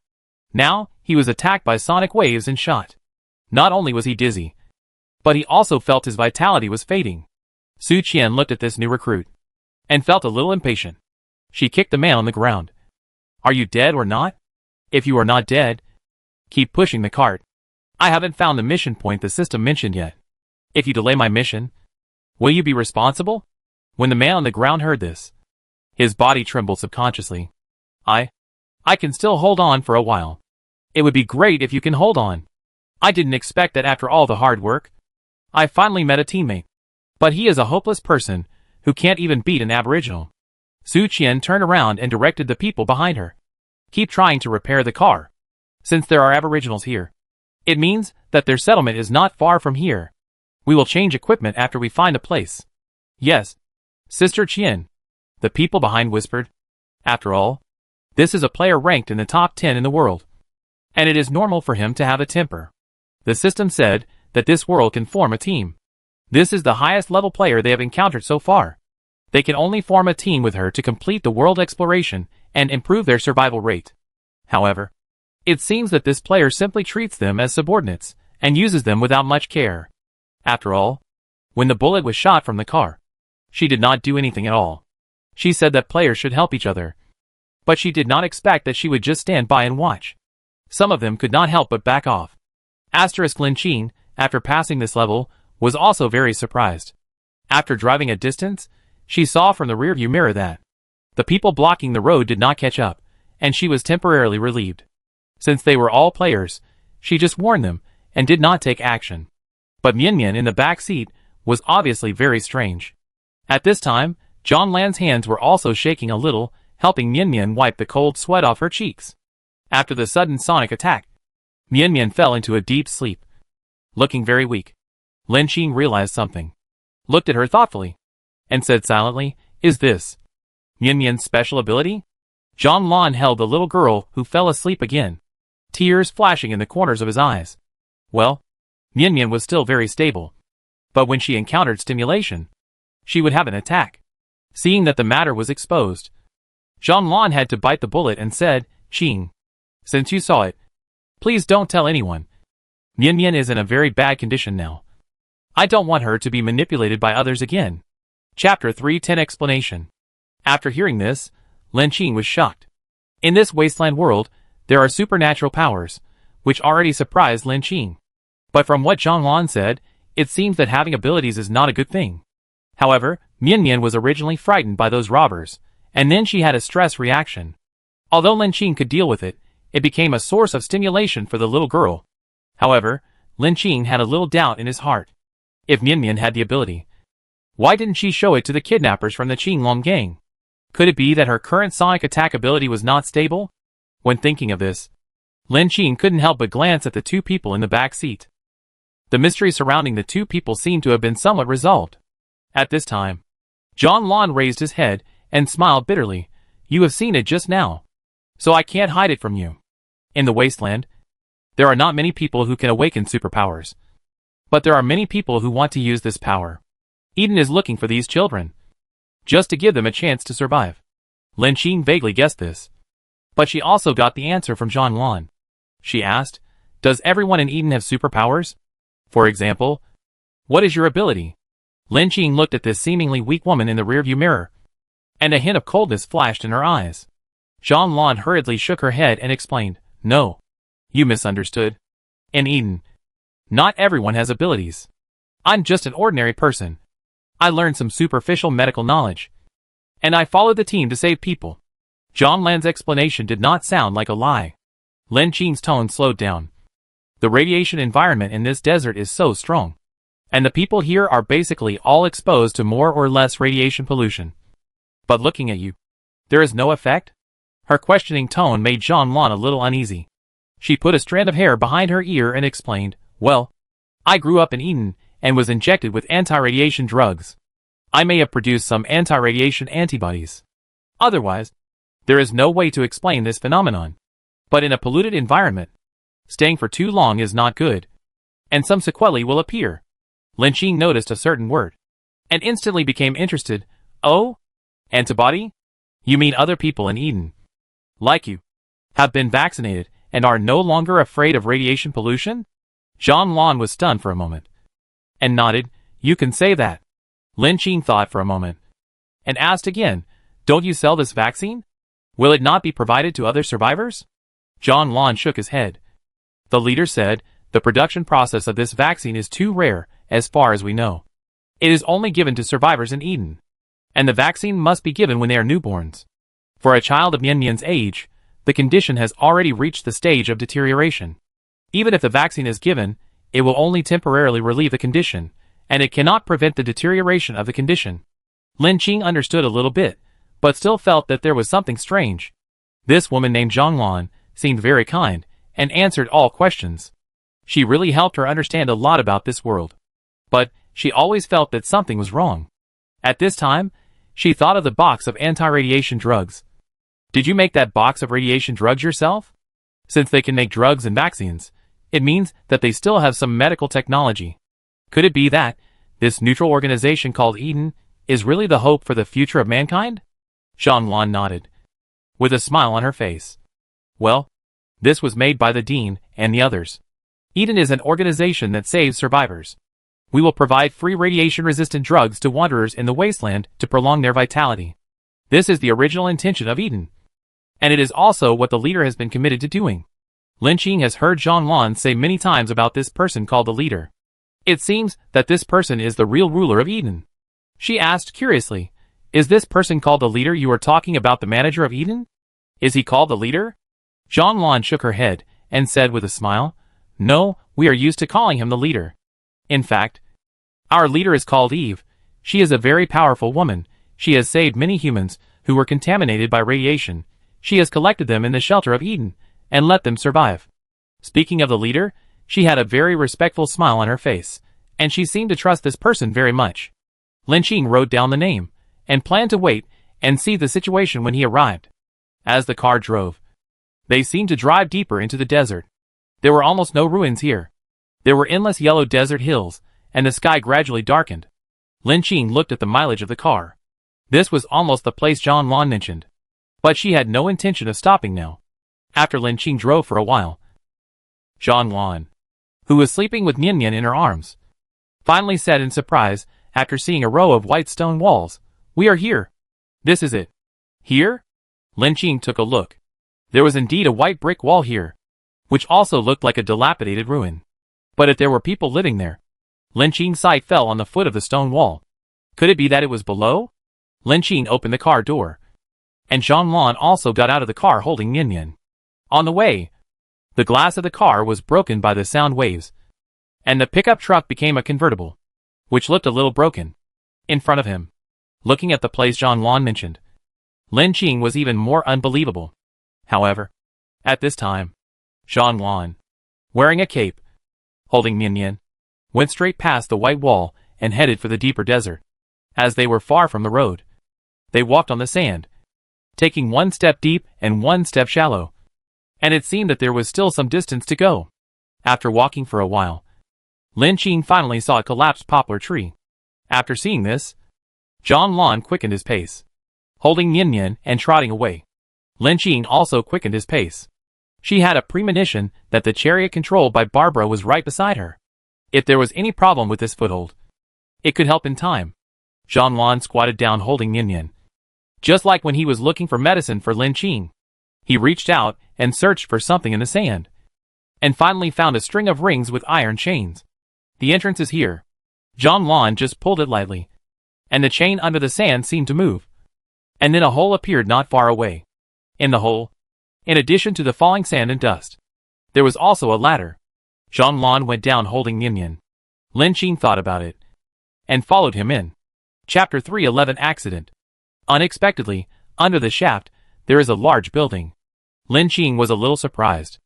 Now, he was attacked by sonic waves and shot. Not only was he dizzy, but he also felt his vitality was fading. Su Qian looked at this new recruit, and felt a little impatient. She kicked the man on the ground. "Are you dead or not? If you are not dead, keep pushing the cart. I haven't found the mission point the system mentioned yet. If you delay my mission, will you be responsible?" When the man on the ground heard this, his body trembled subconsciously. I can still hold on for a while. It would be great if you can hold on. I didn't expect that after all the hard work. I finally met a teammate. But he is a hopeless person who can't even beat an aboriginal. Su Qian turned around and directed the people behind her. "Keep trying to repair the car. Since there are aboriginals here, it means that their settlement is not far from here. We will change equipment after we find a place." "Yes, Sister Qian," the people behind whispered. "After all, this is a player ranked in the top 10 in the world, and it is normal for him to have a temper. The system said that this world can form a team. This is the highest level player they have encountered so far. They can only form a team with her to complete the world exploration and improve their survival rate. However, it seems that this player simply treats them as subordinates and uses them without much care. After all, when the bullet was shot from the car, she did not do anything at all. She said that players should help each other, but she did not expect that she would just stand by and watch. Some of them could not help but back off. Lin Qing, after passing this level, was also very surprised. After driving a distance, she saw from the rearview mirror that the people blocking the road did not catch up, and she was temporarily relieved. Since they were all players, she just warned them and did not take action. But Mian Mian in the back seat was obviously very strange. At this time, John Lan's hands were also shaking a little, helping Mian Mian wipe the cold sweat off her cheeks. After the sudden sonic attack, Mian Mian fell into a deep sleep. Looking very weak, Lin Qing realized something, looked at her thoughtfully, and said silently, "Is this Mian Mian's special ability?" John Lan held the little girl who fell asleep again, tears flashing in the corners of his eyes. Well, Mian Mian was still very stable, but when she encountered stimulation, she would have an attack. Seeing that the matter was exposed, John Lan had to bite the bullet and said, "Qing, since you saw it, please don't tell anyone. Mian Mian is in a very bad condition now. I don't want her to be manipulated by others again." Chapter 310 Explanation. After hearing this, Lin Qing was shocked. In this wasteland world, there are supernatural powers, which already surprised Lin Qing. But from what Zhang Lan said, it seems that having abilities is not a good thing. However, Mian Mian was originally frightened by those robbers, and then she had a stress reaction. Although Lin Qing could deal with it, it became a source of stimulation for the little girl. However, Lin Qing had a little doubt in his heart. If Nian had the ability, why didn't she show it to the kidnappers from the Qinglong gang? Could it be that her current sonic attack ability was not stable? When thinking of this, Lin Qing couldn't help but glance at the two people in the back seat. The mystery surrounding the two people seemed to have been somewhat resolved. At this time, John Lon raised his head and smiled bitterly. You have seen it just now, so I can't hide it from you. In the wasteland, there are not many people who can awaken superpowers. But there are many people who want to use this power. Eden is looking for these children, just to give them a chance to survive. Lin Qing vaguely guessed this. But she also got the answer from John Lon. She asked, does everyone in Eden have superpowers? For example, what is your ability? Lin Qing looked at this seemingly weak woman in the rearview mirror, and a hint of coldness flashed in her eyes. John Lon hurriedly shook her head and explained, no. You misunderstood. In Eden, not everyone has abilities. I'm just an ordinary person. I learned some superficial medical knowledge, and I followed the team to save people. John Lan's explanation did not sound like a lie. Lin Qing's tone slowed down. The radiation environment in this desert is so strong, and the people here are basically all exposed to more or less radiation pollution. But looking at you, there is no effect? Her questioning tone made John Lon a little uneasy. She put a strand of hair behind her ear and explained, well, I grew up in Eden and was injected with anti-radiation drugs. I may have produced some anti-radiation antibodies. Otherwise, there is no way to explain this phenomenon. But in a polluted environment, staying for too long is not good, and some sequelae will appear. Lin Qing noticed a certain word, and instantly became interested. Oh? Antibody? You mean other people in Eden, like you, have been vaccinated and are no longer afraid of radiation pollution? John Lon was stunned for a moment, and nodded. You can say that. Lin Qing thought for a moment, and asked again, don't you sell this vaccine? Will it not be provided to other survivors? John Lon shook his head. The leader said, the production process of this vaccine is too rare, as far as we know. It is only given to survivors in Eden, and the vaccine must be given when they are newborns. For a child of Nian's age, the condition has already reached the stage of deterioration. Even if the vaccine is given, it will only temporarily relieve the condition, and it cannot prevent the deterioration of the condition. Lin Qing understood a little bit, but still felt that there was something strange. This woman named Zhang Lan seemed very kind, and answered all questions. She really helped her understand a lot about this world. But she always felt that something was wrong. At this time, she thought of the box of anti-radiation drugs. Did you make that box of radiation drugs yourself? Since they can make drugs and vaccines, it means that they still have some medical technology. Could it be that this neutral organization called Eden is really the hope for the future of mankind? Zhang Lan nodded, with a smile on her face. Well, this was made by the Dean and the others. Eden is an organization that saves survivors. We will provide free radiation-resistant drugs to wanderers in the wasteland to prolong their vitality. This is the original intention of Eden, and it is also what the leader has been committed to doing. Lin Qing has heard Zhang Lan say many times about this person called the leader. It seems that this person is the real ruler of Eden. She asked curiously, is this person called the leader you are talking about the manager of Eden? Is he called the leader? Zhang Lan shook her head and said with a smile, no, we are used to calling him the leader. In fact, our leader is called Eve. She is a very powerful woman. She has saved many humans who were contaminated by radiation. She has collected them in the shelter of Eden and let them survive. Speaking of the leader, she had a very respectful smile on her face, and she seemed to trust this person very much. Lin Qing wrote down the name and planned to wait and see the situation when he arrived. As the car drove, they seemed to drive deeper into the desert. There were almost no ruins here. There were endless yellow desert hills, and the sky gradually darkened. Lin Qing looked at the mileage of the car. This was almost the place Zhang Lan mentioned. But she had no intention of stopping now. After Lin Qing drove for a while, Zhang Lan, who was sleeping with Nian in her arms, finally said in surprise, after seeing a row of white stone walls, we are here. This is it. Here? Lin Qing took a look. There was indeed a white brick wall here, which also looked like a dilapidated ruin. But if there were people living there, Lin Qing's sight fell on the foot of the stone wall. Could it be that it was below? Lin Qing opened the car door, and Zhang Lan also got out of the car holding Nian. On the way, The glass of the car was broken by the sound waves, and the pickup truck became a convertible, which looked a little broken. In front of him, looking at the place John Lon mentioned, Lin Qing was even more unbelievable. However, at this time, John Lon, wearing a cape, holding Mian Mian, went straight past the white wall and headed for the deeper desert. As they were far from the road, they walked on the sand, taking one step deep and one step shallow, and it seemed that there was still some distance to go. After walking for a while, Lin Qing finally saw a collapsed poplar tree. After seeing this, John Lon quickened his pace, holding Mian Mian and trotting away. Lin Qing also quickened his pace. She had a premonition that the chariot controlled by Barbara was right beside her. If there was any problem with this foothold, it could help in time. John Lon squatted down holding Mian Mian. Just like when he was looking for medicine for Lin Qing, he reached out and searched for something in the sand, and finally found a string of rings with iron chains. The entrance is here. John Lon just pulled it lightly, and the chain under the sand seemed to move. And then a hole appeared not far away. In the hole, in addition to the falling sand and dust, there was also a ladder. John Lon went down holding Mian Mian. Lin Qing thought about it, and followed him in. Chapter 311 Accident. Unexpectedly, under the shaft, there is a large building. Lin Qing was a little surprised.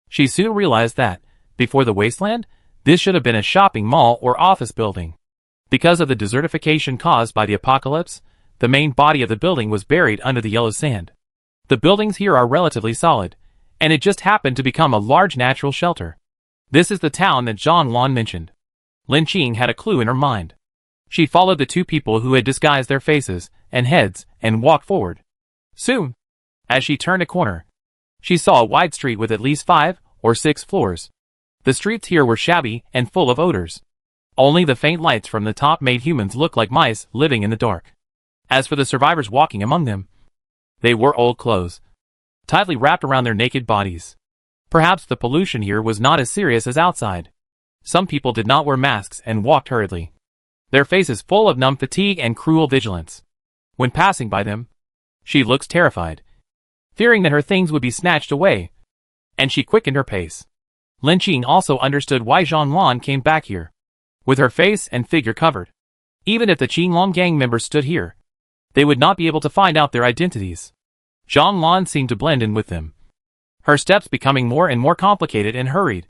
She soon realized that, before the wasteland, this should have been a shopping mall or office building. Because of the desertification caused by the apocalypse, the main body of the building was buried under the yellow sand. The buildings here are relatively solid, and it just happened to become a large natural shelter. This is the town that John Lon mentioned. Lin Qing had a clue in her mind. She followed the two people who had disguised their faces and heads and walked forward. Soon, as she turned a corner, she saw a wide street with at least 5 or 6 floors. The streets here were shabby and full of odors. Only the faint lights from the top made humans look like mice living in the dark. As for the survivors walking among them, they wore old clothes, tightly wrapped around their naked bodies. Perhaps the pollution here was not as serious as outside. Some people did not wear masks and walked hurriedly, their faces full of numb fatigue and cruel vigilance. When passing by them, she looked terrified, fearing that her things would be snatched away, and she quickened her pace. Lin Qing also understood why John Lon came back here, with her face and figure covered. Even if the Qinglong gang members stood here, they would not be able to find out their identities. John Lon seemed to blend in with them, her steps becoming more and more complicated and hurried,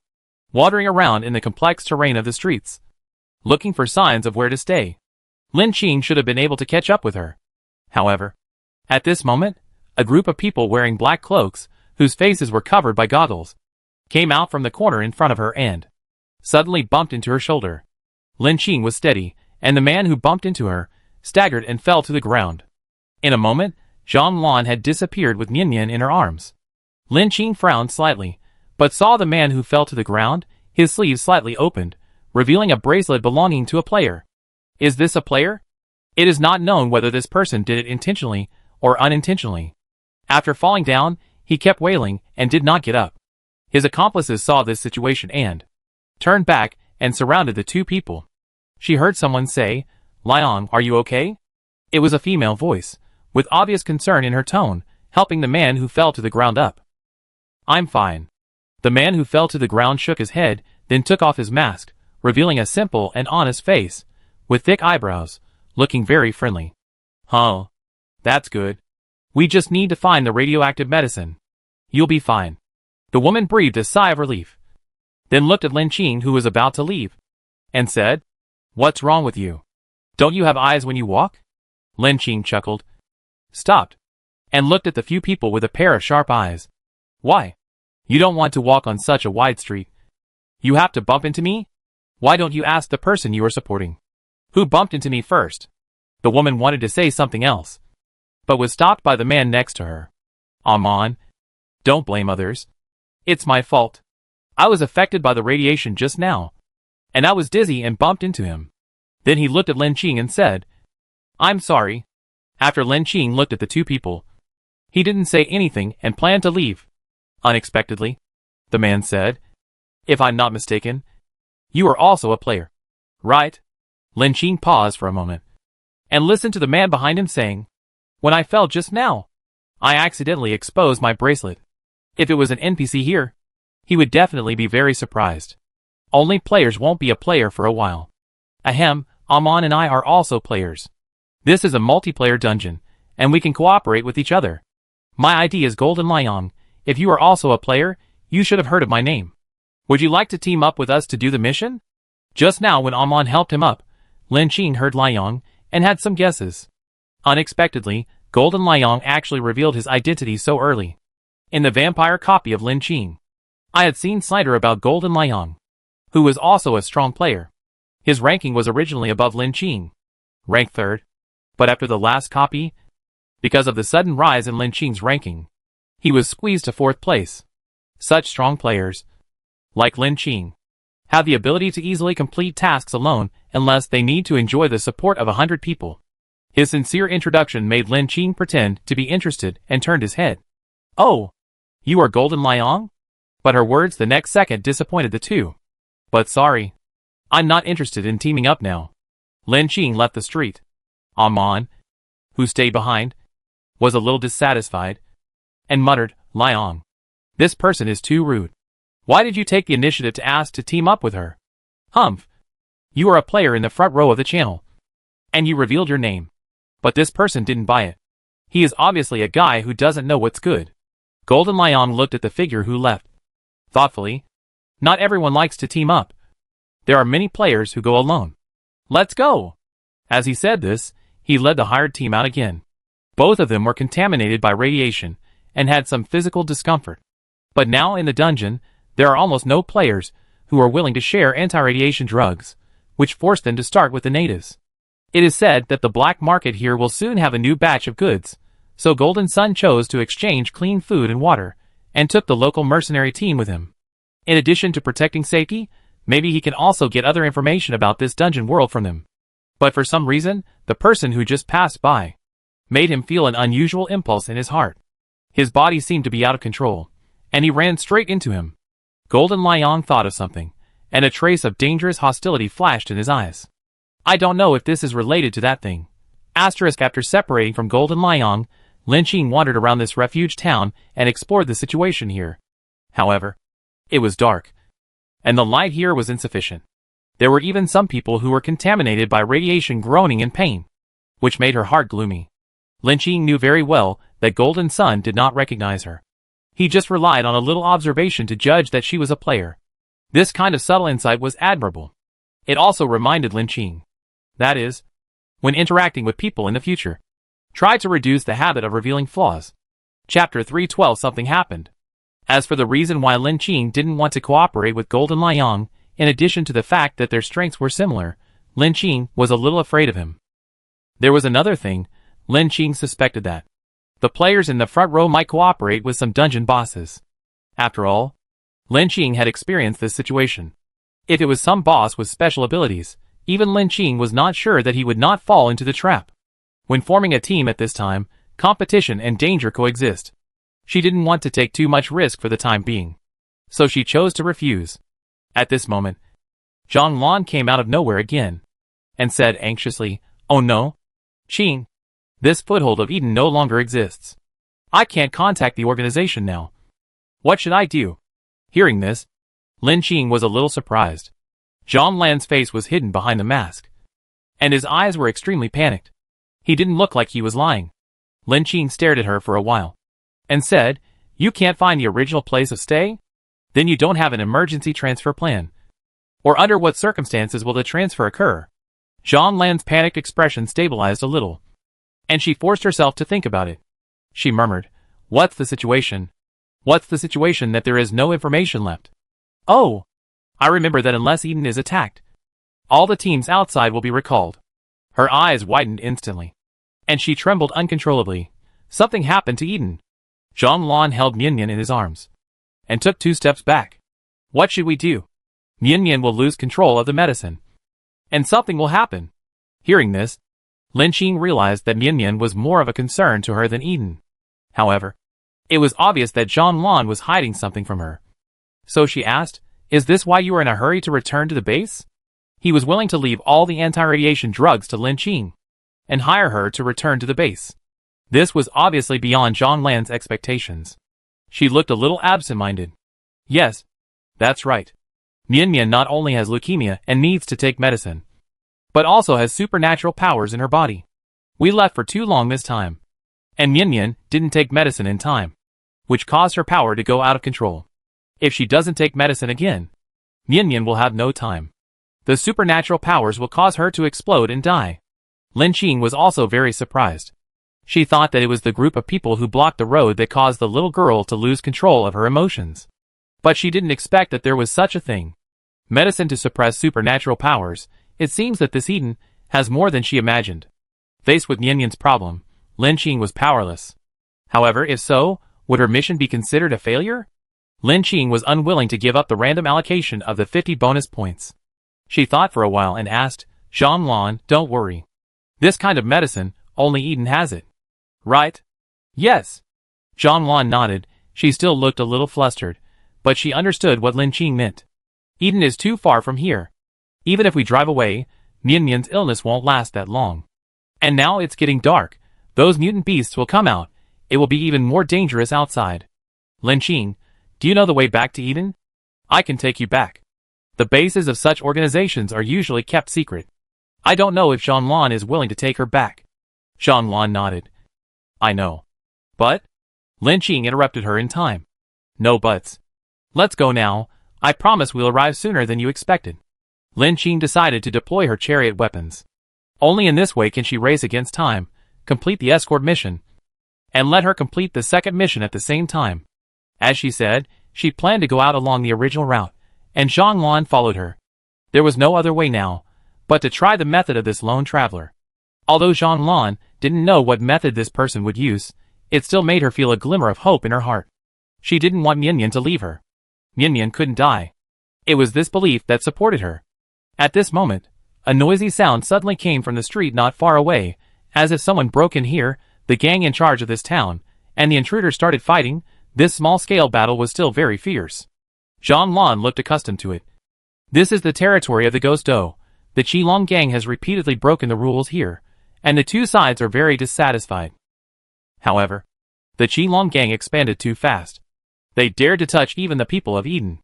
wandering around in the complex terrain of the streets, looking for signs of where to stay. Lin Qing should have been able to catch up with her. However, at this moment, a group of people wearing black cloaks, whose faces were covered by goggles, came out from the corner in front of her and suddenly bumped into her shoulder. Lin Qing was steady, and the man who bumped into her staggered and fell to the ground. In a moment, John Lon had disappeared with Mian Mian in her arms. Lin Qing frowned slightly, but saw the man who fell to the ground, his sleeves slightly opened, revealing a bracelet belonging to a player. Is this a player? It is not known whether this person did it intentionally or unintentionally. After falling down, he kept wailing and did not get up. His accomplices saw this situation and turned back and surrounded the two people. She heard someone say, "Liang, are you okay?" It was a female voice, with obvious concern in her tone, helping the man who fell to the ground up. "I'm fine." The man who fell to the ground shook his head, then took off his mask, revealing a simple and honest face, with thick eyebrows, looking very friendly. "Huh. That's good. We just need to find the radioactive medicine. You'll be fine." The woman breathed a sigh of relief, then looked at Lin Qing, who was about to leave, and said, "What's wrong with you? Don't you have eyes when you walk?" Lin Qing chuckled, stopped, and looked at the few people with a pair of sharp eyes. "Why? You don't want to walk on such a wide street. You have to bump into me? Why don't you ask the person you are supporting? Who bumped into me first?" The woman wanted to say something else, but was stopped by the man next to her. "Aman, don't blame others. It's my fault. I was affected by the radiation just now, and I was dizzy and bumped into him." Then he looked at Lin Qing and said, "I'm sorry." After Lin Qing looked at the two people, he didn't say anything and planned to leave. Unexpectedly, the man said, "If I'm not mistaken, you are also a player, right?" Lin Qing paused for a moment, and listened to the man behind him saying, "When I fell just now, I accidentally exposed my bracelet. If it was an NPC here, He would definitely be very surprised. Only players won't be a player for a while. Ahem, Amon and I are also players. This is a multiplayer dungeon, and we can cooperate with each other. My ID is Golden Liang. If you are also a player, you should have heard of my name. Would you like to team up with us to do the mission? Just now when Amon helped him up, Lin Qing heard Liang and had some guesses. Unexpectedly, Golden Liang actually revealed his identity so early. In the vampire copy of Lin Qing, I had seen slander about Golden Liang, who was also a strong player. His ranking was originally above Lin Qing, ranked 3rd, but after the last copy, because of the sudden rise in Lin Qing's ranking, he was squeezed to 4th place. Such strong players, like Lin Qing, have the ability to easily complete tasks alone unless they need to enjoy the support of 100 people. His sincere introduction made Lin Qing pretend to be interested and turned his head. Oh, you are Golden Liang? But her words the next second disappointed the two. But sorry, I'm not interested in teaming up now. Lin Qing left the street. Amon, who stayed behind, was a little dissatisfied, and muttered, Liang, this person is too rude. Why did you take the initiative to ask to team up with her? Humph. You are a player in the front row of the channel, and you revealed your name. But this person didn't buy it. He is obviously a guy who doesn't know what's good. Golden Liang looked at the figure who left. Thoughtfully, not everyone likes to team up. There are many players who go alone. Let's go! As he said this, he led the hired team out again. Both of them were contaminated by radiation and had some physical discomfort. But now in the dungeon, there are almost no players who are willing to share anti-radiation drugs, which forced them to start with the natives. It is said that the black market here will soon have a new batch of goods, so Golden Sun chose to exchange clean food and water, and took the local mercenary team with him. In addition to protecting safety, maybe he can also get other information about this dungeon world from them. But for some reason, the person who just passed by made him feel an unusual impulse in his heart. His body seemed to be out of control, and he ran straight into him. Golden Liang thought of something, and a trace of dangerous hostility flashed in his eyes. I don't know if this is related to that thing. After separating from Golden Liang, Lin Qing wandered around this refuge town and explored the situation here. However, it was dark, and the light here was insufficient. There were even some people who were contaminated by radiation groaning in pain, which made her heart gloomy. Lin Qing knew very well that Golden Sun did not recognize her. He just relied on a little observation to judge that she was a player. This kind of subtle insight was admirable. It also reminded Lin Qing, that is, when interacting with people in the future, try to reduce the habit of revealing flaws. Chapter 312. Something happened. As for the reason why Lin Qing didn't want to cooperate with Golden Liang, in addition to the fact that their strengths were similar, Lin Qing was a little afraid of him. There was another thing. Lin Qing suspected that the players in the front row might cooperate with some dungeon bosses. After all, Lin Qing had experienced this situation. If it was some boss with special abilities, even Lin Qing was not sure that he would not fall into the trap. When forming a team at this time, competition and danger coexist. She didn't want to take too much risk for the time being, so she chose to refuse. At this moment, Zhang Lan came out of nowhere again, and said anxiously, "Oh no, Qing, this foothold of Eden no longer exists. I can't contact the organization now. What should I do?" Hearing this, Lin Qing was a little surprised. Zhang Lan's face was hidden behind the mask, and his eyes were extremely panicked. He didn't look like he was lying. Lin Qing stared at her for a while, and said, "You can't find the original place of stay? Then you don't have an emergency transfer plan. Or under what circumstances will the transfer occur?" Zhang Lan's panicked expression stabilized a little, and she forced herself to think about it. She murmured, "What's the situation? What's the situation that there is no information left? Oh, I remember that unless Eden is attacked, all the teams outside will be recalled." Her eyes widened instantly, and she trembled uncontrollably. Something happened to Eden. Zhang Lan held Mian in his arms, and took 2 steps back. What should we do? Mian will lose control of the medicine, and something will happen. Hearing this, Lin Qing realized that Mian was more of a concern to her than Eden. However, it was obvious that Zhang Lan was hiding something from her. So she asked, "Is this why you are in a hurry to return to the base?" He was willing to leave all the anti-radiation drugs to Lin Qing, and hire her to return to the base. This was obviously beyond Zhang Lan's expectations. She looked a little absent-minded. "Yes, That's right. Mian Mian not only has leukemia and needs to take medicine, but also has supernatural powers in her body. We left for too long this time, and Mian Mian didn't take medicine in time, which caused her power to go out of control. If she doesn't take medicine again, Mian Mian will have no time. The supernatural powers will cause her to explode and die. Lin Qing was also very surprised. She thought that it was the group of people who blocked the road that caused the little girl to lose control of her emotions. But she didn't expect that there was such a thing. Medicine to suppress supernatural powers. It seems that this Eden has more than she imagined. Faced with Mian Mian's problem, Lin Qing was powerless. However, if so, would her mission be considered a failure? Lin Qing was unwilling to give up the random allocation of the 50 bonus points. She thought for a while and asked, Zhang Lan, don't worry. This kind of medicine, only Eden has it. Right? Yes. Zhang Lan nodded. She still looked a little flustered, but she understood what Lin Qing meant. Eden is too far from here. Even if we drive away, Mian Mian's illness won't last that long. And now it's getting dark. Those mutant beasts will come out. It will be even more dangerous outside. Lin Qing, do you know the way back to Eden? I can take you back. The bases of such organizations are usually kept secret. I don't know if Zhang Lan is willing to take her back. Zhang Lan nodded. I know. But? Lin Qing interrupted her in time. No buts. Let's go now. I promise we'll arrive sooner than you expected. Lin Qing decided to deploy her chariot weapons. Only in this way can she race against time, complete the escort mission, and let her complete the second mission at the same time. As she said, she planned to go out along the original route, and Zhang Lan followed her. There was no other way now, but to try the method of this lone traveler. Although Zhang Lan didn't know what method this person would use, it still made her feel a glimmer of hope in her heart. She didn't want Mian Mian to leave her. Mian Mian couldn't die. It was this belief that supported her. At this moment, a noisy sound suddenly came from the street not far away, as if someone broke in here, the gang in charge of this town, and the intruders started fighting. This small-scale battle was still very fierce. Zhang Lan looked accustomed to it. This is the territory of the Ghost Doe. The Qilong gang has repeatedly broken the rules here, and the two sides are very dissatisfied. However, the Qilong gang expanded too fast. They dared to touch even the people of Eden.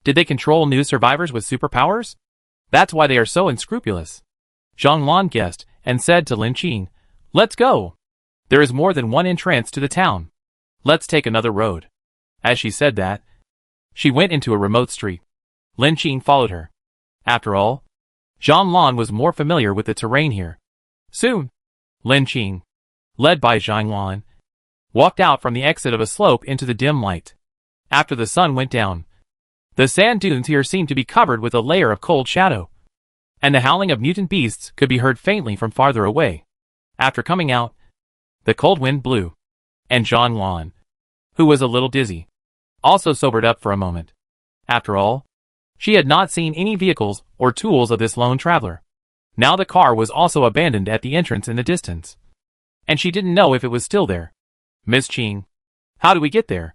Did they control new survivors with superpowers? That's why they are so unscrupulous. Zhang Lan guessed and said to Lin Qing, Let's go. There is more than one entrance to the town. Let's take another road. As she said that, she went into a remote street. Lin Qing followed her. After all, Zhang Lan was more familiar with the terrain here. Soon, Lin Qing, led by Zhang Lan, walked out from the exit of a slope into the dim light. After the sun went down, the sand dunes here seemed to be covered with a layer of cold shadow, and the howling of mutant beasts could be heard faintly from farther away. After coming out, the cold wind blew, and Zhang Lan, who was a little dizzy, also sobered up for a moment. After all, she had not seen any vehicles or tools of this lone traveler. Now the car was also abandoned at the entrance in the distance, and she didn't know if it was still there. Miss Qing, how do we get there?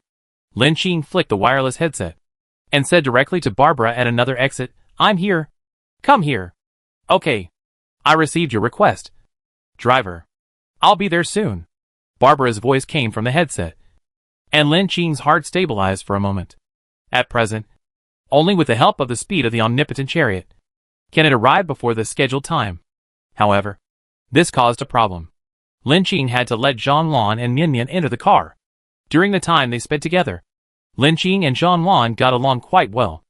Lin Qing flicked the wireless headset and said directly to Barbara at another exit, I'm here. Come here. Okay. I received your request. Driver. I'll be there soon. Barbara's voice came from the headset, and Lin Qing's heart stabilized for a moment. At present, only with the help of the speed of the omnipotent chariot can it arrive before the scheduled time. However, this caused a problem. Lin Qing had to let Zhang Lan and Mian Mian enter the car. During the time they spent together, Lin Qing and Zhang Lan got along quite well.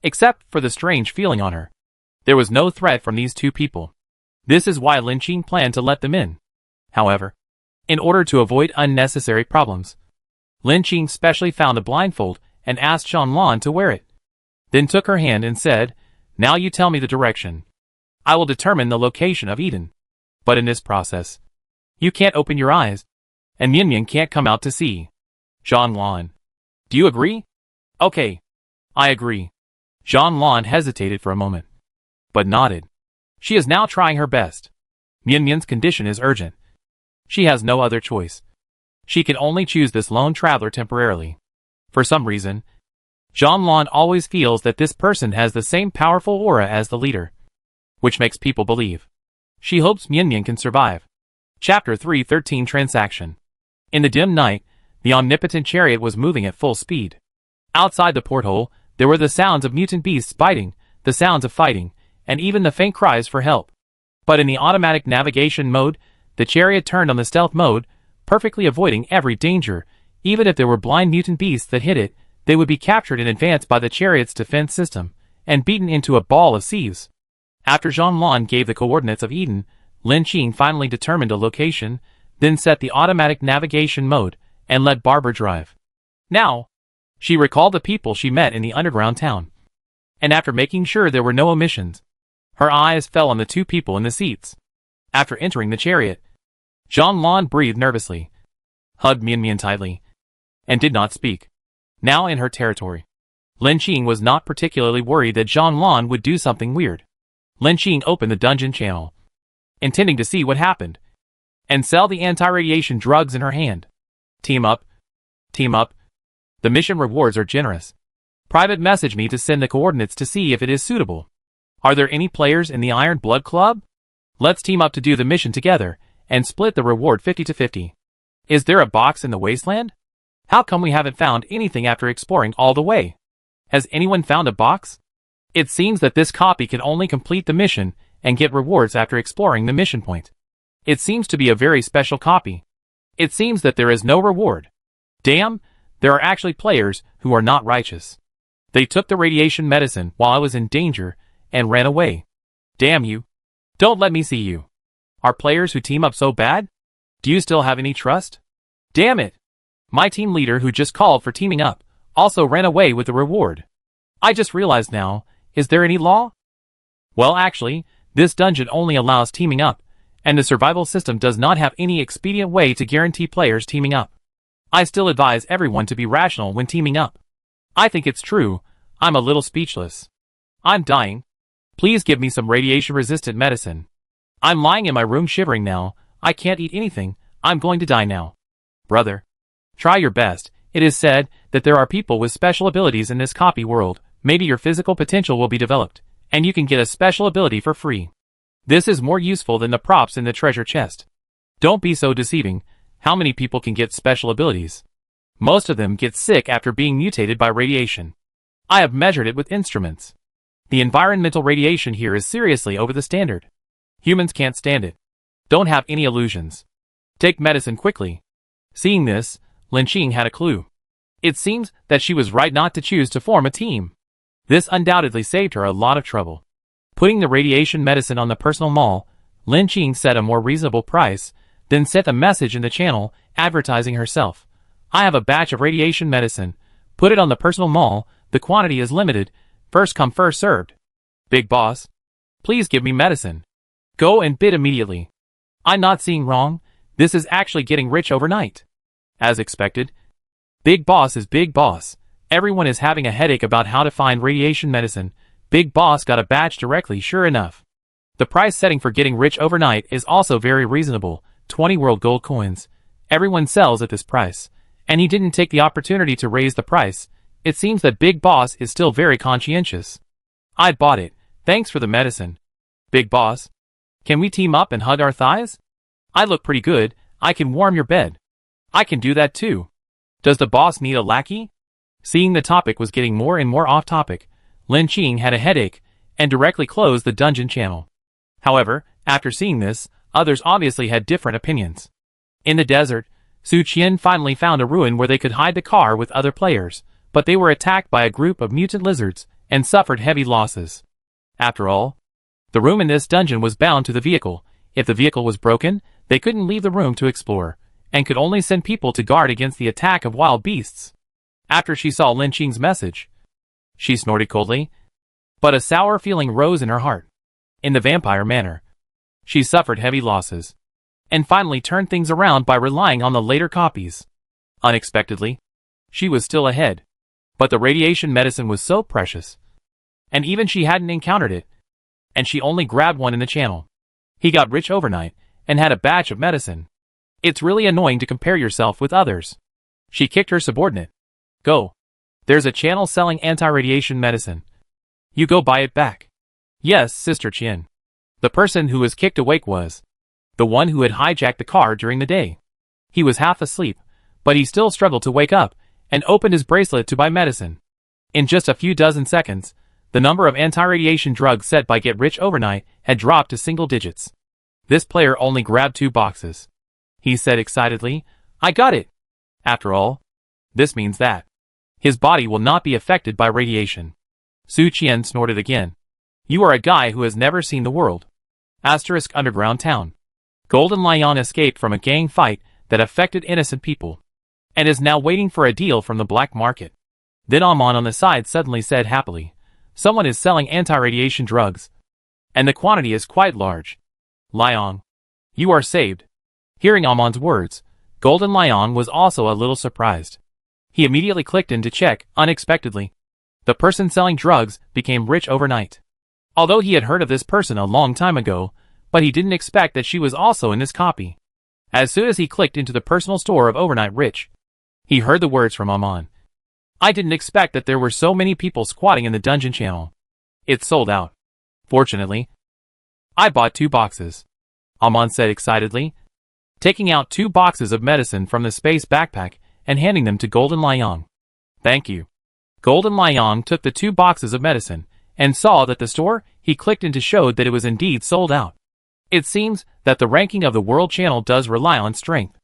Except for the strange feeling on her. There was no threat from these two people. This is why Lin Qing planned to let them in. However, in order to avoid unnecessary problems, Lin Qing specially found a blindfold and asked Zhang Lan to wear it. Then took her hand and said, Now you tell me the direction. I will determine the location of Eden. But in this process, you can't open your eyes, and Mian Mian can't come out to see. Zhang Lan. Do you agree? Okay. I agree. Zhang Lan hesitated for a moment, but nodded. She is now trying her best. Mian Mian's condition is urgent. She has no other choice. She can only choose this lone traveler temporarily. For some reason, Zhang Lan always feels that this person has the same powerful aura as the leader, which makes people believe. She hopes Mian Mian can survive. Chapter 313 Transaction. In the dim night, the omnipotent chariot was moving at full speed. Outside the porthole, there were the sounds of mutant beasts biting, the sounds of fighting, and even the faint cries for help. But in the automatic navigation mode, the chariot turned on the stealth mode, perfectly avoiding every danger. Even if there were blind mutant beasts that hit it, they would be captured in advance by the chariot's defense system, and beaten into a ball of sieves. After Jean-Lon gave the coordinates of Eden, Lin Qing finally determined a location, then set the automatic navigation mode, and let Barbara drive. Now, she recalled the people she met in the underground town. And after making sure there were no omissions, her eyes fell on the two people in the seats. After entering the chariot, Jean-Lon breathed nervously, hugged Mian Mian tightly, and did not speak. Now in her territory, Lin Qing was not particularly worried that Jean-Lon would do something weird. Lin Qing opened the dungeon channel, intending to see what happened, and sell the anti-radiation drugs in her hand. Team up. Team up. The mission rewards are generous. Private message me to send the coordinates to see if it is suitable. Are there any players in the Iron Blood Club? Let's team up to do the mission together, and split the reward 50-50. Is there a box in the wasteland? How come we haven't found anything after exploring all the way? Has anyone found a box? It seems that this copy can only complete the mission and get rewards after exploring the mission point. It seems to be a very special copy. It seems that there is no reward. Damn, there are actually players who are not righteous. They took the radiation medicine while I was in danger and ran away. Damn you. Don't let me see you. Are players who team up so bad? Do you still have any trust? Damn it. My team leader who just called for teaming up also ran away with the reward. I just realized now, is there any law? Well actually, this dungeon only allows teaming up, and the survival system does not have any expedient way to guarantee players teaming up. I still advise everyone to be rational when teaming up. I think it's true, I'm a little speechless. I'm dying. Please give me some radiation-resistant medicine. I'm lying in my room shivering now, I can't eat anything, I'm going to die now. Brother. Try your best, it is said that there are people with special abilities in this copy world, maybe your physical potential will be developed, and you can get a special ability for free. This is more useful than the props in the treasure chest. Don't be so deceiving, how many people can get special abilities? Most of them get sick after being mutated by radiation. I have measured it with instruments. The environmental radiation here is seriously over the standard. Humans can't stand it. Don't have any illusions. Take medicine quickly. Seeing this, Lin Qing had a clue. It seems that she was right not to choose to form a team. This undoubtedly saved her a lot of trouble. Putting the radiation medicine on the personal mall, Lin Qing set a more reasonable price, then sent a message in the channel advertising herself. I have a batch of radiation medicine. Put it on the personal mall, the quantity is limited, first come first served. Big boss. Please give me medicine. Go and bid immediately. I'm not seeing wrong, this is actually getting rich overnight. As expected. Big boss is big boss. Everyone is having a headache about how to find radiation medicine. Big boss got a batch directly sure enough. The price setting for getting rich overnight is also very reasonable, 20 world gold coins. Everyone sells at this price. And he didn't take the opportunity to raise the price. It seems that Big Boss is still very conscientious. I bought it, thanks for the medicine. Big Boss. Can we team up and hug our thighs? I look pretty good, I can warm your bed. I can do that too. Does the boss need a lackey? Seeing the topic was getting more and more off topic, Lin Qing had a headache, and directly closed the dungeon channel. However, after seeing this, others obviously had different opinions. In the desert, Su Qian finally found a ruin where they could hide the car with other players, but they were attacked by a group of mutant lizards, and suffered heavy losses. After all, the room in this dungeon was bound to the vehicle. If the vehicle was broken, they couldn't leave the room to explore, and could only send people to guard against the attack of wild beasts. After she saw Lin Qing's message, she snorted coldly, but a sour feeling rose in her heart. In the vampire manner, she suffered heavy losses, and finally turned things around by relying on the later copies. Unexpectedly, she was still ahead, but the radiation medicine was so precious, and even she hadn't encountered it, and she only grabbed one in the channel. He got rich overnight, and had a batch of medicine. It's really annoying to compare yourself with others. She kicked her subordinate. Go. There's a channel selling anti-radiation medicine. You go buy it back. Yes, Sister Qian. The person who was kicked awake was the one who had hijacked the car during the day. He was half asleep, but he still struggled to wake up, and opened his bracelet to buy medicine. In just a few dozen seconds, the number of anti-radiation drugs set by Get Rich Overnight had dropped to single digits. This player only grabbed 2 boxes. He said excitedly, "I got it!" After all, this means that his body will not be affected by radiation. Su Qian snorted again. "You are a guy who has never seen the world." Asterisk underground town. Golden Lion escaped from a gang fight that affected innocent people, and is now waiting for a deal from the black market. Then Amon on the side suddenly said happily, "Someone is selling anti-radiation drugs, and the quantity is quite large. Liang, you are saved." Hearing Amon's words, Golden Liang was also a little surprised. He immediately clicked in to check. Unexpectedly, the person selling drugs became rich overnight. Although he had heard of this person a long time ago, but he didn't expect that she was also in this copy. As soon as he clicked into the personal store of Overnight Rich, he heard the words from Amon. "I didn't expect that there were so many people squatting in the dungeon channel. It's sold out. Fortunately, I bought 2 boxes," Amon said excitedly, taking out 2 boxes of medicine from the space backpack and handing them to Golden Liang. "Thank you." Golden Liang took the 2 boxes of medicine and saw that the store he clicked into showed that it was indeed sold out. It seems that the ranking of the world channel does rely on strength.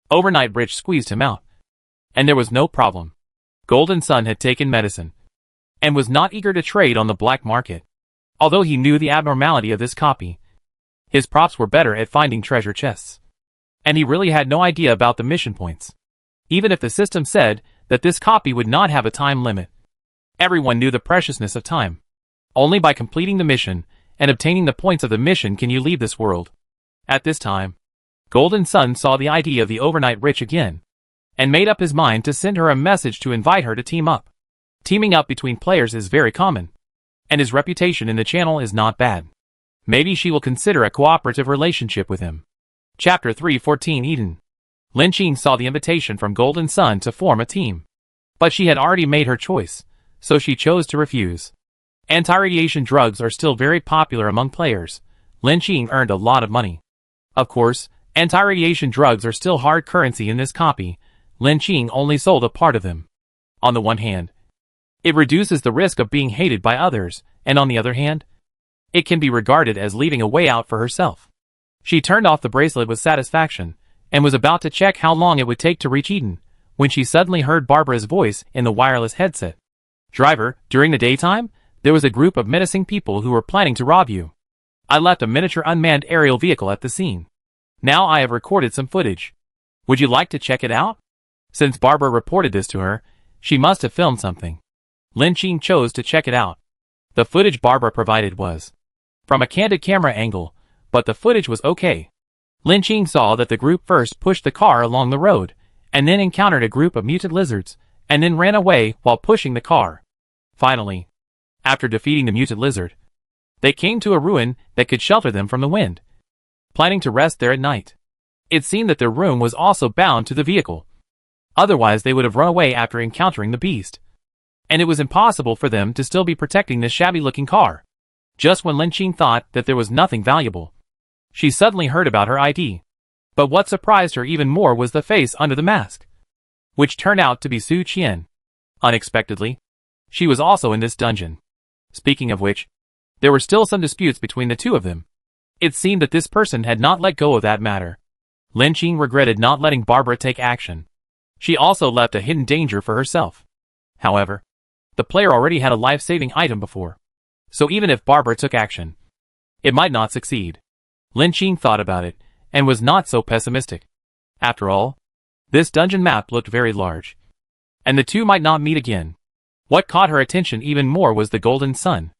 Overnight Rich squeezed him out, and there was no problem. Golden Sun had taken medicine and was not eager to trade on the black market. Although he knew the abnormality of this copy, his props were better at finding treasure chests, and he really had no idea about the mission points. Even if the system said that this copy would not have a time limit, everyone knew the preciousness of time. Only by completing the mission and obtaining the points of the mission can you leave this world. At this time, Golden Sun saw the ID of the Overnight Rich again, and made up his mind to send her a message to invite her to team up. Teaming up between players is very common, and his reputation in the channel is not bad. Maybe she will consider a cooperative relationship with him. Chapter 314 Eden. Lin Qing saw the invitation from Golden Sun to form a team, but she had already made her choice, so she chose to refuse. Anti-radiation drugs are still very popular among players. Lin Qing earned a lot of money. Of course, anti-radiation drugs are still hard currency in this copy. Lin Qing only sold a part of them. On the one hand, it reduces the risk of being hated by others, and on the other hand, it can be regarded as leaving a way out for herself. She turned off the bracelet with satisfaction, and was about to check how long it would take to reach Eden, when she suddenly heard Barbara's voice in the wireless headset. "Driver, during the daytime, there was a group of menacing people who were planning to rob you. I left a miniature unmanned aerial vehicle at the scene. Now I have recorded some footage. Would you like to check it out?" Since Barbara reported this to her, she must have filmed something. Lin Qing chose to check it out. The footage Barbara provided was from a candid camera angle, but the footage was okay. Lin Qing saw that the group first pushed the car along the road, and then encountered a group of mutant lizards, and then ran away while pushing the car. Finally, after defeating the mutant lizard, they came to a ruin that could shelter them from the wind, planning to rest there at night. It seemed that their room was also bound to the vehicle. Otherwise they would have run away after encountering the beast, and it was impossible for them to still be protecting this shabby-looking car. Just when Lin Qing thought that there was nothing valuable, she suddenly heard about her ID. But what surprised her even more was the face under the mask, which turned out to be Su Qian. Unexpectedly, she was also in this dungeon. Speaking of which, there were still some disputes between the two of them. It seemed that this person had not let go of that matter. Lin Qing regretted not letting Barbara take action. She also left a hidden danger for herself. However, the player already had a life-saving item before, so even if Barbara took action, it might not succeed. Lin Qing thought about it, and was not so pessimistic. After all, this dungeon map looked very large, and the two might not meet again. What caught her attention even more was the Golden Sun.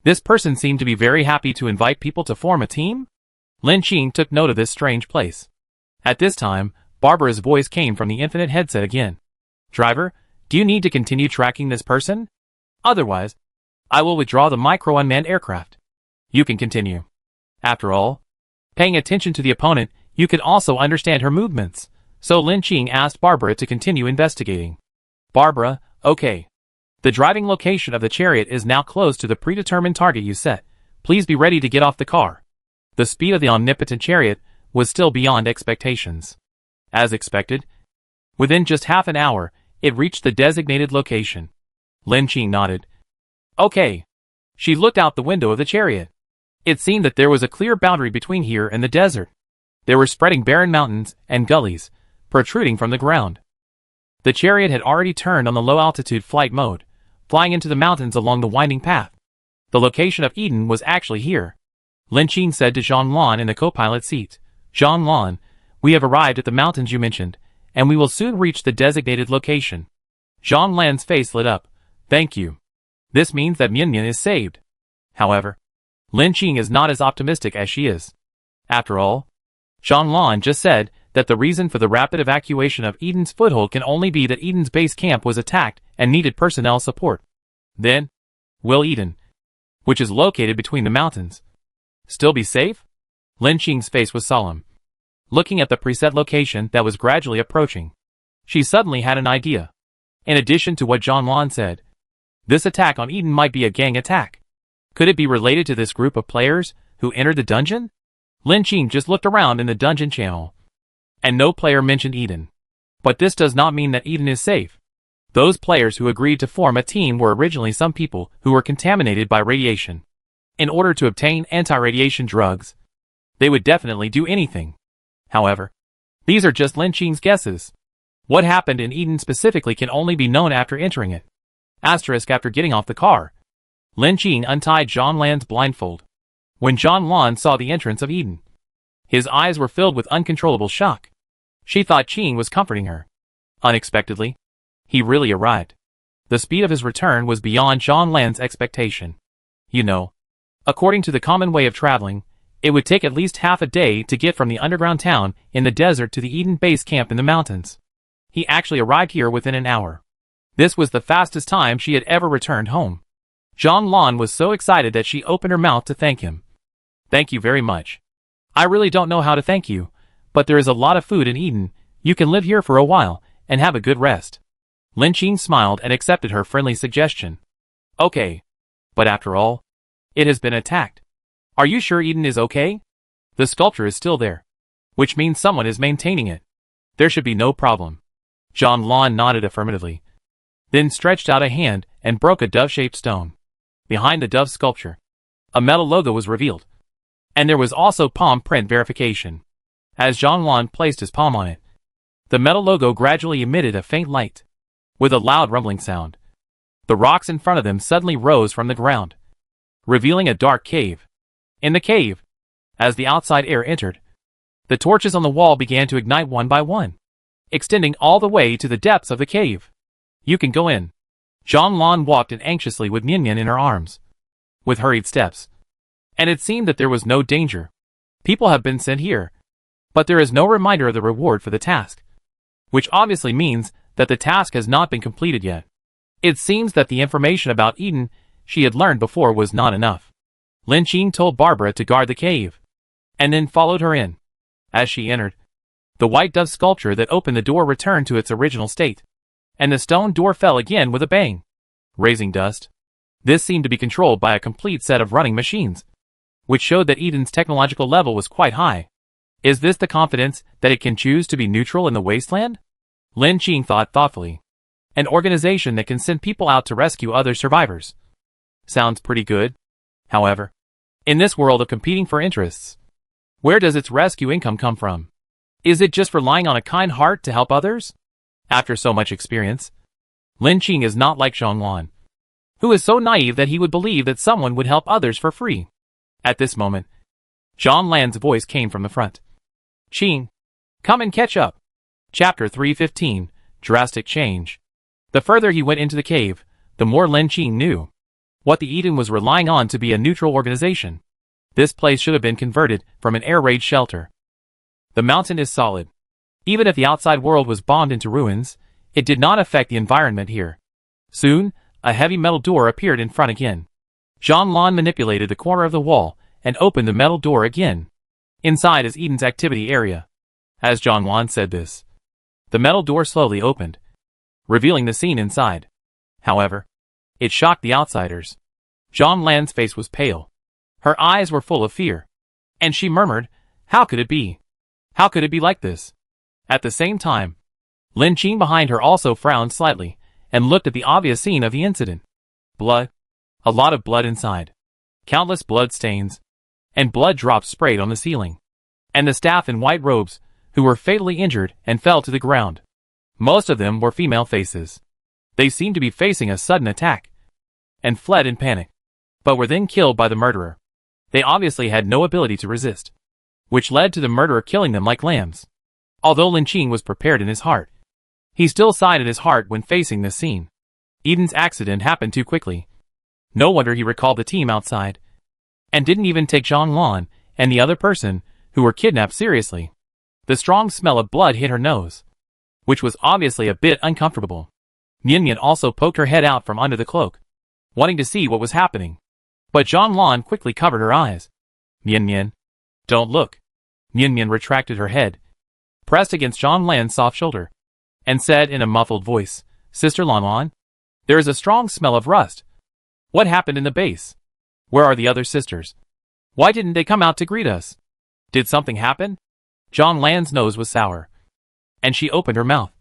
This person seemed to be very happy to invite people to form a team. Lin Qing took note of this strange place. At this time, Barbara's voice came from the infinite headset again. "Driver, do you need to continue tracking this person? Otherwise, I will withdraw the micro-unmanned aircraft. You can continue." After all, paying attention to the opponent, you could also understand her movements, so Lin Qing asked Barbara to continue investigating. "Barbara, okay. The driving location of the chariot is now close to the predetermined target you set. Please be ready to get off the car." The speed of the omnipotent chariot was still beyond expectations. As expected, within just half an hour, it reached the designated location. Lin Qing nodded. Okay. She looked out the window of the chariot. It seemed that there was a clear boundary between here and the desert. There were spreading barren mountains and gullies, protruding from the ground. The chariot had already turned on the low-altitude flight mode, flying into the mountains along the winding path. The location of Eden was actually here. Lin Qing said to Zhang Lan in the co-pilot seat. Zhang Lan, we have arrived at the mountains you mentioned, and we will soon reach the designated location. Zhang Lan's face lit up. Thank you. This means that Mian is saved. However, Lin Qing is not as optimistic as she is. After all, Zhang Lan just said that the reason for the rapid evacuation of Eden's foothold can only be that Eden's base camp was attacked and needed personnel support. Then, will Eden, which is located between the mountains, still be safe? Lin Qing's face was solemn. Looking at the preset location that was gradually approaching, she suddenly had an idea. In addition to what Zhang Lan said, this attack on Eden might be a gang attack. Could it be related to this group of players who entered the dungeon? Lin Qing just looked around in the dungeon channel, and no player mentioned Eden. But this does not mean that Eden is safe. Those players who agreed to form a team were originally some people who were contaminated by radiation. In order to obtain anti-radiation drugs, they would definitely do anything. However, these are just Lin Qing's guesses. What happened in Eden specifically can only be known after entering it. After getting off the car, Lin Qing untied Zhang Lan's blindfold. When Zhang Lan saw the entrance of Eden, his eyes were filled with uncontrollable shock. She thought Qing was comforting her. Unexpectedly, he really arrived. The speed of his return was beyond Zhang Lan's expectation. You know, according to the common way of traveling, it would take at least half a day to get from the underground town in the desert to the Eden base camp in the mountains. He actually arrived here within an hour. This was the fastest time she had ever returned home. Zhang Lan was so excited that she opened her mouth to thank him. Thank you very much. I really don't know how to thank you, but there is a lot of food in Eden. You can live here for a while and have a good rest. Lin Qing smiled and accepted her friendly suggestion. Okay. But after all, it has been attacked. Are you sure Eden is okay? The sculpture is still there, which means someone is maintaining it. There should be no problem. Zhang Lan nodded affirmatively, then stretched out a hand and broke a dove-shaped stone. Behind the dove sculpture, a metal logo was revealed, and there was also palm print verification. As Zhang Lan placed his palm on it, the metal logo gradually emitted a faint light. With a loud rumbling sound, the rocks in front of them suddenly rose from the ground, revealing a dark cave. In the cave, as the outside air entered, the torches on the wall began to ignite one by one, extending all the way to the depths of the cave. You can go in. Zhang Lan walked in anxiously with Mian in her arms, with hurried steps. And it seemed that there was no danger. People have been sent here, but there is no reminder of the reward for the task, which obviously means that the task has not been completed yet. It seems that the information about Eden she had learned before was not enough. Lin Qing told Barbara to guard the cave, and then followed her in. As she entered, the white dove sculpture that opened the door returned to its original state, and the stone door fell again with a bang, raising dust. This seemed to be controlled by a complete set of running machines, which showed that Eden's technological level was quite high. Is this the confidence that it can choose to be neutral in the wasteland? Lin Qing thought thoughtfully. An organization that can send people out to rescue other survivors. Sounds pretty good. However, in this world of competing for interests, where does its rescue income come from? Is it just relying on a kind heart to help others? After so much experience, Lin Qing is not like Zhang Lan, who is so naive that he would believe that someone would help others for free. At this moment, Zhang Lan's voice came from the front. Qing, come and catch up. Chapter 315, Drastic Change. The further he went into the cave, the more Lin Qing knew what the Eden was relying on to be a neutral organization. This place should have been converted from an air raid shelter. The mountain is solid. Even if the outside world was bombed into ruins, it did not affect the environment here. Soon, a heavy metal door appeared in front again. Zhang Lan manipulated the corner of the wall and opened the metal door again. Inside is Eden's activity area. As Zhang Lan said this, the metal door slowly opened, revealing the scene inside. However, it shocked the outsiders. Zhang Lan's face was pale. Her eyes were full of fear. And she murmured, "How could it be? How could it be like this?" At the same time, Lin Qing behind her also frowned slightly, and looked at the obvious scene of the incident. Blood. A lot of blood inside. Countless blood stains. And blood drops sprayed on the ceiling. And the staff in white robes, who were fatally injured and fell to the ground. Most of them were female faces. They seemed to be facing a sudden attack, and fled in panic, but were then killed by the murderer. They obviously had no ability to resist, which led to the murderer killing them like lambs. Although Lin Qing was prepared in his heart, he still sighed in his heart when facing this scene. Eden's accident happened too quickly. No wonder he recalled the team outside, and didn't even take Zhang Lan and the other person who were kidnapped seriously. The strong smell of blood hit her nose, which was obviously a bit uncomfortable. Mian Mian also poked her head out from under the cloak, wanting to see what was happening. But Zhang Lan quickly covered her eyes. Mian Mian, don't look. Mian Mian retracted her head, pressed against Zhang Lan's soft shoulder, and said in a muffled voice, Sister Lan Lan, there is a strong smell of rust. What happened in the base? Where are the other sisters? Why didn't they come out to greet us? Did something happen? Zhang Lan's nose was sour, and she opened her mouth,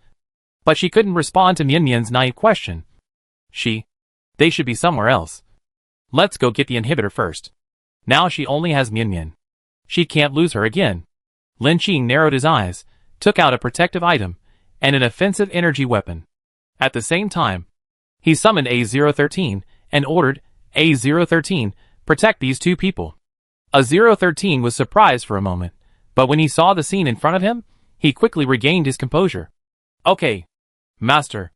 but she couldn't respond to Mian Mian's naive question. They should be somewhere else. Let's go get the inhibitor first. Now she only has Mian Mian. She can't lose her again. Lin Qing narrowed his eyes, took out a protective item, and an offensive energy weapon. At the same time, he summoned A013 and ordered, A013, protect these two people. A013 was surprised for a moment, but when he saw the scene in front of him, he quickly regained his composure. Okay, Master.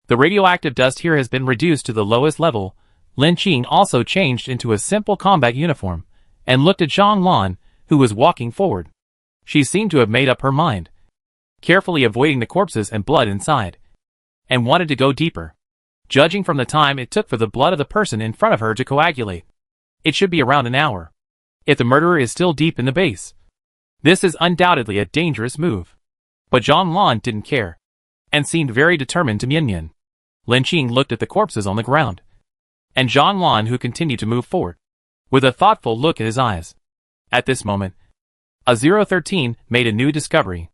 The radioactive dust here has been reduced to the lowest level. Lin Qing also changed into a simple combat uniform, and looked at Zhang Lan, who was walking forward. She seemed to have made up her mind, carefully avoiding the corpses and blood inside, and wanted to go deeper. Judging from the time it took for the blood of the person in front of her to coagulate, it should be around an hour. If the murderer is still deep in the base, this is undoubtedly a dangerous move. But Zhang Lan didn't care, and seemed very determined to Mian Mian. Lin Qing looked at the corpses on the ground, and Zhang Lan, who continued to move forward, with a thoughtful look in his eyes. At this moment, A013 made a new discovery.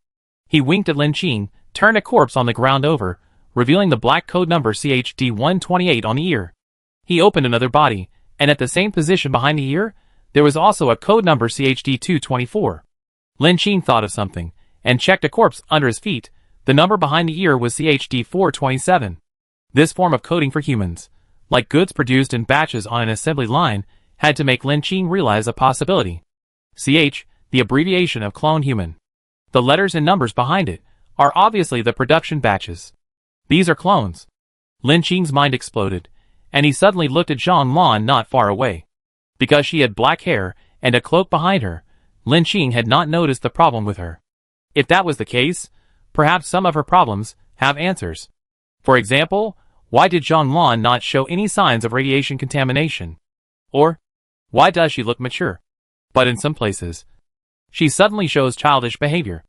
He winked at Lin Qing, turned a corpse on the ground over, revealing the black code number CHD-128 on the ear. He opened another body, and at the same position behind the ear, there was also a code number CHD-224. Lin Qing thought of something, and checked a corpse under his feet. The number behind the ear was CHD-427. This form of coding for humans, like goods produced in batches on an assembly line, had to make Lin Qing realize a possibility. CH, the abbreviation of clone human. The letters and numbers behind it are obviously the production batches. These are clones. Lin Qing's mind exploded, and he suddenly looked at Zhang Lan not far away. Because she had black hair and a cloak behind her, Lin Qing had not noticed the problem with her. If that was the case, perhaps some of her problems have answers. For example, why did Zhang Lan not show any signs of radiation contamination? Or, why does she look mature? But in some places, she suddenly shows childish behavior.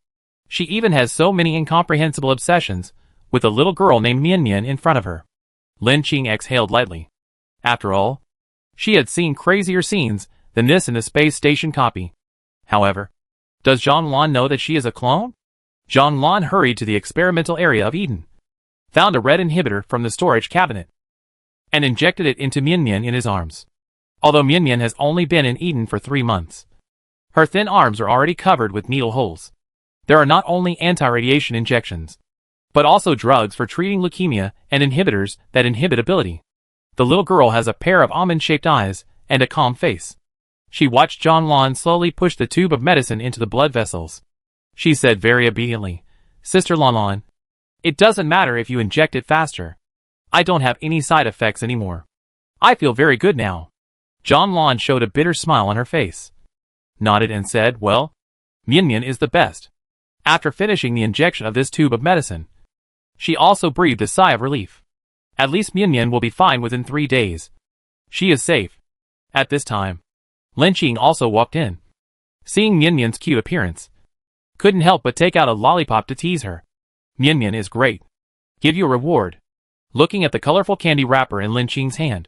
She even has so many incomprehensible obsessions with a little girl named Mian Mian in front of her. Lin Qing exhaled lightly. After all, she had seen crazier scenes than this in the space station copy. However, does Zhang Lan know that she is a clone? Zhang Lan hurried to the experimental area of Eden, found a red inhibitor from the storage cabinet, and injected it into Mian Mian in his arms. Although Mian Mian has only been in Eden for 3 months, her thin arms are already covered with needle holes. There are not only anti-radiation injections, but also drugs for treating leukemia and inhibitors that inhibit ability. The little girl has a pair of almond-shaped eyes and a calm face. She watched Zhang Lan slowly push the tube of medicine into the blood vessels. She said very obediently, Sister Lan Lan, it doesn't matter if you inject it faster. I don't have any side effects anymore. I feel very good now. Zhang Lan showed a bitter smile on her face, nodded and said, well, Mian Mian is the best. After finishing the injection of this tube of medicine, she also breathed a sigh of relief. At least Mian Mian will be fine within 3 days. She is safe. At this time, Lin Qing also walked in. Seeing Mian Mian's cute appearance, couldn't help but take out a lollipop to tease her. Mian Mian is great. Give you a reward. Looking at the colorful candy wrapper in Lin Qing's hand,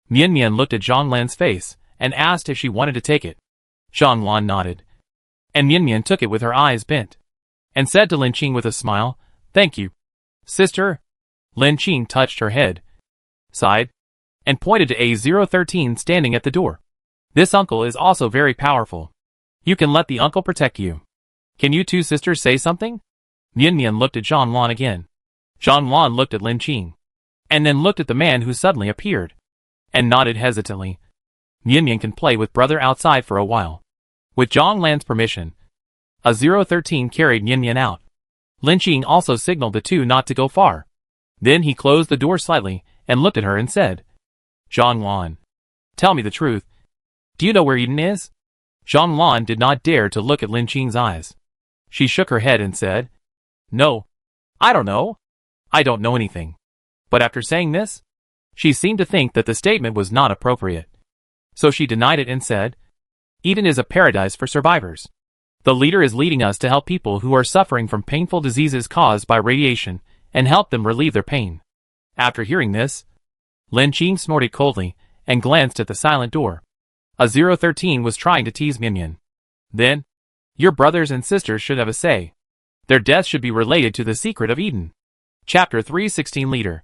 Mian Mian looked at Zhang Lan's face and asked if she wanted to take it. Zhang Lan nodded, and Mian Mian took it with her eyes bent, and said to Lin Qing with a smile, thank you, sister. Lin Qing touched her head, sighed, and pointed to A013 standing at the door. This uncle is also very powerful. You can let the uncle protect you. Can you two sisters say something? Nian Nian looked at Zhang Lan again. Zhang Lan looked at Lin Qing, and then looked at the man who suddenly appeared, and nodded hesitantly. Nian Nian can play with brother outside for a while. With Zhang Lan's permission, A013 carried Nian Nian out. Lin Qing also signaled the two not to go far. Then he closed the door slightly and looked at her and said, Zhang Lan, tell me the truth. Do you know where Eden is? Zhang Lan did not dare to look at Lin Qing's eyes. She shook her head and said, No, I don't know. I don't know anything. But after saying this, she seemed to think that the statement was not appropriate. So she denied it and said, Eden is a paradise for survivors. The leader is leading us to help people who are suffering from painful diseases caused by radiation and help them relieve their pain. After hearing this, Lin Qing snorted coldly and glanced at the silent door. A013 was trying to tease Minion. Then, your brothers and sisters should have a say. Their deaths should be related to the secret of Eden. Chapter 316 Leader.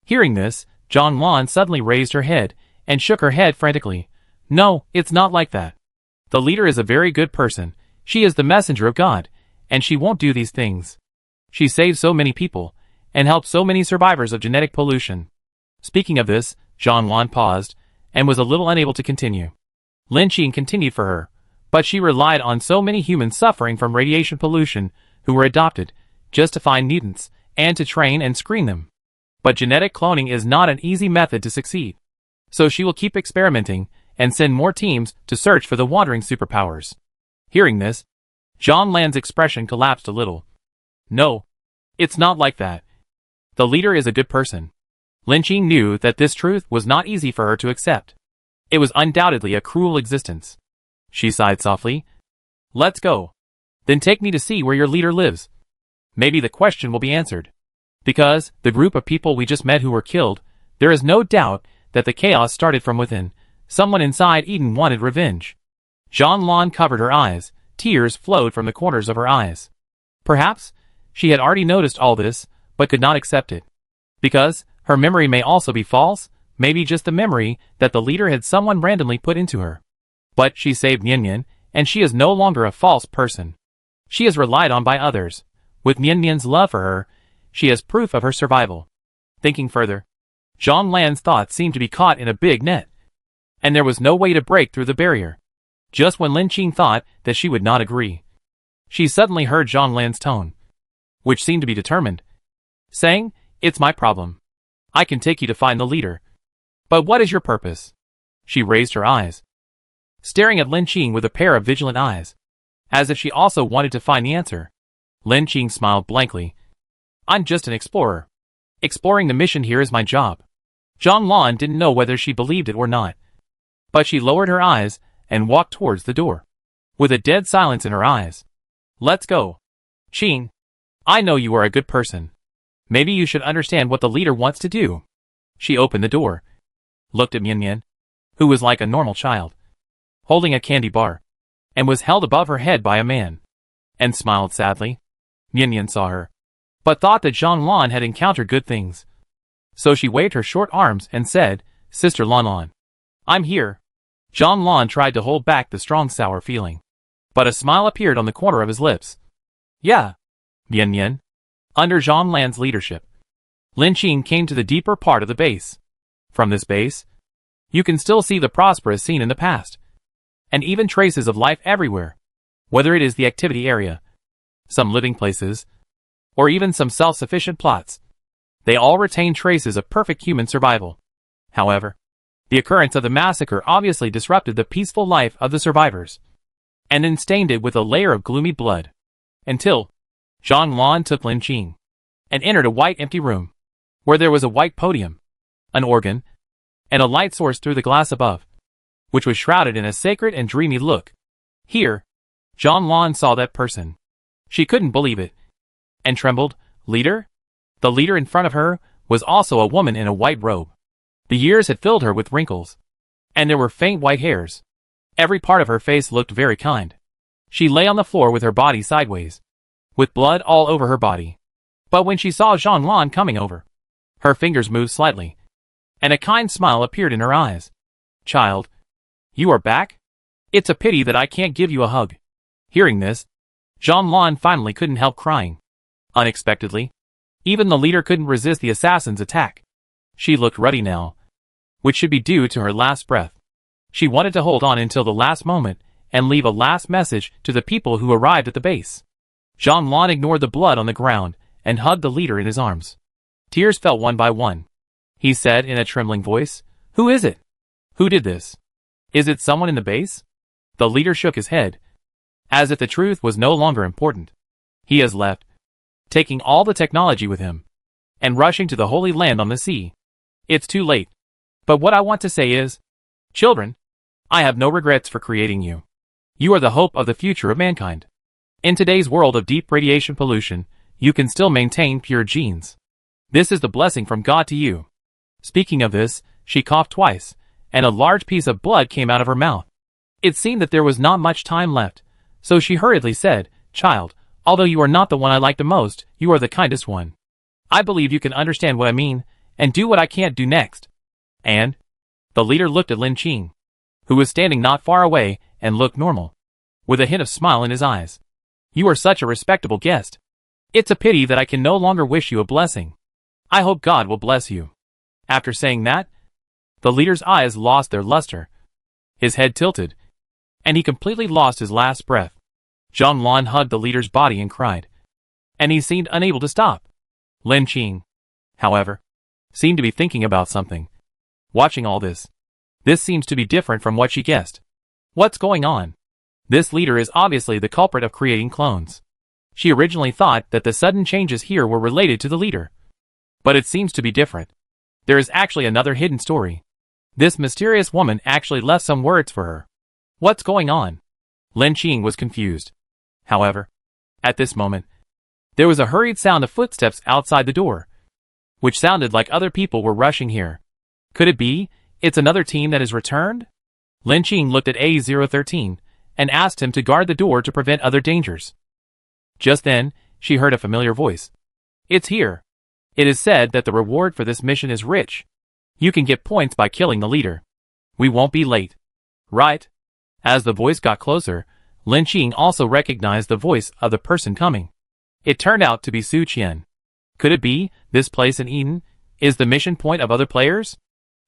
Hearing this, Zhang Lan suddenly raised her head and shook her head frantically. No, it's not like that. The leader is a very good person. She is the messenger of God, and she won't do these things. She saved so many people, and helped so many survivors of genetic pollution. Speaking of this, Zhang Lan paused, and was a little unable to continue. Lin Qing continued for her, but she relied on so many humans suffering from radiation pollution who were adopted, just to find mutants, and to train and screen them. But genetic cloning is not an easy method to succeed. So she will keep experimenting, and send more teams to search for the wandering superpowers. Hearing this, Zhang Lan's expression collapsed a little. No, it's not like that. The leader is a good person. Lin Qing knew that this truth was not easy for her to accept. It was undoubtedly a cruel existence. She sighed softly. Let's go. Then take me to see where your leader lives. Maybe the question will be answered. Because, the group of people we just met who were killed, there is no doubt that the chaos started from within. Someone inside Eden wanted revenge. Zhang Lan covered her eyes. Tears flowed from the corners of her eyes. Perhaps, she had already noticed all this, but could not accept it. Because, her memory may also be false, maybe just the memory that the leader had someone randomly put into her. But she saved Nian Nian, and she is no longer a false person. She is relied on by others. With Nian Nian's love for her, she has proof of her survival. Thinking further, Zhang Lan's thoughts seemed to be caught in a big net. And there was no way to break through the barrier. Just when Lin Qing thought that she would not agree, she suddenly heard Zhang Lan's tone, which seemed to be determined, saying, It's my problem. I can take you to find the leader. But what is your purpose? She raised her eyes, staring at Lin Qing with a pair of vigilant eyes, as if she also wanted to find the answer. Lin Qing smiled blankly. I'm just an explorer. Exploring the mission here is my job. Zhang Lan didn't know whether she believed it or not. But she lowered her eyes and walked towards the door, with a dead silence in her eyes. Let's go. Qing, I know you are a good person. Maybe you should understand what the leader wants to do. She opened the door, looked at Mian Mian, who was like a normal child, holding a candy bar, and was held above her head by a man, and smiled sadly. Mian Mian saw her, but thought that Zhang Lan had encountered good things. So she waved her short arms and said, Sister Lan Lan, I'm here. Zhang Lan tried to hold back the strong sour feeling, but a smile appeared on the corner of his lips. Yeah. Mian Mian. Under Zhang Lan's leadership, Lin Qing came to the deeper part of the base. From this base, you can still see the prosperous scene in the past, and even traces of life everywhere, whether it is the activity area, some living places, or even some self-sufficient plots. They all retain traces of perfect human survival. However, the occurrence of the massacre obviously disrupted the peaceful life of the survivors, and then stained it with a layer of gloomy blood. Until Zhang Lan took Lin Qing and entered a white empty room, where there was a white podium, an organ, and a light source through the glass above, which was shrouded in a sacred and dreamy look. Here, Zhang Lan saw that person. She couldn't believe it, and trembled. Leader? The leader in front of her was also a woman in a white robe. The years had filled her with wrinkles, and there were faint white hairs. Every part of her face looked very kind. She lay on the floor with her body sideways, with blood all over her body. But when she saw Zhang Lan coming over, Her fingers moved slightly, and a kind smile appeared in her eyes. Child, you are back? It's a pity that I can't give you a hug. Hearing this, Jean-Lan finally couldn't help crying. Unexpectedly, even the leader couldn't resist the assassin's attack. She looked ruddy now, which should be due to her last breath. She wanted to hold on until the last moment and leave a last message to the people who arrived at the base. Jean-Lan ignored the blood on the ground and hugged the leader in his arms. Tears fell one by one. He said in a trembling voice, "Who is it? Who did this? Is it someone in the base?" The leader shook his head, as if the truth was no longer important. He has left, taking all the technology with him, and rushing to the Holy Land on the sea. It's too late. But what I want to say is, children, I have no regrets for creating you. You are the hope of the future of mankind. In today's world of deep radiation pollution, you can still maintain pure genes. This is the blessing from God to you. Speaking of this, she coughed twice, and a large piece of blood came out of her mouth. It seemed that there was not much time left, so she hurriedly said, "Child, although you are not the one I like the most, you are the kindest one. I believe you can understand what I mean, and do what I can't do next." And the leader looked at Lin Qing, who was standing not far away and looked normal, with a hint of smile in his eyes. "You are such a respectable guest. It's a pity that I can no longer wish you a blessing. I hope God will bless you." After saying that, the leader's eyes lost their luster. His head tilted, and he completely lost his last breath. Jean-Lan hugged the leader's body and cried, and he seemed unable to stop. Lin Qing, however, seemed to be thinking about something. Watching all this seems to be different from what she guessed. What's going on? This leader is obviously the culprit of creating clones. She originally thought that the sudden changes here were related to the leader. But it seems to be different. There is actually another hidden story. This mysterious woman actually left some words for her. What's going on? Lin Qing was confused. However, at this moment, there was a hurried sound of footsteps outside the door, which sounded like other people were rushing here. Could it be it's another team that has returned? Lin Qing looked at A013 and asked him to guard the door to prevent other dangers. Just then, she heard a familiar voice. "It's here. It is said that the reward for this mission is rich. You can get points by killing the leader. We won't be late. Right?" As the voice got closer, Lin Qing also recognized the voice of the person coming. It turned out to be Su Qian. Could it be this place in Eden is the mission point of other players?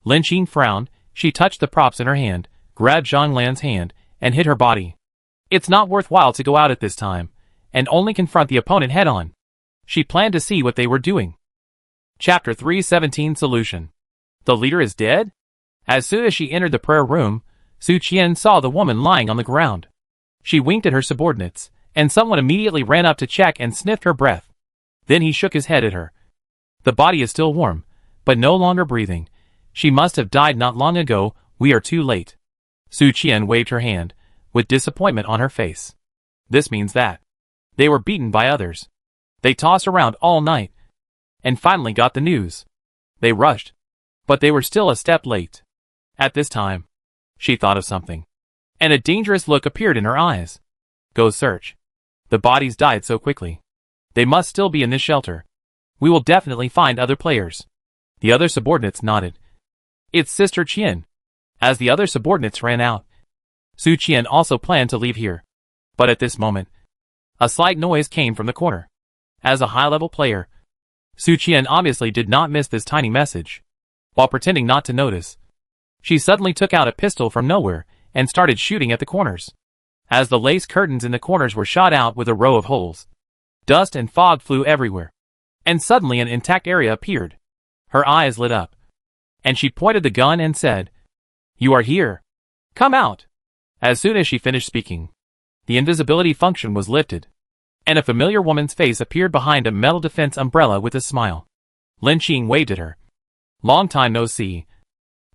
Lin Qing frowned. She touched the props in her hand, grabbed Jean-Lan's hand, and hit her body. It's not worthwhile to go out at this time, and only confront the opponent head-on. She planned to see what they were doing. Chapter 317 Solution. The leader is dead? As soon as she entered the prayer room, Su Qian saw the woman lying on the ground. She winked at her subordinates, and someone immediately ran up to check and sniffed her breath. Then he shook his head at her. The body is still warm, but no longer breathing. She must have died not long ago. We are too late. Su Qian waved her hand, with disappointment on her face. This means that they were beaten by others. They tossed around all night, and finally got the news. They rushed, but they were still a step late. At this time, she thought of something, and a dangerous look appeared in her eyes. Go search. The bodies died so quickly. They must still be in this shelter. We will definitely find other players. The other subordinates nodded. It's Sister Qian. As the other subordinates ran out, Su Qian also planned to leave here. But at this moment, a slight noise came from the corner. As a high-level player, Su Qian obviously did not miss this tiny message. While pretending not to notice, she suddenly took out a pistol from nowhere and started shooting at the corners. As the lace curtains in the corners were shot out with a row of holes, dust and fog flew everywhere, and suddenly an intact area appeared. Her eyes lit up, and she pointed the gun and said, "You are here. Come out." As soon as she finished speaking, the invisibility function was lifted, and a familiar woman's face appeared behind a metal defense umbrella with a smile. Lin Qing waved at her. "Long time no see.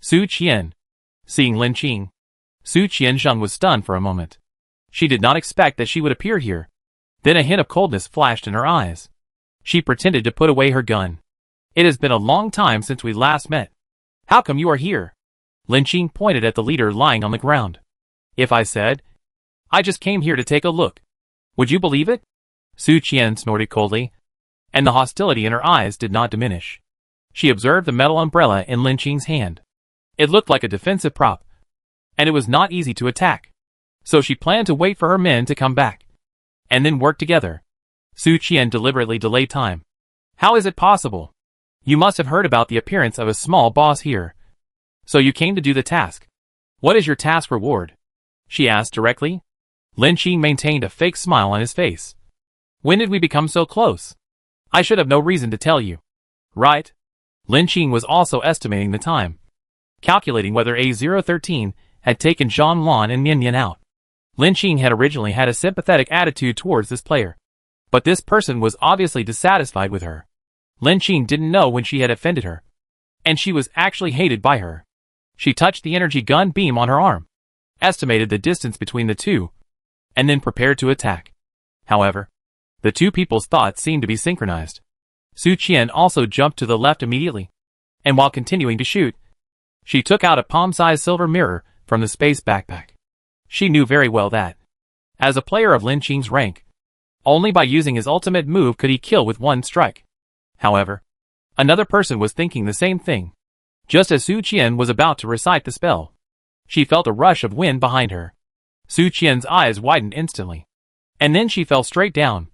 Su Qian." Seeing Lin Qing, Su Qianzheng was stunned for a moment. She did not expect that she would appear here. Then a hint of coldness flashed in her eyes. She pretended to put away her gun. "It has been a long time since we last met. How come you are here?" Lin Qing pointed at the leader lying on the ground. "If I said, I just came here to take a look, would you believe it?" Su Qian snorted coldly, and the hostility in her eyes did not diminish. She observed the metal umbrella in Lin Qing's hand. It looked like a defensive prop, and it was not easy to attack. So she planned to wait for her men to come back, and then work together. Su Qian deliberately delayed time. How is it possible? You must have heard about the appearance of a small boss here. So you came to do the task. What is your task reward? She asked directly. Lin Qing maintained a fake smile on his face. When did we become so close? I should have no reason to tell you. Right? Lin Qing was also estimating the time, calculating whether A013 had taken Zhang Lan and Nian Yan out. Lin Qing had originally had a sympathetic attitude towards this player, but this person was obviously dissatisfied with her. Lin Qing didn't know when she had offended her, and she was actually hated by her. She touched the energy gun beam on her arm, estimated the distance between the two, and then prepared to attack. However, the two people's thoughts seemed to be synchronized. Su Qian also jumped to the left immediately, and while continuing to shoot, she took out a palm-sized silver mirror from the space backpack. She knew very well that, as a player of Lin Qing's rank, only by using his ultimate move could he kill with one strike. However, another person was thinking the same thing. Just as Su Qian was about to recite the spell, she felt a rush of wind behind her. Su Qian's eyes widened instantly, and then she fell straight down,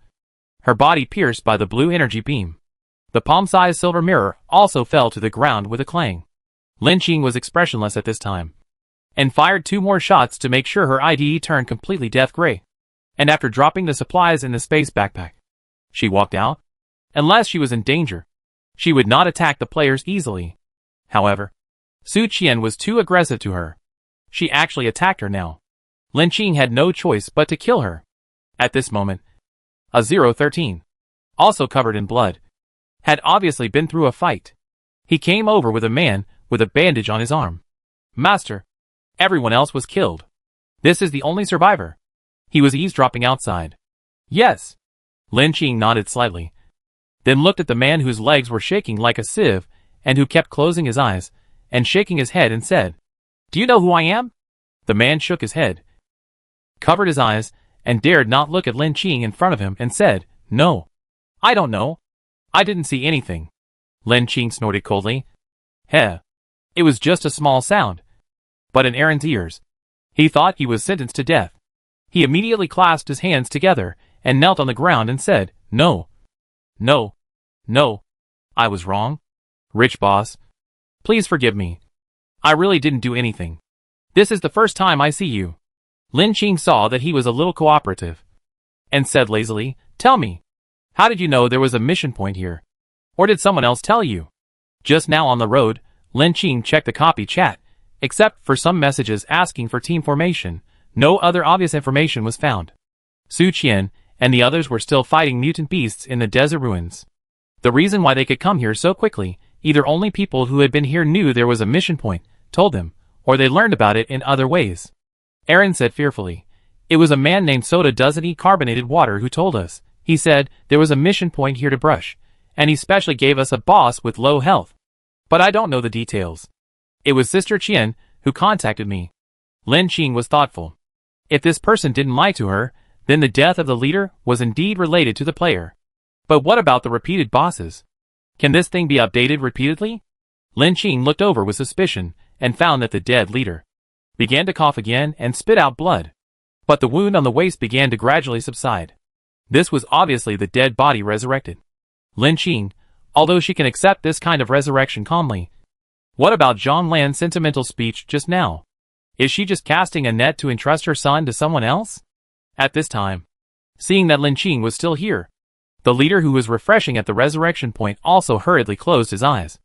her body pierced by the blue energy beam. The palm-sized silver mirror also fell to the ground with a clang. Lin Qing was expressionless at this time, and fired 2 more shots to make sure her IDE turned completely death gray. And after dropping the supplies in the space backpack, she walked out. Unless she was in danger, she would not attack the players easily. However, Su Qian was too aggressive to her. She actually attacked her now. Lin Qing had no choice but to kill her. At this moment, a 013, also covered in blood, had obviously been through a fight. He came over with a man with a bandage on his arm. Master, everyone else was killed. This is the only survivor. He was eavesdropping outside. Yes. Lin Qing nodded slightly, then looked at the man whose legs were shaking like a sieve and who kept closing his eyes and shaking his head and said, Do you know who I am? The man shook his head, covered his eyes, and dared not look at Lin Qing in front of him and said, No. I don't know. I didn't see anything. Lin Qing snorted coldly. Heh. It was just a small sound. But in Aaron's ears, he thought he was sentenced to death. He immediately clasped his hands together and knelt on the ground and said, No. No. No. I was wrong. Rich boss. Please forgive me. I really didn't do anything. This is the first time I see you. Lin Qing saw that he was a little cooperative, and said lazily, Tell me, how did you know there was a mission point here? Or did someone else tell you? Just now on the road, Lin Qing checked the copy chat. Except for some messages asking for team formation, no other obvious information was found. Su Qian and the others were still fighting mutant beasts in the desert ruins. The reason why they could come here so quickly, either only people who had been here knew there was a mission point, told them, or they learned about it in other ways. Aaron said fearfully, It was a man named Soda Doesn't Eat Carbonated Water who told us. He said there was a mission point here to brush, and he specially gave us a boss with low health. But I don't know the details. It was Sister Qian who contacted me. Lin Qing was thoughtful. If this person didn't lie to her, then the death of the leader was indeed related to the player. But what about the repeated bosses? Can this thing be updated repeatedly? Lin Qing looked over with suspicion and found that the dead leader began to cough again and spit out blood. But the wound on the waist began to gradually subside. This was obviously the dead body resurrected. Lin Qing, although she can accept this kind of resurrection calmly, what about Zhang Lan's sentimental speech just now? Is she just casting a net to entrust her son to someone else? At this time, seeing that Lin Qing was still here, the leader who was refreshing at the resurrection point also hurriedly closed his eyes,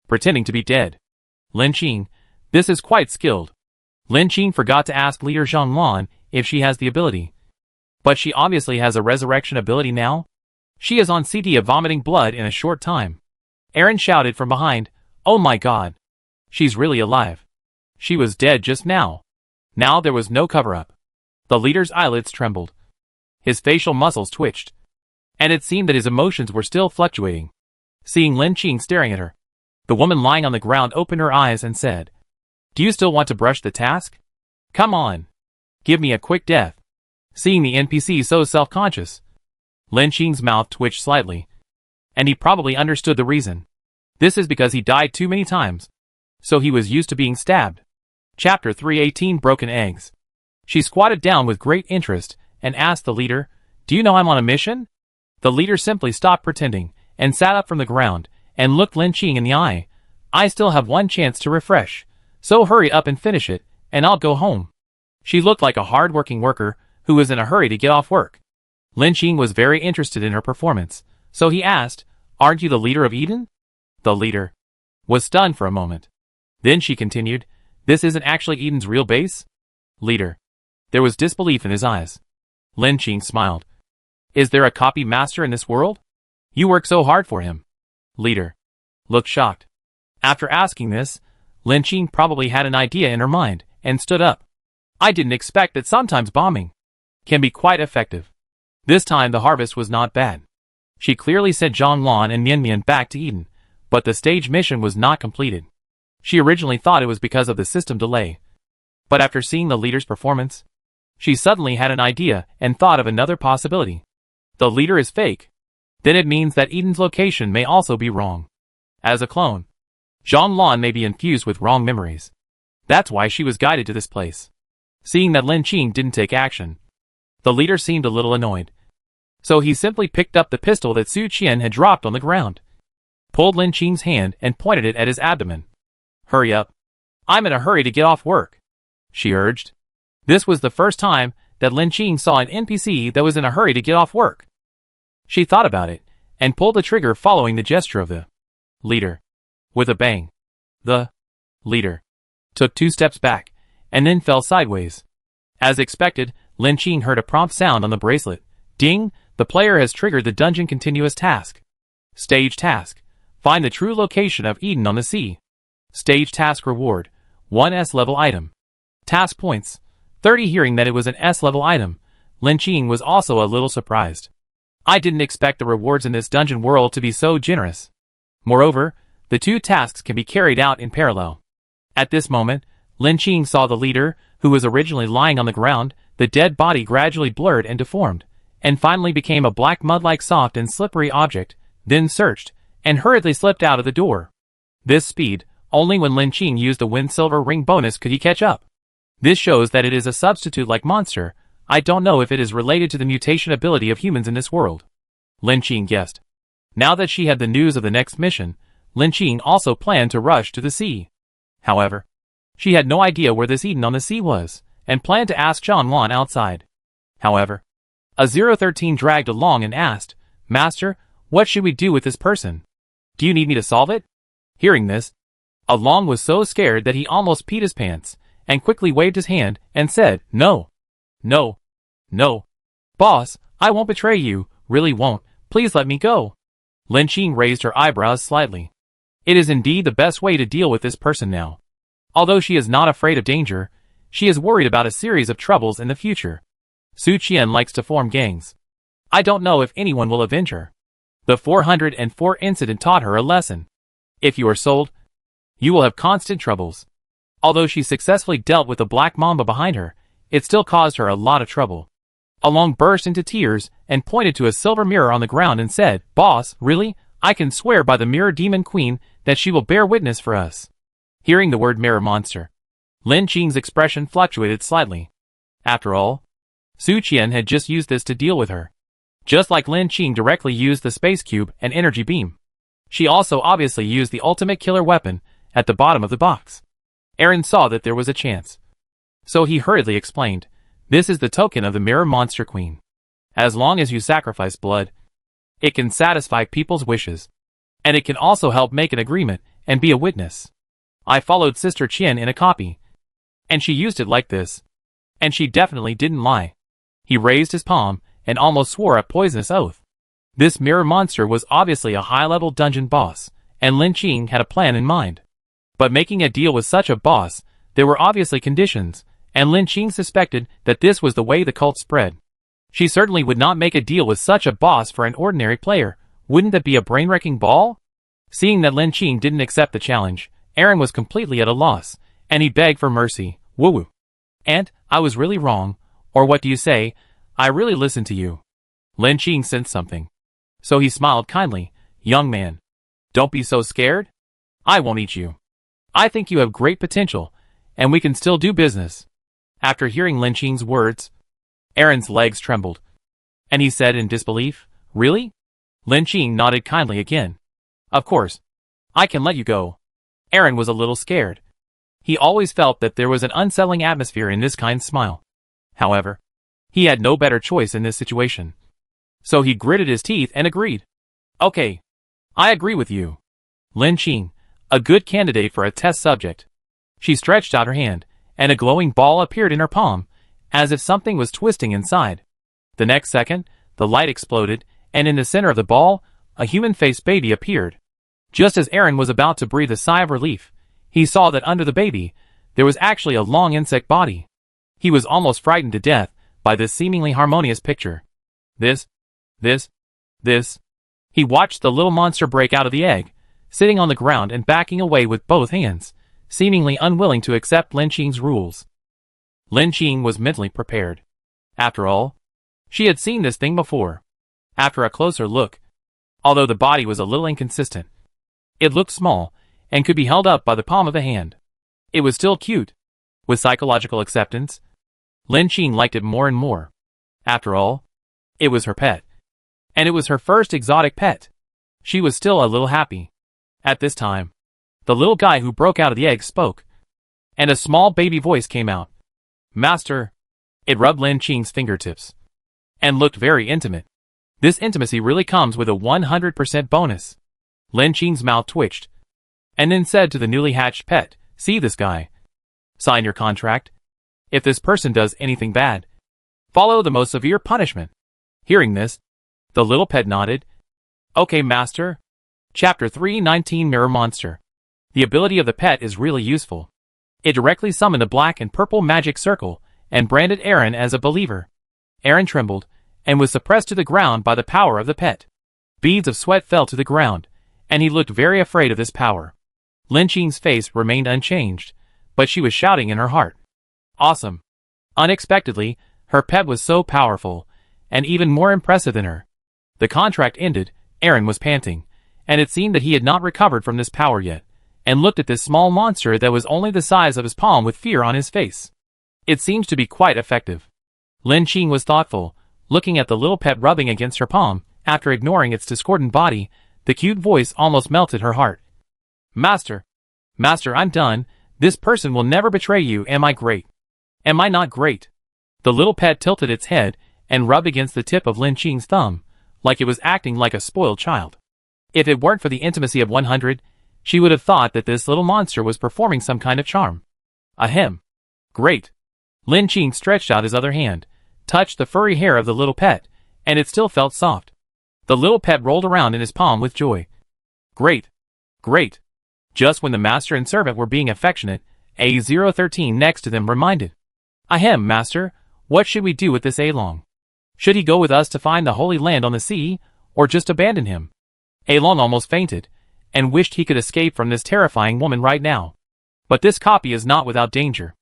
pretending to be dead. Lin Qing, this is quite skilled. Lin Qing forgot to ask leader Zhang Lan if she has the ability. But she obviously has a resurrection ability now. She is on CT of vomiting blood in a short time. Aaron shouted from behind, Oh my god. She's really alive. She was dead just now. Now there was no cover-up. The leader's eyelids trembled. His facial muscles twitched, and it seemed that his emotions were still fluctuating. Seeing Lin Qing staring at her, the woman lying on the ground opened her eyes and said, Do you still want to brush the task? Come on. Give me a quick death. Seeing the NPC so self-conscious, Lin Qing's mouth twitched slightly, and he probably understood the reason. This is because he died too many times. So he was used to being stabbed. Chapter 318 Broken Eggs. She squatted down with great interest and asked the leader, "Do you know I'm on a mission?" The leader simply stopped pretending and sat up from the ground and looked Lin Qing in the eye. "I still have one chance to refresh, so hurry up and finish it, and I'll go home." She looked like a hard-working worker who was in a hurry to get off work. Lin Qing was very interested in her performance, so he asked, "Aren't you the leader of Eden?" The leader was stunned for a moment. Then she continued, "This isn't actually Eden's real base?" Leader. There was disbelief in his eyes. Lin Qing smiled. "Is there a copy master in this world? You work so hard for him." Leader looked shocked. After asking this, Lin Qing probably had an idea in her mind and stood up. "I didn't expect that sometimes bombing can be quite effective." This time the harvest was not bad. She clearly sent Zhang Lan and Mian Mian back to Eden, but the stage mission was not completed. She originally thought it was because of the system delay. But after seeing the leader's performance, she suddenly had an idea and thought of another possibility. The leader is fake. Then it means that Eden's location may also be wrong. As a clone, Zhang Lan may be infused with wrong memories. That's why she was guided to this place. Seeing that Lin Qing didn't take action, the leader seemed a little annoyed. So he simply picked up the pistol that Su Qian had dropped on the ground, pulled Lin Qing's hand and pointed it at his abdomen. "Hurry up. I'm in a hurry to get off work," she urged. This was the first time that Lin Qing saw an NPC that was in a hurry to get off work. She thought about it and pulled the trigger following the gesture of the leader. With a bang, the leader took 2 steps back and then fell sideways. As expected, Lin Qing heard a prompt sound on the bracelet. Ding! The player has triggered the dungeon continuous task. Stage task. Find the true location of Eden on the sea. Stage task reward. 1 S-level item. Task points. 30. Hearing that it was an S-level item, Lin Qing was also a little surprised. "I didn't expect the rewards in this dungeon world to be so generous." Moreover, the 2 tasks can be carried out in parallel. At this moment, Lin Qing saw the leader, who was originally lying on the ground. The dead body gradually blurred and deformed, and finally became a black mud-like soft and slippery object, then searched, and hurriedly slipped out of the door. This speed, only when Lin Qing used the Wind Silver Ring bonus could he catch up. This shows that it is a substitute-like monster. I don't know if it is related to the mutation ability of humans in this world. Lin Qing guessed. Now that she had the news of the next mission, Lin Qing also planned to rush to the sea. However, she had no idea where this Eden on the sea was, and planned to ask Zhang Lan outside. However, a 013 dragged along and asked, "Master, what should we do with this person? Do you need me to solve it?" Hearing this, Along was so scared that he almost peed his pants, and quickly waved his hand and said, "No. No. No. Boss, I won't betray you, really won't, please let me go." Lin Qing raised her eyebrows slightly. It is indeed the best way to deal with this person now. Although she is not afraid of danger, she is worried about a series of troubles in the future. Su Qian likes to form gangs. I don't know if anyone will avenge her. The 404 incident taught her a lesson. If you are sold, you will have constant troubles. Although she successfully dealt with the black mamba behind her, it still caused her a lot of trouble. Along burst into tears and pointed to a silver mirror on the ground and said, "Boss, really? I can swear by the Mirror Demon Queen that she will bear witness for us." Hearing the word mirror monster, Lin Qing's expression fluctuated slightly. After all, Su Qian had just used this to deal with her. Just like Lin Qing directly used the space cube and energy beam, she also obviously used the ultimate killer weapon at the bottom of the box. Aaron saw that there was a chance. So he hurriedly explained, "This is the token of the Mirror Monster Queen. As long as you sacrifice blood, it can satisfy people's wishes. And it can also help make an agreement and be a witness. I followed Sister Qian in a copy, and she used it like this. And she definitely didn't lie." He raised his palm and almost swore a poisonous oath. This mirror monster was obviously a high-level dungeon boss, and Lin Qing had a plan in mind. But making a deal with such a boss, there were obviously conditions, and Lin Qing suspected that this was the way the cult spread. She certainly would not make a deal with such a boss for an ordinary player. Wouldn't that be a brain-wrecking ball? Seeing that Lin Qing didn't accept the challenge, Aaron was completely at a loss, and he begged for mercy. "Woo-woo. Aunt, I was really wrong, or what do you say? I really listened to you." Lin Qing sensed something. So he smiled kindly. "Young man, Don't be so scared. I won't eat you. I think you have great potential, and we can still do business. After hearing Lin Qing's words, Aaron's legs trembled, and he said in disbelief, Really? Lin Qing nodded kindly again. Of course. I can let you go. Aaron was a little scared. He always felt that there was an unsettling atmosphere in this kind smile. However, he had no better choice in this situation. So he gritted his teeth and agreed. Okay. I agree with you. Lin Qing, a good candidate for a test subject. She stretched out her hand, and a glowing ball appeared in her palm, as if something was twisting inside. The next second, the light exploded, and in the center of the ball, a human-faced baby appeared. Just as Aaron was about to breathe a sigh of relief, he saw that under the baby, there was actually a long insect body. He was almost frightened to death by this seemingly harmonious picture. This. He watched the little monster break out of the egg, sitting on the ground and backing away with both hands, seemingly unwilling to accept Lin Qing's rules. Lin Qing was mentally prepared. After all, she had seen this thing before. After a closer look, although the body was a little inconsistent, it looked small and could be held up by the palm of a hand. It was still cute. With psychological acceptance, Lin Qing liked it more and more. After all, it was her pet. And it was her first exotic pet. She was still a little happy. At this time, the little guy who broke out of the egg spoke, and a small baby voice came out. Master. It rubbed Lin Qing's fingertips, and looked very intimate. This intimacy really comes with a 100% bonus. Lin Qing's mouth twitched, and then said to the newly hatched pet, See this guy. Sign your contract. If this person does anything bad, follow the most severe punishment. Hearing this, the little pet nodded. Okay, master. Chapter 319 Mirror Monster. The ability of the pet is really useful. It directly summoned a black and purple magic circle and branded Aaron as a believer. Aaron trembled and was suppressed to the ground by the power of the pet. Beads of sweat fell to the ground, and he looked very afraid of this power. Lin Qing's face remained unchanged, but she was shouting in her heart. Awesome. Unexpectedly, her pet was so powerful, and even more impressive than her. The contract ended, Aaron was panting, and it seemed that he had not recovered from this power yet, and looked at this small monster that was only the size of his palm with fear on his face. It seemed to be quite effective. Lin Qing was thoughtful, looking at the little pet rubbing against her palm. After ignoring its discordant body, the cute voice almost melted her heart. Master, I'm done. This person will never betray you. Am I great? Am I not great? The little pet tilted its head and rubbed against the tip of Lin Qing's thumb, like it was acting like a spoiled child. If it weren't for the intimacy of 100, she would have thought that this little monster was performing some kind of charm. Ahem. Great. Lin Qing stretched out his other hand, touched the furry hair of the little pet, and it still felt soft. The little pet rolled around in his palm with joy. Great. Great. Just when the master and servant were being affectionate, A013 next to them reminded. Ahem, master, what should we do with this Along? Should he go with us to find the Holy Land on the sea, or just abandon him? Along almost fainted, and wished he could escape from this terrifying woman right now. But this copy is not without danger.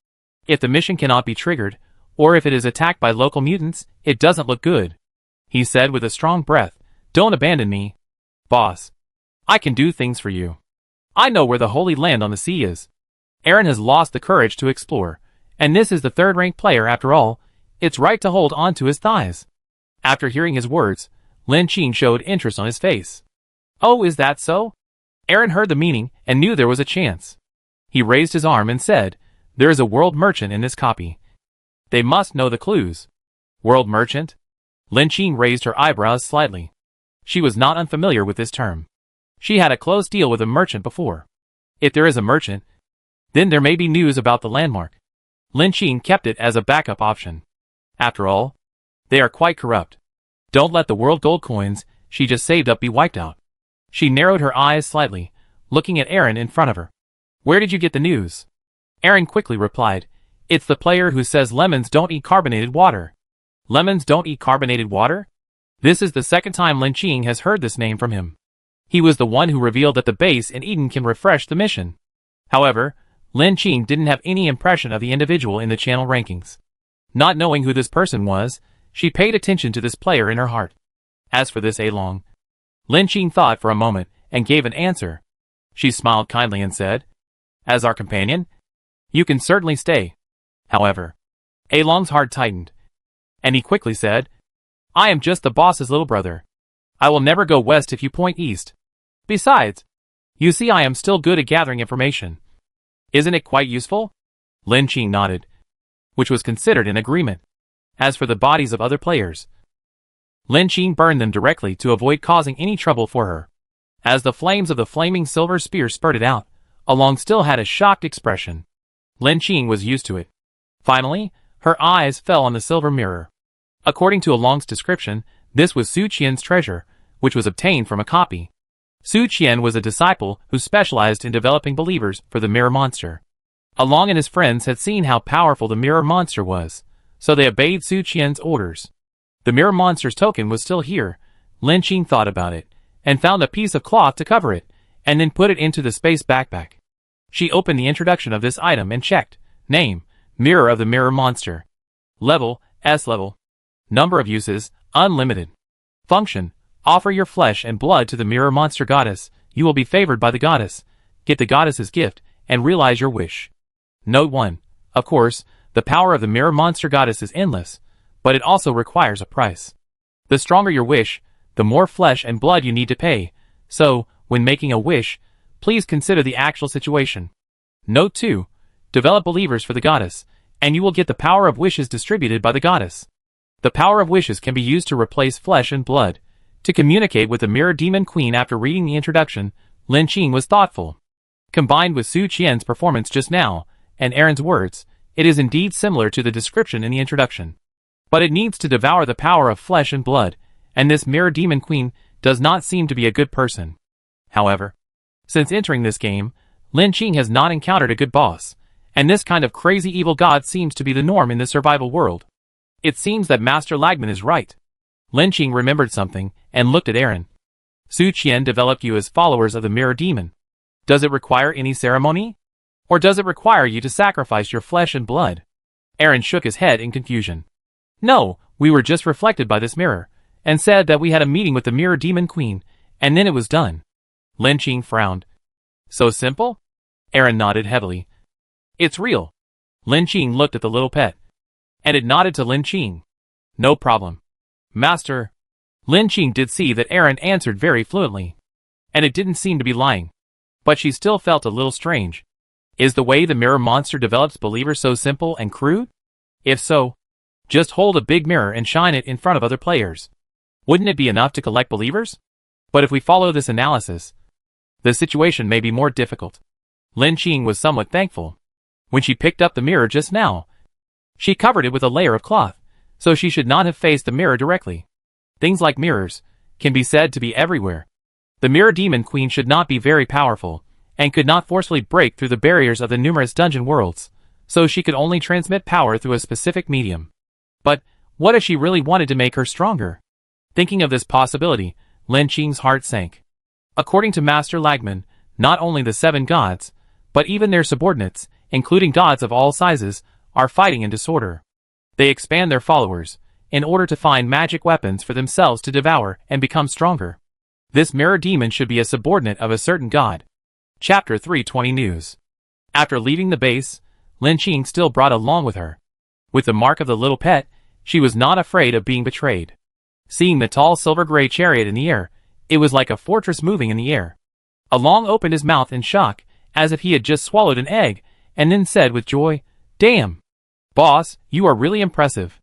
If the mission cannot be triggered, or if it is attacked by local mutants, it doesn't look good. He said with a strong breath, Don't abandon me. Boss. I can do things for you. I know where the Holy Land on the sea is. Aaron has lost the courage to explore, and this is the third-ranked player after all. It's right to hold on to his thighs. After hearing his words, Lin Qing showed interest on his face. Oh, is that so? Aaron heard the meaning and knew there was a chance. He raised his arm and said, There is a world merchant in this copy. They must know the clues. World merchant? Lin Qing raised her eyebrows slightly. She was not unfamiliar with this term. She had a close deal with a merchant before. If there is a merchant, then there may be news about the landmark. Lin Qing kept it as a backup option. After all, they are quite corrupt. Don't let the world gold coins she just saved up be wiped out. She narrowed her eyes slightly, looking at Aaron in front of her. Where did you get the news? Aaron quickly replied, It's the player who says lemons don't eat carbonated water. Lemons don't eat carbonated water? This is the second time Lin Qing has heard this name from him. He was the one who revealed that the base in Eden can refresh the mission. However, Lin Qing didn't have any impression of the individual in the channel rankings. Not knowing who this person was, she paid attention to this player in her heart. As for this Along, Lin Qing thought for a moment and gave an answer. She smiled kindly and said, "As our companion, you can certainly stay." However, A Long's heart tightened, and he quickly said, "I am just the boss's little brother. I will never go west if you point east. Besides, you see I am still good at gathering information. Isn't it quite useful?" Lin Qing nodded, which was considered an agreement. As for the bodies of other players, Lin Qing burned them directly to avoid causing any trouble for her. As the flames of the flaming silver spear spurted out, Along still had a shocked expression. Lin Qing was used to it. Finally, her eyes fell on the silver mirror. According to Along's description, this was Su Qian's treasure, which was obtained from a copy. Su Qian was a disciple who specialized in developing believers for the mirror monster. Along and his friends had seen how powerful the mirror monster was, so they obeyed Su Qian's orders. The mirror monster's token was still here. Lin Qing thought about it, and found a piece of cloth to cover it, and then put it into the space backpack. She opened the introduction of this item and checked. Name, Mirror of the Mirror Monster. Level, S level. Number of uses, unlimited. Function, offer your flesh and blood to the Mirror Monster Goddess. You will be favored by the goddess. Get the goddess's gift, and realize your wish. Note 1. Of course, the power of the Mirror Monster Goddess is endless, but it also requires a price. The stronger your wish, the more flesh and blood you need to pay, so, when making a wish, please consider the actual situation. Note 2. Develop believers for the goddess, and you will get the power of wishes distributed by the goddess. The power of wishes can be used to replace flesh and blood. To communicate with the Mirror Demon Queen after reading the introduction, Lin Qing was thoughtful. Combined with Su Qian's performance just now, and Aaron's words, it is indeed similar to the description in the introduction. But it needs to devour the power of flesh and blood, and this Mirror Demon Queen does not seem to be a good person. However, since entering this game, Lin Qing has not encountered a good boss, and this kind of crazy evil god seems to be the norm in the survival world. It seems that Master Lagman is right. Lin Qing remembered something, and looked at Aaron. Su Qian developed you as followers of the Mirror Demon. Does it require any ceremony? Or does it require you to sacrifice your flesh and blood? Aaron shook his head in confusion. No, we were just reflected by this mirror, and said that we had a meeting with the Mirror Demon Queen, and then it was done. Lin Qing frowned. So simple? Aaron nodded heavily. It's real. Lin Qing looked at the little pet, and it nodded to Lin Qing. No problem. Master. Lin Qing did see that Aaron answered very fluently, and it didn't seem to be lying. But she still felt a little strange. Is the way the mirror monster develops believers so simple and crude? If so, just hold a big mirror and shine it in front of other players. Wouldn't it be enough to collect believers? But if we follow this analysis, the situation may be more difficult. Lin Qing was somewhat thankful. When she picked up the mirror just now, she covered it with a layer of cloth, so she should not have faced the mirror directly. Things like mirrors can be said to be everywhere. The Mirror Demon Queen should not be very powerful, and could not forcefully break through the barriers of the numerous dungeon worlds, so she could only transmit power through a specific medium. But, what if she really wanted to make her stronger? Thinking of this possibility, Lin Qing's heart sank. According to Master Lagman, not only the 7 gods, but even their subordinates, including gods of all sizes, are fighting in disorder. They expand their followers, in order to find magic weapons for themselves to devour and become stronger. This mirror demon should be a subordinate of a certain god. Chapter 320 News. After leaving the base, Lin Qing still brought along with her. With the mark of the little pet, she was not afraid of being betrayed. Seeing the tall silver-gray chariot in the air, it was like a fortress moving in the air. Along opened his mouth in shock, as if he had just swallowed an egg, and then said with joy, "Damn! Boss, you are really impressive."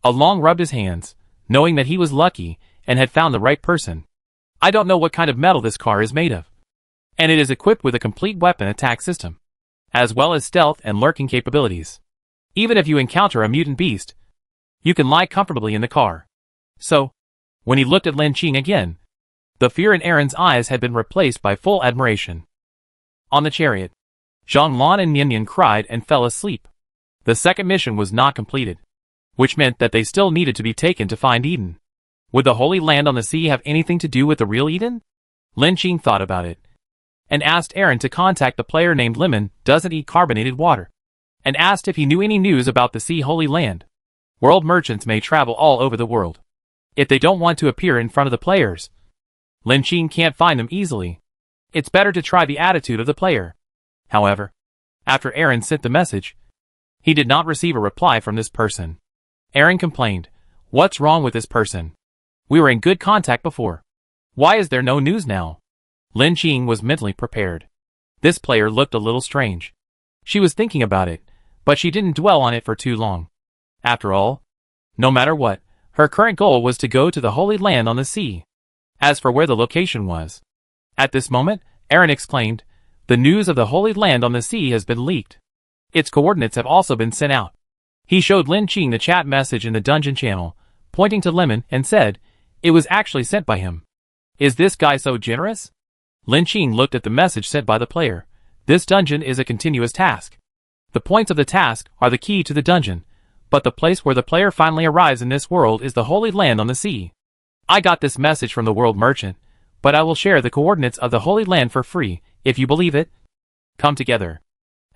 Along rubbed his hands, knowing that he was lucky, and had found the right person. I don't know what kind of metal this car is made of. And it is equipped with a complete weapon attack system, as well as stealth and lurking capabilities. Even if you encounter a mutant beast, you can lie comfortably in the car. So, when he looked at Lin Qing again, the fear in Aaron's eyes had been replaced by full admiration. On the chariot, Zhonglan and Nian cried and fell asleep. The second mission was not completed, which meant that they still needed to be taken to find Eden. Would the Holy Land on the Sea have anything to do with the real Eden? Lin Qing thought about it, and asked Aaron to contact the player named Lemon Doesn't Eat Carbonated Water, and asked if he knew any news about the Sea Holy Land. World merchants may travel all over the world. If they don't want to appear in front of the players, Lin Qing can't find them easily. It's better to try the attitude of the player. However, after Aaron sent the message, he did not receive a reply from this person. Aaron complained, "What's wrong with this person? We were in good contact before. Why is there no news now?" Lin Qing was mentally prepared. This player looked a little strange. She was thinking about it, but she didn't dwell on it for too long. After all, no matter what, her current goal was to go to the Holy Land on the sea. As for where the location was, at this moment, Aaron exclaimed, "The news of the Holy Land on the sea has been leaked. Its coordinates have also been sent out." He showed Lin Qing the chat message in the dungeon channel, pointing to Lemon, and said, "It was actually sent by him. Is this guy so generous?" Lin Qing looked at the message sent by the player. This dungeon is a continuous task. The points of the task are the key to the dungeon, but the place where the player finally arrives in this world is the Holy Land on the sea. I got this message from the world merchant, but I will share the coordinates of the Holy Land for free, if you believe it. Come together.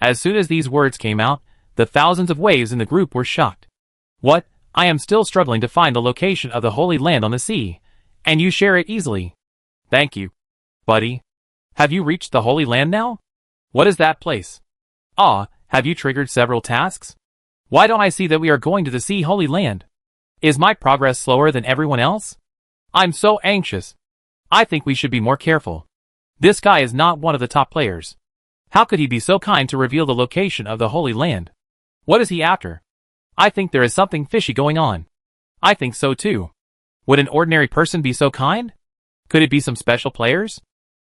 As soon as these words came out, the thousands of waves in the group were shocked. What? I am still struggling to find the location of the Holy Land on the sea, and you share it easily. Thank you, buddy. Have you reached the Holy Land now? What is that place? Ah, have you triggered several tasks? Why don't I see that we are going to the Sea Holy Land? Is my progress slower than everyone else? I'm so anxious. I think we should be more careful. This guy is not one of the top players. How could he be so kind to reveal the location of the Holy Land? What is he after? I think there is something fishy going on. I think so too. Would an ordinary person be so kind? Could it be some special players?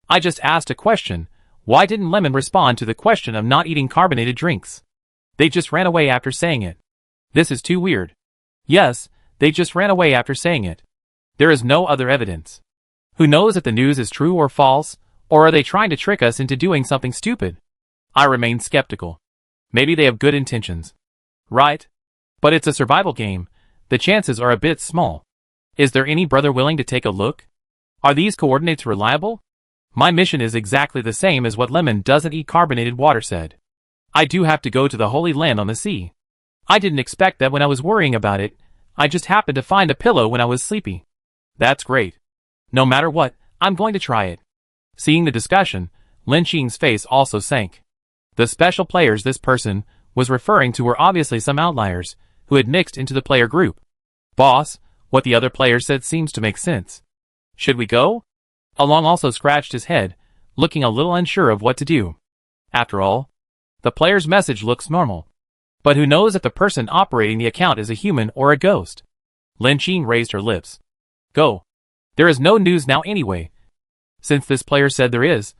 I just asked a question. Why didn't Lemon respond to the question of not eating carbonated drinks? They just ran away after saying it. This is too weird. Yes, they just ran away after saying it. There is no other evidence. Who knows if the news is true or false, or are they trying to trick us into doing something stupid? I remain skeptical. Maybe they have good intentions. Right? But it's a survival game. The chances are a bit small. Is there any brother willing to take a look? Are these coordinates reliable? My mission is exactly the same as what Lemon doesn't eat carbonated water said. I do have to go to the Holy Land on the sea. I didn't expect that when I was worrying about it. I just happened to find a pillow when I was sleepy. That's great. No matter what, I'm going to try it. Seeing the discussion, Lin Qing's face also sank. The special players this person was referring to were obviously some outliers who had mixed into the player group. Boss, what the other players said seems to make sense. Should we go? Along also scratched his head, looking a little unsure of what to do. After all, the player's message looks normal. But who knows if the person operating the account is a human or a ghost? Lin Qing raised her lips. Go. There is no news now anyway. Since this player said there is,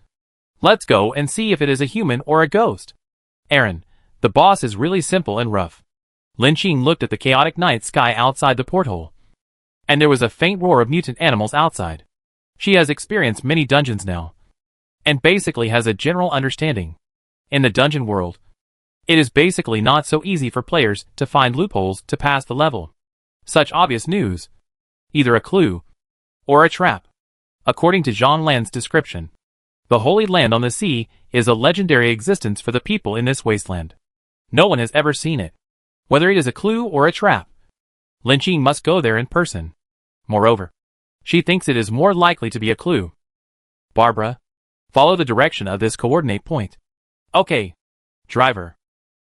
let's go and see if it is a human or a ghost. Aaron, the boss is really simple and rough. Lin Qing looked at the chaotic night sky outside the porthole. And there was a faint roar of mutant animals outside. She has experienced many dungeons now, and basically has a general understanding. In the dungeon world, it is basically not so easy for players to find loopholes to pass the level. Such obvious news. Either a clue, or a trap. According to Zhang Lan's description, the Holy Land on the sea is a legendary existence for the people in this wasteland. No one has ever seen it. Whether it is a clue or a trap, Lin Qing must go there in person. Moreover, she thinks it is more likely to be a clue. Barbara, follow the direction of this coordinate point. Okay. Driver,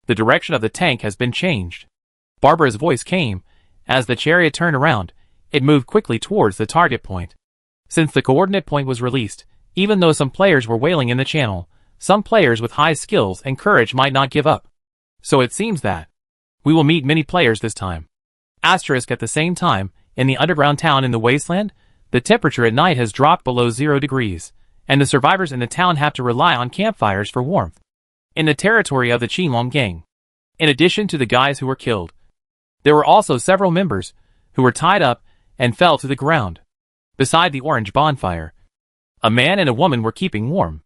the direction of the tank has been changed. Barbara's voice came. As the chariot turned around, it moved quickly towards the target point. Since the coordinate point was released, even though some players were wailing in the channel, some players with high skills and courage might not give up. So it seems that we will meet many players this time. Asterisk at the same time, in the underground town in the wasteland, the temperature at night has dropped below 0 degrees, and the survivors in the town have to rely on campfires for warmth. In the territory of the Qinglong gang, in addition to the guys who were killed, there were also several members who were tied up and fell to the ground. Beside the orange bonfire, a man and a woman were keeping warm.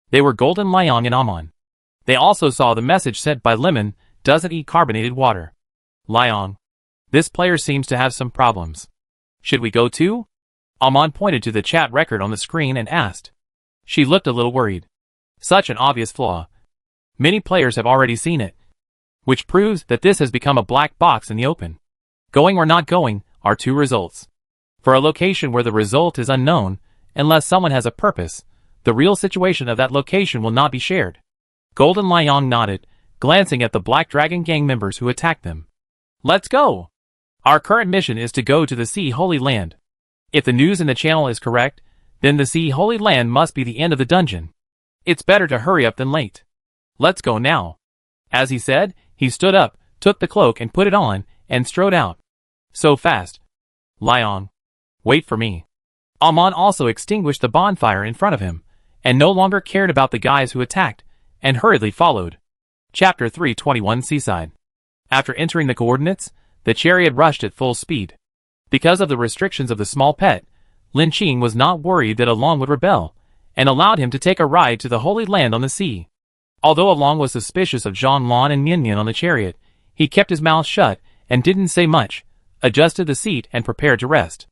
They were Golden Liang and Amon. They also saw the message sent by Lemon, doesn't eat carbonated water. Liang, this player seems to have some problems. Should we go too? Amon pointed to the chat record on the screen and asked. She looked a little worried. Such an obvious flaw. Many players have already seen it, which proves that this has become a black box in the open. Going or not going are two results. For a location where the result is unknown, unless someone has a purpose, The real situation of that location will not be shared. Golden Liang nodded, glancing at the Black Dragon gang members who attacked them. Let's go! Our current mission is to go to the Sea Holy Land. If the news in the channel is correct, then the Sea Holy Land must be the end of the dungeon. It's better to hurry up than late. Let's go now. As he said, he stood up, took the cloak and put it on, and strode out. So fast. Liang. Wait for me. Amon also extinguished the bonfire in front of him, and no longer cared about the guys who attacked, and hurriedly followed. Chapter 321 Seaside. After entering the coordinates, the chariot rushed at full speed. Because of the restrictions of the small pet, Lin Qing was not worried that Along would rebel, and allowed him to take a ride to the Holy Land on the sea. Although Along was suspicious of Zhang Lan and Mian Mian on the chariot, he kept his mouth shut and didn't say much, adjusted the seat and prepared to rest.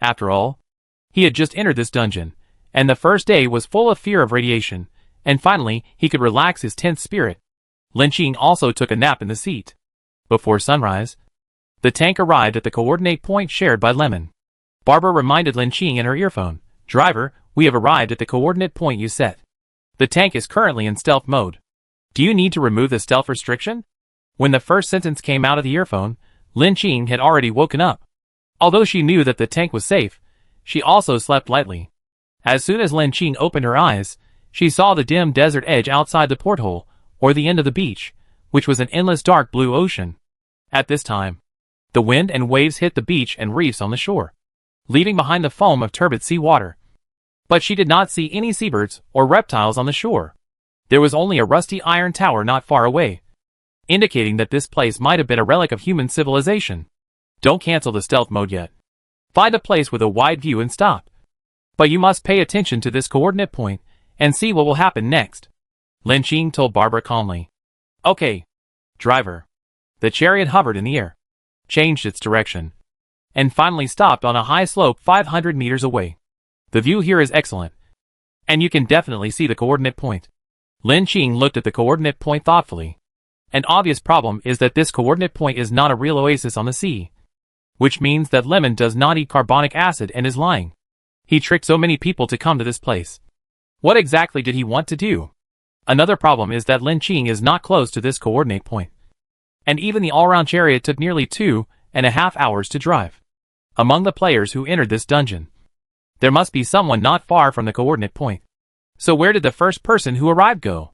After all, he had just entered this dungeon, and the first day was full of fear of radiation, and finally he could relax his tense spirit. Lin Qing also took a nap in the seat. Before sunrise, the tank arrived at the coordinate point shared by Lemon. Barbara reminded Lin Qing in her earphone, "Driver, we have arrived at the coordinate point you set. The tank is currently in stealth mode. Do you need to remove the stealth restriction?" When the first sentence came out of the earphone, Lin Qing had already woken up. Although she knew that the tank was safe, she also slept lightly. As soon as Lin Qing opened her eyes, she saw the dim desert edge outside the porthole, or the end of the beach, which was an endless dark blue ocean. At this time, the wind and waves hit the beach and reefs on the shore, leaving behind the foam of turbid sea water. But she did not see any seabirds or reptiles on the shore. There was only a rusty iron tower not far away, indicating that this place might have been a relic of human civilization. Don't cancel the stealth mode yet. Find a place with a wide view and stop. But you must pay attention to this coordinate point and see what will happen next. Lin Qing told Barbara calmly. Okay. Driver. The chariot hovered in the air, changed its direction, and finally stopped on a high slope 500 meters away. The view here is excellent, and you can definitely see the coordinate point. Lin Qing looked at the coordinate point thoughtfully. An obvious problem is that this coordinate point is not a real oasis on the sea, which means that Lemon does not eat carbonic acid and is lying. He tricked so many people to come to this place. What exactly did he want to do? Another problem is that Lin Qing is not close to this coordinate point, and even the all-round chariot took nearly 2.5 hours to drive. Among the players who entered this dungeon, there must be someone not far from the coordinate point. So where did the first person who arrived go?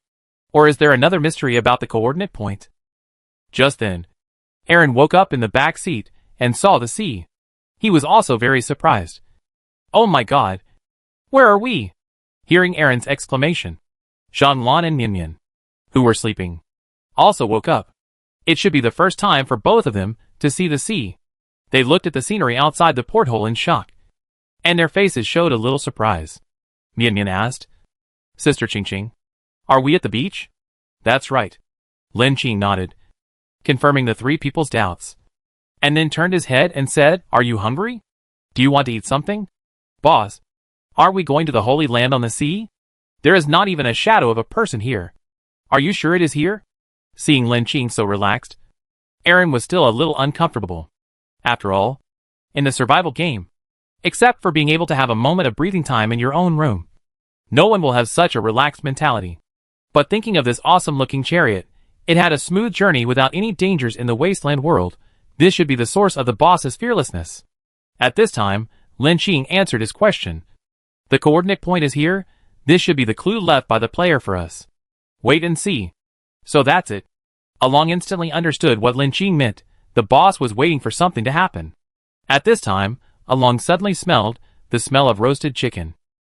Or is there another mystery about the coordinate point? Just then, Aaron woke up in the back seat and saw the sea. He was also very surprised. Oh my god! Where are we? Hearing Aaron's exclamation, Zhang Lan and Mian Mian, who were sleeping, also woke up. It should be the first time for both of them to see the sea. They looked at the scenery outside the porthole in shock, and their faces showed a little surprise. Mian Mian asked, "Sister Qing Qing, are we at the beach?" "That's right." Lin Qing nodded, confirming the three people's doubts, and then turned his head and said, "Are you hungry? Do you want to eat something?" "Boss, are we going to the Holy Land on the sea? There is not even a shadow of a person here. Are you sure it is here?" Seeing Lin Qing so relaxed, Aaron was still a little uncomfortable. After all, in the survival game, except for being able to have a moment of breathing time in your own room, no one will have such a relaxed mentality. But thinking of this awesome-looking chariot, it had a smooth journey without any dangers in the wasteland world. This should be the source of the boss's fearlessness. At this time, Lin Qing answered his question. The coordinate point is here. This should be the clue left by the player for us. Wait and see. So that's it. Along instantly understood what Lin Qing meant. The boss was waiting for something to happen. At this time, Along suddenly smelled the smell of roasted chicken.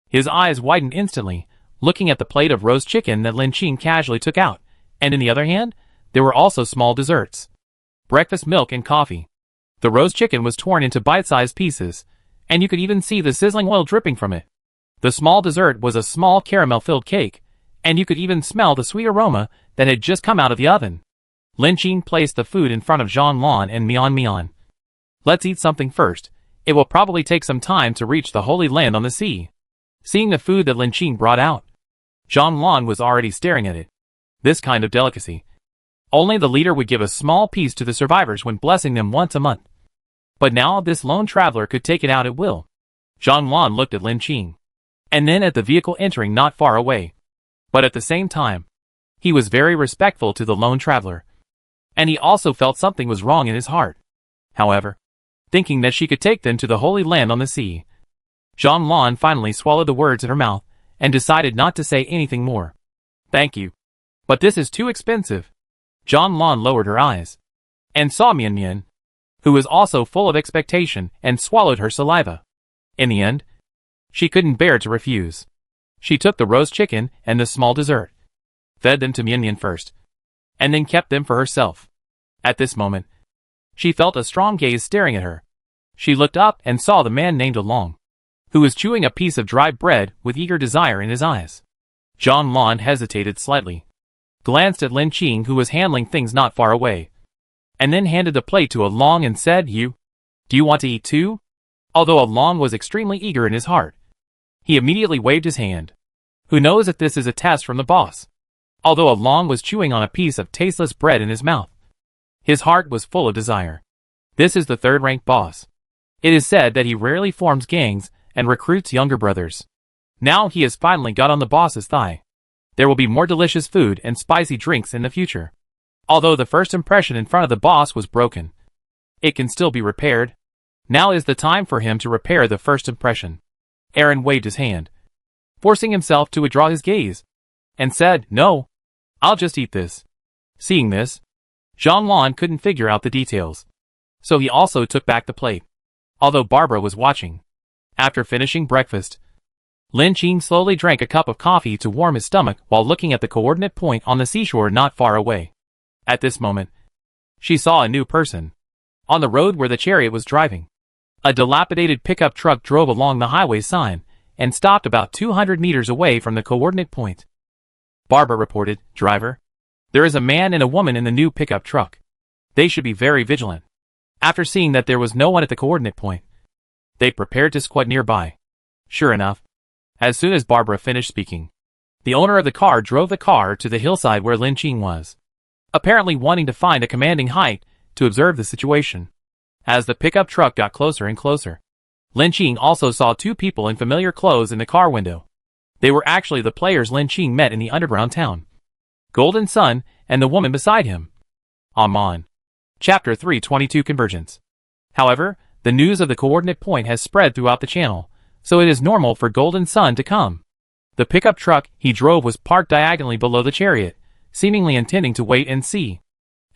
His eyes widened instantly, looking at the plate of roast chicken that Lin Qing casually took out, and in the other hand, there were also small desserts. Breakfast milk and coffee. The roast chicken was torn into bite-sized pieces, and you could even see the sizzling oil dripping from it. The small dessert was a small caramel-filled cake, and you could even smell the sweet aroma that had just come out of the oven. Lin Qing placed the food in front of Zhang Lan and Mian Mian. Let's eat something first. It will probably take some time to reach the Holy Land on the sea. Seeing the food that Lin Qing brought out, Zhang Lan was already staring at it. This kind of delicacy, only the leader would give a small piece to the survivors when blessing them once a month. But now this lone traveler could take it out at will. Zhang Lan looked at Lin Qing. and then at the vehicle entering not far away. But at the same time, he was very respectful to the lone traveler. And he also felt something was wrong in his heart. However, thinking that she could take them to the Holy Land on the sea, Jean Lon finally swallowed the words in her mouth and decided not to say anything more. Thank you. But this is too expensive. Jean Lon lowered her eyes and saw Mian Mian, who was also full of expectation, and swallowed her saliva. In the end, she couldn't bear to refuse. She took the roast chicken and the small dessert, fed them to Mian Mian first, and then kept them for herself. At this moment, she felt a strong gaze staring at her. She looked up and saw the man named Along, who was chewing a piece of dry bread with eager desire in his eyes. Jean Lon hesitated slightly, glanced at Lin Qing, who was handling things not far away, and then handed the plate to Along and said, Do you want to eat too? Although Along was extremely eager in his heart, he immediately waved his hand. Who knows if this is a test from the boss? Although Along was chewing on a piece of tasteless bread in his mouth, his heart was full of desire. This is the third-ranked boss. It is said that he rarely forms gangs and recruits younger brothers. Now he has finally got on the boss's thigh. There will be more delicious food and spicy drinks in the future. Although the first impression in front of the boss was broken, it can still be repaired. Now is the time for him to repair the first impression. Aaron waved his hand, forcing himself to withdraw his gaze, and said, No, I'll just eat this. Seeing this, Jean Lon couldn't figure out the details, so he also took back the plate, although Barbara was watching. After finishing breakfast, Lin Qing slowly drank a cup of coffee to warm his stomach while looking at the coordinate point on the seashore not far away. At this moment, she saw a new person on the road where the chariot was driving. A dilapidated pickup truck drove along the highway sign and stopped about 200 meters away from the coordinate point. Barbara reported, Driver, there is a man and a woman in the new pickup truck. They should be very vigilant. After seeing that there was no one at the coordinate point, they prepared to squat nearby. Sure enough, as soon as Barbara finished speaking, the owner of the car drove the car to the hillside where Lin Qing was, apparently wanting to find a commanding height to observe the situation. As the pickup truck got closer and closer, Lin Qing also saw two people in familiar clothes in the car window. They were actually the players Lin Qing met in the underground town, Golden Sun, and the woman beside him. Amon. Chapter 322 Convergence. However, the news of the coordinate point has spread throughout the channel, so it is normal for Golden Sun to come. The pickup truck he drove was parked diagonally below the chariot, seemingly intending to wait and see.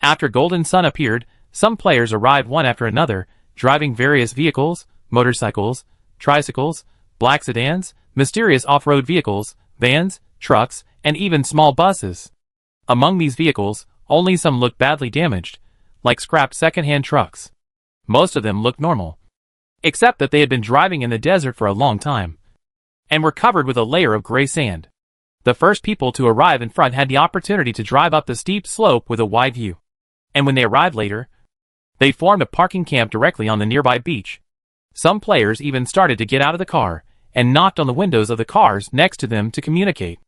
After Golden Sun appeared, some players arrived one after another, driving various vehicles, motorcycles, tricycles, black sedans, mysterious off-road vehicles, vans, trucks, and even small buses. Among these vehicles, only some looked badly damaged, like scrapped second-hand trucks. Most of them looked normal, except that they had been driving in the desert for a long time, and were covered with a layer of gray sand. The first people to arrive in front had the opportunity to drive up the steep slope with a wide view, and when they arrived later, they formed a parking camp directly on the nearby beach. Some players even started to get out of the car and knocked on the windows of the cars next to them to communicate.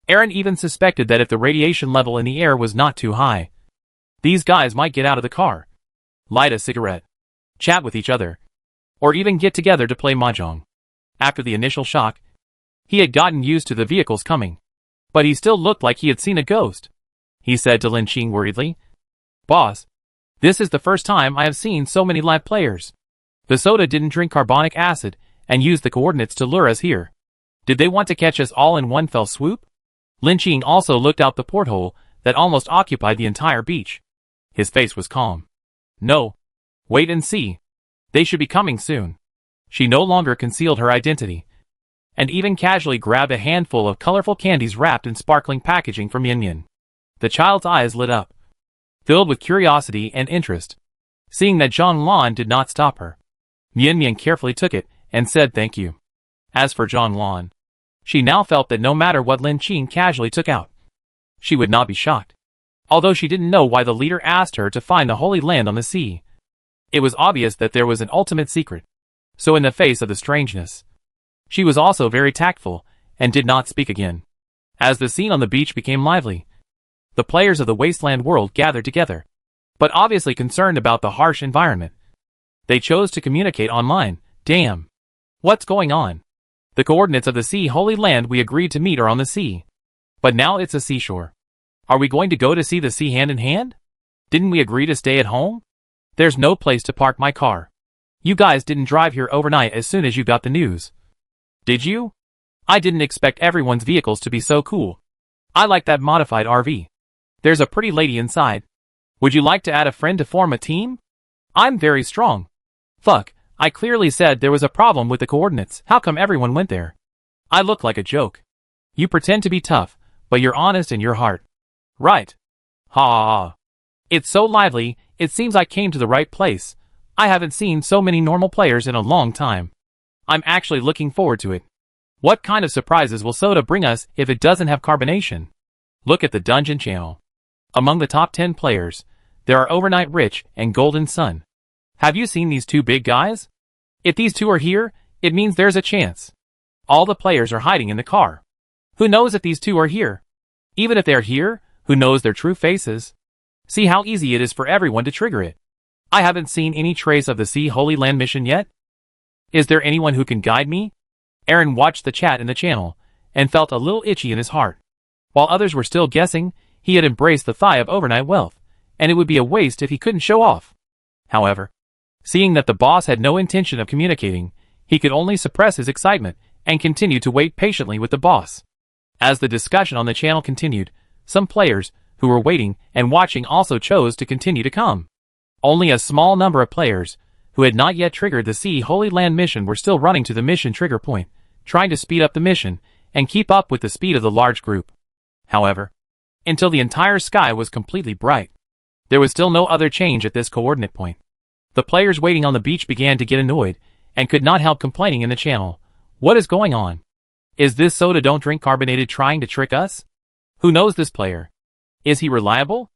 Aaron even suspected that if the radiation level in the air was not too high, these guys might get out of the car, light a cigarette, chat with each other, or even get together to play mahjong. After the initial shock, he had gotten used to the vehicles coming, but he still looked like he had seen a ghost. He said to Lin Qing worriedly, Boss, this is the first time I have seen so many live players. The soda didn't drink carbonic acid and used the coordinates to lure us here. Did they want to catch us all in one fell swoop? Lin Qing also looked out the porthole that almost occupied the entire beach. His face was calm. No. Wait and see. They should be coming soon. She no longer concealed her identity, and even casually grabbed a handful of colorful candies wrapped in sparkling packaging from Mian Mian. The child's eyes lit up, filled with curiosity and interest. Seeing that Jean Lon did not stop her, Mian Mian carefully took it and said thank you. As for Jean Lon, she now felt that no matter what Lin Qing casually took out, she would not be shocked. Although she didn't know why the leader asked her to find the Holy Land on the sea, it was obvious that there was an ultimate secret. So in the face of the strangeness, she was also very tactful and did not speak again. As the scene on the beach became lively, the players of the wasteland world gathered together, but obviously concerned about the harsh environment. They chose to communicate online. Damn. What's going on? The coordinates of the sea holy land we agreed to meet are on the sea. But now it's a seashore. Are we going to go to see the sea hand in hand? Didn't we agree to stay at home? There's no place to park my car. You guys didn't drive here overnight as soon as you got the news. Did you? I didn't expect everyone's vehicles to be so cool. I like that modified RV. There's a pretty lady inside. Would you like to add a friend to form a team? I'm very strong. Fuck, I clearly said there was a problem with the coordinates. How come everyone went there? I look like a joke. You pretend to be tough, but you're honest in your heart. Right. Ha ha ha. It's so lively, it seems I came to the right place. I haven't seen so many normal players in a long time. I'm actually looking forward to it. What kind of surprises will Soda bring us if it doesn't have carbonation? Look at the dungeon channel. Among the top 10 players, there are Overnight Rich and Golden Sun. Have you seen these two big guys? If these two are here, it means there's a chance. All the players are hiding in the car. Who knows if these two are here? Even if they're here, who knows their true faces? See how easy it is for everyone to trigger it. I haven't seen any trace of the Sea Holy Land mission yet. Is there anyone who can guide me? Aaron watched the chat in the channel, and felt a little itchy in his heart. While others were still guessing, he had embraced the thigh of overnight wealth, and it would be a waste if he couldn't show off. However, seeing that the boss had no intention of communicating, he could only suppress his excitement, and continue to wait patiently with the boss. As the discussion on the channel continued, some players, who were waiting and watching also chose to continue to come. Only a small number of players, who had not yet triggered the Sea Holy Land mission were still running to the mission trigger point, trying to speed up the mission, and keep up with the speed of the large group. However, until the entire sky was completely bright, there was still no other change at this coordinate point. The players waiting on the beach began to get annoyed, and could not help complaining in the channel. What is going on? Is this Soda Don't Drink Carbonated trying to trick us? Who knows this player? Is he reliable?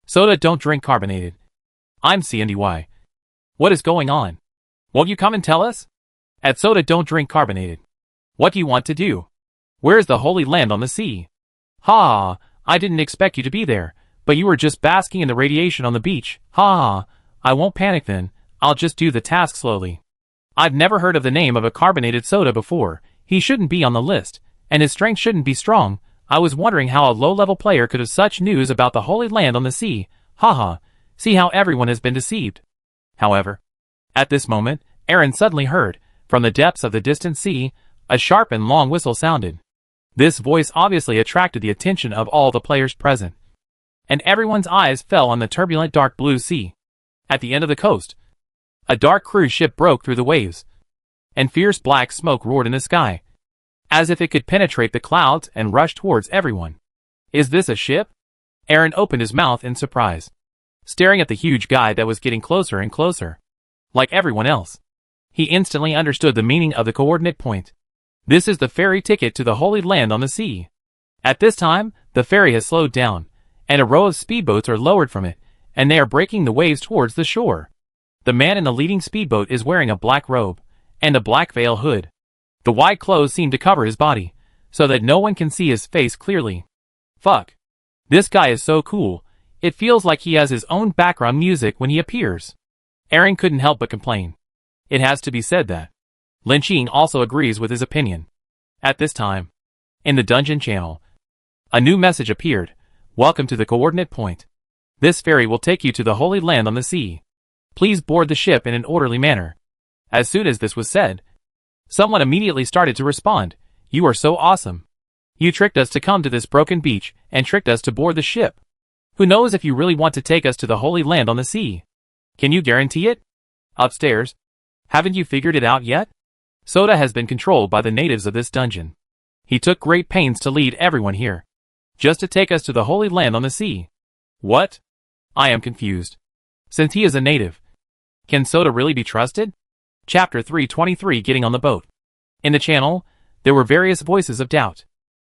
Soda Don't Drink Carbonated. I'm CNDY. What is going on? Won't you come and tell us? At Soda Don't Drink Carbonated. What do you want to do? Where's the Holy Land on the sea? Ha! I didn't expect you to be there, but you were just basking in the radiation on the beach. Ha! I won't panic then, I'll just do the task slowly. I've never heard of the name of a carbonated soda before. He shouldn't be on the list, and his strength shouldn't be strong. I was wondering how a low-level player could have such news about the Holy Land on the sea. Haha, see how everyone has been deceived. However, at this moment, Aaron suddenly heard, from the depths of the distant sea, a sharp and long whistle sounded. This voice obviously attracted the attention of all the players present, and everyone's eyes fell on the turbulent dark blue sea. At the end of the coast, a dark cruise ship broke through the waves, and fierce black smoke roared in the sky, as if it could penetrate the clouds and rush towards everyone. Is this a ship? Aaron opened his mouth in surprise, staring at the huge guy that was getting closer and closer. Like everyone else, he instantly understood the meaning of the coordinate point. This is the ferry ticket to the Holy Land on the sea. At this time, the ferry has slowed down, and a row of speedboats are lowered from it, and they are breaking the waves towards the shore. The man in the leading speedboat is wearing a black robe, and a black veil hood. The white clothes seem to cover his body, so that no one can see his face clearly. Fuck. This guy is so cool, it feels like he has his own background music when he appears. Aaron couldn't help but complain. It has to be said that Lin Qing also agrees with his opinion. At this time, in the dungeon channel, a new message appeared. Welcome to the coordinate point. This ferry will take you to the Holy Land on the sea. Please board the ship in an orderly manner. As soon as this was said, someone immediately started to respond. You are so awesome. You tricked us to come to this broken beach, and tricked us to board the ship. Who knows if you really want to take us to the Holy Land on the sea? Can you guarantee it? Upstairs. Haven't you figured it out yet? Soda has been controlled by the natives of this dungeon. He took great pains to lead everyone here, just to take us to the Holy Land on the sea. What? I am confused. Since he is a native, can Soda really be trusted? Chapter 323 Getting on the Boat. In the channel, there were various voices of doubt.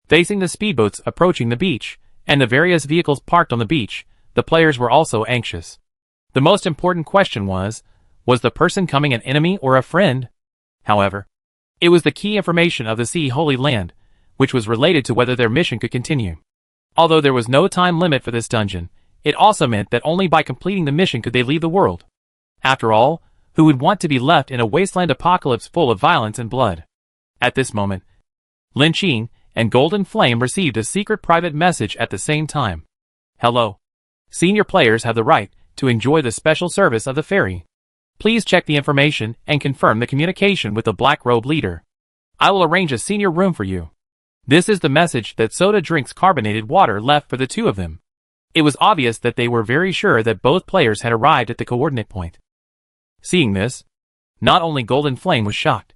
Facing the speedboats approaching the beach, and the various vehicles parked on the beach, the players were also anxious. The most important question was the person coming an enemy or a friend? However, it was the key information of the Sea Holy Land, which was related to whether their mission could continue. Although there was no time limit for this dungeon, it also meant that only by completing the mission could they leave the world. After all, who would want to be left in a wasteland apocalypse full of violence and blood? At this moment, Lin Qing and Golden Flame received a secret private message at the same time. Hello. Senior players have the right to enjoy the special service of the ferry. Please check the information and confirm the communication with the Black Robe leader. I will arrange a senior room for you. This is the message that Soda drinks carbonated water left for the two of them. It was obvious that they were very sure that both players had arrived at the coordinate point. Seeing this, not only Golden Flame was shocked,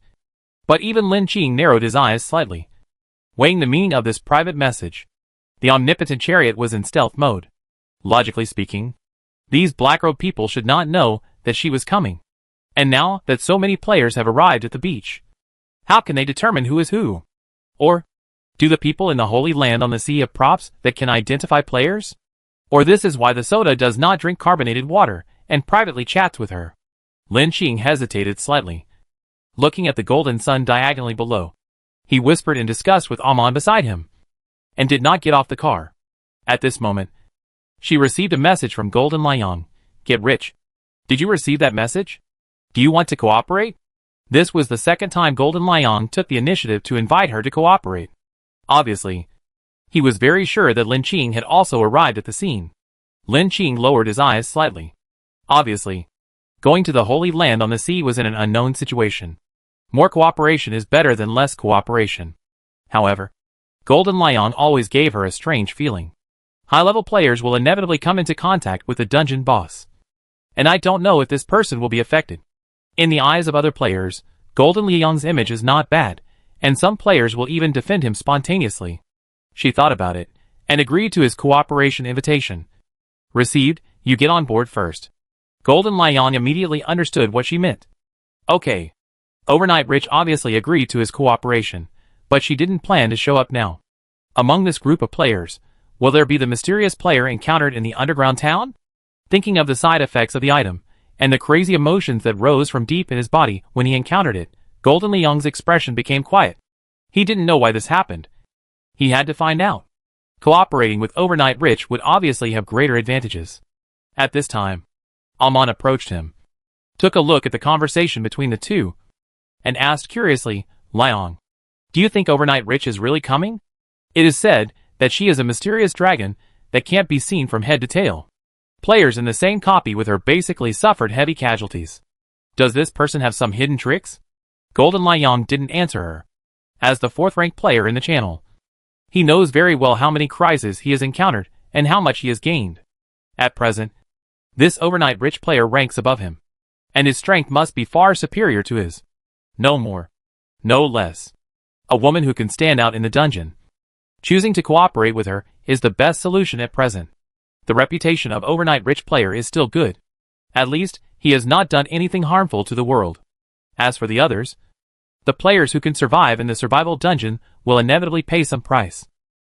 but even Lin Qing narrowed his eyes slightly, weighing the meaning of this private message. The omnipotent chariot was in stealth mode. Logically speaking, these Blackrobe people should not know that she was coming. And now that so many players have arrived at the beach, how can they determine who is who? Or, do the people in the Holy Land on the Sea have props that can identify players? Or this is why the Soda does not drink carbonated water and privately chats with her. Lin Qing hesitated slightly, looking at the golden sun diagonally below. He whispered in disgust with Amon beside him, and did not get off the car. At this moment, she received a message from Golden Liang. Get rich. Did you receive that message? Do you want to cooperate? This was the second time Golden Liang took the initiative to invite her to cooperate. Obviously, he was very sure that Lin Qing had also arrived at the scene. Lin Qing lowered his eyes slightly. Obviously, going to the Holy Land on the sea was in an unknown situation. More cooperation is better than less cooperation. However, Golden Liang always gave her a strange feeling. High-level players will inevitably come into contact with the dungeon boss. And I don't know if this person will be affected. In the eyes of other players, Golden Liang's image is not bad, and some players will even defend him spontaneously. She thought about it, and agreed to his cooperation invitation. Received, you get on board first. Golden Liang immediately understood what she meant. Okay. Overnight Rich obviously agreed to his cooperation, but she didn't plan to show up now. Among this group of players, will there be the mysterious player encountered in the underground town? Thinking of the side effects of the item, and the crazy emotions that rose from deep in his body when he encountered it, Golden Liang's expression became quiet. He didn't know why this happened. He had to find out. Cooperating with Overnight Rich would obviously have greater advantages. At this time, Amon approached him, took a look at the conversation between the two, and asked curiously, Liang, do you think Overnight Rich is really coming? It is said that she is a mysterious dragon that can't be seen from head to tail. Players in the same copy with her basically suffered heavy casualties. Does this person have some hidden tricks? Golden Liang didn't answer her. As the fourth-ranked player in the channel, he knows very well how many crises he has encountered and how much he has gained. At present, this Overnight Rich player ranks above him, and his strength must be far superior to his. No more, no less. A woman who can stand out in the dungeon. Choosing to cooperate with her is the best solution at present. The reputation of Overnight Rich player is still good. At least, he has not done anything harmful to the world. As for the others, the players who can survive in the survival dungeon will inevitably pay some price.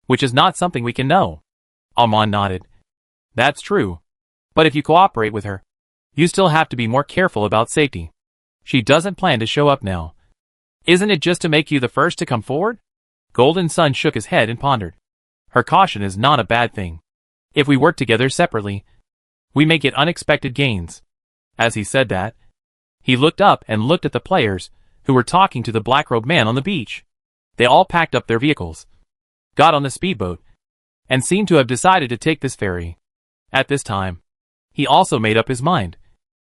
Which is not something we can know. Amon nodded. That's true. But if you cooperate with her, you still have to be more careful about safety. She doesn't plan to show up now. Isn't it just to make you the first to come forward? Golden Sun shook his head and pondered. Her caution is not a bad thing. If we work together separately, we may get unexpected gains. As he said that, he looked up and looked at the players, who were talking to the black-robed man on the beach. They all packed up their vehicles, got on the speedboat, and seemed to have decided to take this ferry. At this time, he also made up his mind,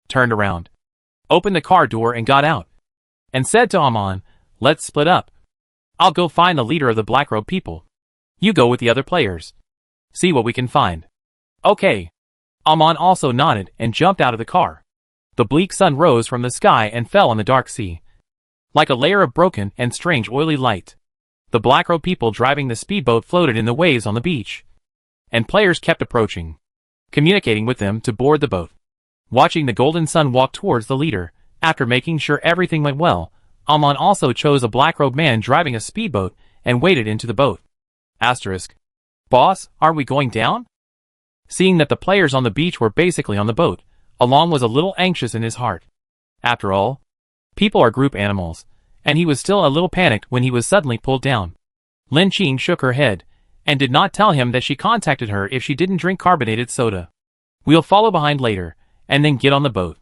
turned around, opened the car door and got out, and said to Amon, let's split up. I'll go find the leader of the black-robed people. You go with the other players. See what we can find. Okay. Amon also nodded and jumped out of the car. The bleak sun rose from the sky and fell on the dark sea, like a layer of broken and strange oily light. The black-robed people driving the speedboat floated in the waves on the beach, and players kept approaching, communicating with them to board the boat. Watching the golden sun walk towards the leader, after making sure everything went well, Amon also chose a black-robed man driving a speedboat and waded into the boat. Asterisk. Boss, are we going down? Seeing that the players on the beach were basically on the boat, Alon was a little anxious in his heart. After all, people are group animals, and he was still a little panicked when he was suddenly pulled down. Lin Qing shook her head, and did not tell him that she contacted her if she didn't drink carbonated soda. We'll follow behind later, and then get on the boat.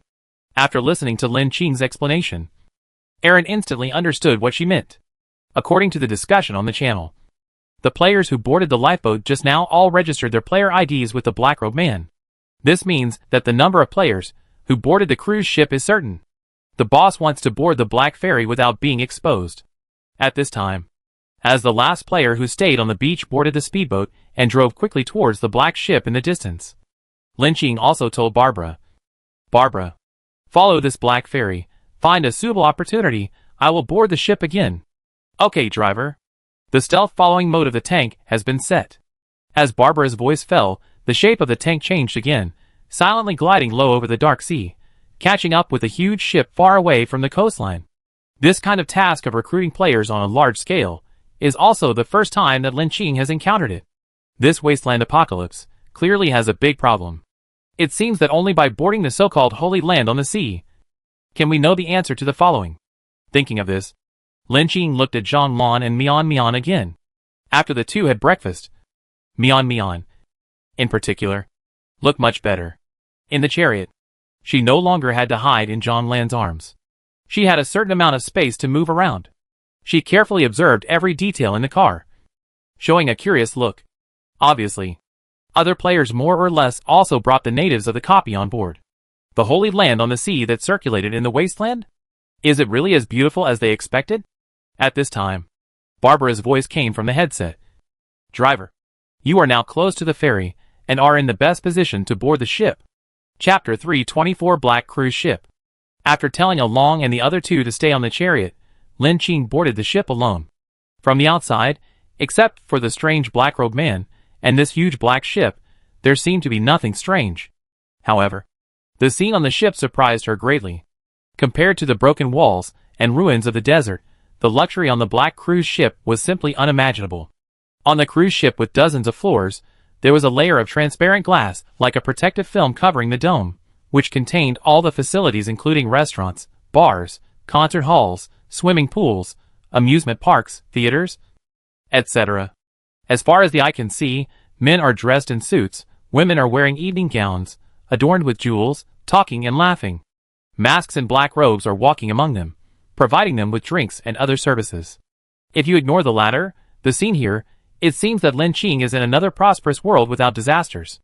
After listening to Lin Qing's explanation, Aaron instantly understood what she meant. According to the discussion on the channel, the players who boarded the lifeboat just now all registered their player IDs with the Black-Robed Man. This means that the number of players who boarded the cruise ship is certain. The boss wants to board the Black Ferry without being exposed. At this time, as the last player who stayed on the beach boarded the speedboat and drove quickly towards the black ship in the distance, Lin Qing also told Barbara, "Barbara, follow this Black Ferry. Find a suitable opportunity. I will board the ship again." "Okay, driver." The stealth following mode of the tank has been set. As Barbara's voice fell, the shape of the tank changed again, silently gliding low over the dark sea, catching up with a huge ship far away from the coastline. This kind of task of recruiting players on a large scale is also the first time that Lin Qing has encountered it. This wasteland apocalypse clearly has a big problem. It seems that only by boarding the so-called Holy Land on the sea can we know the answer to the following. Thinking of this, Lin Qing looked at Zhang Lan and Mian Mian again. After the two had breakfast, Mian Mian, in particular, looked much better. In the chariot, she no longer had to hide in Zhang Lan's arms. She had a certain amount of space to move around. She carefully observed every detail in the car, showing a curious look. Obviously, other players more or less also brought the natives of the copy on board. The Holy Land on the sea that circulated in the wasteland? Is it really as beautiful as they expected? At this time, Barbara's voice came from the headset. "Driver, you are now close to the ferry and are in the best position to board the ship." Chapter 324 Black Cruise Ship. After telling Along and the other two to stay on the chariot, Lin Qing boarded the ship alone. From the outside, except for the strange black-robed man and this huge black ship, there seemed to be nothing strange. However, the scene on the ship surprised her greatly. Compared to the broken walls and ruins of the desert, the luxury on the black cruise ship was simply unimaginable. On the cruise ship with dozens of floors, there was a layer of transparent glass like a protective film covering the dome, which contained all the facilities including restaurants, bars, concert halls, swimming pools, amusement parks, theaters, etc. As far as the eye can see, men are dressed in suits, women are wearing evening gowns, adorned with jewels, talking and laughing. Masks and black robes are walking among them, providing them with drinks and other services. If you ignore the latter, the scene here, it seems that Lin Qing is in another prosperous world without disasters.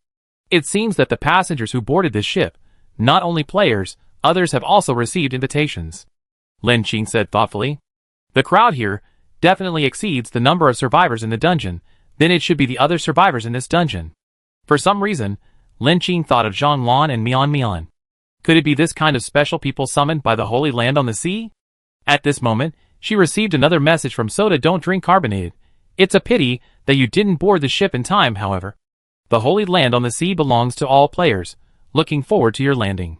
It seems that the passengers who boarded this ship, not only players, others have also received invitations. Lin Qing said thoughtfully. The crowd here definitely exceeds the number of survivors in the dungeon, then it should be the other survivors in this dungeon. For some reason, Lin Qing thought of Zhang Lan and Mian Mian. Could it be this kind of special people summoned by the Holy Land on the sea? At this moment, she received another message from Soda Don't Drink Carbonated. "It's a pity that you didn't board the ship in time, however. The Holy Land on the sea belongs to all players. Looking forward to your landing."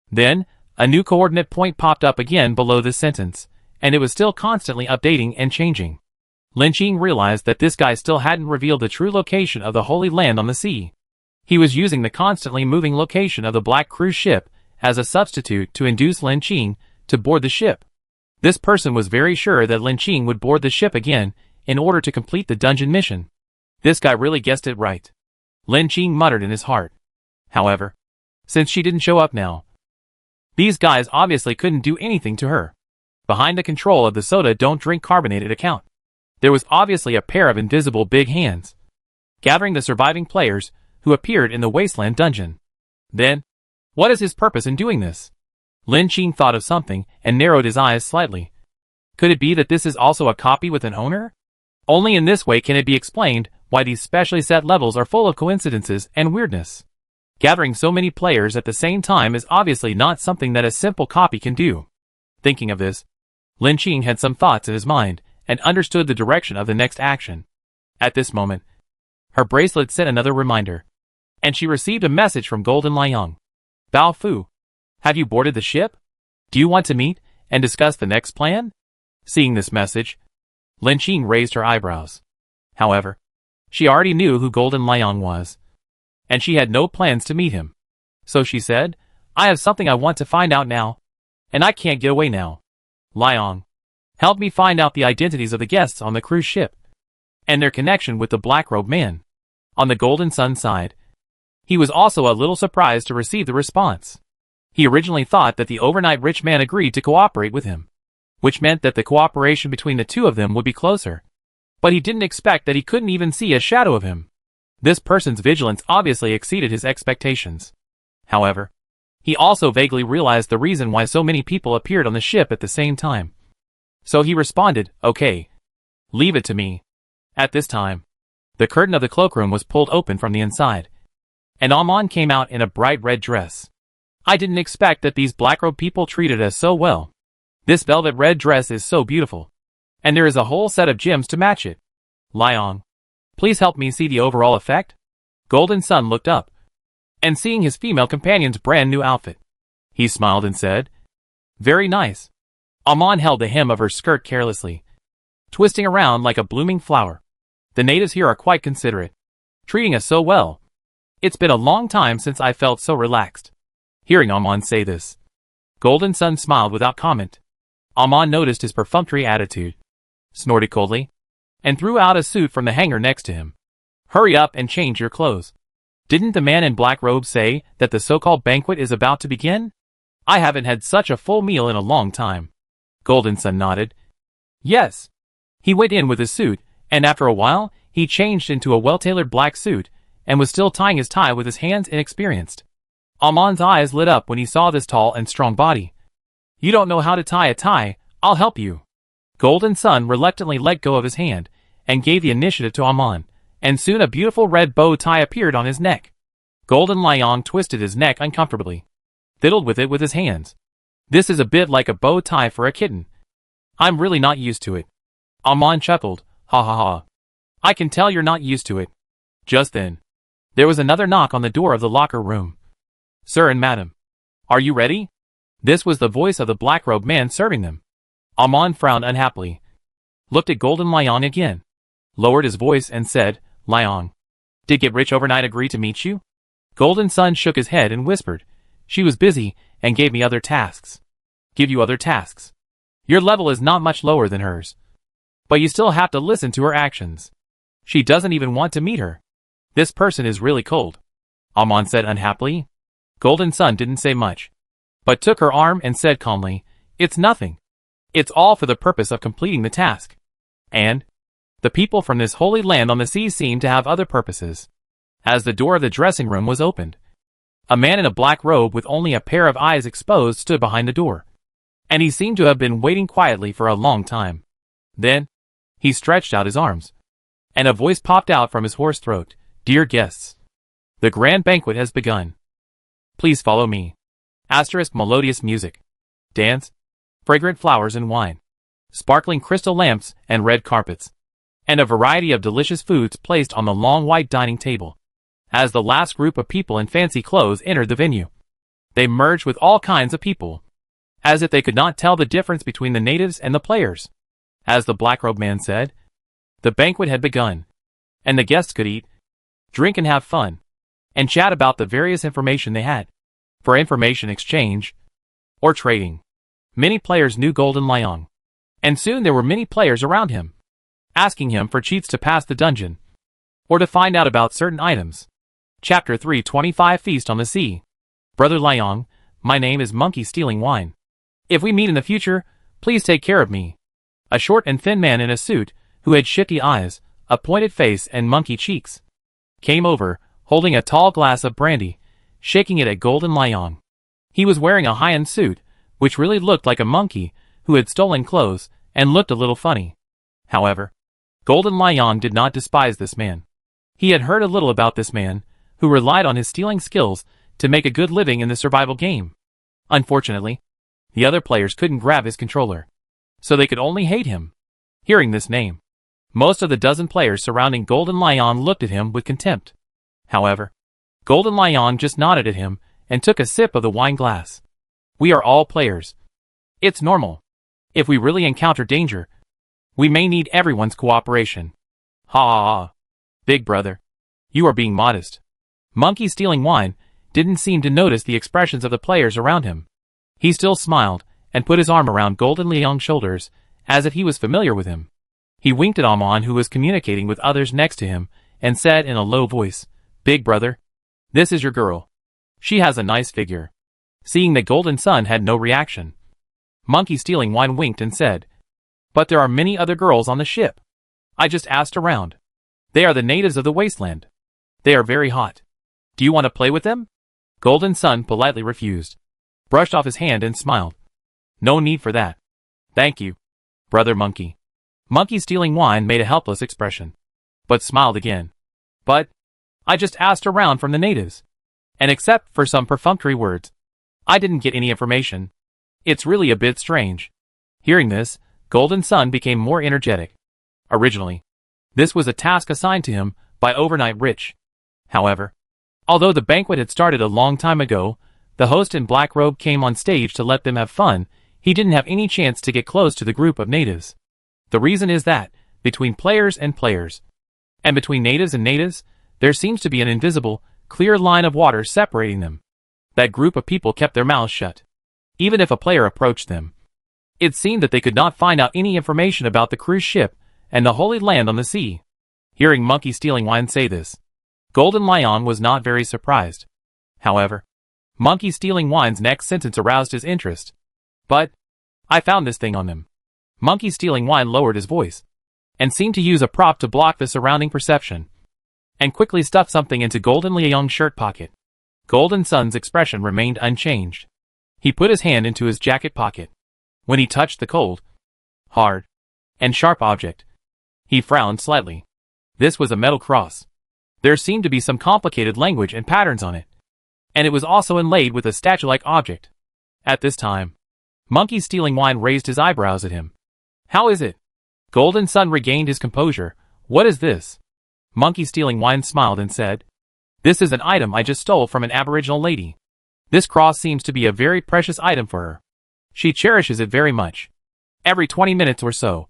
Then, a new coordinate point popped up again below this sentence, and it was still constantly updating and changing. Lin Qing realized that this guy still hadn't revealed the true location of the Holy Land on the sea. He was using the constantly moving location of the black cruise ship as a substitute to induce Lin Qing to board the ship. This person was very sure that Lin Qing would board the ship again in order to complete the dungeon mission. This guy really guessed it right, Lin Qing muttered in his heart. However, since she didn't show up now, these guys obviously couldn't do anything to her. Behind the control of the Soda Don't Drink Carbonated account, there was obviously a pair of invisible big hands, gathering the surviving players who appeared in the Wasteland dungeon. Then, what is his purpose in doing this? Lin Qing thought of something and narrowed his eyes slightly. Could it be that this is also a copy with an owner? Only in this way can it be explained why these specially set levels are full of coincidences and weirdness. Gathering so many players at the same time is obviously not something that a simple copy can do. Thinking of this, Lin Qing had some thoughts in his mind and understood the direction of the next action. At this moment, her bracelet sent another reminder, and she received a message from Golden Liang. "Bao Fu, have you boarded the ship? Do you want to meet and discuss the next plan?" Seeing this message, Lin Qing raised her eyebrows. However, she already knew who Golden Liang was, and she had no plans to meet him. So she said, "I have something I want to find out now, and I can't get away now. Liang, help me find out the identities of the guests on the cruise ship, and their connection with the black-robed man." On the Golden Sun side, he was also a little surprised to receive the response. He originally thought that the overnight rich man agreed to cooperate with him. which meant that the cooperation between the two of them would be closer. But he didn't expect that he couldn't even see a shadow of him. This person's vigilance obviously exceeded his expectations. However, he also vaguely realized the reason why so many people appeared on the ship at the same time. So he responded, "Okay. Leave it to me." At this time, the curtain of the cloakroom was pulled open from the inside, and Amon came out in a bright red dress. I didn't expect that these black-robed people treated us so well. This velvet red dress is so beautiful, and there is a whole set of gems to match it. Liang, please help me see the overall effect? Golden Sun looked up, and seeing his female companion's brand new outfit, he smiled and said, "Very nice." Amon held the hem of her skirt carelessly, twisting around like a blooming flower. The natives here are quite considerate, treating us so well. It's been a long time since I felt so relaxed. Hearing Amon say this, Golden Sun smiled without comment. Amon noticed his perfunctory attitude, snorted coldly, and threw out a suit from the hanger next to him. "Hurry up and change your clothes. Didn't the man in black robe say that the so-called banquet is about to begin? I haven't had such a full meal in a long time." Golden Sun nodded. Yes. He went in with his suit, and after a while, he changed into a well-tailored black suit, and was still tying his tie with his hands inexperienced. Amon's eyes lit up when he saw this tall and strong body. "You don't know how to tie a tie, I'll help you." Golden Sun reluctantly let go of his hand, and gave the initiative to Amon, and soon a beautiful red bow tie appeared on his neck. Golden Liang twisted his neck uncomfortably, fiddled with it with his hands. "This is a bit like a bow tie for a kitten. I'm really not used to it." Amon chuckled, "Ha ha ha. I can tell you're not used to it." Just then, there was another knock on the door of the locker room. "Sir and madam, are you ready?" This was the voice of the black-robed man serving them. Amon frowned unhappily, looked at Golden Liang again, lowered his voice and said, "Liang, did Get Rich Overnight agree to meet you?" Golden Sun shook his head and whispered, "She was busy and gave me other tasks." "Give you other tasks? Your level is not much lower than hers. But you still have to listen to her actions. She doesn't even want to meet her. This person is really cold," Amon said unhappily. Golden Sun didn't say much, but took her arm and said calmly, "It's nothing. It's all for the purpose of completing the task. And the people from this holy land on the sea seem to have other purposes." As the door of the dressing room was opened, a man in a black robe with only a pair of eyes exposed stood behind the door, and he seemed to have been waiting quietly for a long time. Then, he stretched out his arms, and a voice popped out from his hoarse throat, "Dear guests, the grand banquet has begun. Please follow me." Melodious music, dance, fragrant flowers and wine, sparkling crystal lamps and red carpets, and a variety of delicious foods placed on the long white dining table. As the last group of people in fancy clothes entered the venue, they merged with all kinds of people, as if they could not tell the difference between the natives and the players. As the black-robed man said, the banquet had begun, and the guests could eat, drink and have fun, and chat about the various information they had, for information exchange, or trading. Many players knew Golden Liang, and soon there were many players around him, asking him for cheats to pass the dungeon, or to find out about certain items. Chapter 325 Feast on the Sea. "Brother Liang, my name is Monkey Stealing Wine. If we meet in the future, please take care of me." A short and thin man in a suit, who had shifty eyes, a pointed face and monkey cheeks, came over, holding a tall glass of brandy, shaking it at Golden Liang. He was wearing a high-end suit, which really looked like a monkey who had stolen clothes, and looked a little funny. However, Golden Liang did not despise this man. He had heard a little about this man, who relied on his stealing skills to make a good living in the survival game. Unfortunately, the other players couldn't grab his controller, so they could only hate him. Hearing this name, most of the dozen players surrounding Golden Liang looked at him with contempt. However, Golden Liang just nodded at him and took a sip of the wine glass. "We are all players. It's normal. If we really encounter danger, we may need everyone's cooperation." "Ha ha ha. Big brother, you are being modest." Monkey Stealing Wine didn't seem to notice the expressions of the players around him. He still smiled, and put his arm around Golden Liang's shoulders, as if he was familiar with him. He winked at Amon, who was communicating with others next to him, and said in a low voice, "Big brother, this is your girl. She has a nice figure." Seeing that Golden Sun had no reaction, Monkey Stealing Wine winked and said, "But there are many other girls on the ship. I just asked around. They are the natives of the wasteland. They are very hot. Do you want to play with them?" Golden Sun politely refused, brushed off his hand and smiled. "No need for that. Thank you, Brother Monkey." Monkey Stealing Wine made a helpless expression, but smiled again. "But I just asked around from the natives, and except for some perfunctory words, I didn't get any information. It's really a bit strange." Hearing this, Golden Sun became more energetic. Originally, this was a task assigned to him by Overnight Rich. However, although the banquet had started a long time ago, the host in black robe came on stage to let them have fun. He didn't have any chance to get close to the group of natives. The reason is that, between players and players, and between natives and natives, there seems to be an invisible, clear line of water separating them. That group of people kept their mouths shut. Even if a player approached them, it seemed that they could not find out any information about the cruise ship and the Holy Land on the sea. Hearing Monkey Stealing Wine say this, Golden Lion was not very surprised. However, Monkey Stealing Wine's next sentence aroused his interest. "But I found this thing on them." Monkey Stealing Wine lowered his voice, and seemed to use a prop to block the surrounding perception, and quickly stuffed something into Golden Liang's shirt pocket. Golden Sun's expression remained unchanged. He put his hand into his jacket pocket. When he touched the cold, hard, and sharp object, he frowned slightly. This was a metal cross. There seemed to be some complicated language and patterns on it, and it was also inlaid with a statue-like object. At this time, Monkey Stealing Wine raised his eyebrows at him. "How is it?" Golden Sun regained his composure. "What is this?" Monkey Stealing Wine smiled and said, "This is an item I just stole from an Aboriginal lady. This cross seems to be a very precious item for her. She cherishes it very much. Every 20 minutes or so,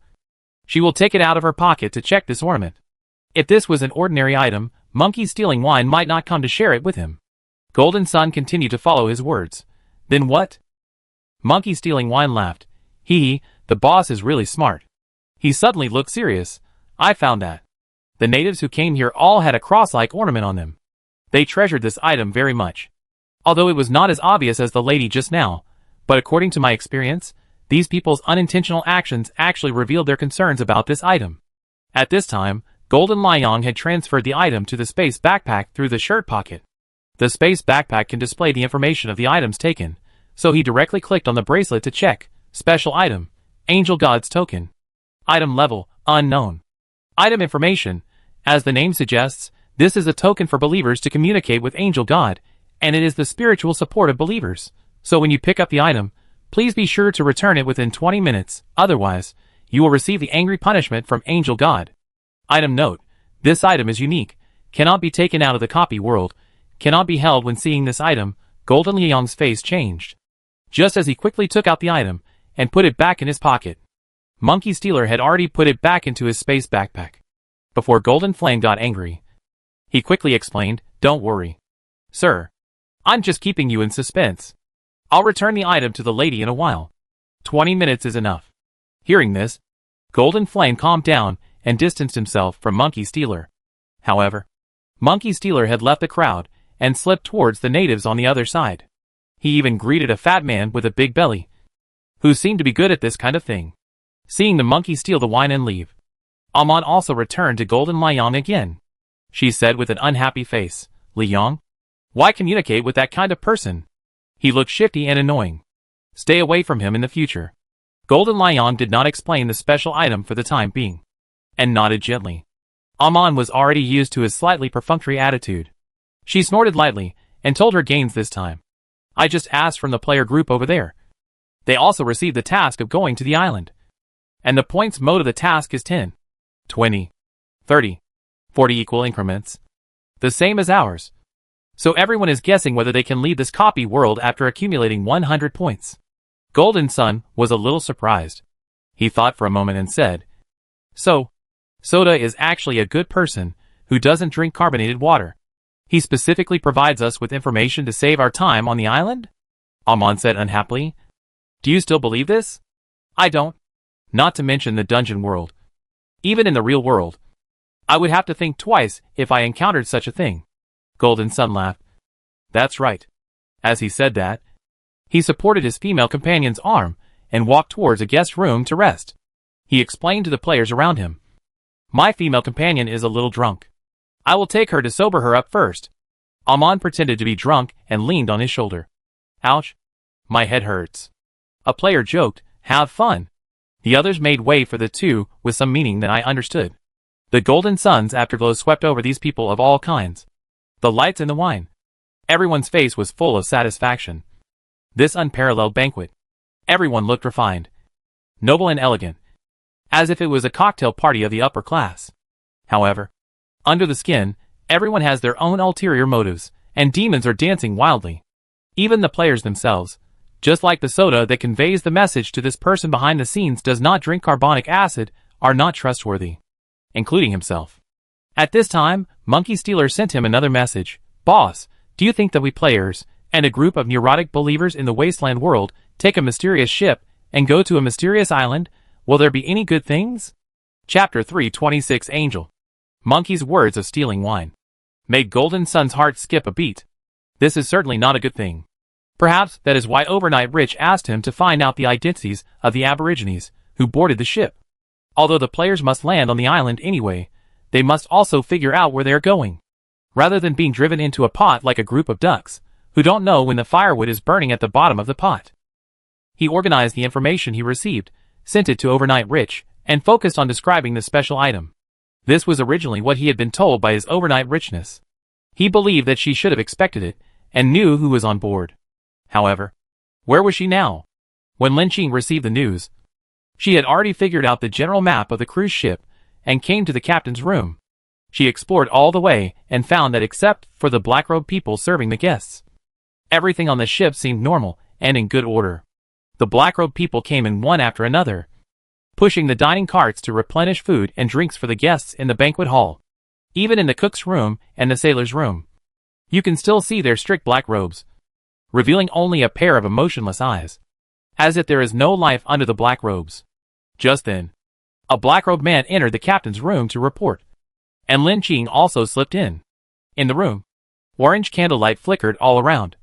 she will take it out of her pocket to check this ornament. If this was an ordinary item, Monkey Stealing Wine might not come to share it with him." Golden Sun continued to follow his words. "Then what?" Monkey Stealing Wine laughed. The boss is really smart." He suddenly looked serious. "I found that the natives who came here all had a cross-like ornament on them. They treasured this item very much. Although it was not as obvious as the lady just now, but according to my experience, these people's unintentional actions actually revealed their concerns about this item." At this time, Golden Liang had transferred the item to the space backpack through the shirt pocket. The space backpack can display the information of the items taken, so he directly clicked on the bracelet to check. Special item, Angel God's token. Item level, unknown. Item information, as the name suggests, this is a token for believers to communicate with Angel God, and it is the spiritual support of believers. So when you pick up the item, please be sure to return it within 20 minutes, otherwise, you will receive the angry punishment from Angel God. Item note, this item is unique, cannot be taken out of the copy world, cannot be held. When seeing this item, Golden Liang's face changed. Just as he quickly took out the item, and put it back in his pocket. Monkey Stealer had already put it back into his space backpack. Before Golden Flame got angry, he quickly explained, "Don't worry, sir. I'm just keeping you in suspense. I'll return the item to the lady in a while. 20 minutes is enough." Hearing this, Golden Flame calmed down and distanced himself from Monkey Stealer. However, Monkey Stealer had left the crowd and slipped towards the natives on the other side. He even greeted a fat man with a big belly, who seemed to be good at this kind of thing. Seeing the monkey steal the wine and leave, Amon also returned to Golden Liang again. She said with an unhappy face, "Liang? Why communicate with that kind of person? He looks shifty and annoying. Stay away from him in the future." Golden Liang did not explain the special item for the time being, and nodded gently. Amon was already used to his slightly perfunctory attitude. She snorted lightly, and told her gains this time. "I just asked from the player group over there. They also received the task of going to the island. And the points mode of the task is 10, 20, 30, 40 equal increments. The same as ours. So everyone is guessing whether they can leave this copy world after accumulating 100 points." Golden Sun was a little surprised. He thought for a moment and said, "So, Soda is actually a good person who doesn't drink carbonated water. He specifically provides us with information to save our time on the island?" Amon said unhappily. "Do you still believe this?" "I don't. Not to mention the dungeon world. Even in the real world, I would have to think twice if I encountered such a thing." Golden Sun laughed. "That's right." As he said that, he supported his female companion's arm and walked towards a guest room to rest. He explained to the players around him. My female companion is a little drunk. I will take her to sober her up first. Amon pretended to be drunk and leaned on his shoulder. Ouch. My head hurts. A player joked, have fun. The others made way for the two with some meaning that I understood. The golden sun's afterglow swept over these people of all kinds. The lights and the wine. Everyone's face was full of satisfaction. This unparalleled banquet. Everyone looked refined, noble and elegant, as if it was a cocktail party of the upper class. However, under the skin, everyone has their own ulterior motives, and demons are dancing wildly. Even the players themselves, just like the soda that conveys the message to this person behind the scenes does not drink carbonic acid, are not trustworthy, including himself. At this time, Monkey Stealer sent him another message. Boss, do you think that we players, and a group of neurotic believers in the wasteland world, take a mysterious ship, and go to a mysterious island? Will there be any good things? Chapter 326 Angel. Monkey's words of stealing wine made Golden Sun's heart skip a beat. This is certainly not a good thing. Perhaps that is why Overnight Rich asked him to find out the identities of the Aborigines who boarded the ship. Although the players must land on the island anyway, they must also figure out where they are going, rather than being driven into a pot like a group of ducks who don't know when the firewood is burning at the bottom of the pot. He organized the information he received, sent it to Overnight Rich, and focused on describing the special item. This was originally what he had been told by his Overnight Richness. He believed that she should have expected it, and knew who was on board. However, where was she now? When Lin Qing received the news, she had already figured out the general map of the cruise ship, and came to the captain's room. She explored all the way, and found that except for the black-robed people serving the guests, everything on the ship seemed normal, and in good order. The black-robed people came in one after another, pushing the dining carts to replenish food and drinks for the guests in the banquet hall. Even in the cook's room and the sailor's room, you can still see their strict black robes, revealing only a pair of emotionless eyes, as if there is no life under the black robes. Just then, a black-robed man entered the captain's room to report, and Lin Qing also slipped in. In the room, orange candlelight flickered all around,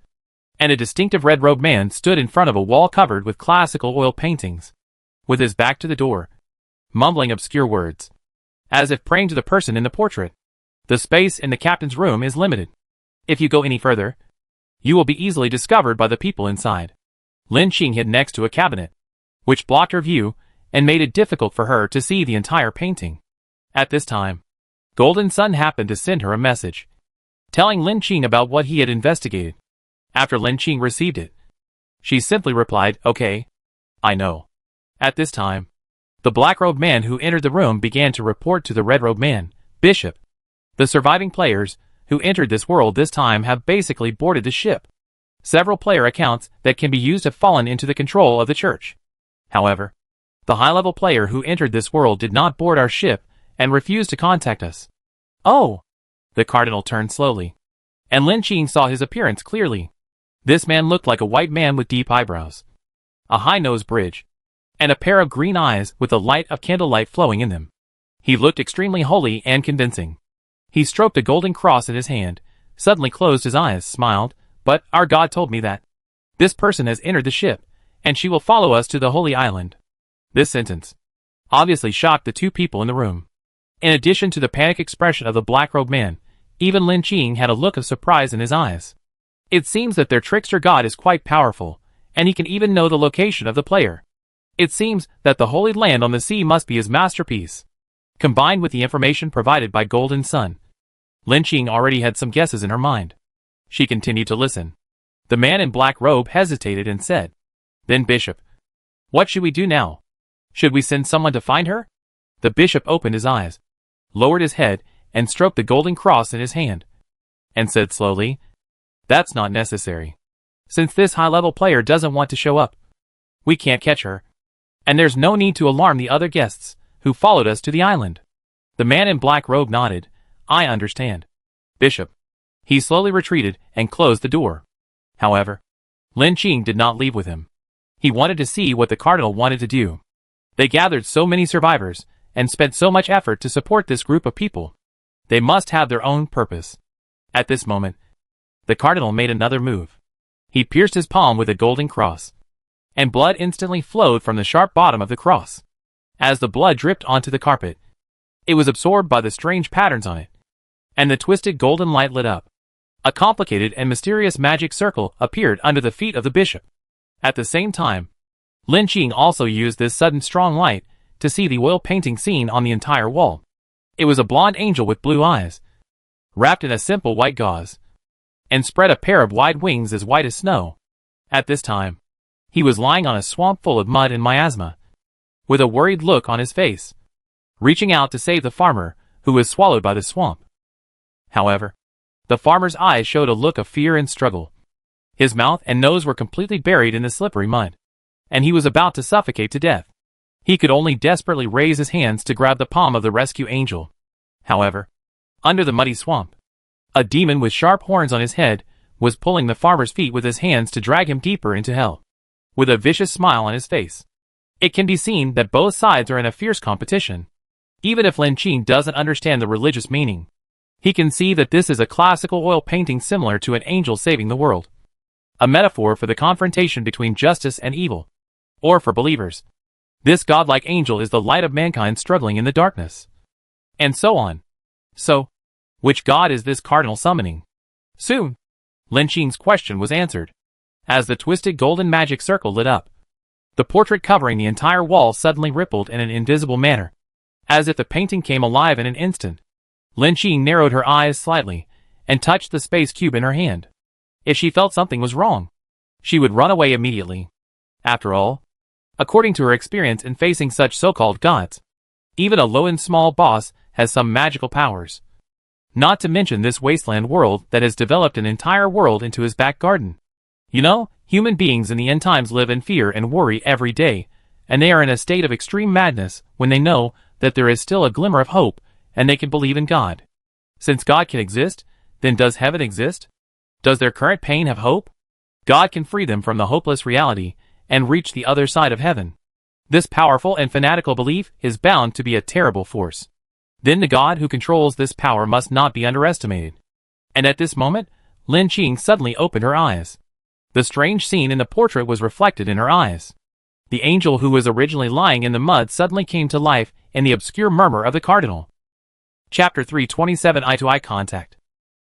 and a distinctive red-robed man stood in front of a wall covered with classical oil paintings, with his back to the door, mumbling obscure words, as if praying to the person in the portrait. The space in the captain's room is limited. If you go any further, you will be easily discovered by the people inside. Lin Qing hid next to a cabinet, which blocked her view and made it difficult for her to see the entire painting. At this time, Golden Sun happened to send her a message, telling Lin Qing about what he had investigated. After Lin Qing received it, she simply replied, okay, I know. At this time, the black-robed man who entered the room began to report to the red-robed man, Bishop. The surviving players who entered this world this time have basically boarded the ship. Several player accounts that can be used have fallen into the control of the church. However, the high-level player who entered this world did not board our ship and refused to contact us. Oh! The cardinal turned slowly, and Lin Qing saw his appearance clearly. This man looked like a white man with deep eyebrows, a high nose bridge, and a pair of green eyes with the light of candlelight flowing in them. He looked extremely holy and convincing. He stroked a golden cross in his hand, suddenly closed his eyes, smiled, but our God told me that this person has entered the ship, and she will follow us to the Holy Island. This sentence obviously shocked the two people in the room. In addition to the panic expression of the black-robed man, even Lin Qing had a look of surprise in his eyes. It seems that their trickster god is quite powerful, and he can even know the location of the player. It seems that the Holy Land on the sea must be his masterpiece. Combined with the information provided by Golden Sun, Lin Qing already had some guesses in her mind. She continued to listen. The man in black robe hesitated and said, then Bishop, what should we do now? Should we send someone to find her? The bishop opened his eyes, lowered his head, and stroked the golden cross in his hand, and said slowly, that's not necessary. Since this high-level player doesn't want to show up, we can't catch her, and there's no need to alarm the other guests who followed us to the island. The man in black robe nodded. I understand, Bishop. He slowly retreated and closed the door. However, Lin Qing did not leave with him. He wanted to see what the cardinal wanted to do. They gathered so many survivors and spent so much effort to support this group of people. They must have their own purpose. At this moment, the cardinal made another move. He pierced his palm with a golden cross, and blood instantly flowed from the sharp bottom of the cross. As the blood dripped onto the carpet, it was absorbed by the strange patterns on it, and the twisted golden light lit up. A complicated and mysterious magic circle appeared under the feet of the bishop. At the same time, Lin Qing also used this sudden strong light to see the oil painting scene on the entire wall. It was a blonde angel with blue eyes, wrapped in a simple white gauze, and spread a pair of wide wings as white as snow. At this time, he was lying on a swamp full of mud and miasma, with a worried look on his face, reaching out to save the farmer, who was swallowed by the swamp. However, the farmer's eyes showed a look of fear and struggle. His mouth and nose were completely buried in the slippery mud, and he was about to suffocate to death. He could only desperately raise his hands to grab the palm of the rescue angel. However, under the muddy swamp, a demon with sharp horns on his head was pulling the farmer's feet with his hands to drag him deeper into hell. With a vicious smile on his face, it can be seen that both sides are in a fierce competition. Even if Lin Qing doesn't understand the religious meaning, he can see that this is a classical oil painting similar to an angel saving the world. A metaphor for the confrontation between justice and evil. Or for believers, this godlike angel is the light of mankind struggling in the darkness. And so on. So, which god is this cardinal summoning? Soon, Lin Qing's question was answered. As the twisted golden magic circle lit up, the portrait covering the entire wall suddenly rippled in an invisible manner, as if the painting came alive in an instant. Lin Qing narrowed her eyes slightly, and touched the space cube in her hand. If she felt something was wrong, she would run away immediately. After all, according to her experience in facing such so-called gods, even a low and small boss has some magical powers. Not to mention this wasteland world that has developed an entire world into his back garden. You know, human beings in the end times live in fear and worry every day, and they are in a state of extreme madness when they know that there is still a glimmer of hope and they can believe in God. Since God can exist, then does heaven exist? Does their current pain have hope? God can free them from the hopeless reality and reach the other side of heaven. This powerful and fanatical belief is bound to be a terrible force. Then the God who controls this power must not be underestimated. And at this moment, Lin Qing suddenly opened her eyes. The strange scene in the portrait was reflected in her eyes. The angel who was originally lying in the mud suddenly came to life in the obscure murmur of the cardinal. Chapter 327 Eye-to-Eye Contact.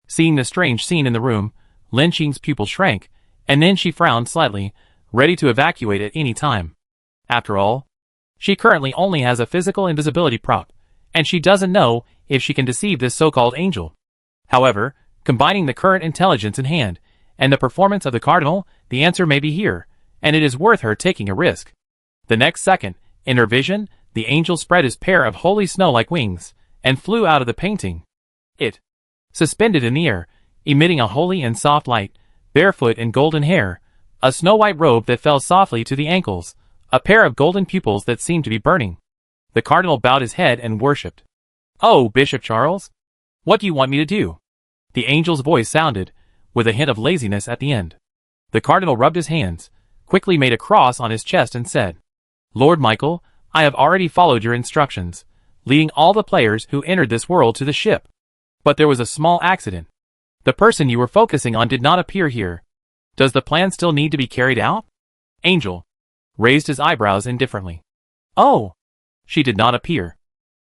Seeing the strange scene in the room, Lin Qing's pupil shrank, and then she frowned slightly, ready to evacuate at any time. After all, she currently only has a physical invisibility prop, and she doesn't know if she can deceive this so-called angel. However, combining the current intelligence in hand, and the performance of the cardinal, the answer may be here, and it is worth her taking a risk. The next second, in her vision, the angel spread his pair of holy snow-like wings, and flew out of the painting. It, suspended in the air, emitting a holy and soft light, barefoot in golden hair, a snow-white robe that fell softly to the ankles, a pair of golden pupils that seemed to be burning. The cardinal bowed his head and worshipped. "Oh, Bishop Charles, what do you want me to do?" The angel's voice sounded, with a hint of laziness at the end. The cardinal rubbed his hands, quickly made a cross on his chest and said, "Lord Michael, I have already followed your instructions, leading all the players who entered this world to the ship. But there was a small accident. The person you were focusing on did not appear here. Does the plan still need to be carried out?" Angel raised his eyebrows indifferently. "Oh, she did not appear.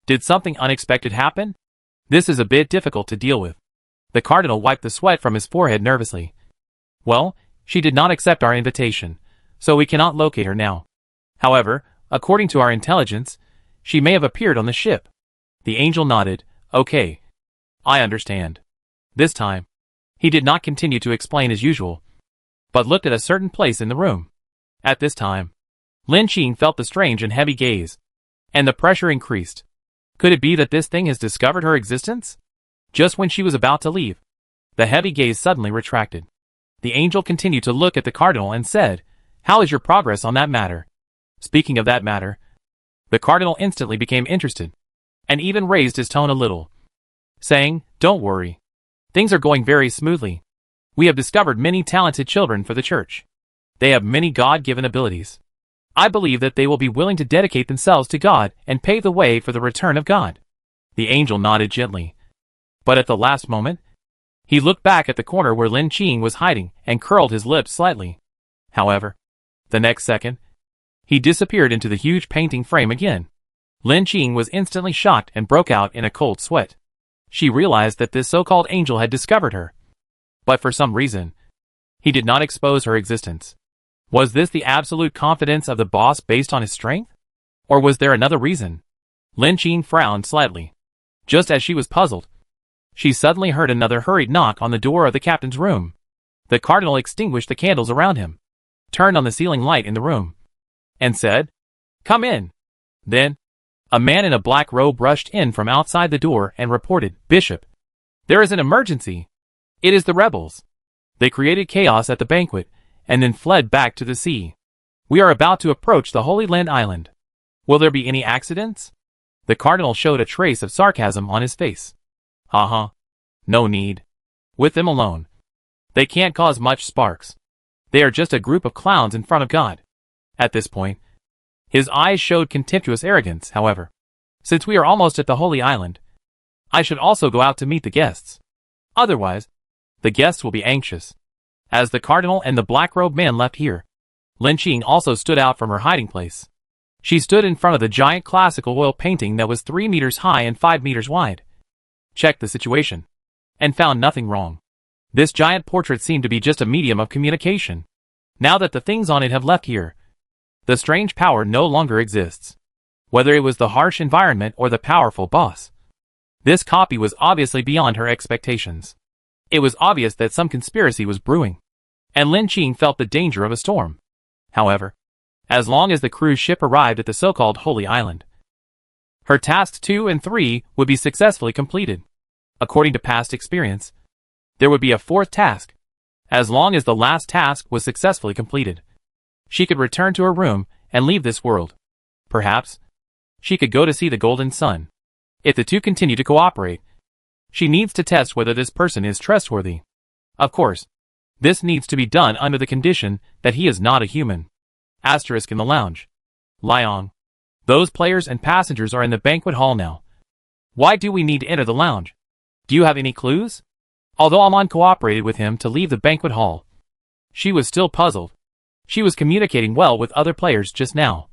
Did something unexpected happen? This is a bit difficult to deal with." The cardinal wiped the sweat from his forehead nervously. "Well, she did not accept our invitation, so we cannot locate her now. However, according to our intelligence, she may have appeared on the ship." The angel nodded. "Okay. I understand." This time, he did not continue to explain as usual, but looked at a certain place in the room. At this time, Lin Qing felt the strange and heavy gaze, and the pressure increased. Could it be that this thing has discovered her existence? Just when she was about to leave, the heavy gaze suddenly retracted. The angel continued to look at the cardinal and said, "How is your progress on that matter?" Speaking of that matter, the cardinal instantly became interested, and even raised his tone a little, saying, "Don't worry. Things are going very smoothly. We have discovered many talented children for the church. They have many God-given abilities. I believe that they will be willing to dedicate themselves to God and pave the way for the return of God." The angel nodded gently, but at the last moment, he looked back at the corner where Lin Qing was hiding and curled his lips slightly. However, The next second, he disappeared into the huge painting frame again. Lin Qing was instantly shocked and broke out in a cold sweat. She realized that this so-called angel had discovered her. But for some reason, he did not expose her existence. Was this the absolute confidence of the boss based on his strength? Or was there another reason? Lin Qing frowned slightly. Just as she was puzzled, she suddenly heard another hurried knock on the door of the captain's room. The cardinal extinguished the candles around him, turned on the ceiling light in the room, and said, "Come in." Then, a man in a black robe rushed in from outside the door and reported, "Bishop, there is an emergency. It is the rebels. They created chaos at the banquet, and then fled back to the sea. We are about to approach the Holy Land Island. Will there be any accidents?" The cardinal showed a trace of sarcasm on his face. No need. With them alone. They can't cause much sparks. They are just a group of clowns in front of God. At this point, his eyes showed contemptuous arrogance, however. Since we are almost at the Holy Island, I should also go out to meet the guests. Otherwise, the guests will be anxious. As the cardinal and the black-robed man left here, Lin Qing also stood out from her hiding place. She stood in front of the giant classical oil painting that was 3 meters high and 5 meters wide. Checked the situation, and found nothing wrong. This giant portrait seemed to be just a medium of communication. Now that the things on it have left here, the strange power no longer exists. Whether it was the harsh environment or the powerful boss, this copy was obviously beyond her expectations. It was obvious that some conspiracy was brewing, and Lin Qing felt the danger of a storm. However, as long as the cruise ship arrived at the so-called Holy Island, her tasks 2 and 3 would be successfully completed. According to past experience, there would be a 4th task. As long as the last task was successfully completed, she could return to her room and leave this world. Perhaps, she could go to see the Golden Sun. If the two continue to cooperate, she needs to test whether this person is trustworthy. Of course, this needs to be done under the condition that he is not a human. Asterisk in the lounge. Liang. Those players and passengers are in the banquet hall now. Why do we need to enter the lounge? Do you have any clues? Although Amon cooperated with him to leave the banquet hall, she was still puzzled. She was communicating well with other players just now.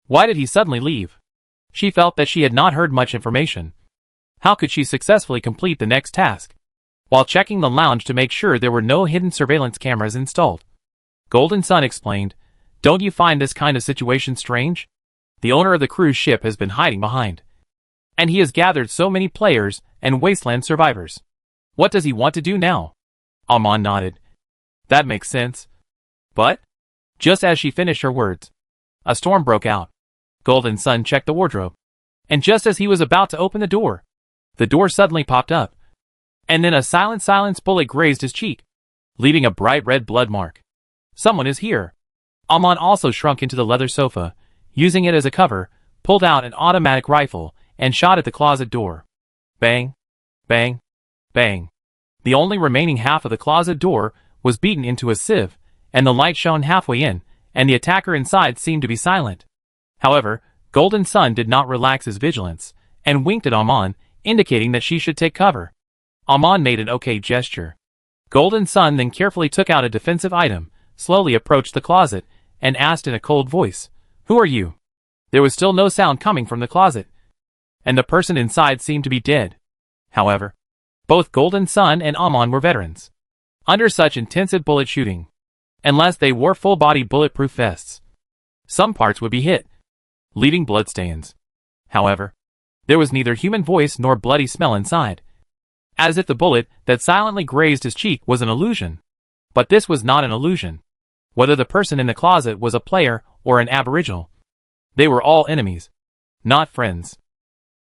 Why did he suddenly leave? She felt that she had not heard much information. How could she successfully complete the next task? While checking the lounge to make sure there were no hidden surveillance cameras installed, Golden Sun explained, "Don't you find this kind of situation strange? The owner of the cruise ship has been hiding behind, and he has gathered so many players and wasteland survivors. What does he want to do now?" Amon nodded. "That makes sense. But?" Just as she finished her words, a storm broke out. Golden Sun checked the wardrobe, and just as he was about to open the door suddenly popped up, and then a silence bullet grazed his cheek, leaving a bright red blood mark. Someone is here. Amon also shrunk into the leather sofa, using it as a cover, pulled out an automatic rifle, and shot at the closet door. Bang, bang, bang. The only remaining half of the closet door was beaten into a sieve, and the light shone halfway in, and the attacker inside seemed to be silent. However, Golden Sun did not relax his vigilance, and winked at Amon, indicating that she should take cover. Amon made an okay gesture. Golden Sun then carefully took out a defensive item, slowly approached the closet, and asked in a cold voice, "Who are you?" There was still no sound coming from the closet, and the person inside seemed to be dead. However, both Golden Sun and Amon were veterans. Under such intensive bullet shooting, unless they wore full-body bulletproof vests, some parts would be hit, leaving bloodstains. However, there was neither human voice nor bloody smell inside, as if the bullet that silently grazed his cheek was an illusion. But this was not an illusion. Whether the person in the closet was a player or an aboriginal, they were all enemies, not friends.